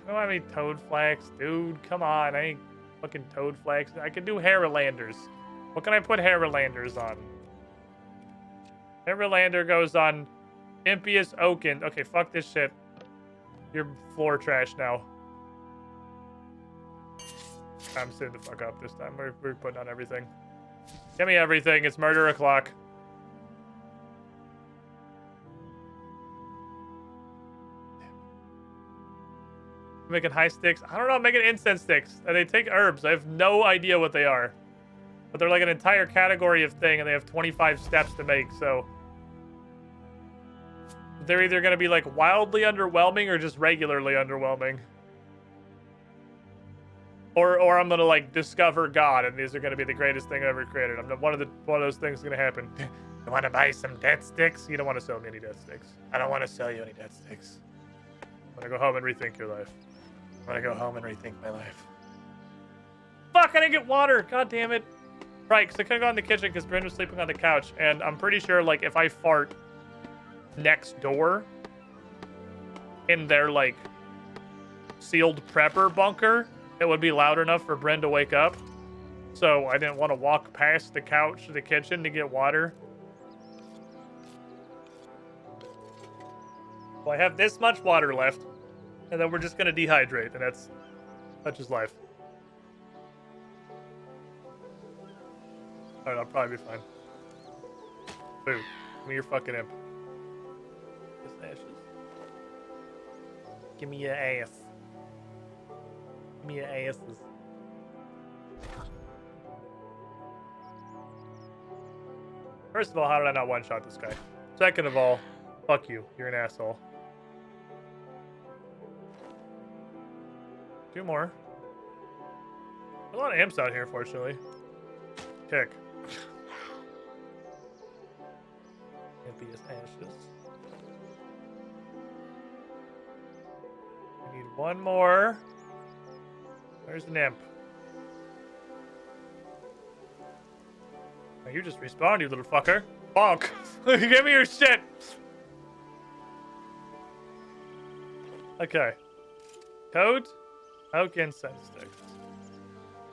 I don't have any Toad Flax, dude. Come on, I ain't fucking Toad Flax. I can do Haralanders. What can I put Haralanders on? Haralander goes on Impious Oaken. Okay, fuck this shit. You're floor trash now. I'm sitting the fuck up this time. We're putting on everything. Give me everything. It's murder o'clock. Making high sticks. I don't know. I'm making incense sticks. And they take herbs. I have no idea what they are. But they're like an entire category of thing, and they have 25 steps to make, so... They're either going to be, like, wildly underwhelming or just regularly underwhelming. Or I'm going to, like, discover God, and these are going to be the greatest thing I've ever created. One of those things is going to happen. You want to buy some death sticks? You don't want to sell me any death sticks. I don't want to sell you any death sticks. I'm going to go home and rethink your life. I'm going to go home and rethink my life. Fuck, I didn't get water! God damn it. Right, because I couldn't go in the kitchen because Bryn was sleeping on the couch, and I'm pretty sure, like, if I fart next door in their, like, sealed prepper bunker, it would be loud enough for Bryn to wake up. So I didn't want to walk past the couch to the kitchen to get water. Well, I have this much water left, and then we're just going to dehydrate, and that's just life. Alright, I'll probably be fine. Boo. Give me your fucking imp. Just ashes. Give me your ass. Give me your asses. First of all, how did I not one-shot this guy? Second of all, fuck you. You're an asshole. 2 more. There's a lot of imps out here, fortunately. Kick. Impious ashes. We need 1 more. Where's an imp? Oh, you just respawned, you little fucker. Bonk. Give me your shit. Okay. Code? Oak incense sticks.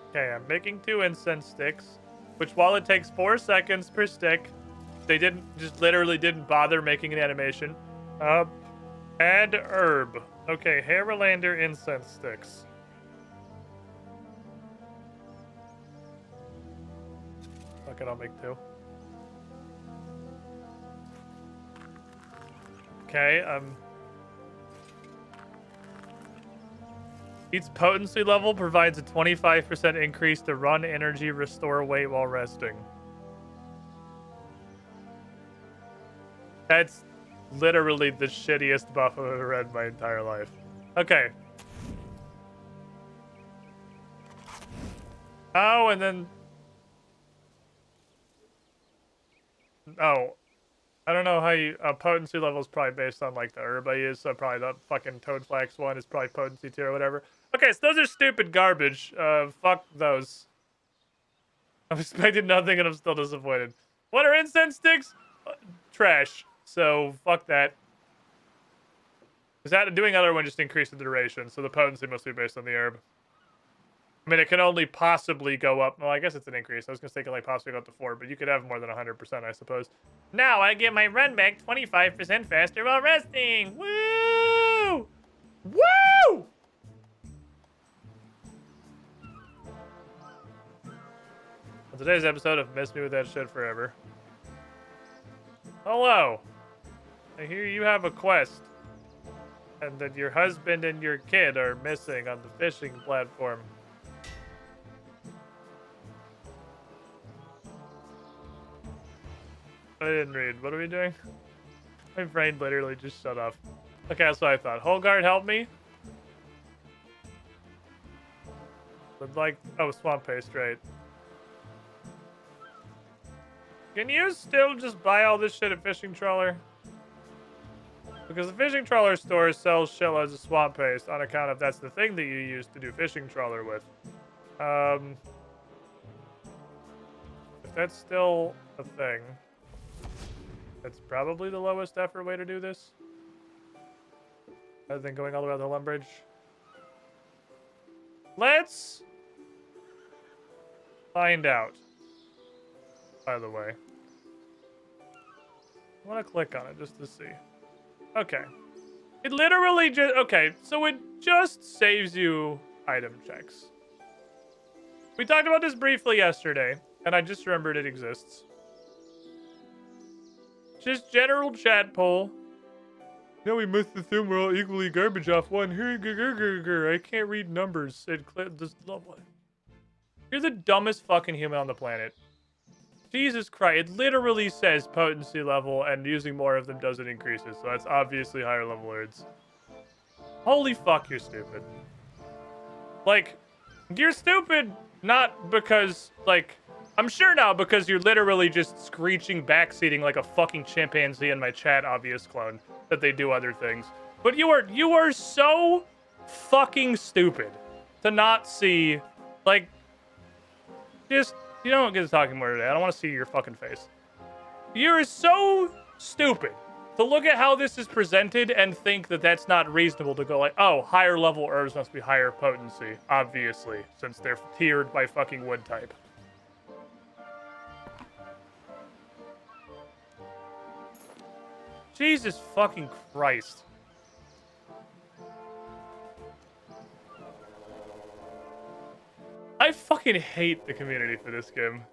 Okay, I'm making 2 incense sticks, which while it takes 4 seconds per stick, they literally didn't bother making an animation. Add herb. Okay, Haralander incense sticks. Fuck it, I'll make 2. Okay, each potency level provides a 25% increase to run energy, restore weight while resting. That's literally the shittiest buff I've ever read in my entire life. Okay. Oh, and then... Oh. I don't know how you... potency level is probably based on, like, the herb I use, so probably the fucking Toad Flax one is probably potency 2 or whatever. Okay, so those are stupid garbage. Fuck those. I've expected nothing and I'm still disappointed. What are incense sticks? Trash. So, fuck that. Is that doing other one just increase the duration, so the potency must be based on the herb. I mean, it can only possibly go up. Well, I guess it's an increase. I was gonna say it can like possibly go up to 4, but you could have more than 100%, I suppose. Now I get my run back 25% faster while resting. Woo! Woo! On today's episode of Miss Me With That Shit Forever. Hello. I hear you have a quest. And that your husband and your kid are missing on the fishing platform. I didn't read. What are we doing? My brain literally just shut off. Okay, that's what I thought. Holgard, help me. But like, oh, swamp paste, right. Can you still just buy all this shit at Fishing Trawler? Because the Fishing Trawler store sells shitloads of swamp paste on account of that's the thing that you use to do Fishing Trawler with. If that's still a thing, that's probably the lowest effort way to do this. Other than going all the way out the Lumbridge. Let's find out. By the way. I want to click on it just to see. Okay. It literally just... Okay, so it just saves you item checks. We talked about this briefly yesterday, and I just remembered it exists. Just general chat poll. No, we must assume we're all equally garbage off one. I can't read numbers. You're the dumbest fucking human on the planet. Jesus Christ. It literally says potency level, and using more of them doesn't increase it. So that's obviously higher level words. Holy fuck, you're stupid. Like, you're stupid not because, like... I'm sure now because you're literally just screeching backseating like a fucking chimpanzee in my chat obvious clone that they do other things. But you are so fucking stupid to not see, like, just, you don't get to talking more today. I don't want to see your fucking face. You're so stupid to look at how this is presented and think that that's not reasonable to go like, oh, higher level herbs must be higher potency, obviously, since they're tiered by fucking wood type. Jesus fucking Christ. I fucking hate the community for this game.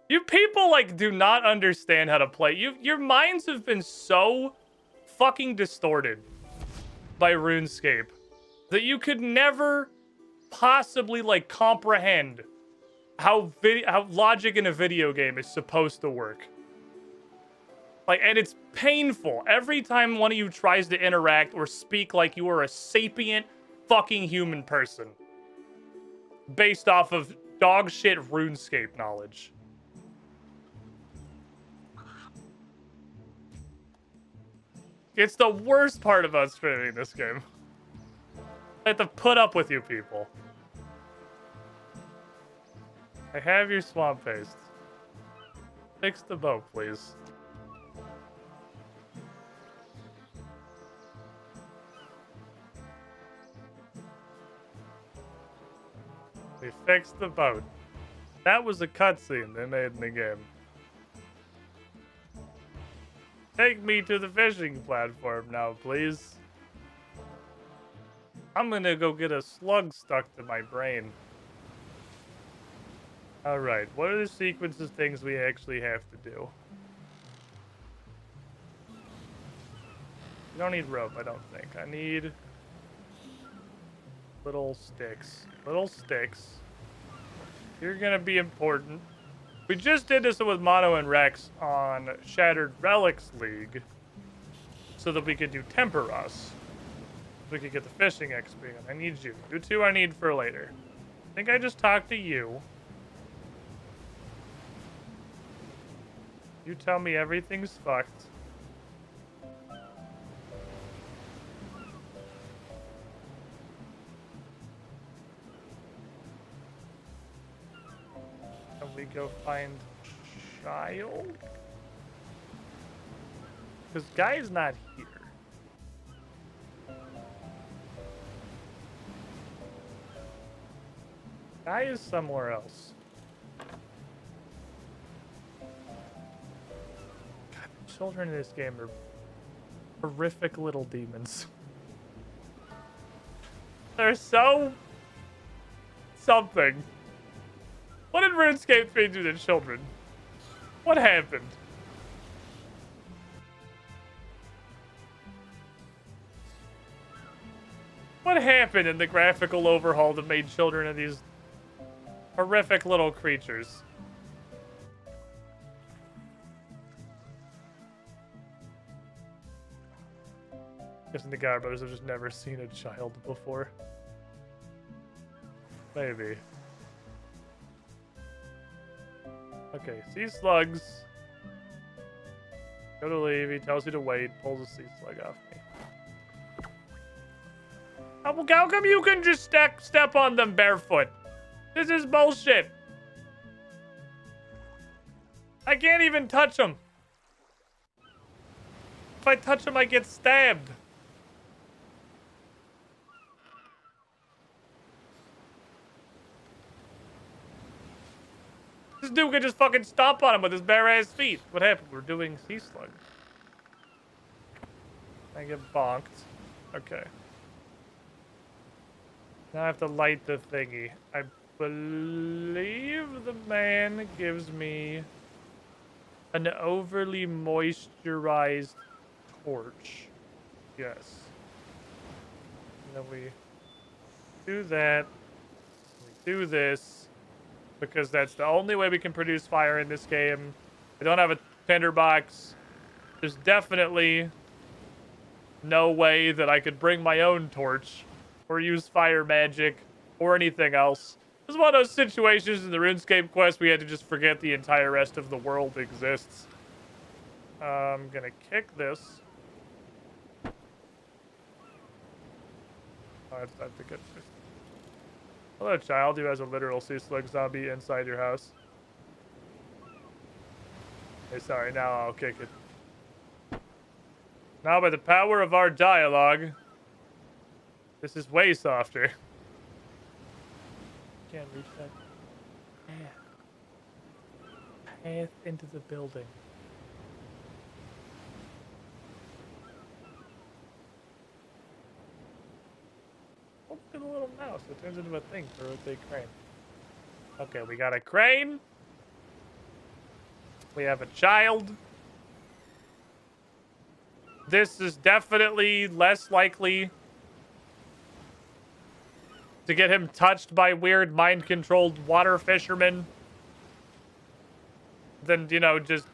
You people, like, do not understand how to play. Your minds have been so fucking distorted by RuneScape that you could never possibly, like, comprehend how logic in a video game is supposed to work. Like, and it's painful every time one of you tries to interact or speak like you are a sapient fucking human person. Based off of dog shit RuneScape knowledge. It's the worst part of us streaming this game. I have to put up with you people. I have your swamp paste. Fix the boat, please. We fixed the boat. That was a cutscene they made in the game. Take me to the fishing platform now, please. I'm gonna go get a slug stuck to my brain. Alright, what are the sequence of things we actually have to do? We don't need rope, I don't think. I need... little sticks. Little sticks. You're gonna be important. We just did this with Mono and Rex on Shattered Relics League so that we could do Temper Us. We could get the fishing XP. I need you. You two I need for later. I think I just talked to you. You tell me everything's fucked. We go find Child? Because Guy's not here. Guy is somewhere else. God, the children in this game are horrific little demons. They're so... something. What did RuneScape 3 do to children? What happened? What happened in the graphical overhaul that made children of these horrific little creatures? Guessing the Guy brothers have just never seen a child before. Maybe. Okay, sea slugs. Go to leave, he tells you to wait, pulls a sea slug off me. How come you can just step on them barefoot? This is bullshit. I can't even touch them. If I touch them, I get stabbed. This dude could just fucking stomp on him with his bare ass feet. What happened? We're doing sea slug. I get bonked. Okay. Now I have to light the thingy. I believe the man gives me an overly moisturized torch. Yes. And then we do that. We do this. Because that's the only way we can produce fire in this game. I don't have a tinderbox. There's definitely no way that I could bring my own torch or use fire magic or anything else. This is one of those situations in the RuneScape quest we had to just forget the entire rest of the world exists. I'm gonna kick this. Oh, it's time to get this. Hello, child who has a literal sea slug zombie inside your house. Hey, sorry, now I'll kick it. Now, by the power of our dialogue, this is way softer. Can't reach that path into the building. Open the little mouse. It turns into a thing for a big crane. Okay, we got a crane. We have a child. This is definitely less likely to get him touched by weird mind-controlled water fishermen than, you know, just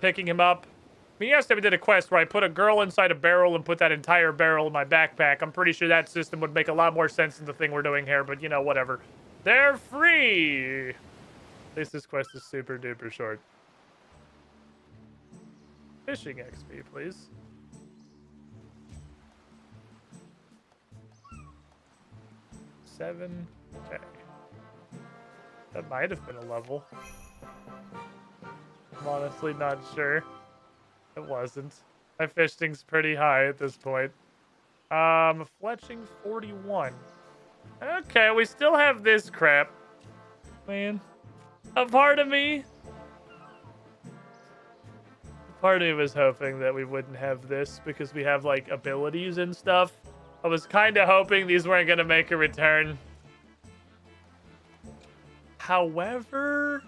picking him up. I mean, yesterday we did a quest where I put a girl inside a barrel and put that entire barrel in my backpack. I'm pretty sure that system would make a lot more sense than the thing we're doing here, but, you know, whatever. They're free! At least this quest is super duper short. Fishing XP, please. $7. Okay. That might have been a level. I'm honestly not sure. It wasn't. My fishing's pretty high at this point. Fletching 41. Okay, we still have this crap. Man. A part of me was hoping that we wouldn't have this because we have, like, abilities and stuff. I was kind of hoping these weren't going to make a return. However...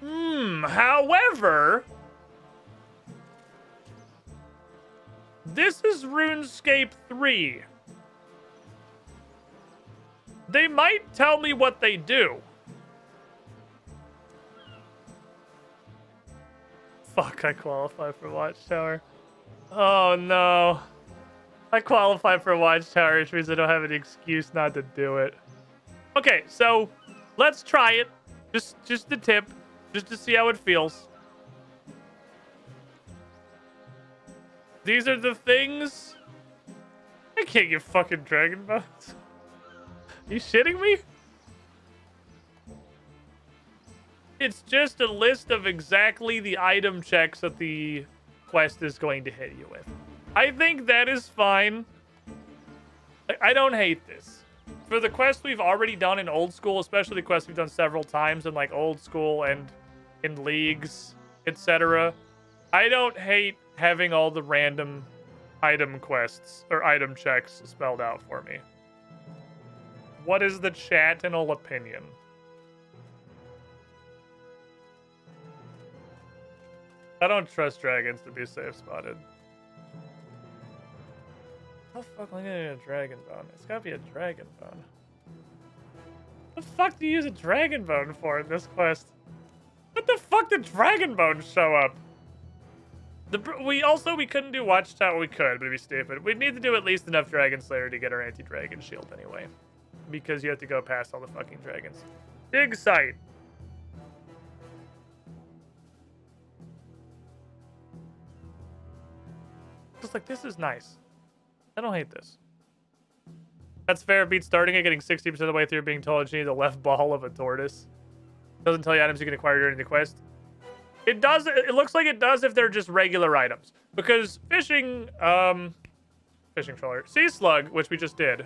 However... This is RuneScape 3. They might tell me what they do. Fuck, I qualify for Watchtower. Oh no. I qualify for Watchtower, which means I don't have an excuse not to do it. Okay, so let's try it. Just the tip. Just to see how it feels. These are the things. I can't get fucking dragon bones. You shitting me? It's just a list of exactly the item checks that the quest is going to hit you with. I think that is fine. Like, I don't hate this. For the quests we've already done in old school, especially the quests we've done several times in like old school and in leagues, etc. I don't hate having all the random item quests or item checks spelled out for me. What is the chatinal opinion? I don't trust dragons to be safe spotted. How the fuck am I gonna need a dragon bone? It's gotta be a dragon bone. What the fuck do you use a dragon bone for in this quest? What the fuck did dragon bones show up? We couldn't do watchtower. We could, but it'd be stupid. We'd need to do at least enough dragon slayer to get our anti-dragon shield anyway, because you have to go past all the fucking dragons. Dig site. Just like, this is nice. I don't hate this. That's fair. Beat starting it, getting 60% of the way through, being told you need the left ball of a tortoise. Doesn't tell you items you can acquire during the quest. It does. It looks like it does if they're just regular items. Because fishing trawler, sea slug, which we just did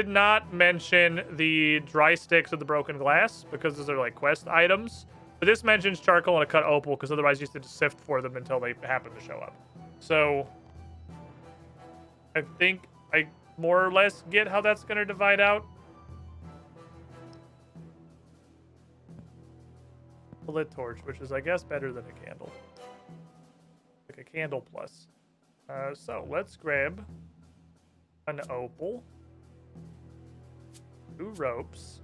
not mention the dry sticks of the broken glass because those are like quest items. But this mentions charcoal and a cut opal because otherwise you used to sift for them until they happen to show up. So I think I more or less get how that's going to divide out. A lit torch, which is, I guess, better than a candle. Like a candle plus. So let's grab an opal, 2 ropes.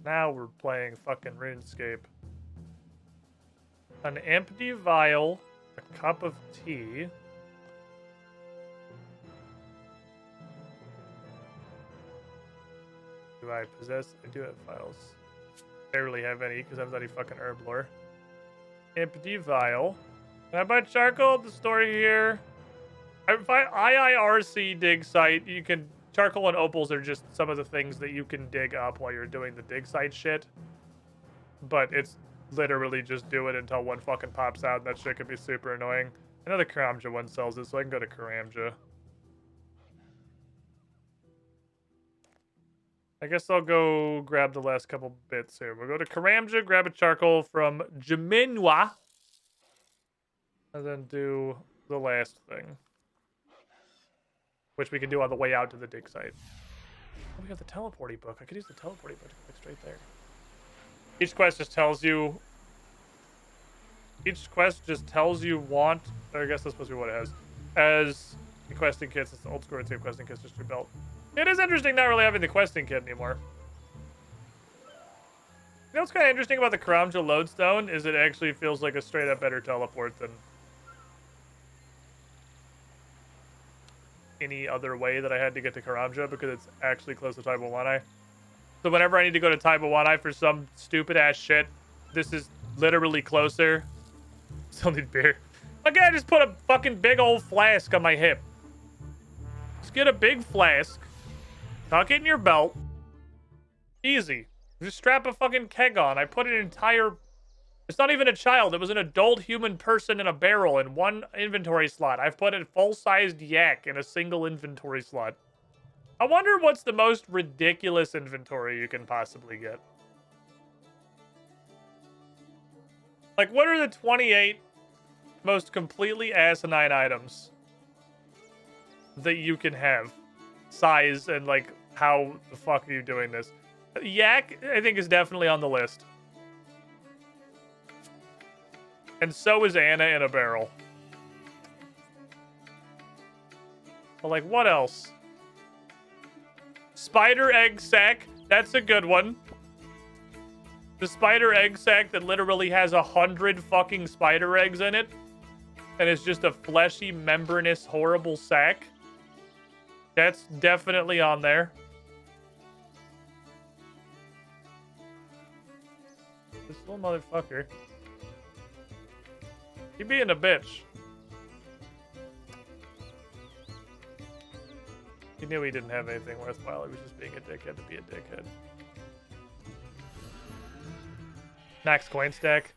Now we're playing fucking Runescape. An empty vial, a cup of tea. Do I possess? I do have vials. Barely have any because I haven't done any fucking herb lore. Empty vial. Can I buy charcoal at the store here? If I IIRC dig site, you can... Charcoal and opals are just some of the things that you can dig up while you're doing the dig site shit. But it's literally just do it until one fucking pops out, and that shit can be super annoying. I know the Karamja one sells it, so I can go to Karamja. I guess I'll go grab the last couple bits here. We'll go to Karamja, grab a charcoal from Jaminwa, and then do the last thing, which we can do on the way out to the dig site. Oh, we got the teleporty book. I could use the teleporty book to click straight there. Each quest just tells you... Each quest just tells you want... Or I guess that's supposed to be what it has. As the questing kits, it's the old school Runescape questing kits just rebuilt. It is interesting not really having the questing kit anymore. You know what's kind of interesting about the Karamja lodestone is it actually feels like a straight up better teleport than any other way that I had to get to Karamja because it's actually close to Taibawanai. So whenever I need to go to Taibawanai for some stupid ass shit, this is literally closer. Still need beer. Okay, I just put a fucking big old flask on my hip. Just get a big flask. Tuck it in your belt. Easy. Just strap a fucking keg on. I put an entire... It's not even a child. It was an adult human person in a barrel in one inventory slot. I've put a full-sized yak in a single inventory slot. I wonder what's the most ridiculous inventory you can possibly get. Like, what are the 28 most completely asinine items that you can have? Size and, like, how the fuck are you doing this? Yak, I think, is definitely on the list. And so is Anna in a barrel. But, like, what else? Spider egg sack. That's a good one. The spider egg sack that literally has 100 fucking spider eggs in it. And it's just a fleshy, membranous, horrible sack. That's definitely on there. This little motherfucker. He being a bitch. He knew he didn't have anything worthwhile. He was just being a dickhead to be a dickhead. Max coin stack.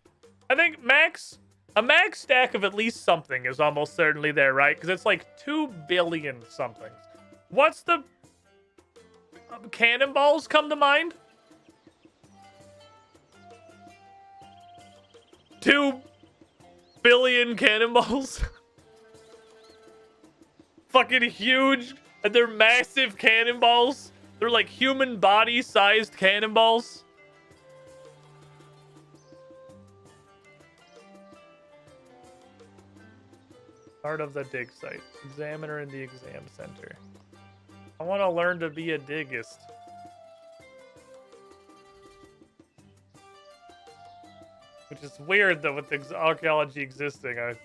I think Max A max stack of at least something is almost certainly there, right? Because it's like 2 billion something. What's the... Cannonballs come to mind? 2 billion cannonballs? Fucking huge. And they're massive cannonballs. They're like human body-sized cannonballs. Part of the dig site. Examiner in the exam center. I want to learn to be a diggist. Which is weird that with the archaeology existing, I'm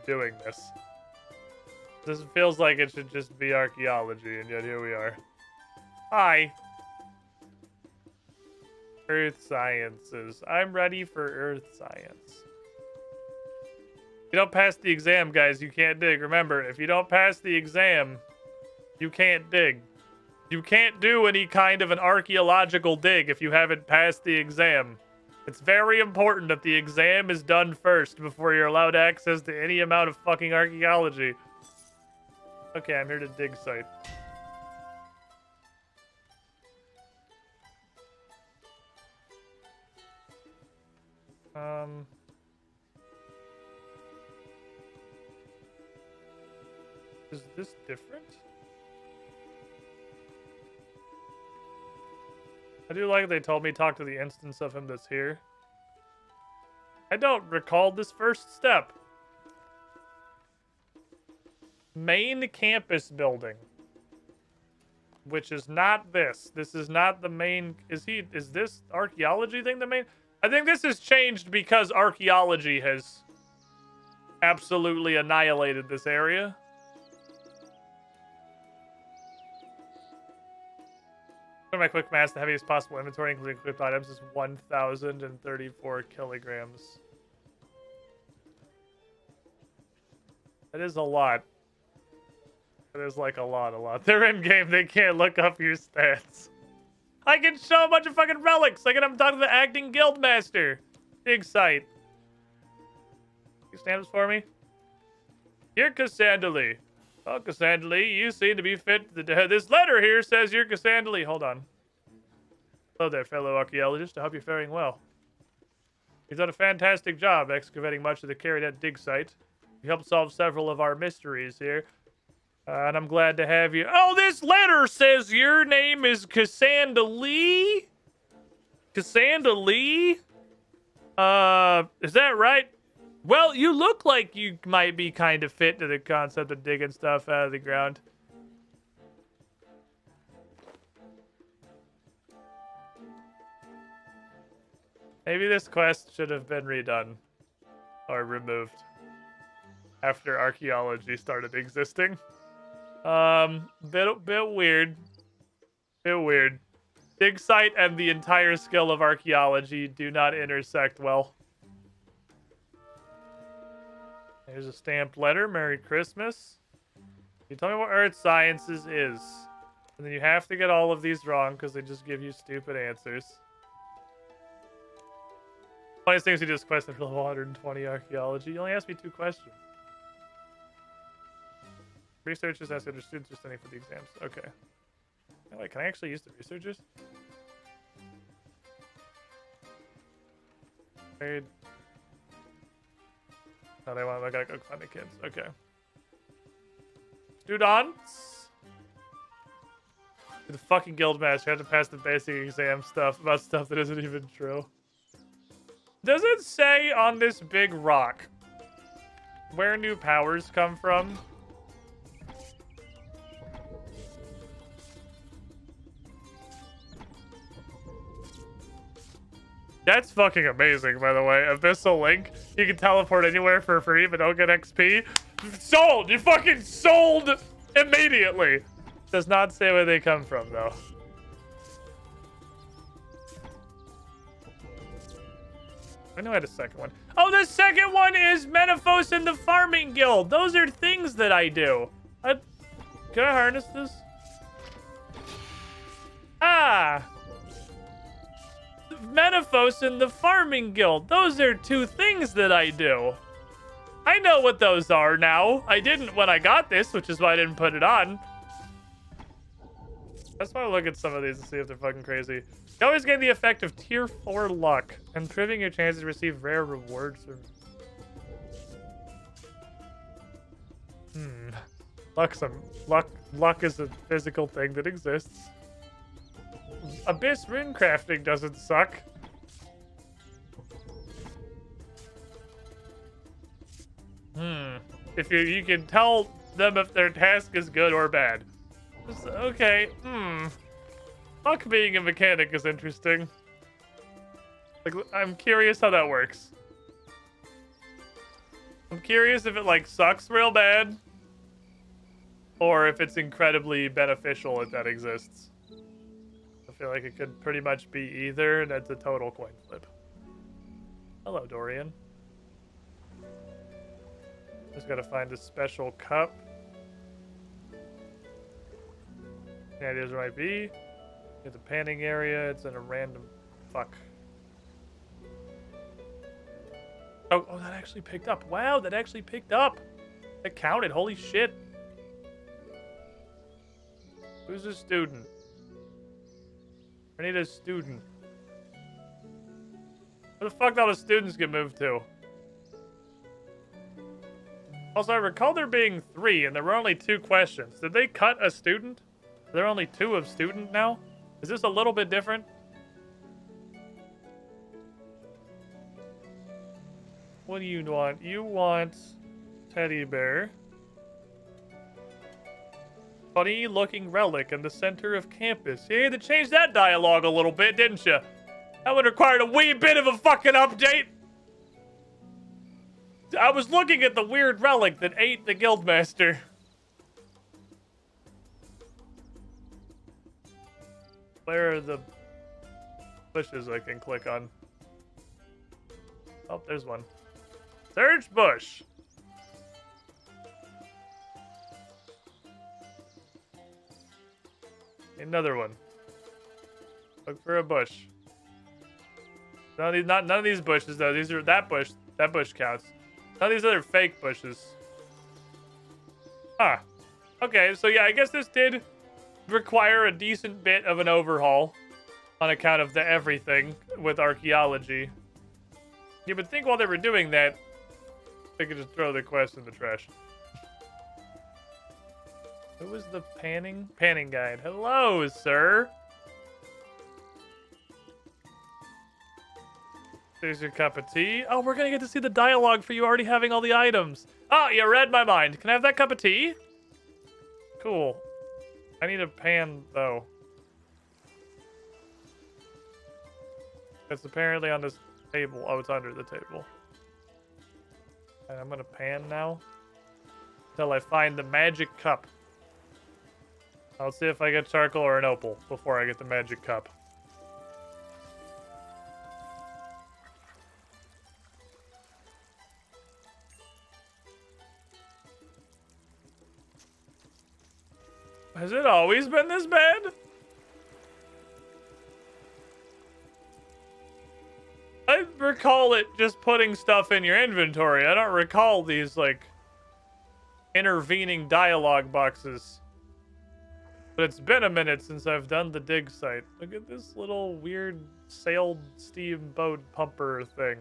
doing this. This feels like it should just be archaeology, and yet here we are. Hi. Earth sciences. I'm ready for earth science. If you don't pass the exam, guys, you can't dig. Remember, if you don't pass the exam, you can't dig. You can't do any kind of an archaeological dig if you haven't passed the exam. It's very important that the exam is done first before you're allowed access to any amount of fucking archaeology. Okay, I'm here to dig site. Is this different? I do like they told me talk to the instance of him that's here. I don't recall this first step. Main campus building. Which is not this. This is not the main... Is this archaeology thing the main... I think this has changed because archaeology has absolutely annihilated this area. For my quick mass, the heaviest possible inventory, including equipped items, is 1,034 kilograms. That is a lot. That is like a lot. They're in game, they can't look up your stats. I can show a bunch of fucking relics. Like I'm talking to the acting guild master. Big sight. You stand this for me? You're Cassandra. Oh, Cassandra, you seem to be fit. This letter here says you're Cassandra. Hold on. Hello there, fellow archaeologist. I hope you're faring well. You've done a fantastic job excavating much of the Carrienet dig site. You helped solve several of our mysteries here. And I'm glad to have you. Oh, this letter says your name is Cassandra Lee? Cassandra Lee? Is that right? Well, you look like you might be kind of fit to the concept of digging stuff out of the ground. Maybe this quest should have been redone. Or removed. After archaeology started existing. Bit weird. Bit weird. Dig site and the entire skill of archaeology do not intersect well. Here's a stamped letter. Merry Christmas. You tell me what Earth Sciences is. And then you have to get all of these wrong because they just give you stupid answers. Funniest things you just quested for level 120 archaeology. You only asked me 2 questions. Researchers ask other students for studying for the exams. Okay. Oh, wait, can I actually use the researchers? Trade. No, they want. I gotta go find the kids. Okay. Students. The fucking guildmaster. You have to pass the basic exam stuff about stuff that isn't even true. Does it say on this big rock where new powers come from? That's fucking amazing, by the way. Abyssal Link. You can teleport anywhere for free, but don't get XP. Sold! You fucking sold immediately! Does not say where they come from, though. I know I had a second one. Oh, the second one is Menaphos and the Farming Guild. Those are things that I do. Can I harness this? Ah! Menaphos and the Farming Guild. Those are 2 things that I do. I know what those are now. I didn't when I got this, which is why I didn't put it on. I just want to look at some of these and see if they're fucking crazy. You always gain the effect of tier 4 luck, improving your chances to receive rare rewards. Luck is a physical thing that exists. Abyss rune crafting doesn't suck. If you can tell them if their task is good or bad. Okay, Luck being a mechanic is interesting. Like, I'm curious how that works. I'm curious if it, like, sucks real bad. Or if it's incredibly beneficial if that exists. I feel like it could pretty much be either, and that's a total coin flip. Hello, Dorian. Just gotta find a special cup. Yeah, it is right B. Get the panning area. It's in a random... Fuck. Oh, that actually picked up. Wow, that actually picked up. It counted. Holy shit. Who's a student? I need a student. Where the fuck did all the students get moved to? Also, I recall there being 3, and there were only 2 questions. Did they cut a student? Are there only 2 of student now? Is this a little bit different? What do you want? You want teddy bear. Funny looking relic in the center of campus. You had to change that dialogue a little bit, didn't you? That would require a wee bit of a fucking update. I was looking at the weird relic that ate the guildmaster. Where are the bushes I can click on? Oh, there's one. Search bush. Another one. Look for a bush. None of these bushes though. These are that bush. That bush counts. None of these other fake bushes. Huh. Okay, so yeah, I guess this did require a decent bit of an overhaul on account of the everything with archaeology. You would think while they were doing that, they could just throw the quest in the trash. Who was the panning guide? Hello, sir. There's your cup of tea. Oh, we're gonna get to see the dialogue for you already having all the items. Oh, you read my mind. Can I have that cup of tea? Cool. I need a pan, though. It's apparently on this table. Oh, it's under the table. And I'm gonna pan now. Until I find the magic cup. I'll see if I get charcoal or an opal before I get the magic cup. Has it always been this bad? I recall it just putting stuff in your inventory. I don't recall these, like, intervening dialogue boxes. But it's been a minute since I've done the dig site. Look at this little weird sailed steamboat pumper thing.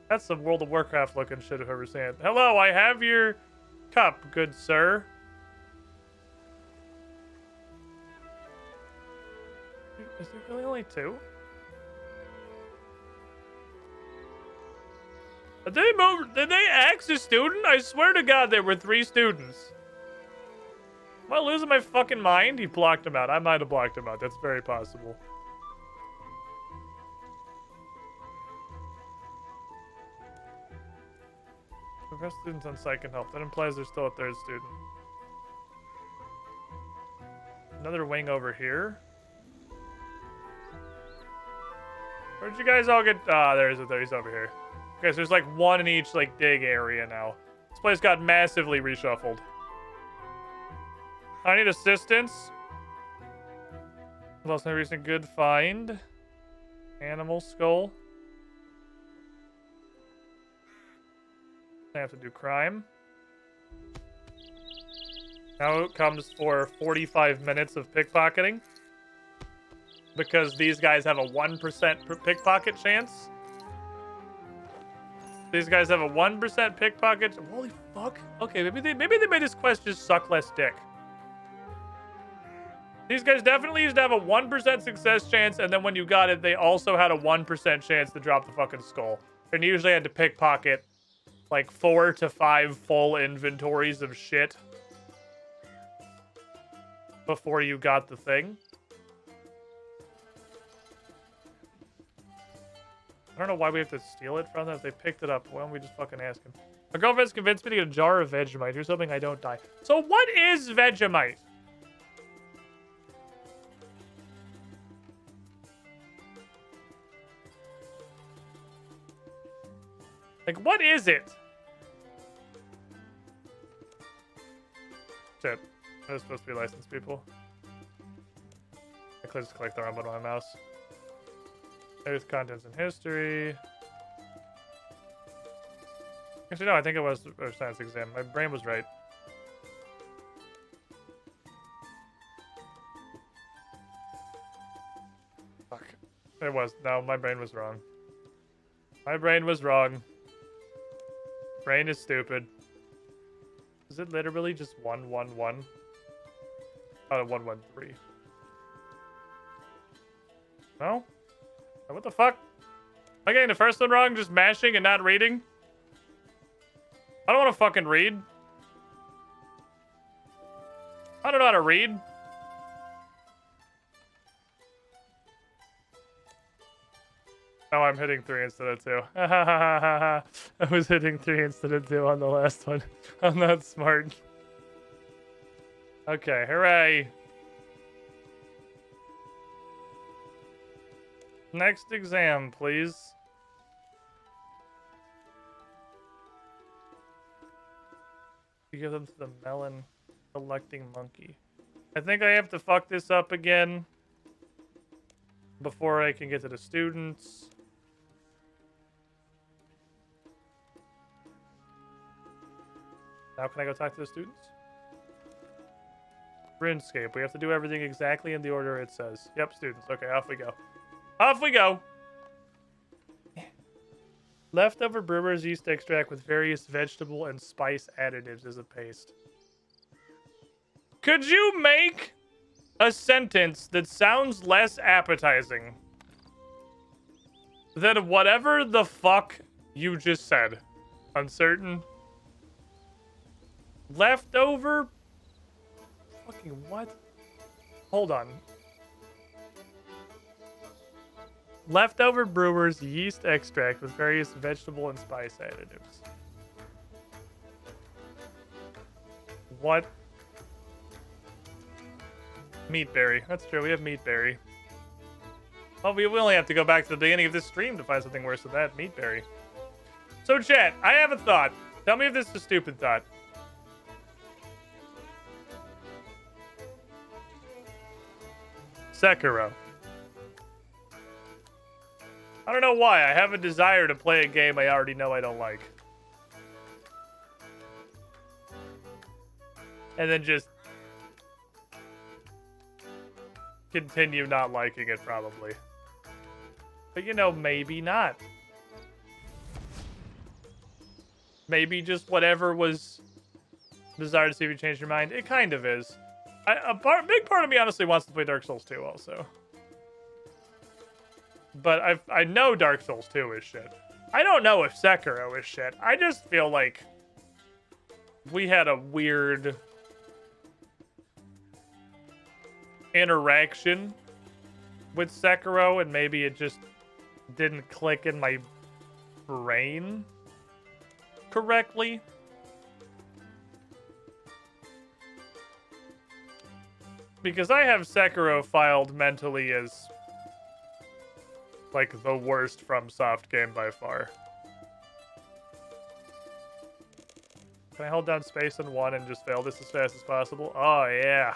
That's some World of Warcraft looking shit I've ever seen. Hello, I have your cup, good sir. Is there really only 2? Did they axe a student? I swear to God there were 3 students. Am I losing my fucking mind? He blocked him out. I might have blocked him out. That's very possible. Progress students on psych and health. That implies there's still a 3rd student. Another wing over here. Where'd you guys all get? Ah, there's he's over here. Okay, so there's like 1 in each like dig area now. This place got massively reshuffled. I need assistance. Lost my recent good find. Animal skull. I have to do crime. Now it comes for 45 minutes of pickpocketing. Because these guys have a 1% pickpocket chance. These guys have a 1% pickpocket. Holy fuck. Okay, maybe they made this quest just suck less dick. These guys definitely used to have a 1% success chance, and then when you got it, they also had a 1% chance to drop the fucking skull. And you usually had to pickpocket like 4 to 5 full inventories of shit before you got the thing. I don't know why we have to steal it from them. If they picked it up, why don't we just fucking ask him? My girlfriend's convinced me to get a jar of Vegemite. Here's something I don't die. So what is Vegemite? Like, what is it? Shit. They're supposed to be licensed people. I just clicked the wrong button on my mouse. There's contents and history. Actually, no, I think it was a science exam. My brain was right. Fuck. It was. No, my brain was wrong. My brain was wrong. Brain is stupid. Is it literally just 111? Oh, 113. No? What the fuck? Am I getting the first one wrong? Just mashing and not reading? I don't want to fucking read. I don't know how to read. Oh, I'm hitting 3 instead of 2. I was hitting 3 instead of 2 on the last one. I'm not smart. Okay, hooray. Next exam, please. You give them to the melon collecting monkey. I think I have to fuck this up again before I can get to the students. Now can I go talk to the students? Runescape. We have to do everything exactly in the order it says. Yep, students. Okay, off we go. Off we go. Leftover brewer's yeast extract with various vegetable and spice additives as a paste. Could you make a sentence that sounds less appetizing than whatever the fuck you just said? Uncertain. Leftover? Fucking what? Hold on. Leftover brewer's yeast extract with various vegetable and spice additives. What? Meatberry. That's true. We have meatberry. Well, we only have to go back to the beginning of this stream to find something worse than that. Meatberry. So, chat, I have a thought. Tell me if this is a stupid thought. Sekiro. I don't know why. I have a desire to play a game I already know I don't like. And then just continue not liking it, probably. But, you know, maybe not. Maybe just whatever was desire to see if you change your mind. It kind of is. Big part of me honestly wants to play Dark Souls 2 also. But I know Dark Souls 2 is shit. I don't know if Sekiro is shit. I just feel like we had a weird interaction with Sekiro, and maybe it just didn't click in my brain correctly. Because I have Sekiro filed mentally as like the worst FromSoft game by far. Can I hold down space and 1 and just fail this as fast as possible? Oh yeah.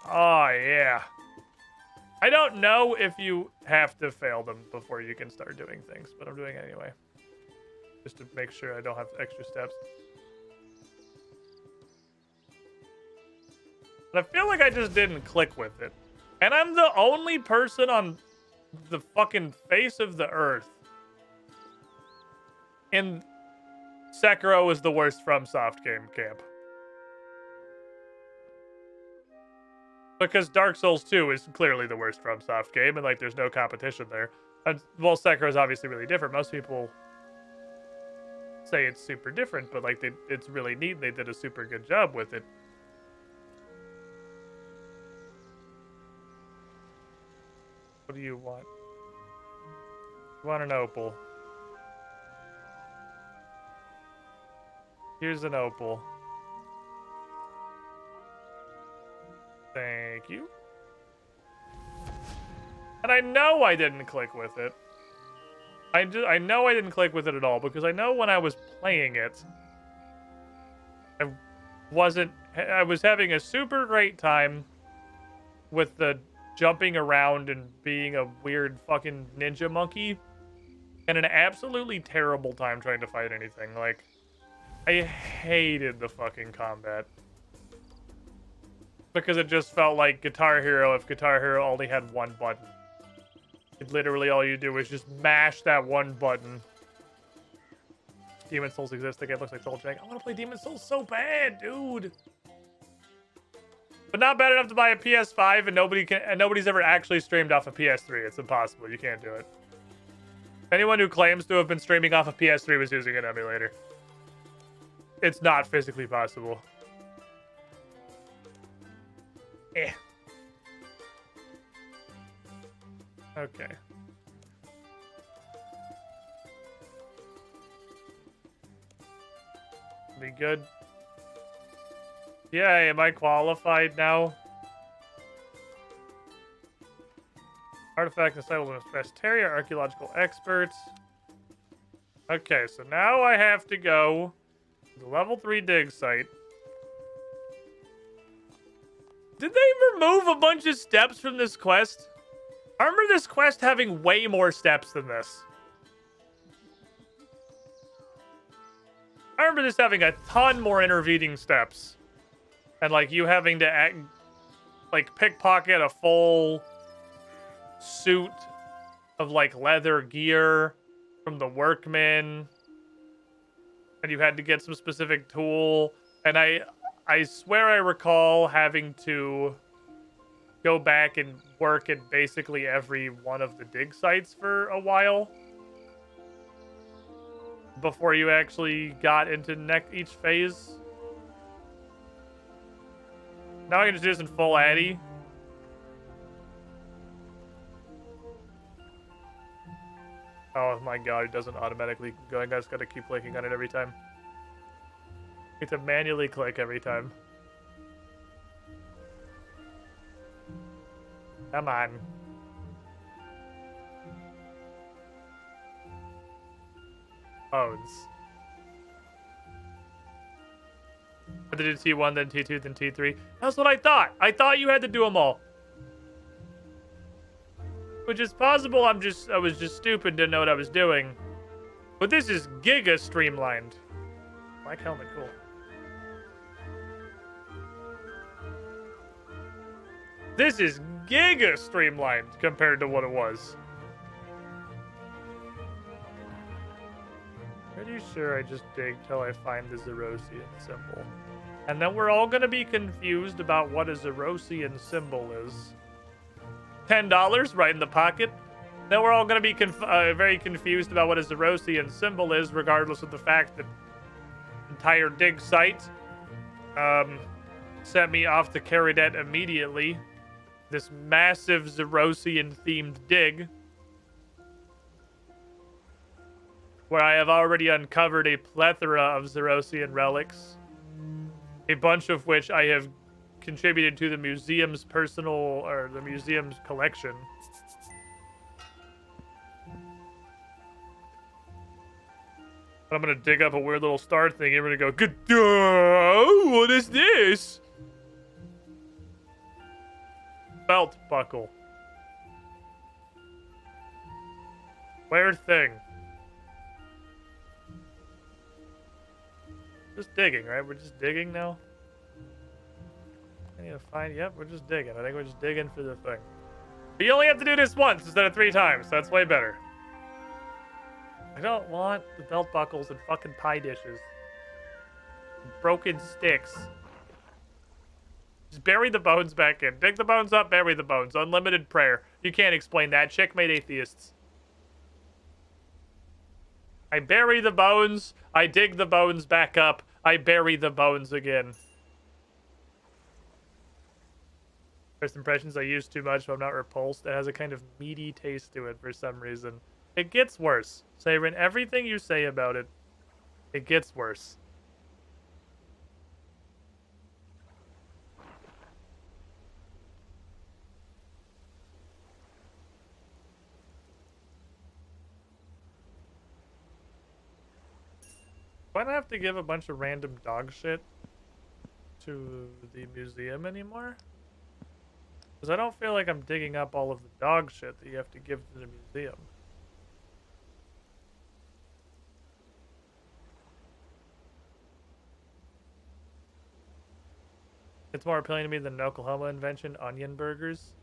Oh yeah. I don't know if you have to fail them before you can start doing things, but I'm doing it anyway. just to make sure I don't have extra steps. But I feel like I just didn't click with it. And I'm the only person on the fucking face of the earth. And Sekiro is the worst FromSoft game camp. Because Dark Souls 2 is clearly the worst FromSoft game, and like there's no competition there. And, well, Sekiro is obviously really different. Most people say it's super different, but like it's really neat. They did a super good job with it. What do you want? You want an opal. Here's an opal. Thank you. And I know I didn't click with it. I know I didn't click with it at all because I know when I was playing it, I was having a super great time with the jumping around and being a weird fucking ninja monkey, and an absolutely terrible time trying to fight anything. Like, I hated the fucking combat. Because it just felt like Guitar Hero if Guitar Hero only had one button. Literally all you do is just mash that one button. Demon Souls exist. The game looks like Soul Jank. I want to play Demon Souls so bad, dude. But not bad enough to buy a PS5, and nobody's ever actually streamed off a PS3. It's impossible. You can't do it. Anyone who claims to have been streaming off a PS3 was using an emulator. It's not physically possible. Eh. Okay. Be good. Yeah, am I qualified now? Artifact and settlement of Vesteria, archaeological experts. Okay, so now I have to go to the level 3 dig site. Did they remove a bunch of steps from this quest? I remember this quest having way more steps than this. I remember this having a ton more intervening steps. And, like, you having to, pickpocket a full suit of, like, leather gear from the workmen. And you had to get some specific tool. And I swear I recall having to go back and work at basically every one of the dig sites for a while before you actually got into each phase. Now I can just do this in full Addy. Oh my god, it doesn't automatically go. I just gotta keep clicking on it every time. I have to manually click every time. Come on. Bones. I had to do T1, then T2, then T3. That's what I thought. I thought you had to do them all. Which is possible I was just stupid, didn't know what I was doing. But this is giga streamlined. Black helmet, cool. This is giga streamlined compared to what it was. Pretty sure I just dig till I find the Zerosian symbol. And then we're all going to be confused about what a Zerosian symbol is. $10 right in the pocket. Then we're all going to be very confused about what a Zerosian symbol is, regardless of the fact that the entire dig site sent me off to Caridet immediately. This massive Zerosian-themed dig, where I have already uncovered a plethora of Zerosian relics, a bunch of which I have contributed to the museum's the museum's collection. I'm gonna dig up a weird little star thing and we're gonna go, what is this? Belt buckle. Where thing? Just digging, right? We're just digging now. I need to find. Yep, we're just digging. I think we're just digging for the thing. But you only have to do this once instead of 3 times. So that's way better. I don't want the belt buckles and fucking pie dishes. Broken sticks. Just bury the bones back in. Dig the bones up, bury the bones. Unlimited prayer. You can't explain that. Checkmate atheists. I bury the bones. I dig the bones back up. I bury the bones again. First impressions, I use too much, but I'm not repulsed. It has a kind of meaty taste to it for some reason. It gets worse. Siren, everything you say about it, it gets worse. Do I not have to give a bunch of random dog shit to the museum anymore? Because I don't feel like I'm digging up all of the dog shit that you have to give to the museum. It's more appealing to me than an Oklahoma invention, onion burgers.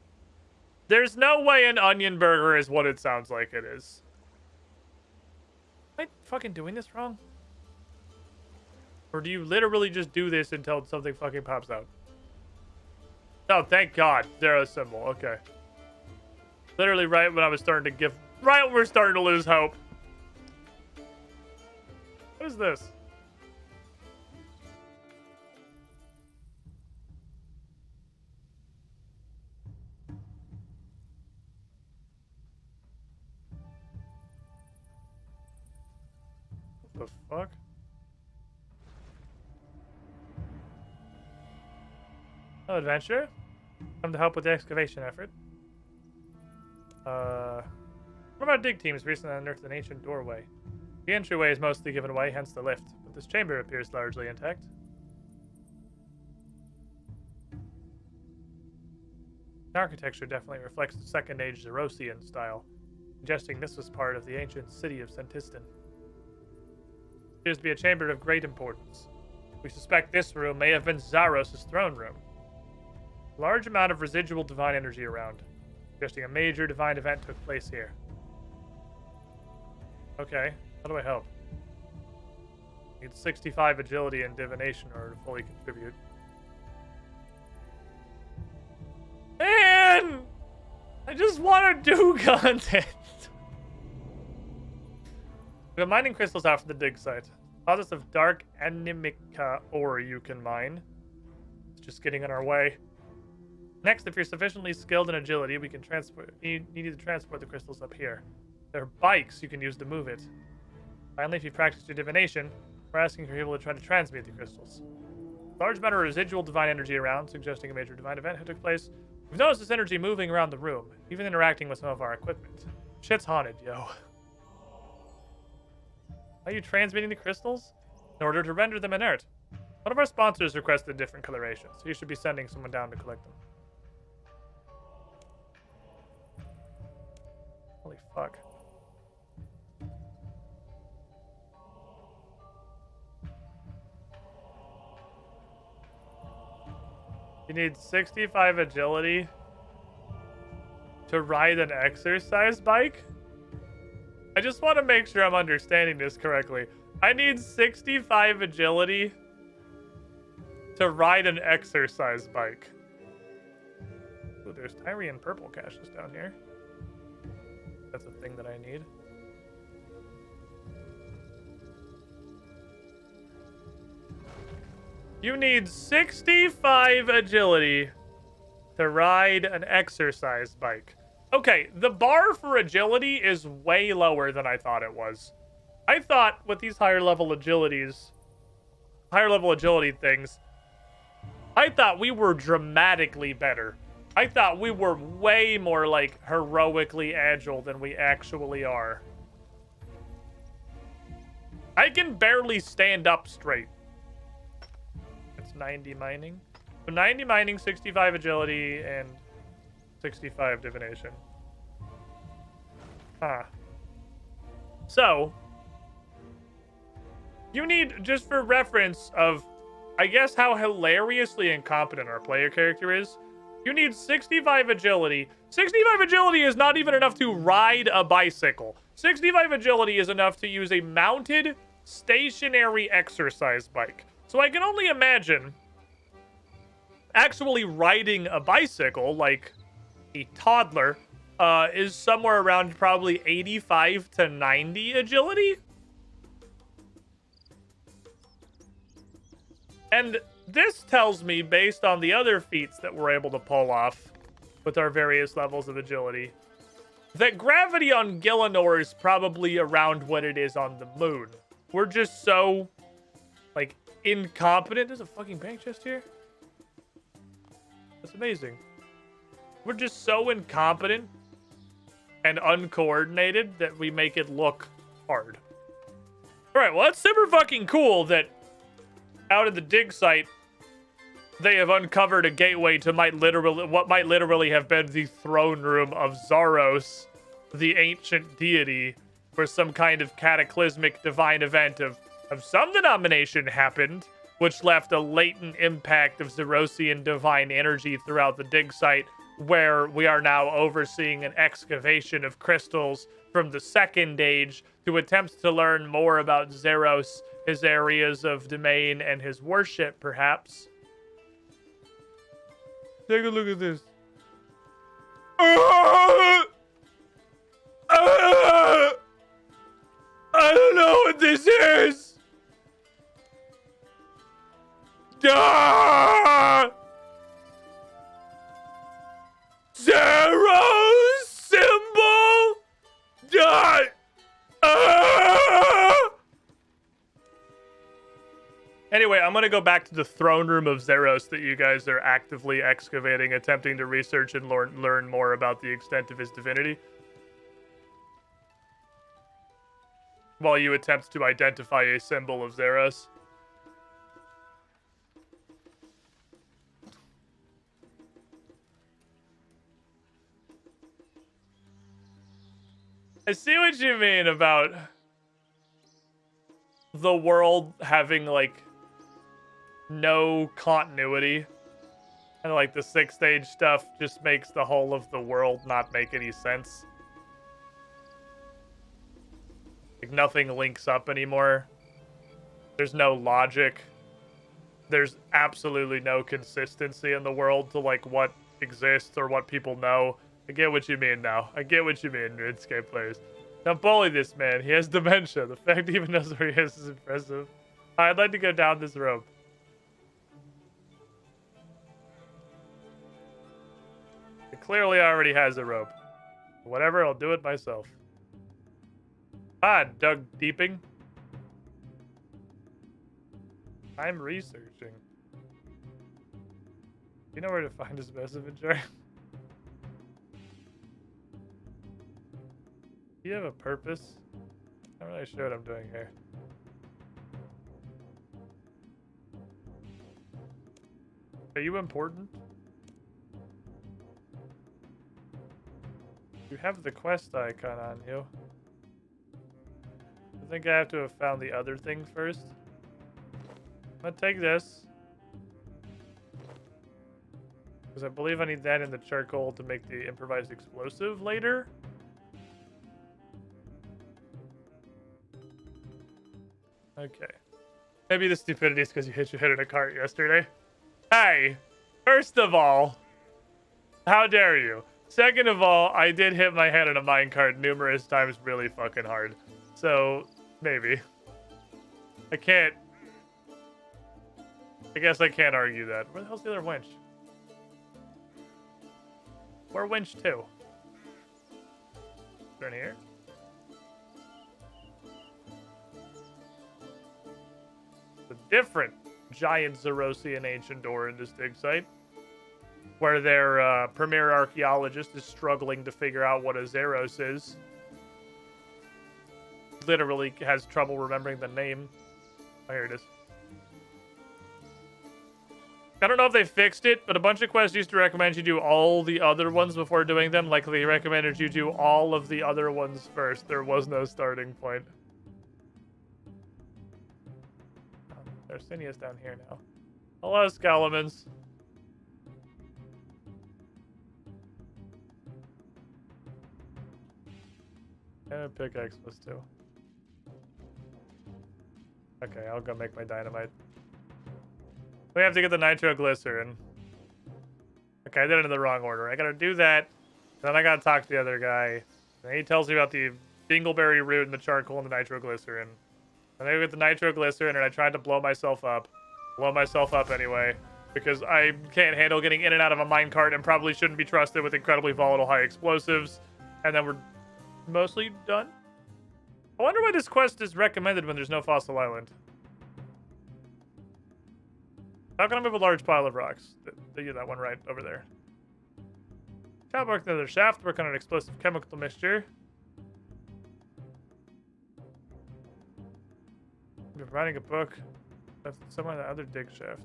There's no way an onion burger is what it sounds like it is. Am I fucking doing this wrong? Or do you literally just do this until something fucking pops out? Oh, thank God. Zero symbol. Okay. Literally right when I was starting to give... Right when we're starting to lose hope. What is this? What the fuck? Hello, adventurer. Come to help with the excavation effort. One of our dig teams recently unearthed an ancient doorway. The entryway is mostly given away, hence the lift, but this chamber appears largely intact. The architecture definitely reflects the Second Age Zerosian style, suggesting this was part of the ancient city of Sentistan. It appears to be a chamber of great importance. We suspect this room may have been Zaros' throne room. A large amount of residual divine energy around, suggesting a major divine event took place here. Okay, how do I help? Need 65 agility and divination in order to fully contribute. Man! I just want to do content! We have mining crystals out from the dig site. Deposits of dark animica ore you can mine. It's just getting in our way. Next, if you're sufficiently skilled in agility, we can transport. You need to transport the crystals up here. There are bikes you can use to move it. Finally, if you practice your divination, we're asking for people to try to transmute the crystals. A large amount of residual divine energy around, suggesting a major divine event had took place. We've noticed this energy moving around the room, even interacting with some of our equipment. Shit's haunted, yo. Are you transmuting the crystals? In order to render them inert. One of our sponsors requested different colorations, so you should be sending someone down to collect them. Holy fuck. You need 65 agility to ride an exercise bike? I just want to make sure I'm understanding this correctly. I need 65 agility to ride an exercise bike. Ooh, there's Tyrian purple caches down here. That's a thing that I need. You need 65 agility to ride an exercise bike. Okay, the bar for agility is way lower than I thought it was. I thought with these higher level agility things, I thought we were dramatically better. I thought we were way more, like, heroically agile than we actually are. I can barely stand up straight. It's 90 mining. So 90 mining, 65 agility, and 65 divination. Huh. So, You need, just for reference of, I guess, how hilariously incompetent our player character is, you need 65 agility. 65 agility is not even enough to ride a bicycle. 65 agility is enough to use a mounted, stationary exercise bike. So I can only imagine actually riding a bicycle, like a toddler, is somewhere around probably 85 to 90 agility. And this tells me, based on the other feats that we're able to pull off with our various levels of agility, that gravity on Gillinor is probably around what it is on the moon. We're just so, like, incompetent. There's a fucking bank chest here? That's amazing. We're just so incompetent and uncoordinated that we make it look hard. Alright, well, that's super fucking cool that out of the dig site, they have uncovered a gateway to what might literally have been the throne room of Zaros, the ancient deity, where some kind of cataclysmic divine event of some denomination happened, which left a latent impact of Zerosian divine energy throughout the dig site, where we are now overseeing an excavation of crystals from the Second Age to attempt to learn more about Zeros, his areas of domain, and his worship, perhaps. Take a look at this. I don't know what this is. Zero's symbol. Anyway, I'm gonna go back to the throne room of Zeros that you guys are actively excavating, attempting to research and learn more about the extent of his divinity, while you attempt to identify a symbol of Zeros. I see what you mean about the world having, like, no continuity. And, like, the 6th stage stuff just makes the whole of the world not make any sense. Like, nothing links up anymore. There's no logic. There's absolutely no consistency in the world to, like, what exists or what people know. I get what you mean now. I get what you mean, Runescape players. Don't bully this man. He has dementia. The fact he even knows where he is impressive. I'd like to go down this rope. It clearly already has a rope. Whatever, I'll do it myself. Ah, Doug Deeping. I'm researching. You know where to find a specimen jar? Do you have a purpose? I'm not really sure what I'm doing here. Are you important? You have the quest icon on you. I think I have to have found the other thing first. I'm gonna take this. Because I believe I need that in the charcoal to make the improvised explosive later. Okay. Maybe the stupidity is because you hit your head in a cart yesterday. Hey! First of all, how dare you? Second of all, I did hit my head in a minecart numerous times really fucking hard. So, maybe. I guess I can't argue that. Where the hell's the other winch? Where winch 2? Turn here. A different giant Zerosian ancient door in this dig site, where their premier archaeologist is struggling to figure out what a Zeros is. Literally has trouble remembering the name. Oh, here it is. I don't know if they fixed it, but a bunch of quests used to recommend you do all the other ones before doing them. Like, they recommended you do all of the other ones first. There was no starting point. Arsenia's down here now. Hello, Scalamans. And a pickaxe was too. Okay, I'll go make my dynamite. We have to get the nitroglycerin. Okay, I did it in the wrong order. I gotta do that. Then I gotta talk to the other guy. And he tells me about the dingleberry root and the charcoal and the nitroglycerin. And then I get the nitroglycerin and I tried to blow myself up. Blow myself up anyway. Because I can't handle getting in and out of a minecart and probably shouldn't be trusted with incredibly volatile high explosives. And then we're mostly done. I wonder why this quest is recommended when there's no fossil island. How can I move a large pile of rocks? That one right over there. Child work another shaft, work on an explosive chemical mixture. You're providing a book. That's somewhere in the other dig shaft.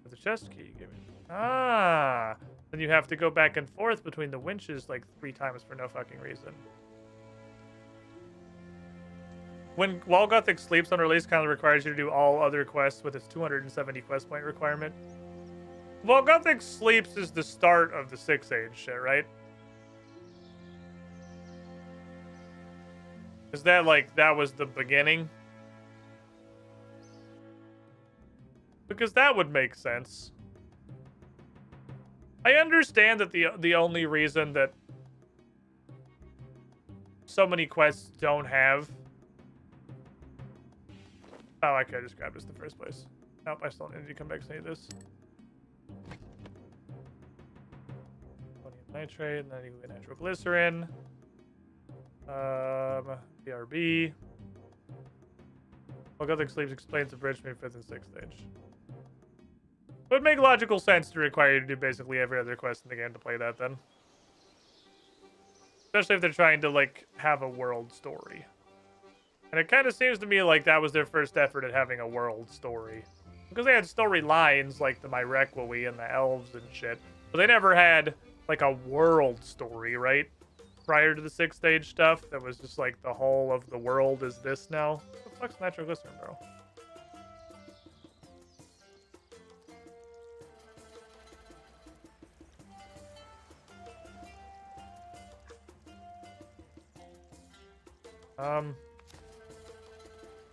The chest key you gave me. Ah! Then you have to go back and forth between the winches like 3 times for no fucking reason. When While Gothic Sleeps on release kind of requires you to do all other quests with its 270 quest point requirement. While Gothic Sleeps is the start of the 6 Age shit, right? Is that like, that was the beginning? Because that would make sense. I understand that the only reason that so many quests don't have... Oh, okay, I just grabbed this in the first place. Nope, I still need to come back and say this. Ammonium nitrate, and then you get nitroglycerin. BRB. While Gothic Sleeps explains the bridge between 5th and 6th stage. It would make logical sense to require you to do basically every other quest in the game to play that then. Especially if they're trying to, like, have a world story. And it kind of seems to me like that was their first effort at having a world story. Because they had storylines like the Myrequowi and the elves and shit. But they never had, like, a world story, right? Prior to the 6th stage stuff, that was just like the whole of the world is this now. What the fuck's nitroglycerin, bro?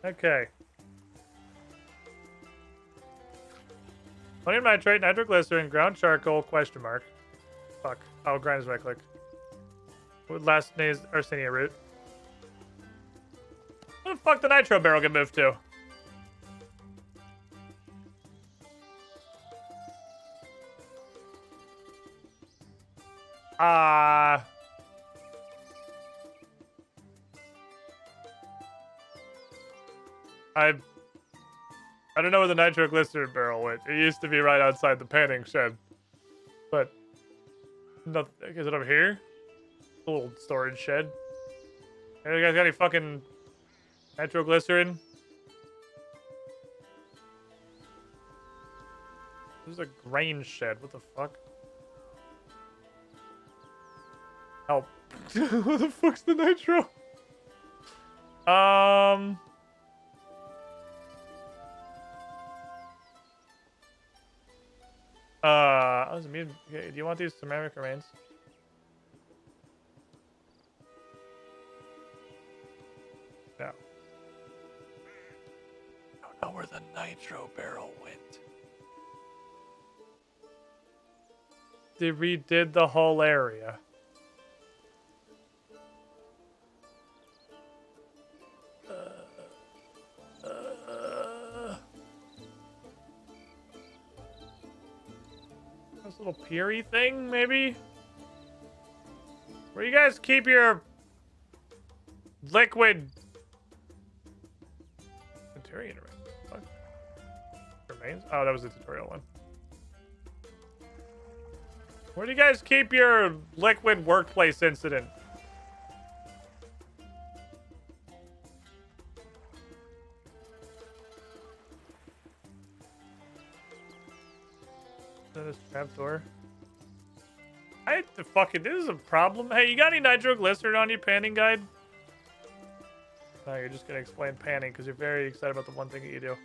Okay. Ammonium nitrate, nitroglycerin, ground charcoal, question mark. Fuck. Oh, grind is right click. Last name is Arsenia root. Where the fuck did the nitro barrel get moved to? I don't know where the nitroglycerin barrel went. It used to be right outside the panning shed. But no, is it over here? Little storage shed. Hey, you guys got any fucking nitroglycerin? This is a grain shed. What the fuck? Help. What the fuck's the nitro? Do you want these ceramic remains? No. I don't know where the nitro barrel went. They redid the whole area. This little piery thing, maybe? Where you guys keep your liquid Centurion remains? Oh, that was the tutorial one. Where do you guys keep your liquid workplace incident? This trapdoor. This is a problem. Hey, you got any nitroglycerin on your panning guide? No, you're just gonna explain panning because you're very excited about the one thing that you do.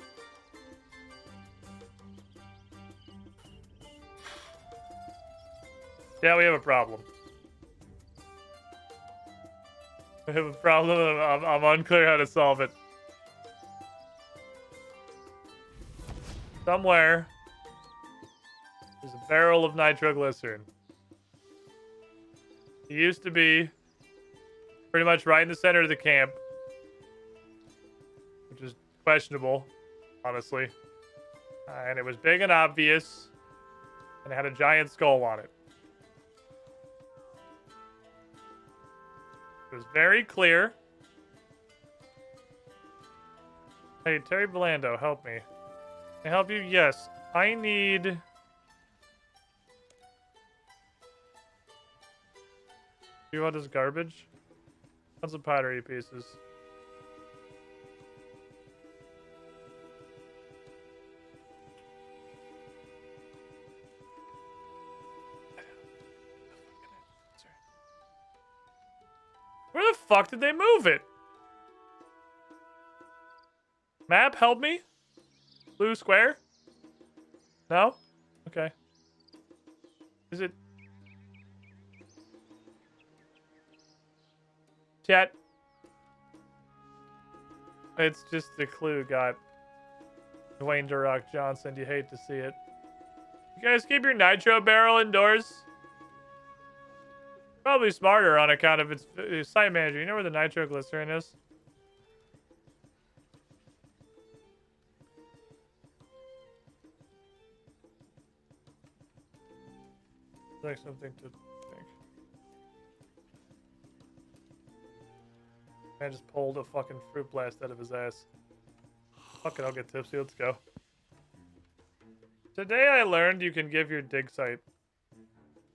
Yeah, we have a problem. We have a problem. I'm unclear how to solve it. Somewhere, there's a barrel of nitroglycerin. It used to be pretty much right in the center of the camp, which is questionable, honestly. And it was big and obvious, and it had a giant skull on it. It was very clear. Hey, Terry Blando, help me. Can I help you? Yes. I need... Do you want this garbage? Lots of pottery pieces. Where the fuck did they move it? Map, help me? Blue square? No? Okay. Is it... Chat. It's just a clue, got Dwayne The Rock Johnson. You hate to see it. You guys keep your nitro barrel indoors? Probably smarter on account of its site manager. You know where the nitroglycerin is? Like something to think. Man just pulled a fucking fruit blast out of his ass. Fuck it, I'll get tipsy. Let's go. Today I learned you can give your dig site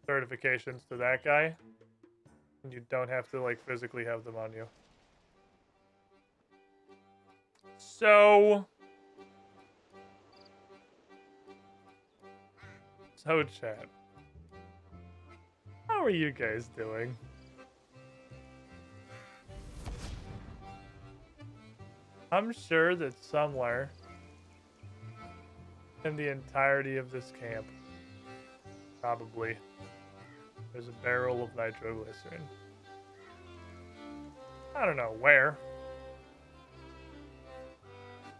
certifications to that guy. And you don't have to, like, physically have them on you. So, chat. How are you guys doing? I'm sure that somewhere in the entirety of this camp, probably, there's a barrel of nitroglycerin. I don't know where.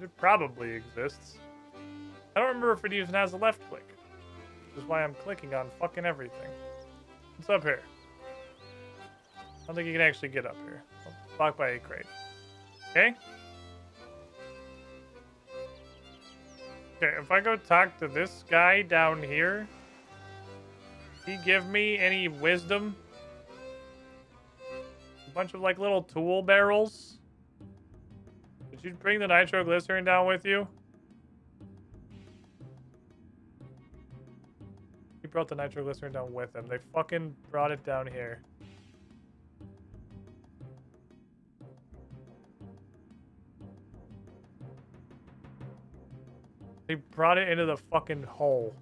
It probably exists. I don't remember if it even has a left click, which is why I'm clicking on fucking everything. What's up here? I don't think you can actually get up here. Blocked by a crate. Okay? Okay, if I go talk to this guy down here, he give me any wisdom? A bunch of like little tool barrels. Did you bring the nitroglycerin down with you? He brought the nitroglycerin down with him. They fucking brought it down here. They brought it into the fucking hole.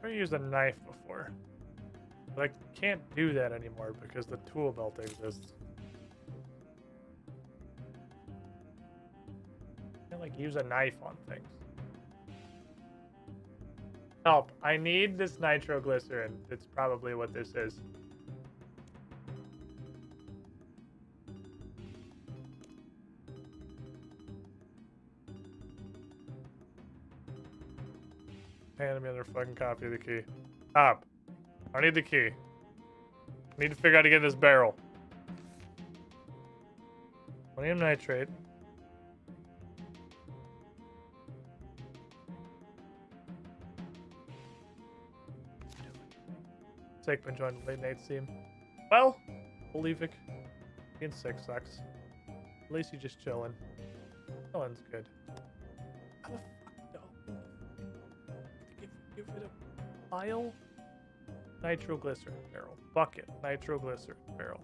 I've used a knife before, but I can't do that anymore because the tool belt exists. I can't like use a knife on things. Help! I need this nitroglycerin. It's probably what this is. Hand me another fucking copy of the key. Stop. I need the key. I need to figure out how to get in this barrel. Ammonium nitrate. Sakeman joined the late night team. Well, Bolivic. Being sick sucks. At least you're just chilling. Chilling's good. How the fuck no? Give it a vial? Nitroglycerin barrel. Bucket. Nitroglycerin barrel.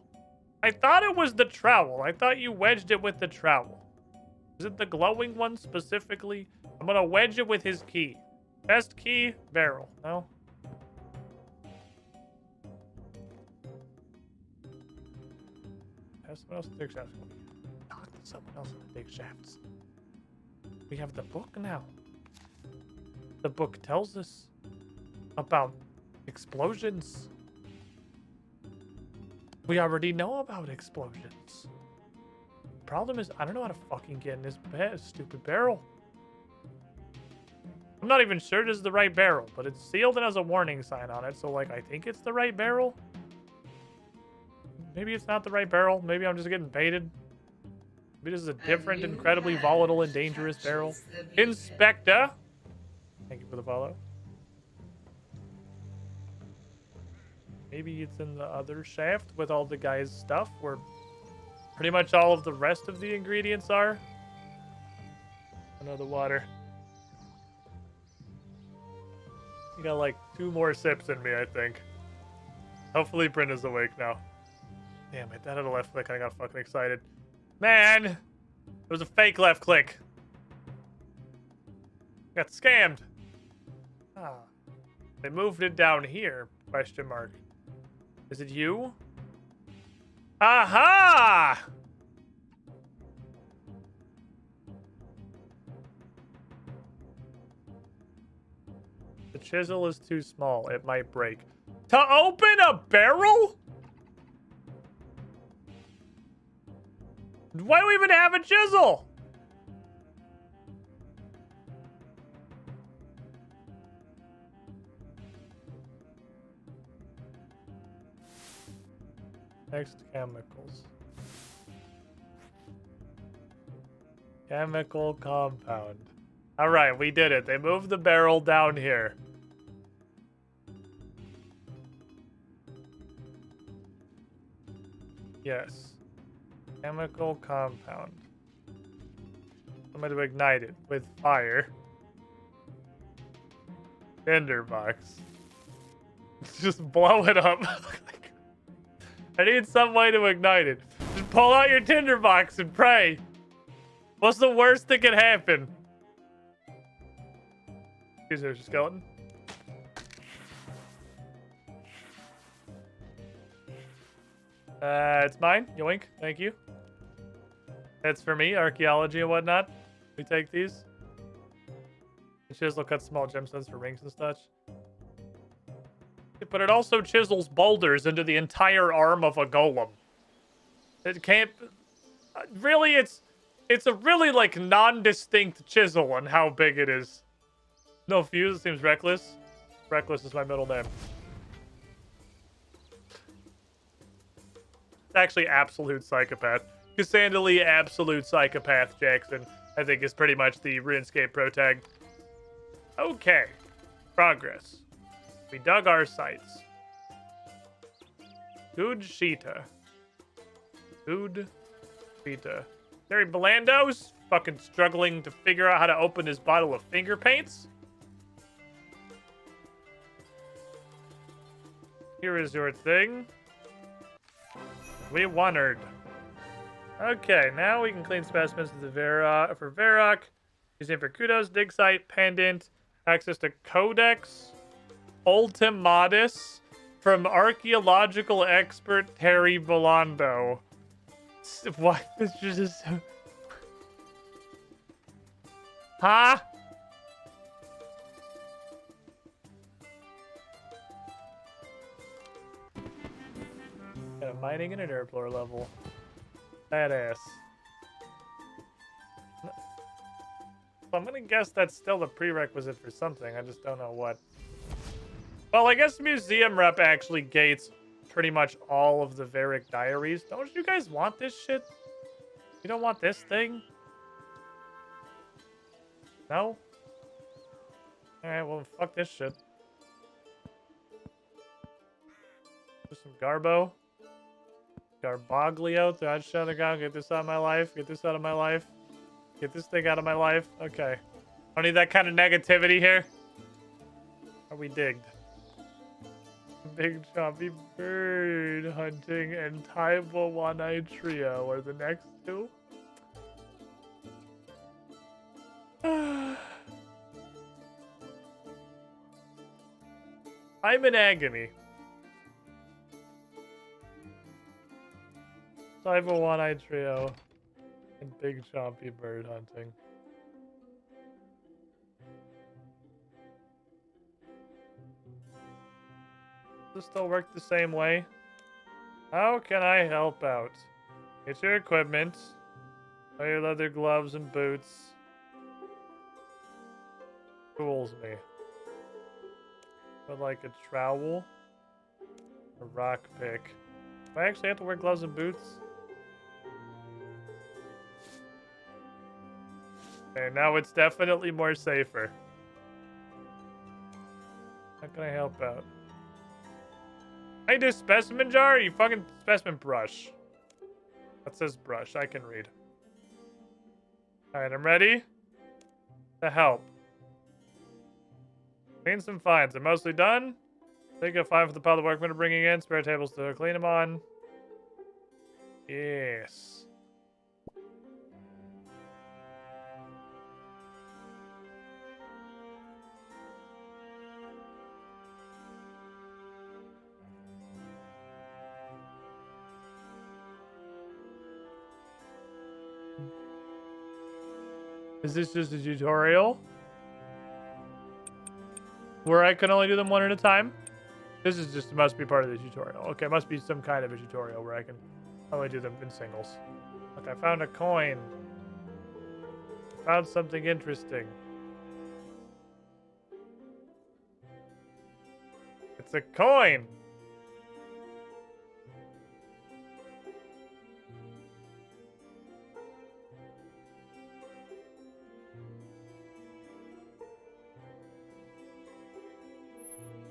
I thought it was the trowel. I thought you wedged it with the trowel. Is it the glowing one specifically? I'm gonna wedge it with his key. Best key, barrel. No? Someone else knock this someone else in the dig shafts. We have the book now. The book tells us about explosions. We already know about explosions. Problem is, I don't know how to fucking get in this stupid barrel. I'm not even sure this is the right barrel, but it's sealed and has a warning sign on it, so like I think it's the right barrel. Maybe it's not the right barrel. Maybe I'm just getting baited. Maybe this is a different, incredibly volatile and dangerous barrel. Inspector! Thank you for the follow. Maybe it's in the other shaft with all the guy's stuff where pretty much all of the rest of the ingredients are. Another water. You got like 2 more sips in me, I think. Hopefully Bryn is awake now. Damn it, that had a left click. I got fucking excited. Man! It was a fake left click. Got scammed. Ah. They moved it down here, question mark. Is it you? Aha! The chisel is too small. It might break. To open a barrel? Why do we even have a chisel? Next, chemicals. Chemical compound. All right, we did it. They moved the barrel down here. Yes. Chemical compound. I'm going to ignite it with fire. Tinderbox. Just blow it up. I need some way to ignite it. Just pull out your tinderbox and pray. What's the worst that could happen? Excuse me, there's a skeleton. It's mine. Yoink. Thank you. That's for me. Archaeology and whatnot. We take these. The chisel cuts small gemstones for rings and such. But it also chisels boulders into the entire arm of a golem. It can't... Really, it's a really, like, non-distinct chisel on how big it is. No fuse, it seems reckless. Reckless is my middle name. Actually, absolute psychopath. Cassandra, absolute psychopath Jackson, I think, is pretty much the RuneScape protag. Okay. Progress. We dug our sites. Good Sheeta. Good Sheeta. Terry Belando's fucking struggling to figure out how to open his bottle of finger paints. Here is your thing. We wondered. Okay, now we can clean specimens to the for Varrock. Museum for Kudos, dig site, pendant, access to Codex Ultimatus from archaeological expert Terry Belando. What? This just... Huh? Yeah, mining and an air floor level. Badass. I'm gonna guess that's still the prerequisite for something. I just don't know what. Well, I guess museum rep actually gates pretty much all of the Varric diaries. Don't you guys want this shit? You don't want this thing? No? Alright, well, fuck this shit. Just some Garbo. Garboglio, Dodge Shotgun, get this out of my life. Get this out of my life. Get this thing out of my life. Okay. I don't need that kind of negativity here. Are we digged? Big Choppy Bird Hunting and Taibo One-Eye Trio are the next two. I'm in agony. Taibo One-Eye Trio. And big chompy bird hunting. Does it still work the same way? How can I help out? Get your equipment. Buy your leather gloves and boots. Fools me. But like a trowel. A rock pick. Do I actually have to wear gloves and boots? Okay, now it's definitely more safer. How can I help out? I do specimen jar? You fucking specimen brush. That says brush. I can read. Alright, I'm ready to help. Clean some fines. I'm mostly done. Take a fine for the pile of workmen are bringing in. Spare tables to clean them on. Yes. Is this just a tutorial? Where I can only do them one at a time? This is just, must be part of the tutorial. Okay, must be some kind of a tutorial where I can only do them in singles. Look, I found a coin. Found something interesting. It's a coin!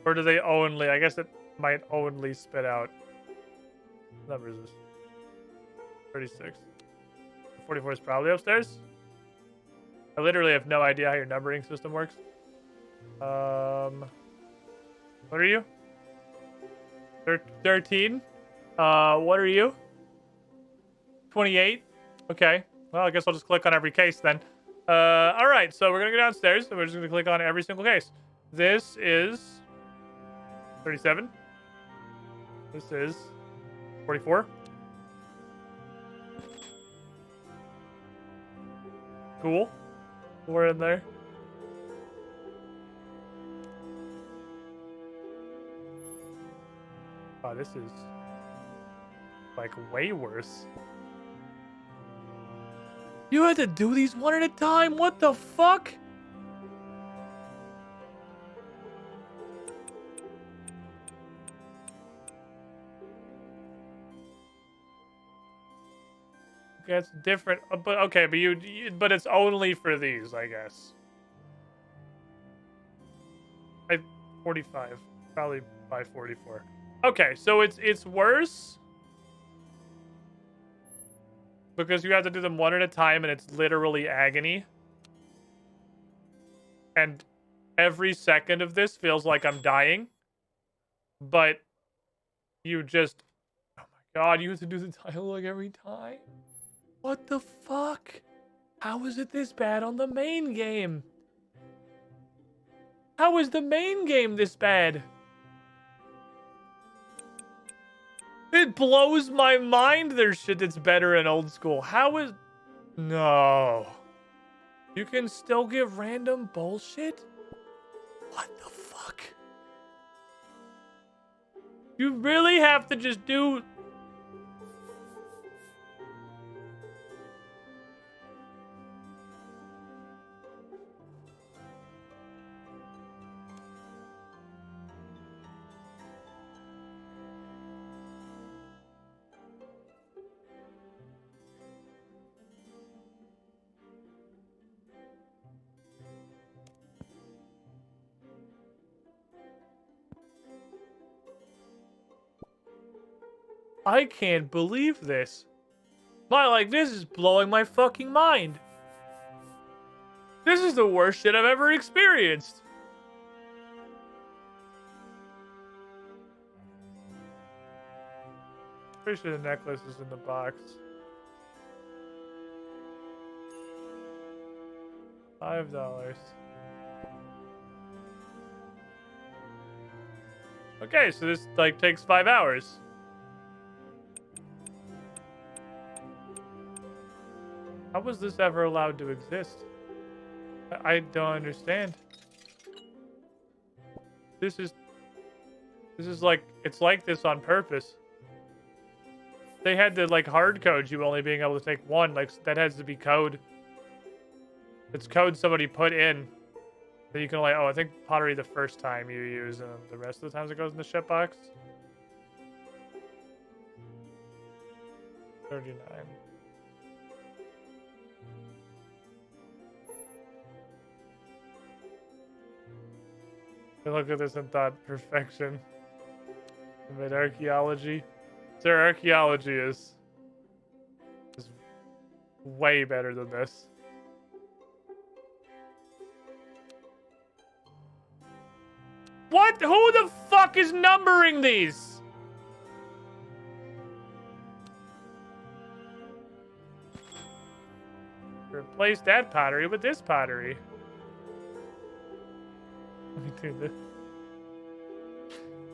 Or do they only? I guess it might only spit out. What number is this? 36. 44 is probably upstairs. I literally have no idea how your numbering system works. What are you? 13. What are you? 28. Okay. Well, I guess I'll just click on every case then. All right. So we're gonna go downstairs and we're just gonna click on every single case. This is 37. This is 44. Cool. We're in there. Oh, this is like way worse. You had to do these one at a time? What the fuck? Okay, it's different, but okay, but but it's only for these, I guess. 45, probably by 44. Okay, so it's worse because you have to do them one at a time, and it's literally agony. And every second of this feels like I'm dying, but you just, oh my god, you have to do the dialogue every time. What the fuck? How is it this bad on the main game? How is the main game this bad? It blows my mind there's shit that's better in old school. How is... No. You can still give random bullshit? What the fuck? You really have to just do... I can't believe this. This is blowing my fucking mind. This is the worst shit I've ever experienced. Pretty sure the necklace is in the box. $5. Okay, so this takes 5 hours. How was this ever allowed to exist? I don't understand. This is like, it's like this on purpose. They had to like hard code you only being able to take one. Like that has to be code. It's code somebody put in that you can only, oh, I think pottery the first time you use and the rest of the times it goes in the ship box. 39. I look at this and thought perfection. I made archaeology. Their archaeology is way better than this. What? Who the fuck is numbering these? Replace that pottery with this pottery. Let me do this.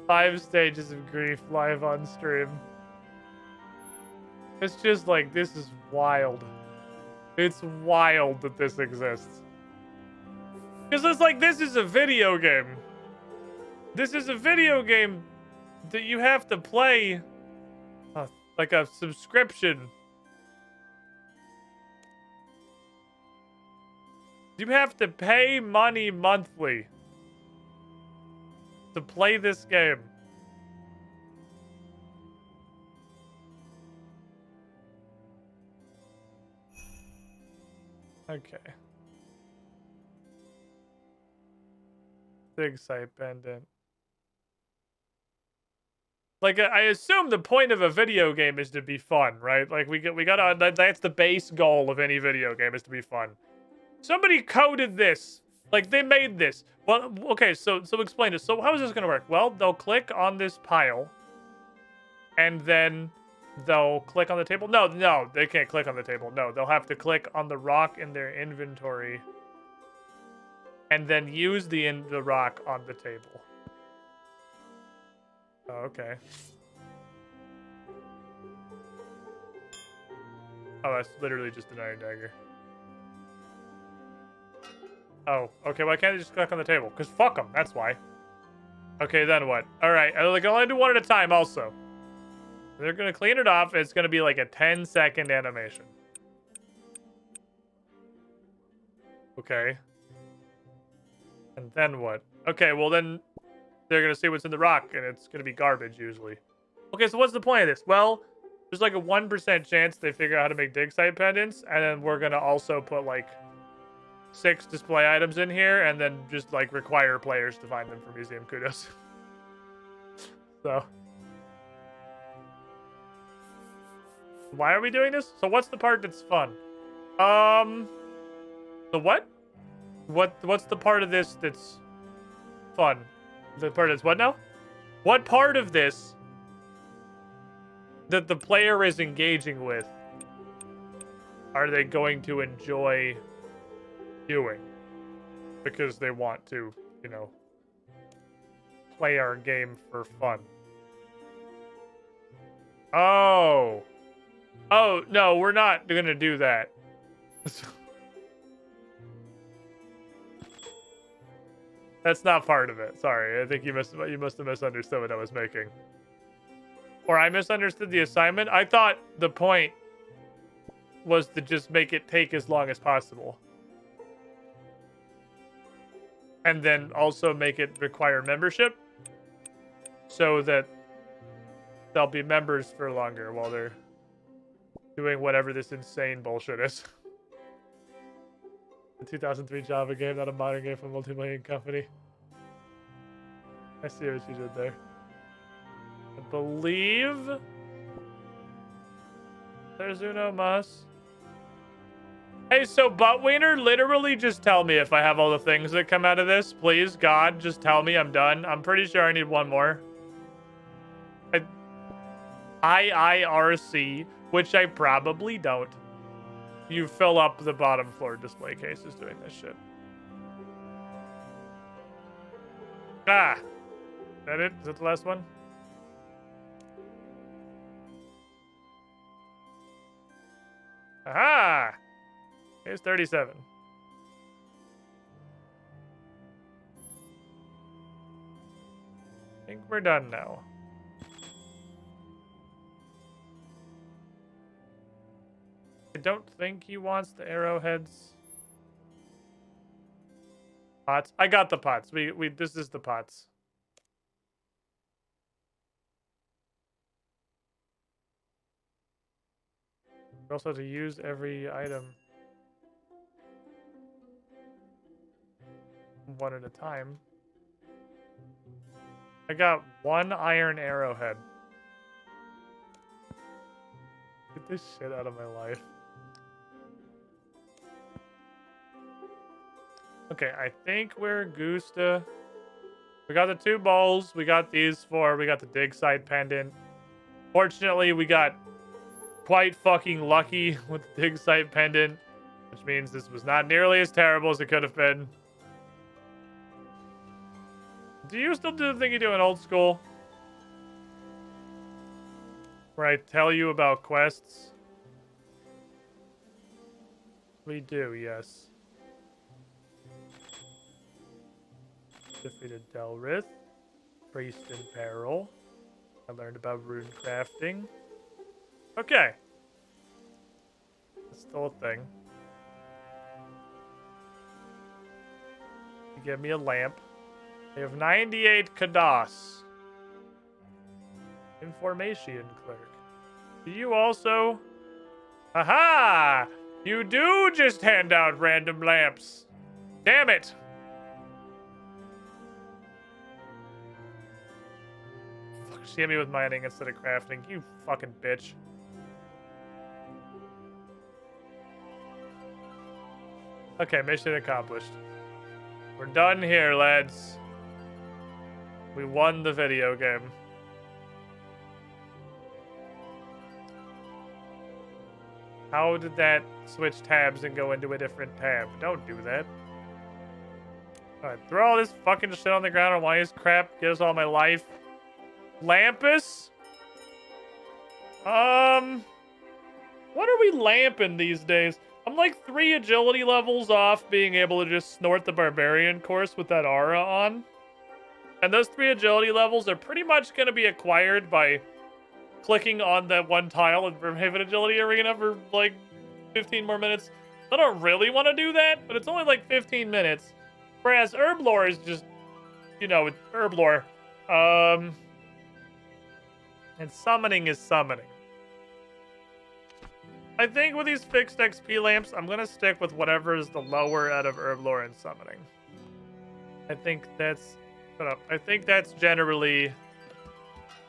5 stages of grief live on stream. It's just like, this is wild. It's wild that this exists. Because it's like, this is a video game. This is a video game that you have to play like a subscription. You have to pay money monthly to play this game. Okay. Big site pendant. Like, I assume the point of a video game is to be fun, right? Like, we gotta, that's the base goal of any video game, is to be fun. Somebody coded this. Like, they made this. Well, okay, so explain this. So how is this gonna work? Well, they'll click on this pile. And then they'll click on the table. No, they can't click on the table. No, they'll have to click on the rock in their inventory. And then use the rock on the table. Oh, okay. Oh, that's literally just an iron dagger. Oh, okay, why can't they just click on the table? Because fuck them, that's why. Okay, then what? Alright, like, I'll only do one at a time also. They're gonna clean it off, it's gonna be like a 10-second animation. Okay. And then what? Okay, well then they're gonna see what's in the rock, and it's gonna be garbage usually. Okay, so what's the point of this? Well, there's like a 1% chance they figure out how to make dig site pendants, and then we're gonna also put like 6 display items in here, and then just like require players to find them for museum kudos. So, why are we doing this? So what's the part that's fun? The what? What's the part of this that's fun? The part that's what now? What part of this that the player is engaging with are they going to enjoy doing? Because they want to, you know, play our game for fun. Oh, no, we're not gonna do that. That's not part of it. Sorry, I think you must have misunderstood what I was making. Or I misunderstood the assignment. I thought the point was to just make it take as long as possible. And then also make it require membership. So that they'll be members for longer while they're doing whatever this insane bullshit is. The 2003 Java game, not a modern game from a multi-million company. I see what you did there. I believe there's Uno Mas. Hey, so Buttwiener, literally just tell me if I have all the things that come out of this. Please, God, just tell me I'm done. I'm pretty sure I need one more. IIRC, which I probably don't. You fill up the bottom floor display cases doing this shit. Ah! Is that it? Is that the last one? Aha! Here's 37. I think we're done now. I don't think he wants the arrowheads. Pots. I got the pots. This is the pots. We also have to use every item one at a time. I got 1 iron arrowhead. Get this shit out of my life. Okay, I think we're Gusta. We got the 2 bowls. We got these 4. We got the dig site pendant. Fortunately, we got quite fucking lucky with the dig site pendant, which means this was not nearly as terrible as it could have been. Do you still do the thing you do in old school? Where I tell you about quests? We do, yes. Defeated Delrith. Priest in Peril. I learned about rune crafting. Okay. That's still a thing. You give me a lamp. I have 98 Kadas. Information clerk. Do you also... Aha! You do just hand out random lamps. Damn it! Fuck, she hit me with mining instead of crafting. You fucking bitch. Okay, mission accomplished. We're done here, lads. We won the video game. How did that switch tabs and go into a different tab? Don't do that. Alright, throw all this fucking shit on the ground and why is crap get us all my life. Lampus? What are we lamping these days? I'm like 3 agility levels off being able to just snort the barbarian course with that aura on. And those 3 agility levels are pretty much going to be acquired by clicking on that one tile in Brimhaven Agility Arena for like 15 more minutes. I don't really want to do that, but it's only like 15 minutes. Whereas Herblore is just, you know, Herblore. And summoning is summoning. I think with these fixed XP lamps, I'm going to stick with whatever is the lower out of Herblore and summoning. I think that's... Shut up. I think that's generally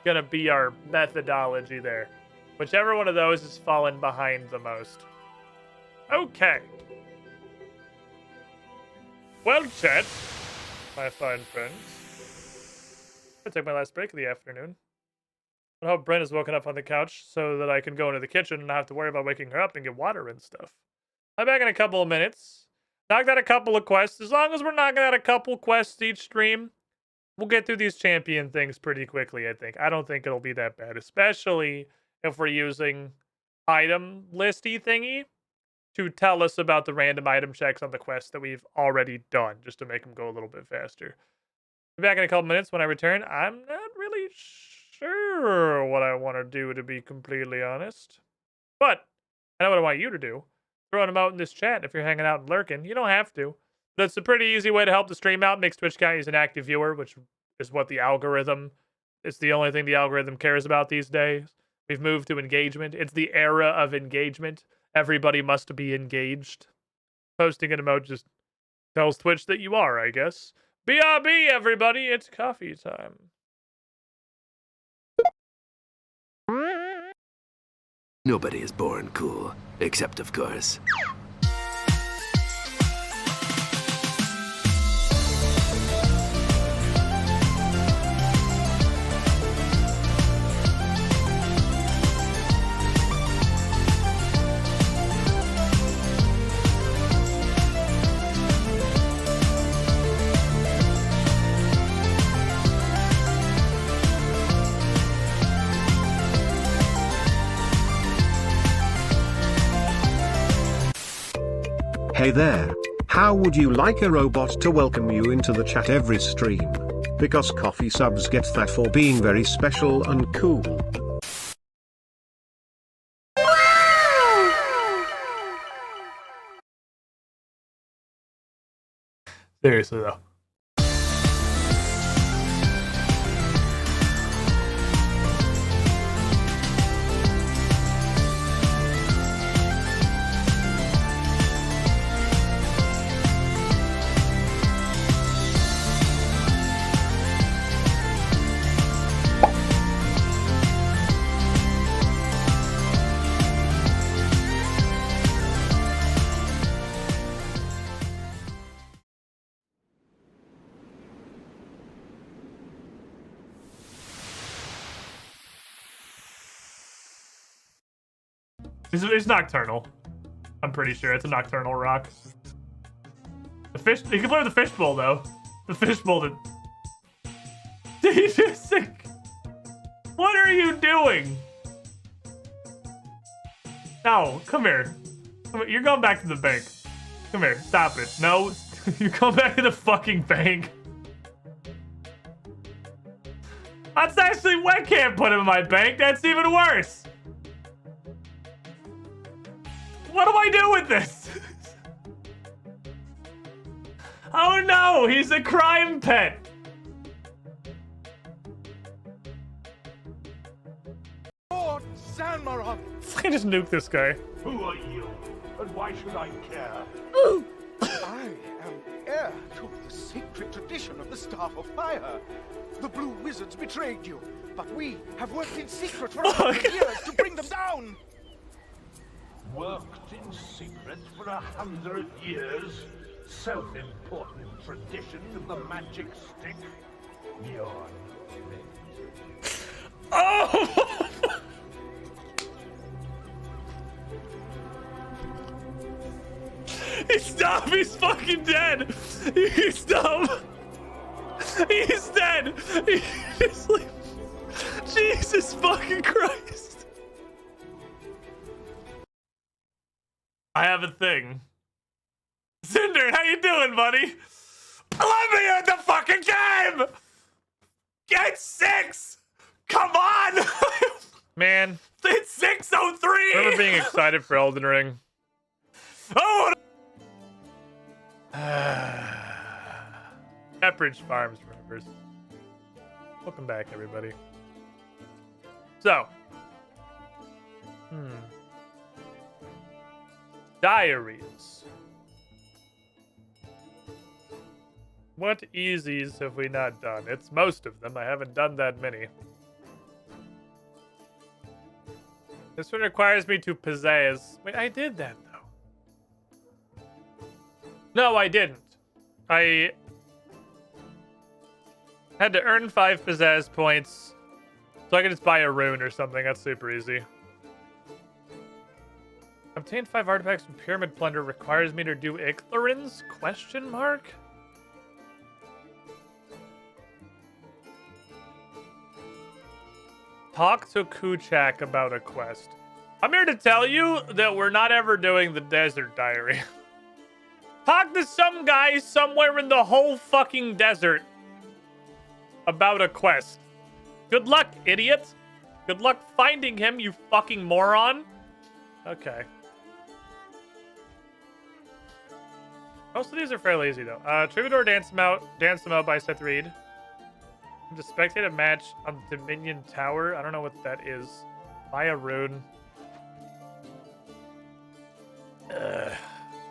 gonna be our methodology there. Whichever one of those has fallen behind the most. Okay. Well, chat, my fine friends. I'm gonna take my last break of the afternoon. I hope Bryn has woken up on the couch so that I can go into the kitchen and not have to worry about waking her up and get water and stuff. I'm back in a couple of minutes. Knocked out a couple of quests. As long as we're knocking out a couple quests each stream, we'll get through these champion things pretty quickly, I think. I don't think it'll be that bad, especially if we're using item listy thingy to tell us about the random item checks on the quests that we've already done, just to make them go a little bit faster. Be back in a couple minutes. When I return, I'm not really sure what I want to do, to be completely honest. But I know what I want you to do. Throwing them out in this chat if you're hanging out and lurking. You don't have to. That's a pretty easy way to help the stream out. Makes Twitch count as an active viewer, which is what the algorithm... It's the only thing the algorithm cares about these days. We've moved to engagement. It's the era of engagement. Everybody must be engaged. Posting an emote just tells Twitch that you are, I guess. BRB, everybody. It's coffee time. Nobody is born cool, except, of course, Hey there. How would you like a robot to welcome you into the chat every stream? Because coffee subs get that for being very special and cool. Seriously though. It's nocturnal. I'm pretty sure it's a nocturnal rock. The fish. You can play with the fishbowl though. The fishbowl. What are you doing? No, come here. You're going back to the bank. Come here. Stop it. No, you come back to the fucking bank. That's actually. I can't put him in my bank. That's even worse. What do I do with this? Oh no, he's a crime pet. Lord Sanmaron! I just nuke this guy. Who are you? And why should I care? I am heir to the sacred tradition of the Staff of Fire. The Blue Wizards betrayed you, but we have worked in secret for 100 years to bring them down. Worked in secret for 100 years? Self-important tradition of the magic stick? You're Oh! He's dumb. He's fucking dead. He's dumb. He's dead. He's like, Jesus fucking Christ. I have a thing. Cinder, how you doing, buddy? Let me in the fucking game! Get 6! Come on! Man. It's 603! I remember being excited for Elden Ring. Oh! Pepperidge Farms remembers. Welcome back, everybody. So. Diaries. What easies have we not done? It's most of them. I haven't done that many. This one requires me to pizzazz. Wait, I did that, though. No, I didn't. I had to earn 5 pizzazz points so I could just buy a rune or something. That's super easy. Obtain 5 artifacts from Pyramid Plunder requires me to do Ichlorins? Question mark? Talk to Kuchak about a quest. I'm here to tell you that we're not ever doing the Desert Diary. Talk to some guy somewhere in the whole fucking desert about a quest. Good luck, idiot. Good luck finding him, you fucking moron. Okay. Most of these are fairly easy, though. Troubadour Dance Them Out by Seth Reed. To spectate a match on the Dominion Tower. I don't know what that is. Buy a rune.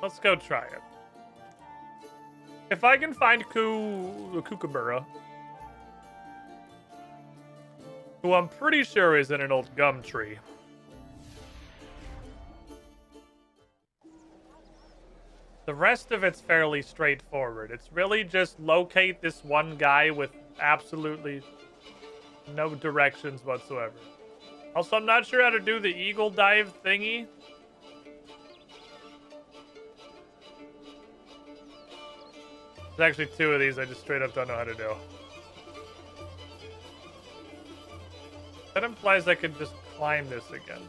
Let's go try it. If I can find Kookaburra, who I'm pretty sure is in an old gum tree. The rest of it's fairly straightforward. It's really just locate this one guy with absolutely no directions whatsoever. Also, I'm not sure how to do the eagle dive thingy. There's actually 2 of these I just straight up don't know how to do. That implies I could just climb this again.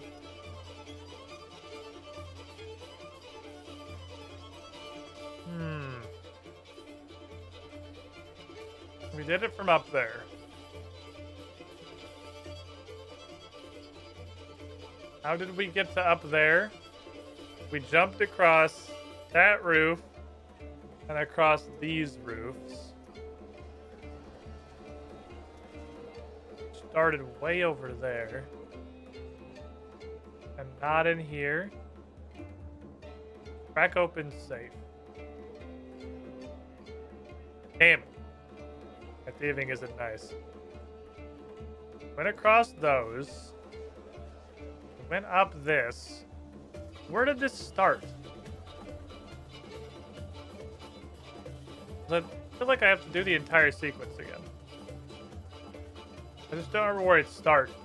did it from up there. How did we get to up there? We jumped across that roof and across these roofs. Started way over there. And not in here. Crack open safe. Damn it. That thieving isn't nice. Went across those. Went up this. Where did this start? I feel like I have to do the entire sequence again. I just don't remember where it started.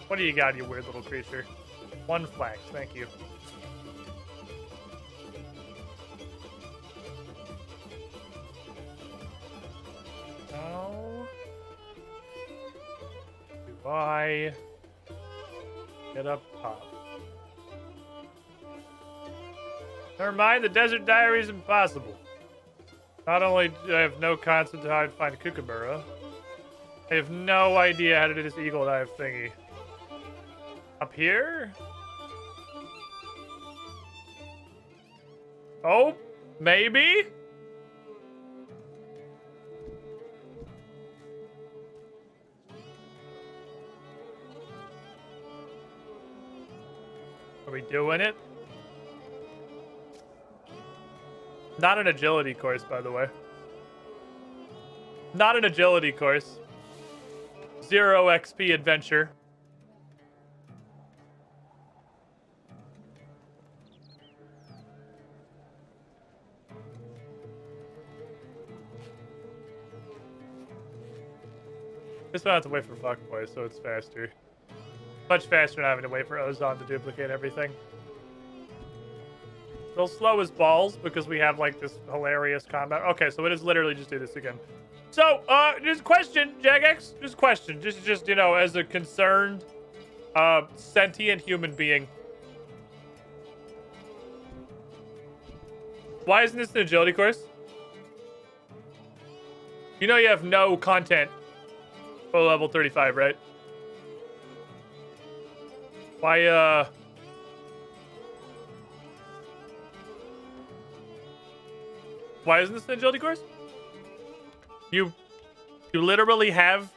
What do you got, you weird little creature? 1 flax, thank you. How do I get up top? Never mind, the Desert Diary is impossible. Not only do I have no concept of how I'd find Kookaburra, I have no idea how to do this eagle dive thingy. Up here? Oh, maybe? Are we doing it? Not an agility course, by the way. Not an agility course. 0 XP adventure. This one I have to wait for Fuckboy, so it's faster. Much faster than having to wait for Ozon to duplicate everything. Still slow as balls because we have like this hilarious combat. Okay, so it is literally just do this again. So, just question, Jagex, just question. Just you know, as a concerned, sentient human being. Why isn't this an agility course? You know you have no content for level 35, right? Why, why isn't this an agility course? You literally have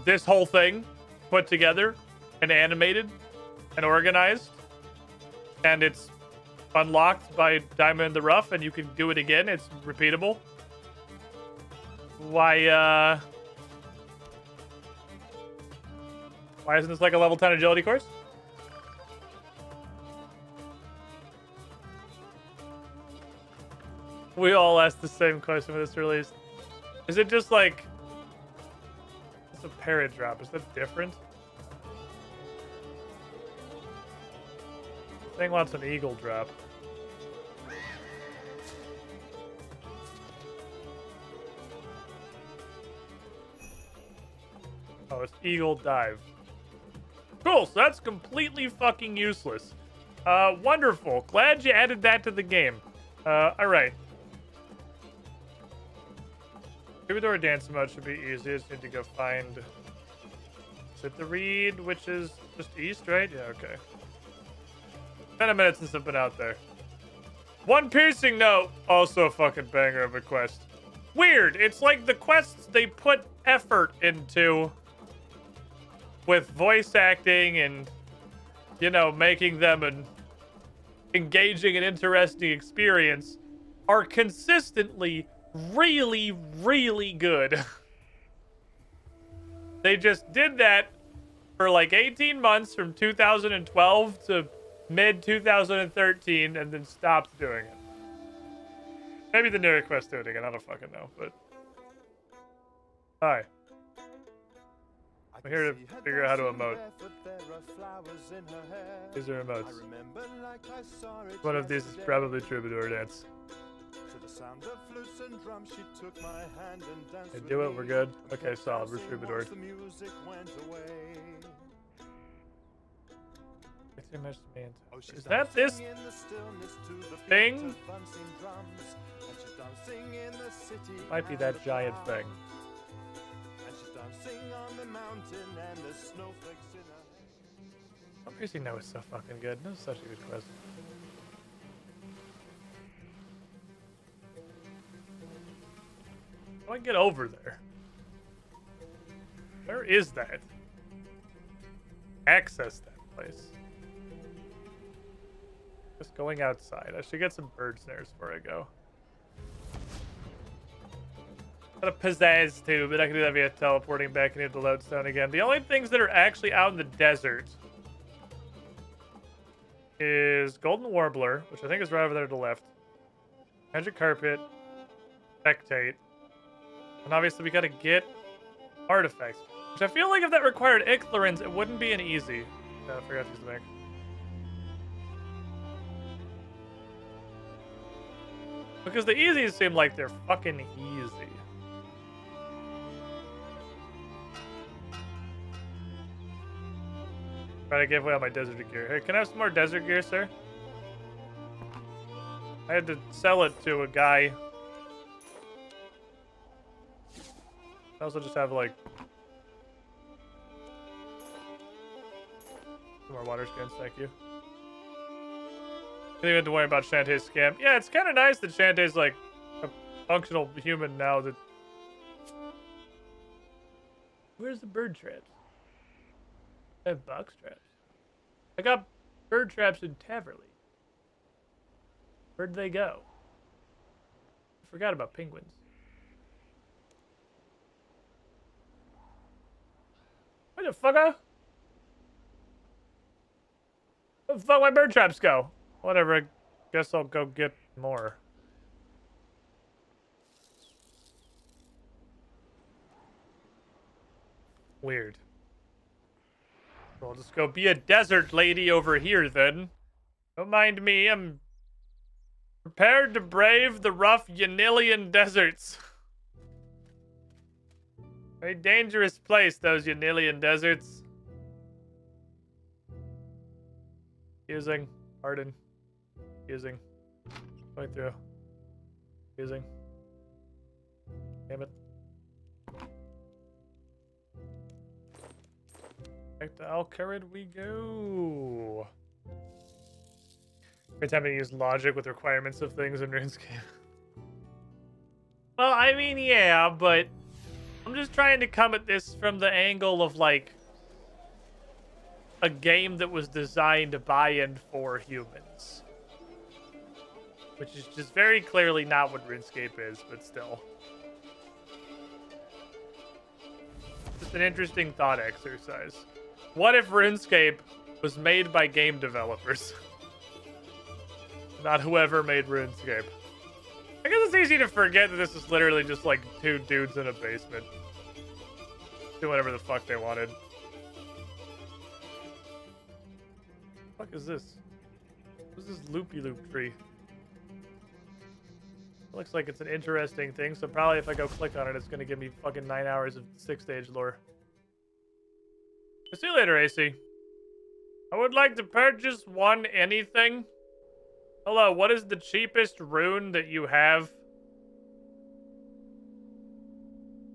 this whole thing put together and animated and organized, and it's unlocked by Diamond in the Rough, and you can do it again. It's repeatable. Why isn't this like a level 10 agility course? We all asked the same question when this released. Is it just like... It's a parrot drop. Is that different? The thing wants an eagle drop. Oh, it's eagle dive. Cool, so that's completely fucking useless. Wonderful. Glad you added that to the game. Alright. Troubadour dance mode should be easy. Just need to go find... Is it the reed, which is just east, right? Yeah, okay. 10 minutes since I've been out there. One piercing note. Also a fucking banger of a quest. Weird. It's like the quests they put effort into... with voice acting and, you know, making them an engaging and interesting experience are consistently really, really good. They just did that for like 18 months from 2012 to mid-2013 and then stopped doing it. Maybe the new request do it again. I don't fucking know, but... Hi. I'm here to figure out how to emote. These are emotes. One of these is probably Troubadour Dance. Okay, do it, we're good. Okay, solid, we're Troubadour. I too much to me. Is that this thing? Might be that giant thing. How crazy No is so fucking good. No, such a good quest. How do I get over there? Where is that? Access that place. Just going outside. I should get some bird snares before I go. Got a pizzazz too, but I can do that via teleporting back into the lodestone again. The only things that are actually out in the desert is Golden Warbler, which I think is right over there to the left. Magic Carpet, Spectate, and obviously we gotta get artifacts. Which I feel like if that required Ichlorins, it wouldn't be an easy. I forgot to use the mic. Because the easies seem like they're fucking easy. Try to give away all my desert gear. Hey, can I have some more desert gear, sir? I had to sell it to a guy. I also just have like some more water skins, thank you. You don't have to worry about Shantae's scam. Yeah, it's kind of nice that Shantae's like a functional human now that... Where's the bird traps? I have box traps. I got bird traps in Taverley. Where'd they go? I forgot about penguins. Where the fucker? Where the fuck my bird traps go? Whatever, I guess I'll go get more. Weird. I'll just go be a desert lady over here then. Don't mind me, I'm prepared to brave the rough Yanilian deserts. Very dangerous place, those Yanilian deserts. Using. Pardon. Using. Going through. Using. Damn it. Back to Alcarid we go. Every time I use logic with requirements of things in RuneScape. Well, I mean, yeah, but I'm just trying to come at this from the angle of, like, a game that was designed by and for humans. Which is just very clearly not what RuneScape is, but still. Just an interesting thought exercise. What if RuneScape was made by game developers? Not whoever made RuneScape. I guess it's easy to forget that this is literally just like two dudes in a basement. Do whatever the fuck they wanted. What the fuck is this? What's this loopy-loop tree? Looks like it's an interesting thing, so probably if I go click on it, it's gonna give me fucking 9 hours of 6-stage lore. See you later, AC. I would like to purchase one anything. Hello, what is the cheapest rune that you have?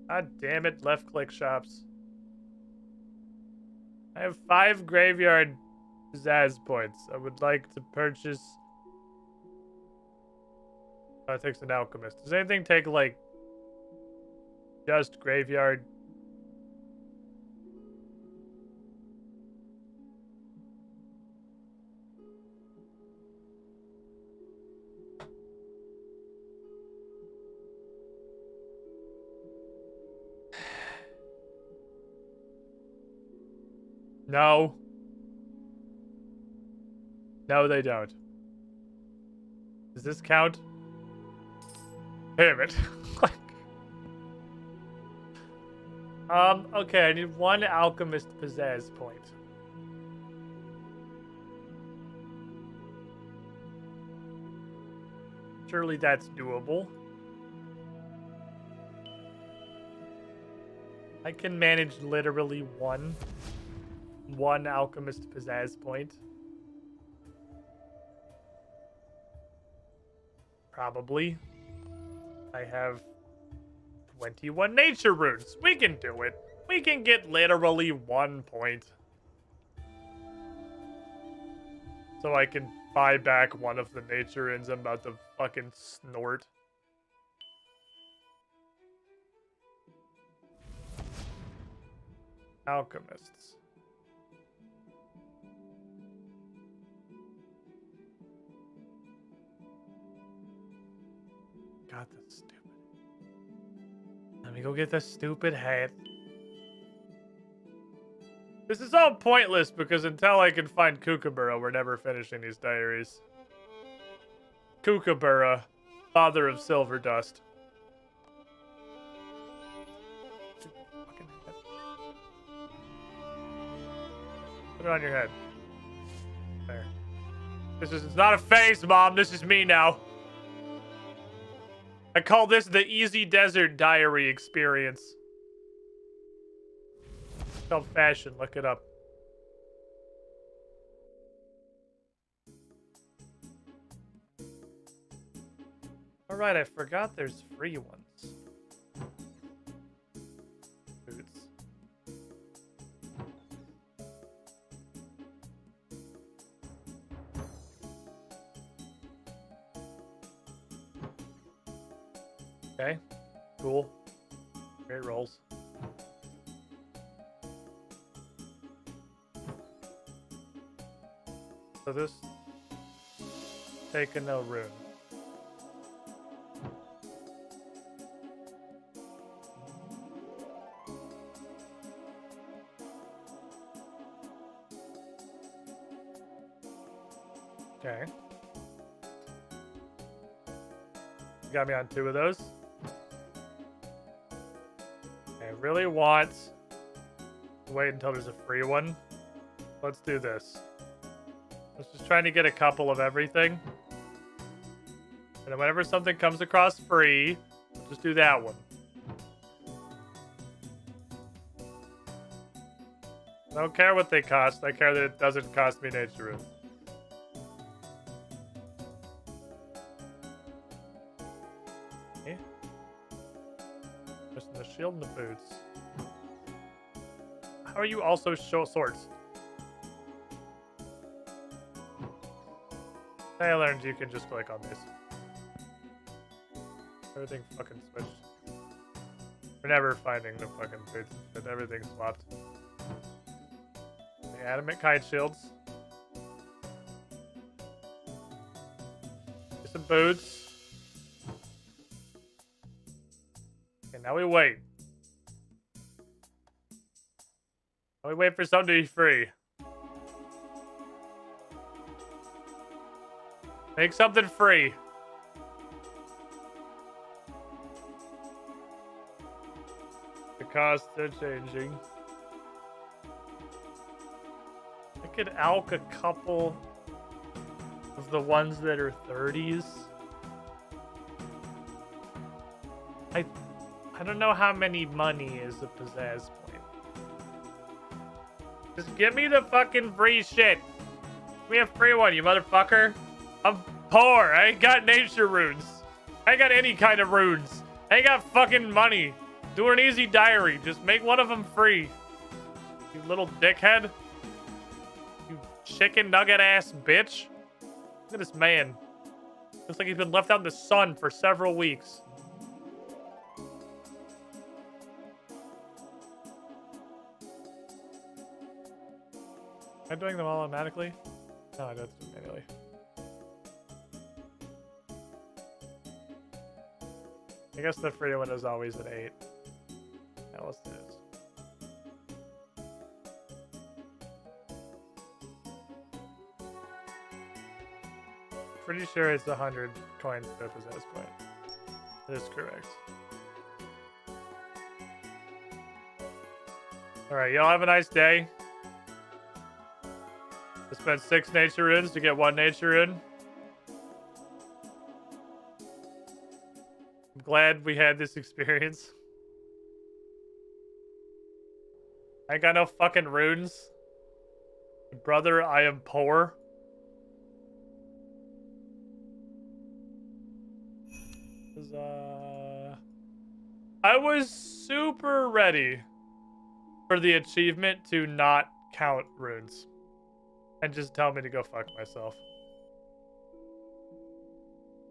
God damn it, left click shops. I have 5 graveyard Zaz points. I would like to purchase... Oh, it takes an alchemist. Does anything take, like, just graveyard? No. No, they don't. Does this count? Damn it. Okay, I need 1 alchemist pizzazz point. Surely that's doable. I can manage literally one alchemist pizzazz point. Probably. I have 21 nature runes. We can do it. We can get literally 1 point. So I can buy back one of the nature runes I'm about to fucking snort. Alchemists. God, that's stupid. Let me go get this stupid hat. This is all pointless because until I can find Kookaburra, we're never finishing these diaries. Kookaburra, father of silver dust. Put it on your head. There. It's not a face, Mom. This is me now. I call this the Easy Desert Diary experience. It's called fashion. Look it up. Alright, I forgot there's free ones. Boots. Okay, cool. Great rolls. So this taking no rune. Okay. You got me on 2 of those. I really want to wait until there's a free one. Let's do this. Let's just try to get a couple of everything. And then whenever something comes across free, we'll just do that one. I don't care what they cost. I care that it doesn't cost me nature rune. Okay. Just the shield and the boots. How are you also swords? I learned you can just click on these. Everything fucking switched. We're never finding the fucking boots, but everything's swapped. The adamant kite shields. Get some boots. Okay, now we wait. Now we wait for something to be free. Make something free. The costs are changing. I could alch a couple of the ones that are 30s. I don't know how many money is a pizzazz point. Just give me the fucking free shit. Give me a free one, you motherfucker. I'm poor. I ain't got nature runes. I ain't got any kind of runes. I ain't got fucking money. Do an easy diary. Just make one of them free. You little dickhead. You chicken nugget ass bitch. Look at this man. Looks like he's been left out in the sun for several weeks. Am I doing them all automatically? No, I don't do them manually. I guess the free one is always an 8. Now let's do this. Pretty sure it's 100 coins per possess point. That is correct. Alright, y'all have a nice day. I spent 6 nature runes to get 1 nature rune. I'm glad we had this experience. I got no fucking runes. Brother, I am poor. I was super ready for the achievement to not count runes and just tell me to go fuck myself.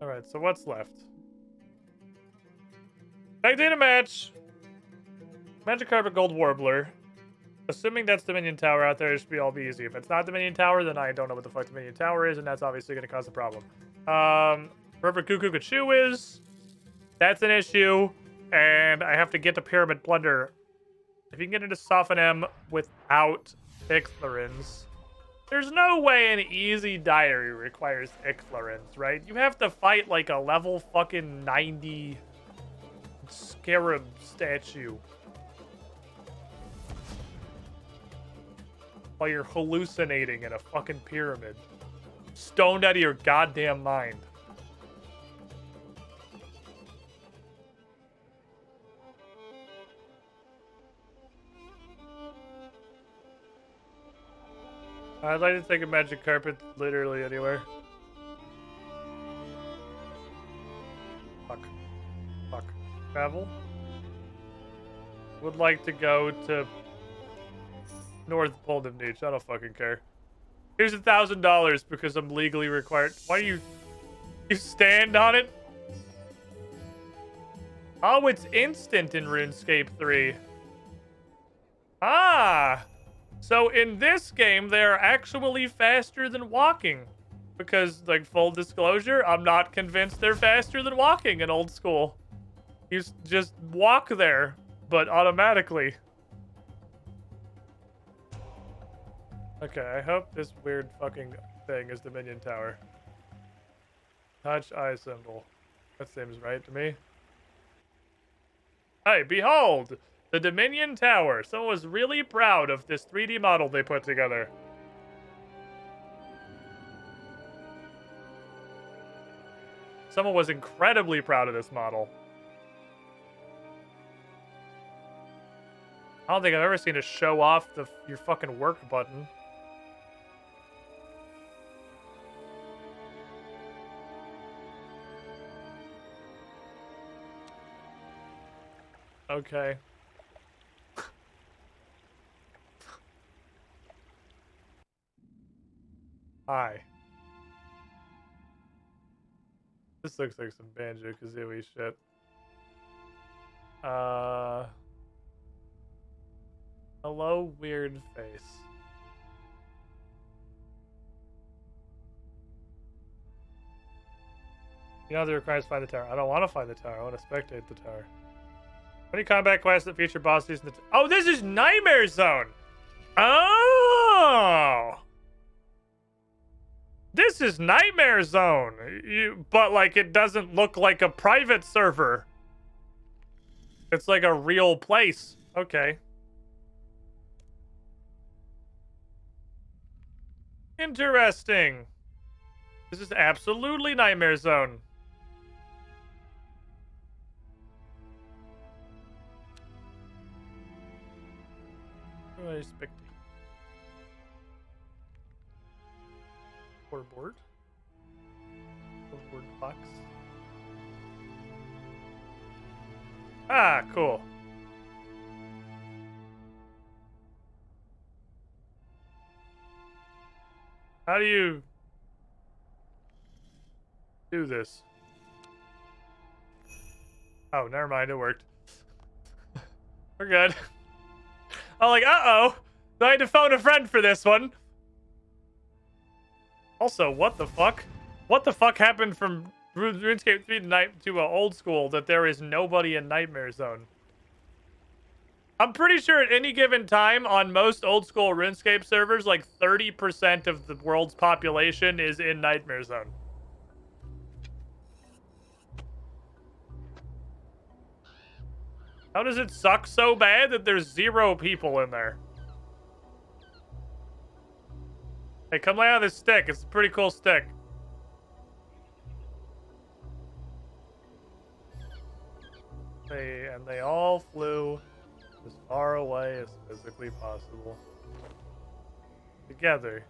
Alright, so what's left? Spectate a match. Magic Carpet Gold Warbler. Assuming that's Dominion Tower out there, it should be all be easy. If it's not Dominion Tower, then I don't know what the fuck Dominion Tower is, and that's obviously going to cause a problem. Wherever Cuckoo Kachu is, that's an issue, and I have to get to Pyramid Plunder. If you can get into Soften M without Ixthlorins, there's no way an easy diary requires Ixthlorins, right? You have to fight like a level fucking 90 scarab statue while you're hallucinating in a fucking pyramid. Stoned out of your goddamn mind. I'd like to take a magic carpet literally anywhere. Fuck. Fuck. Travel. Would like to go to North Pole of Niche. I don't fucking care. Here's $1,000 because I'm legally required. Why do you stand on it? Oh, it's instant in RuneScape 3. Ah! So in this game, they're actually faster than walking. Because, like, full disclosure, I'm not convinced they're faster than walking in old school. You just walk there, but automatically. Okay, I hope this weird fucking thing is Dominion Tower. Touch eye symbol. That seems right to me. Hey, behold! The Dominion Tower. Someone was really proud of this 3D model they put together. Someone was incredibly proud of this model. I don't think I've ever seen a show off your fucking work button. Okay. Hi. This looks like some Banjo-Kazooie shit. Hello, weird face. You know the requirements find the tower. I don't want to find the tower. I want to spectate the tower. Any combat quests that feature bosses in the oh, this is Nightmare Zone! Oh! This is Nightmare Zone! But, like, it doesn't look like a private server. It's like a real place. Okay. Interesting. This is absolutely Nightmare Zone. I spectate. Board. Board box. Ah, cool. How do you do this? Oh, never mind, it worked. We're good. I'm like, uh-oh. I had to phone a friend for this one. Also, what the fuck? What the fuck happened from RuneScape 3 to old school that there is nobody in Nightmare Zone? I'm pretty sure at any given time on most old school RuneScape servers, like 30% of the world's population is in Nightmare Zone. How does it suck so bad that there's 0 people in there? Hey, come lay on this stick. It's a pretty cool stick. They all flew as far away as physically possible. Together,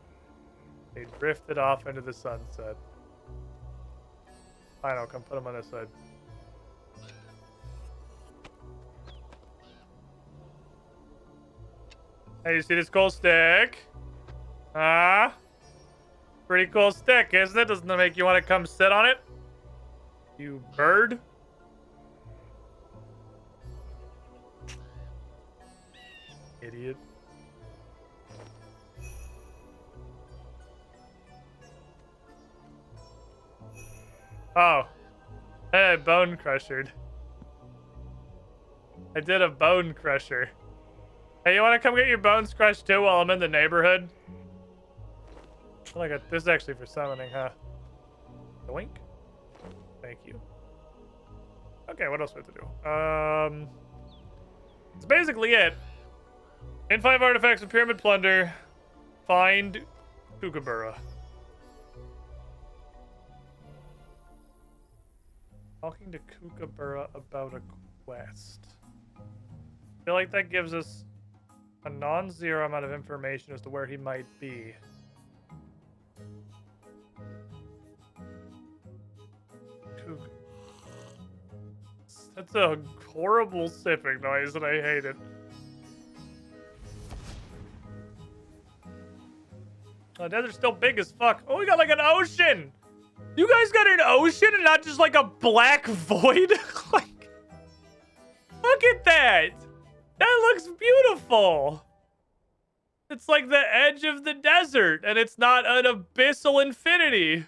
they drifted off into the sunset. Fine, I'll come put them on this side. Hey, you see this cool stick? Ah, pretty cool stick, isn't it? Doesn't it make you want to come sit on it? You bird. Idiot. Oh. Hey, bone crushered. I did a bone crusher. Hey, you want to come get your bones crushed too while I'm in the neighborhood? This is actually for summoning, huh? Doink. Thank you. Okay, what else do we have to do? That's basically it. In 5 artifacts of Pyramid Plunder, find Kookaburra. Talking to Kookaburra about a quest. I feel like that gives us a non-zero amount of information as to where he might be. That's a horrible sipping noise and I hate it. The desert's still big as fuck. Oh, we got like an ocean! You guys got an ocean and not just like a black void? Like, look at that! That looks beautiful! It's like the edge of the desert and it's not an abyssal infinity.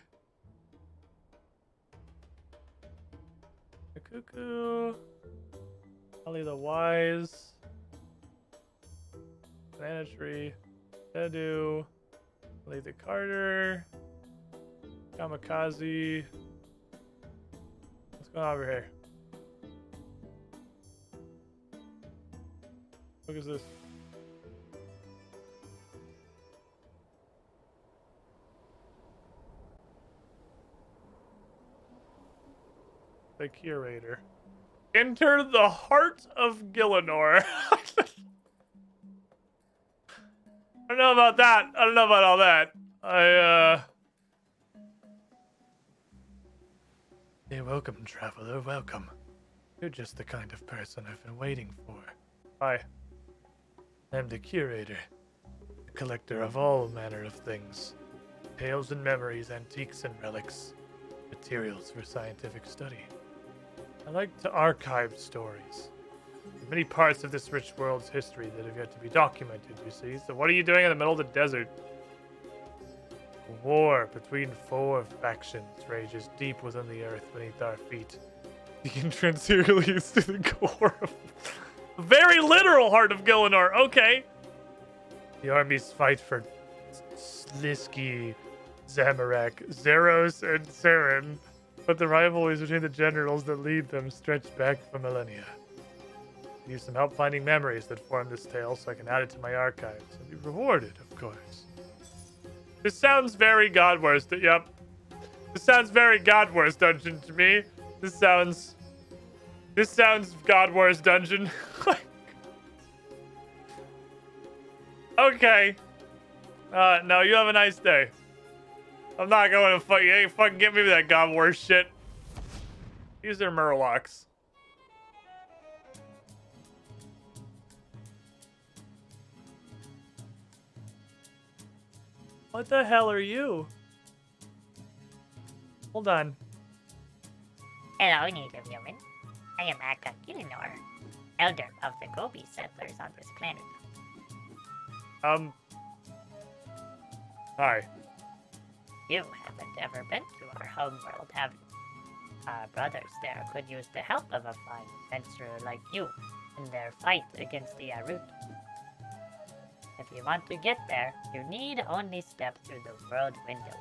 The cuckoo. Holly the wise. Banana tree. Dedu. Lee the Carter. Kamikaze. What's going on over here? What is this? The curator. Enter the heart of Gillinor. I don't know about that. I don't know about all that. Hey, welcome, traveler. Welcome. You're just the kind of person I've been waiting for. Hi. I'm the curator. A collector of all manner of things. Tales and memories, antiques and relics. Materials for scientific study. I like to archive stories. There are many parts of this rich world's history that have yet to be documented, you see. So what are you doing in the middle of the desert? A war between 4 factions rages deep within the earth beneath our feet. The entrance here leads to the core of the very literal heart of Gillinor. Okay. The armies fight for Slisky, Zamorak, Zeros, and Saren, but the rivalries between the generals that lead them stretch back for millennia. I need some help finding memories that form this tale so I can add it to my archives and be rewarded, of course. This sounds very God Wars. Yep. This sounds very God Wars dungeon to me. This sounds God Wars dungeon. Okay. No, you have a nice day. I'm not going to you ain't fucking get me with that God Wars shit. These are Murlocs. What the hell are you? Hold on. Hello, native human. I am Akka Gillinor, elder of the Gobi settlers on this planet. Hi. You haven't ever been to our homeworld, have you? Our brothers there could use the help of a fine adventurer like you in their fight against the Arut. If you want to get there, you need only step through the world window.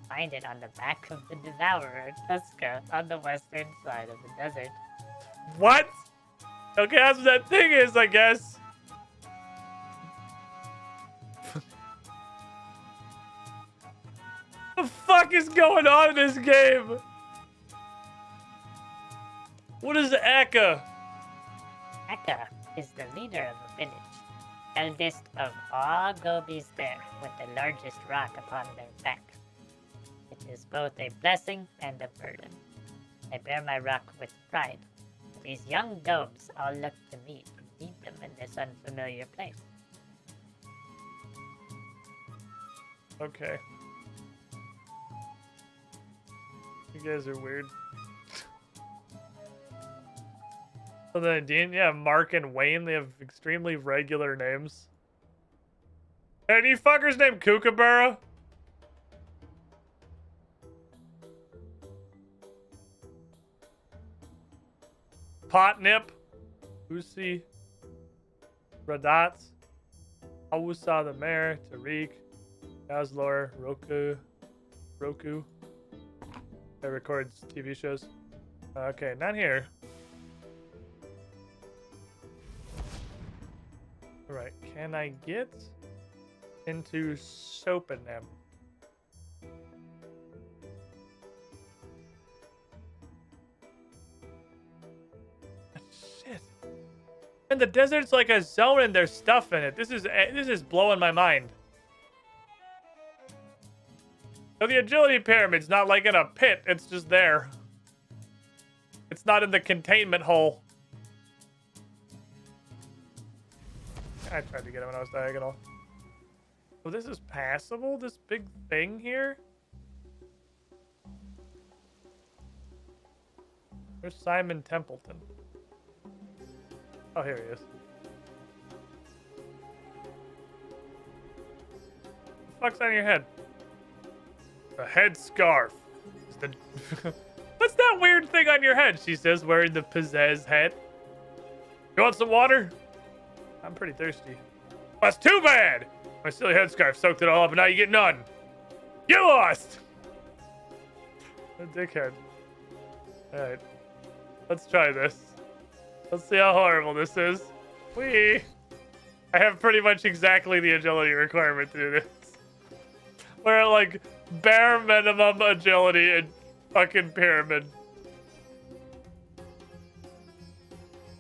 Find it on the back of the Devourer Tusker on the western side of the desert. What? Okay, that's what that thing is, I guess. What the fuck is going on in this game? What is Akka? Akka is the leader of a village. Eldest of all Gobis there, with the largest rock upon their back. It is both a blessing and a burden. I bear my rock with pride. These young Gobs all look to me to lead them in this unfamiliar place. Okay. You guys are weird. So then, Dean, yeah, Mark and Wayne, they have extremely regular names. Any fuckers named Kookaburra? Potnip, Usi, Radat, Awusa the Mayor, Tariq, Gazlor, Roku. That records TV shows. Okay, not here. Alright, can I get into Soapinam? Shit. And the desert's like a zone and there's stuff in it. This is blowing my mind. So the agility pyramid's not like in a pit, it's just there. It's not in the containment hole. I tried to get him when I was diagonal. Oh, this is passable? This big thing here? Where's Simon Templeton? Oh, here he is. What the fuck's on your head? A head scarf. What's that weird thing on your head? She says, wearing the pizzazz hat. You want some water? I'm pretty thirsty. That's too bad! My silly headscarf soaked it all up and now you get none. You lost! A dickhead. Alright. Let's try this. Let's see how horrible this is. I have pretty much exactly the agility requirement to do this. We're at like bare minimum agility and fucking pyramid.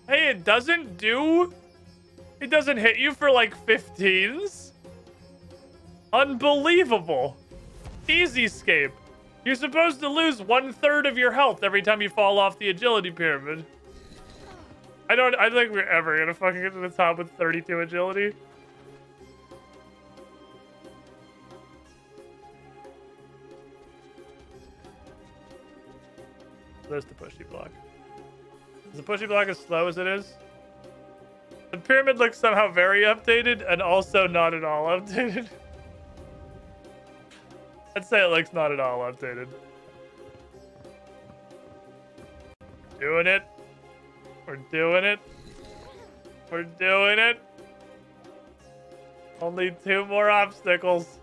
Hey, it doesn't hit you for like 15s? Unbelievable. Easy scape. You're supposed to lose 1/3 of your health every time you fall off the agility pyramid. I don't think we're ever gonna fucking get to the top with 32 agility. There's the pushy block. Is the pushy block as slow as it is? The pyramid looks somehow very updated and also not at all updated. I'd say it looks not at all updated. Doing it. We're doing it. We're doing it. Only 2 more obstacles.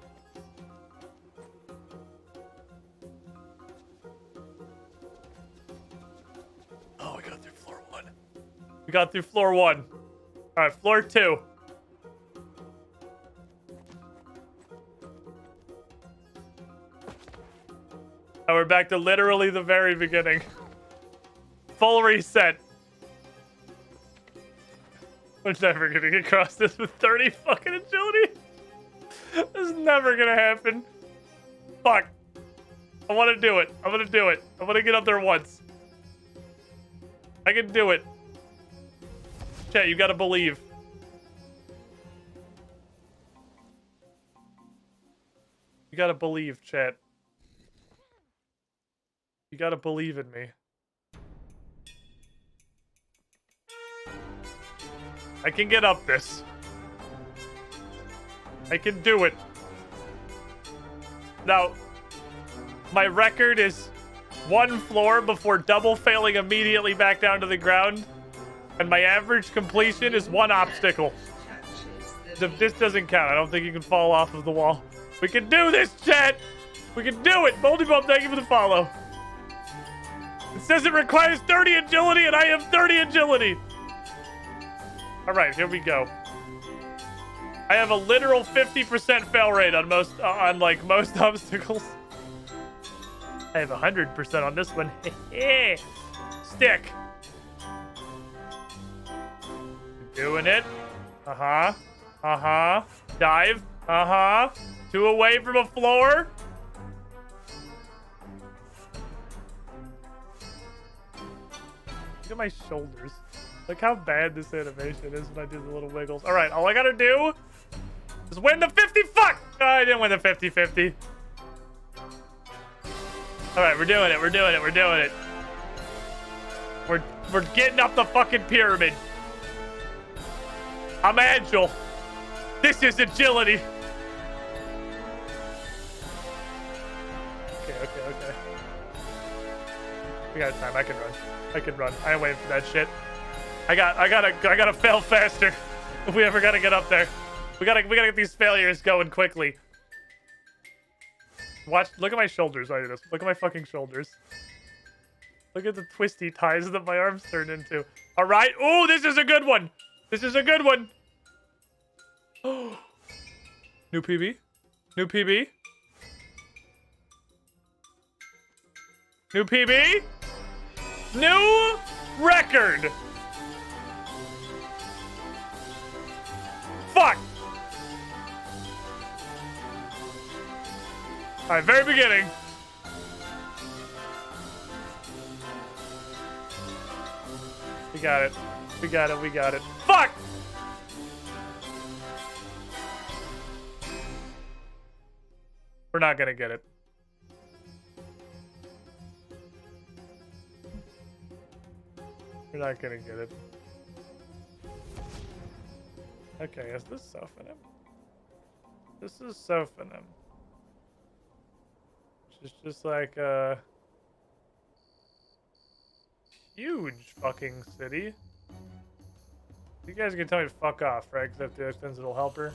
Oh, we got through floor 1. We got through floor 1. All right, floor 2. Now we're back to literally the very beginning. Full reset. We're never gonna get across this with 30 fucking agility. This is never gonna happen. Fuck. I want to do it. I'm gonna do it. I'm gonna get up there once. I can do it. Chat, you gotta believe. You gotta believe, chat. You gotta believe in me. I can get up this. I can do it. Now, my record is 1 floor before double failing immediately back down to the ground. And my average completion is 1 obstacle. This doesn't count. I don't think you can fall off of the wall. We can do this, chat! We can do it! Moldy Bump, thank you for the follow. It says it requires 30 agility, and I have 30 agility. All right, here we go. I have a literal 50% fail rate on most obstacles. I have 100% on this one. Stick. Doing it. Uh-huh. Uh-huh. Dive. Uh-huh. 2 away from a floor. Look at my shoulders. Look how bad this animation is when I do the little wiggles. All right, all I gotta do Just win the 50. Fuck! Oh, I didn't win the 50-50. All right, we're doing it. We're doing it. We're doing it. We're getting up the fucking pyramid. I'm agile. This is agility. Okay. We got time. I can run. I ain't waiting for that shit. I gotta fail faster. If we ever gotta get up there. We gotta get these failures going quickly. Look at my shoulders. I do this. Look at my fucking shoulders. Look at the twisty ties that my arms turned into. All right. Ooh, this is a good one. This is a good one. Oh. New PB. New PB. New PB. New record. Fuck. All right, very beginning. We got it. We got it. We got it. Fuck! We're not gonna get it. We're not gonna get it. Okay, is this Sophonim? This is Sophonim. Which is just like a huge fucking city. You guys can tell me to fuck off, right? Except the extensible helper.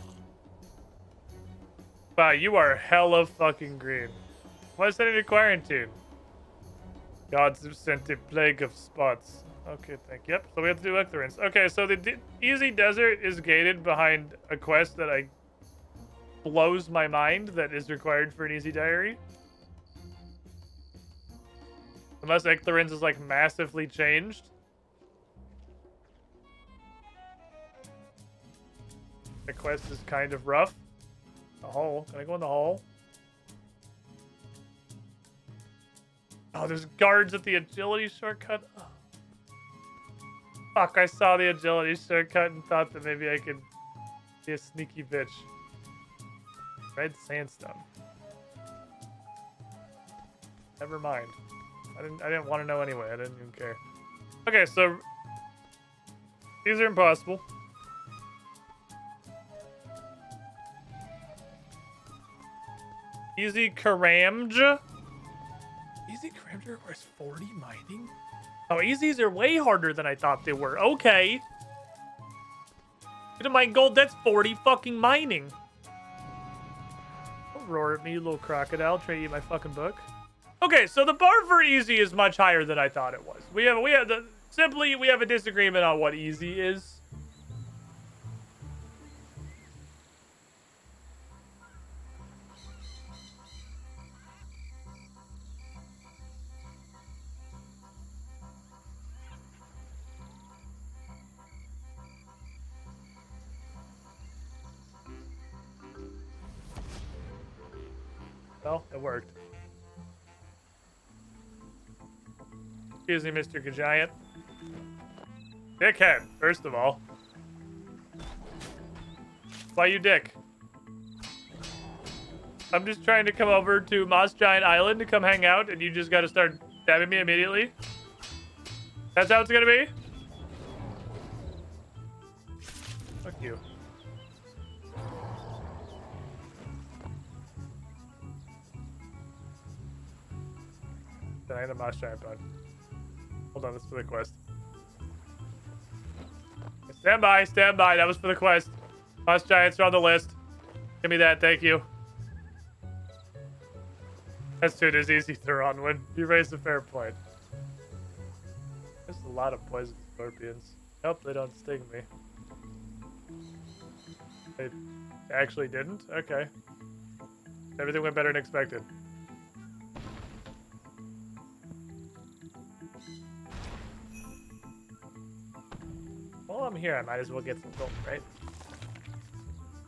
Wow, you are hella fucking green. Why is that in quarantine? Gods have sent a plague of spots. Okay, thank you. Yep, so we have to do Ectorins. Okay, so the easy desert is gated behind a quest that blows my mind that is required for an easy diary. Unless Ectorins is like massively changed. The quest is kind of rough. The hole. Can I go in the hole? Oh, there's guards at the agility shortcut. Oh. Fuck, I saw the agility shortcut and thought that maybe I could be a sneaky bitch. Red sandstone. Never mind. I didn't want to know anyway. I didn't even care. Okay, so these are impossible. Easy Karamj. Easy Karamj requires 40 mining? Oh, easies are way harder than I thought they were. Okay. Get to mine gold, that's 40 fucking mining. Don't roar at me, you little crocodile. Try to eat my fucking book. Okay, so the bar for easy is much higher than I thought it was. We have a disagreement on what easy is. Well, it worked. Excuse me, Mr. Giant. Dickhead, first of all. Why you dick? I'm just trying to come over to Moss Giant Island to come hang out, and you just gotta start stabbing me immediately? That's how it's gonna be? Fuck you. I had a Moss Giant bud. Hold on, this is for the quest. Stand by, stand by. That was for the quest. Moss Giants are on the list. Give me that, thank you. As soon as easy to run when you raise a fair point. There's a lot of poison scorpions. Nope, they don't sting me. They actually didn't? Okay. Everything went better than expected. While I'm here, I might as well get some gold, right?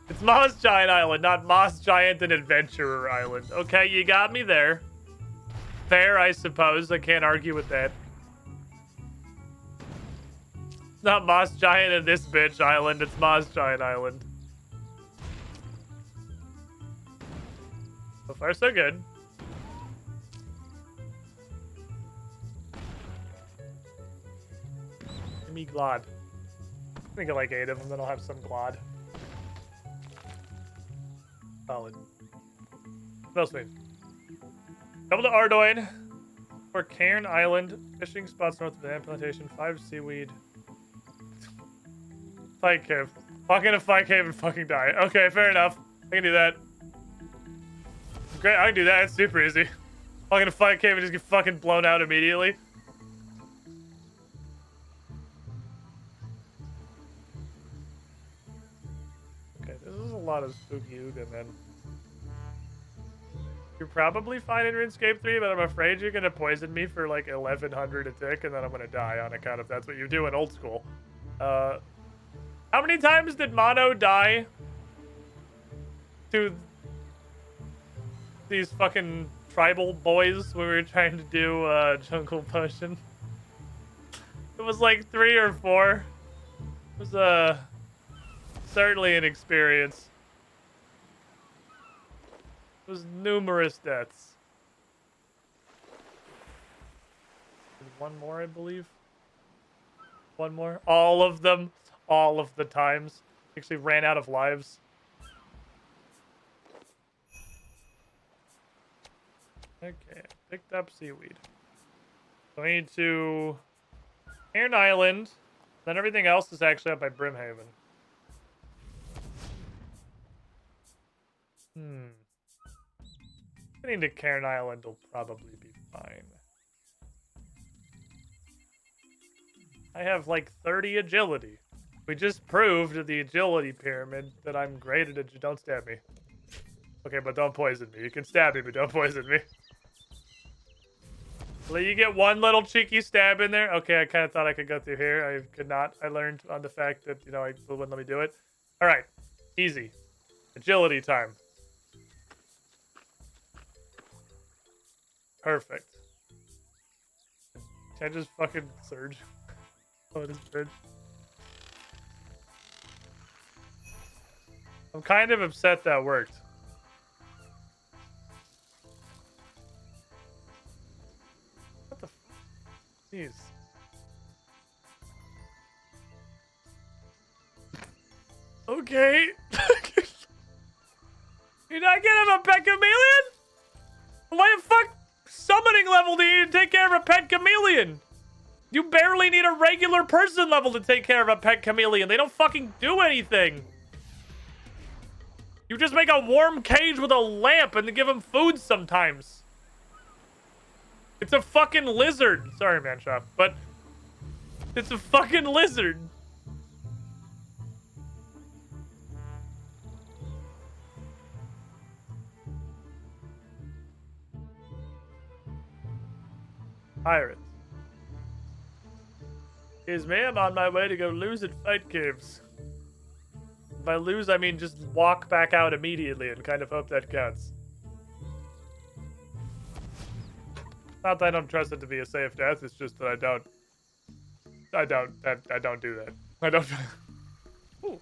It's Moss Giant Island, not Moss Giant and Adventurer Island. Okay, you got me there. Fair, I suppose. I can't argue with that. It's not Moss Giant and this bitch island, it's Moss Giant Island. So far, so good. Give me Glod. I think I like 8 of them, then I'll have some Glod. Solid. What else we need? Double to Ardoin. For Cairn Island. Fishing spots north of the implantation. 5 seaweed. Fight cave. Walk in a fight cave and fucking die. Okay, fair enough. I can do that. Great, I can do that. It's super easy. Walk in a fight cave and just get fucking blown out immediately. Okay, this is a lot of spooky Ugin then. You're probably fine in RuneScape 3, but I'm afraid you're gonna poison me for like 1100 a tick, and then I'm gonna die on account of that's what you do in old school. How many times did Mono die to these fucking tribal boys when we were trying to do jungle potion? It was like 3 or 4. It was certainly an experience. It was numerous deaths. One more, I believe. One more. All of them. All of the times. Actually ran out of lives. Okay, picked up seaweed. So we need to Cairn Island. Then everything else is actually up by Brimhaven. Getting to Cairn Island will probably be fine. I have like 30 agility. We just proved the agility pyramid that I'm great at it. Don't stab me. Okay, but don't poison me. You can stab me, but don't poison me. Let you get one little cheeky stab in there. Okay, I kind of thought I could go through here. I could not. I learned on the fact that, you know, it wouldn't let me do it. All right. Easy. Agility time. Perfect. Can I just fucking surge? Oh, it is surge. I'm kind of upset that worked. What the f... Jeez. Okay. You're not getting a pet chameleon? Why the fuck summoning level do you need to take care of a pet chameleon? You barely need a regular person level to take care of a pet chameleon. They don't fucking do anything. You just make a warm cage with a lamp and then give them food sometimes. It's a fucking lizard. Sorry, Manshop, but it's a fucking lizard. Pirates. Excuse me, I'm on my way to go lose at fight caves. By lose, I mean just walk back out immediately and kind of hope that counts. Not that I don't trust it to be a safe death, it's just that I don't do that. I don't. Ooh.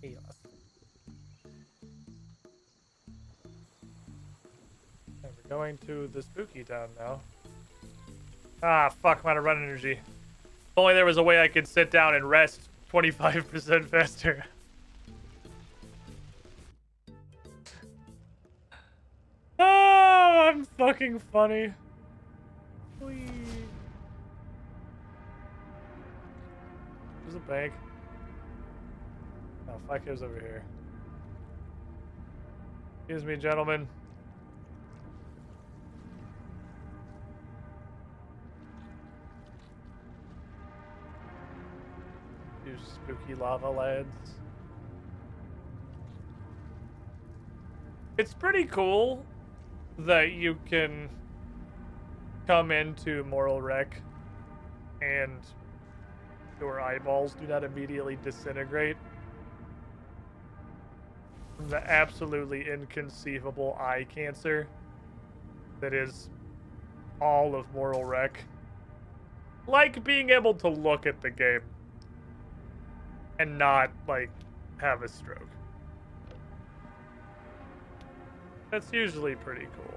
Chaos. And we're going to the spooky town now. Ah, fuck, I'm out of run energy. If only there was a way I could sit down and rest 25% faster. Oh, I'm fucking funny. Whee. There's a bank. Oh, fuck, it was over here. Excuse me, gentlemen. You spooky lava lads. It's pretty cool that you can come into Moral Wreck and your eyeballs do not immediately disintegrate from the absolutely inconceivable eye cancer that is all of Moral Wreck. Like being able to look at the game and not, like, have a stroke. That's usually pretty cool.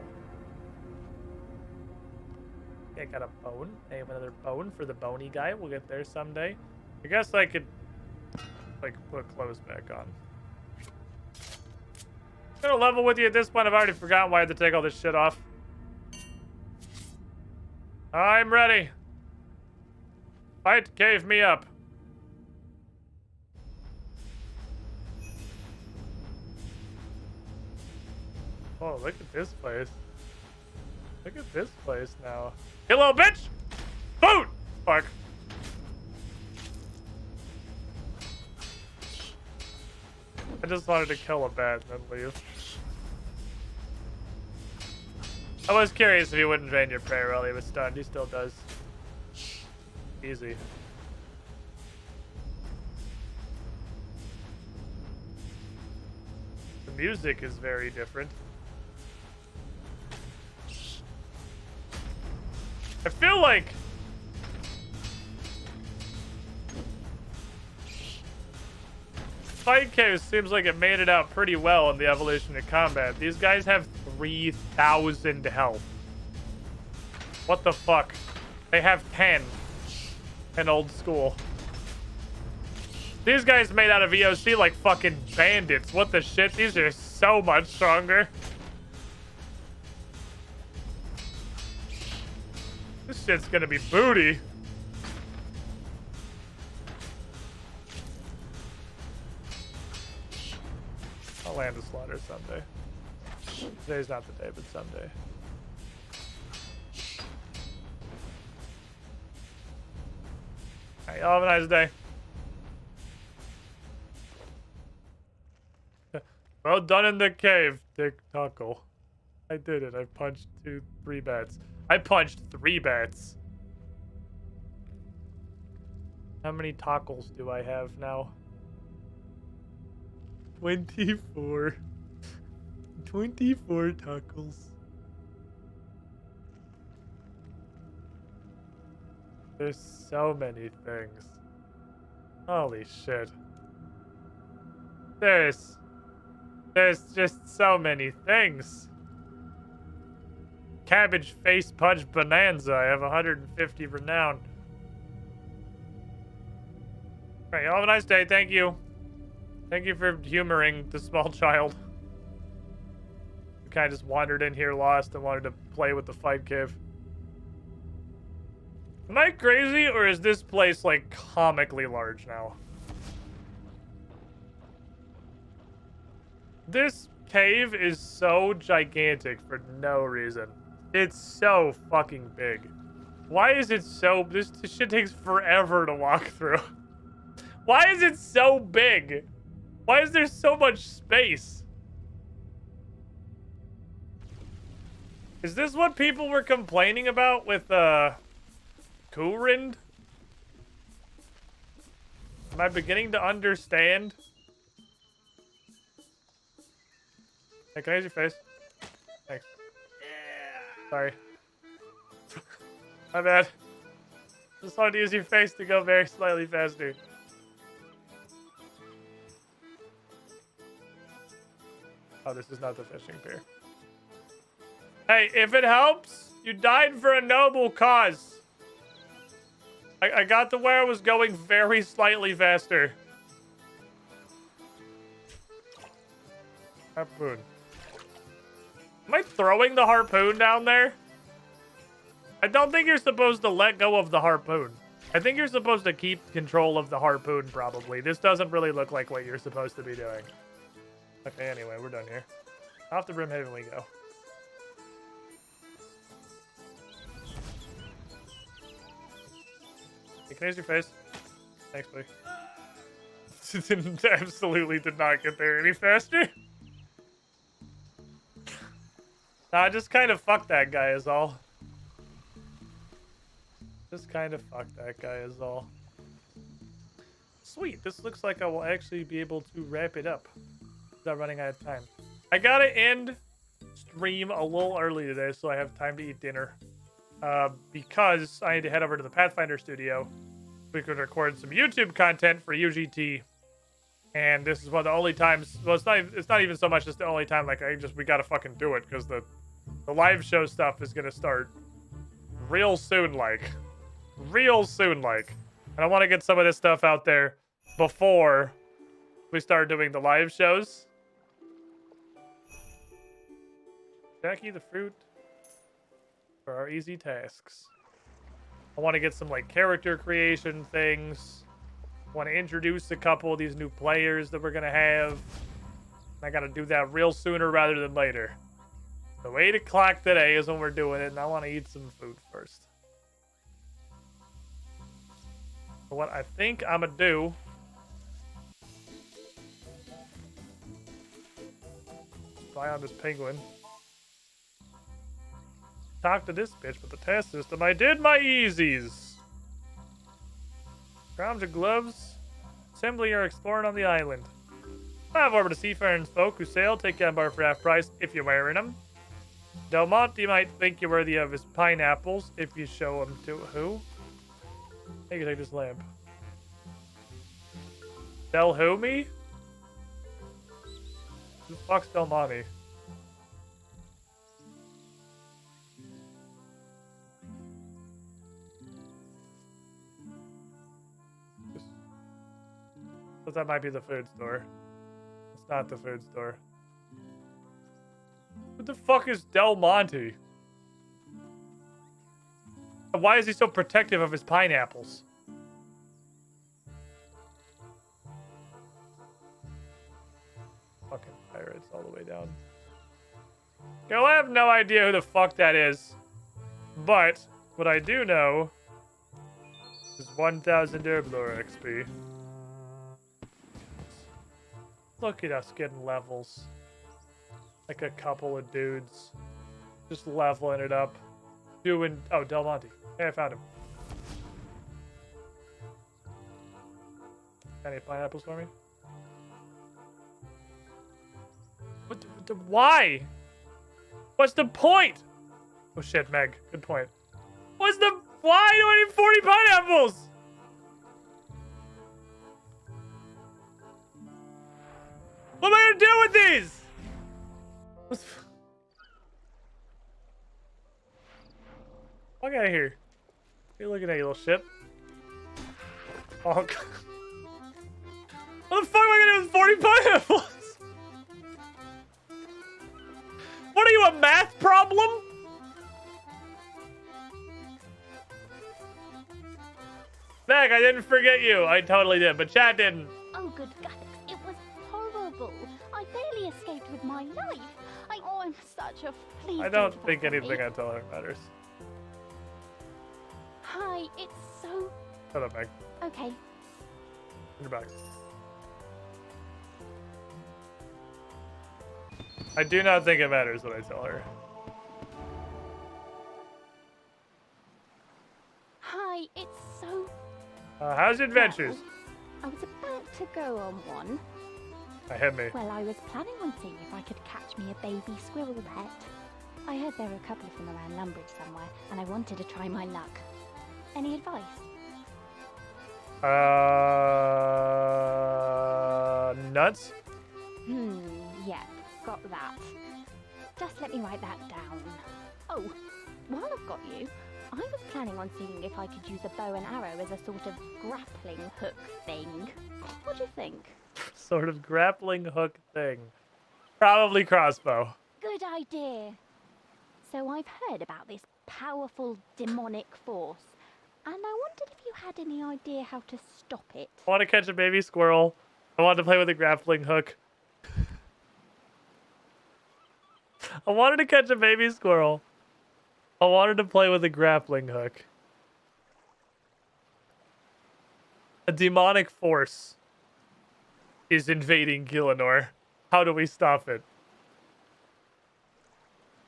I got a bone. I have another bone for the bony guy. We'll get there someday. I guess I could, like, put clothes back on. I'm gonna level with you at this point. I've already forgotten why I had to take all this shit off. I'm ready. Fight gave me up. Oh, look at this place. Look at this place now. Hey, little bitch! Boot! Fuck. I just wanted to kill a bat and then leave. I was curious if he wouldn't drain your prayer while he was stunned. He still does. Easy. The music is very different. I feel like Fight Cave seems like it made it out pretty well in the evolution of combat. These guys have 3,000 health. What the fuck? They have 10 in old school. These guys made out of EOC like fucking bandits. What the shit? These are so much stronger. This shit's gonna be booty. I'll land a slaughter someday. Today's not the day, but someday. Alright, y'all have a nice day. Well done in the cave, Dick Tuckle. I did it. I punched 3 bats. I punched 3 bats. How many tockles do I have now? 24. 24 tockles. There's so many things. Holy shit. There's just so many things. Cabbage face punch bonanza. I have 150 renown. Alright, y'all have a nice day. Thank you. Thank you for humoring the small child. Who kind of just wandered in here lost and wanted to play with the fight cave. Am I crazy, or is this place, like, comically large now? This cave is so gigantic for no reason. It's so fucking big. Why is it so... This shit takes forever to walk through. Why is it so big? Why is there so much space? Is this what people were complaining about with, Kurind? Am I beginning to understand? Hey, can I use your face? Thanks. Sorry. My bad. Just wanted to use your face to go very slightly faster. Oh, this is not the fishing pier. Hey, if it helps, you died for a noble cause. I got to where I was going very slightly faster. Harpoon. Am I throwing the harpoon down there? I don't think you're supposed to let go of the harpoon. I think you're supposed to keep control of the harpoon, probably. This doesn't really look like what you're supposed to be doing. Okay, anyway, we're done here. Off the Brimhaven we go. Hey, can I use your face? Thanks, buddy. Absolutely did not get there any faster. Nah, just kind of fuck that guy is all. Just kind of fuck that guy is all. Sweet, this looks like I will actually be able to wrap it up without running out of time. I gotta end stream a little early today so I have time to eat dinner. Because I need to head over to the Pathfinder studio. We could record some YouTube content for UGT And this is one of the only times. Well, it's not even so much just the only time. Like we gotta fucking do it because the live show stuff is gonna start real soon. Like, real soon. Like, and I want to get some of this stuff out there before we start doing the live shows. Jackie the fruit for our easy tasks. I want to get some like character creation things. I want to introduce a couple of these new players that we're gonna have. I gotta do that real sooner rather than later. So 8 o'clock today is when we're doing it, and I want to eat some food first. So what I think I'm gonna do. Spy on this penguin. Talk to this bitch with the task system. I did my easies. Grounds and gloves. Assembly are exploring on the island. I have over to seafaring folk who sail. Take on bar for half price if you're wearing them. Del Monte might think you're worthy of his pineapples if you show them to who? Hey, you can take this lamp. Del who me? Who the fuck's Del Monte? That might be the food store. It's not the food store. What the fuck is Del Monte? Why is he so protective of his pineapples? Fucking pirates all the way down. Yo, I have no idea who the fuck that is. But what I do know is 1,000 Herblore XP. Look at us getting levels. Like a couple of dudes. Just leveling it up. Doing... Oh, Del Monte. Hey, I found him. Any pineapples for me? What why? What's the point? Oh shit, Meg. Good point. What's the... Why do I need 40 pineapples? What am I gonna do with these? Fuck out of here. You're looking at you, little shit. Oh, God. What the fuck am I gonna do with 40 pineapples? What are you, a math problem? Meg, I didn't forget you. I totally did, but chat didn't. Oh, good God. It was horrible. I barely escaped with my life. I'm such a please. I don't think anything I tell her matters. Hi, it's so... Shut up, Meg. Okay. You're back. I do not think it matters what I tell her. Hi, it's so... How's your adventures? Well, I was about to go on one. Hit me. Well, I was planning on seeing if I could catch me a baby squirrel pet. I heard there were a couple of them around Lumbridge somewhere, and I wanted to try my luck. Any advice? Nuts? Yep, got that. Just let me write that down. Oh, while I've got you, I was planning on seeing if I could use a bow and arrow as a sort of grappling hook thing. What do you think? Sort of grappling hook thing. Probably crossbow. Good idea. So I've heard about this powerful demonic force, and I wondered if you had any idea how to stop it. I want to catch a baby squirrel. I want to play with a grappling hook. I wanted to catch a baby squirrel. I wanted to play with a grappling hook. A demonic force is invading Gielinor. How do we stop it?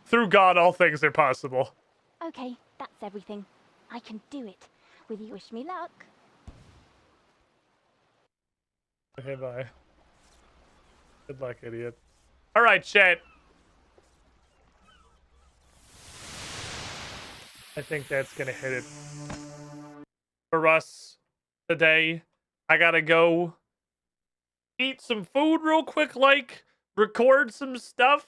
Through God, all things are possible. Okay, that's everything. I can do it. Will you wish me luck? Okay, bye. Good luck, idiot. All right, chat. I think that's gonna hit it for us today. I gotta go eat some food real quick, like record some stuff,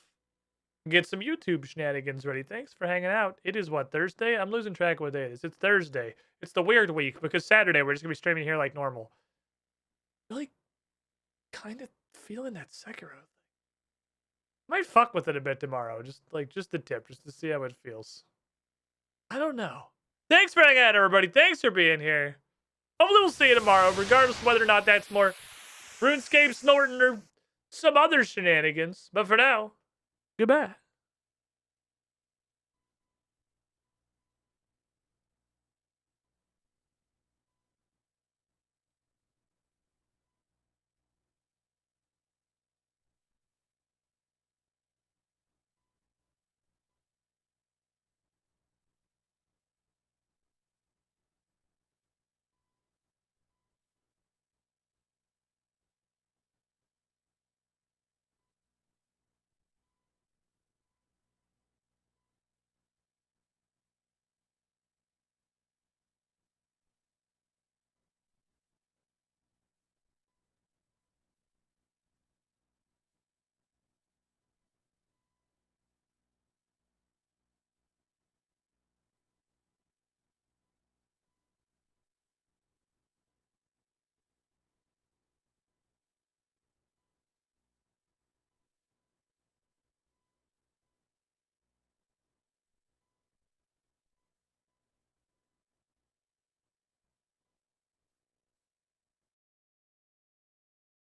get some YouTube shenanigans ready. Thanks for hanging out. It is what, Thursday? I'm losing track of what day it is. It's Thursday. It's the weird week because Saturday we're just gonna be streaming here like normal. Really kind of feeling that Sekiro thing. Might fuck with it a bit tomorrow. Just a tip, just to see how it feels. I don't know. Thanks for hanging out, everybody. Thanks for being here. Hopefully we'll see you tomorrow, regardless of whether or not that's more RuneScape snorting or some other shenanigans. But for now, goodbye.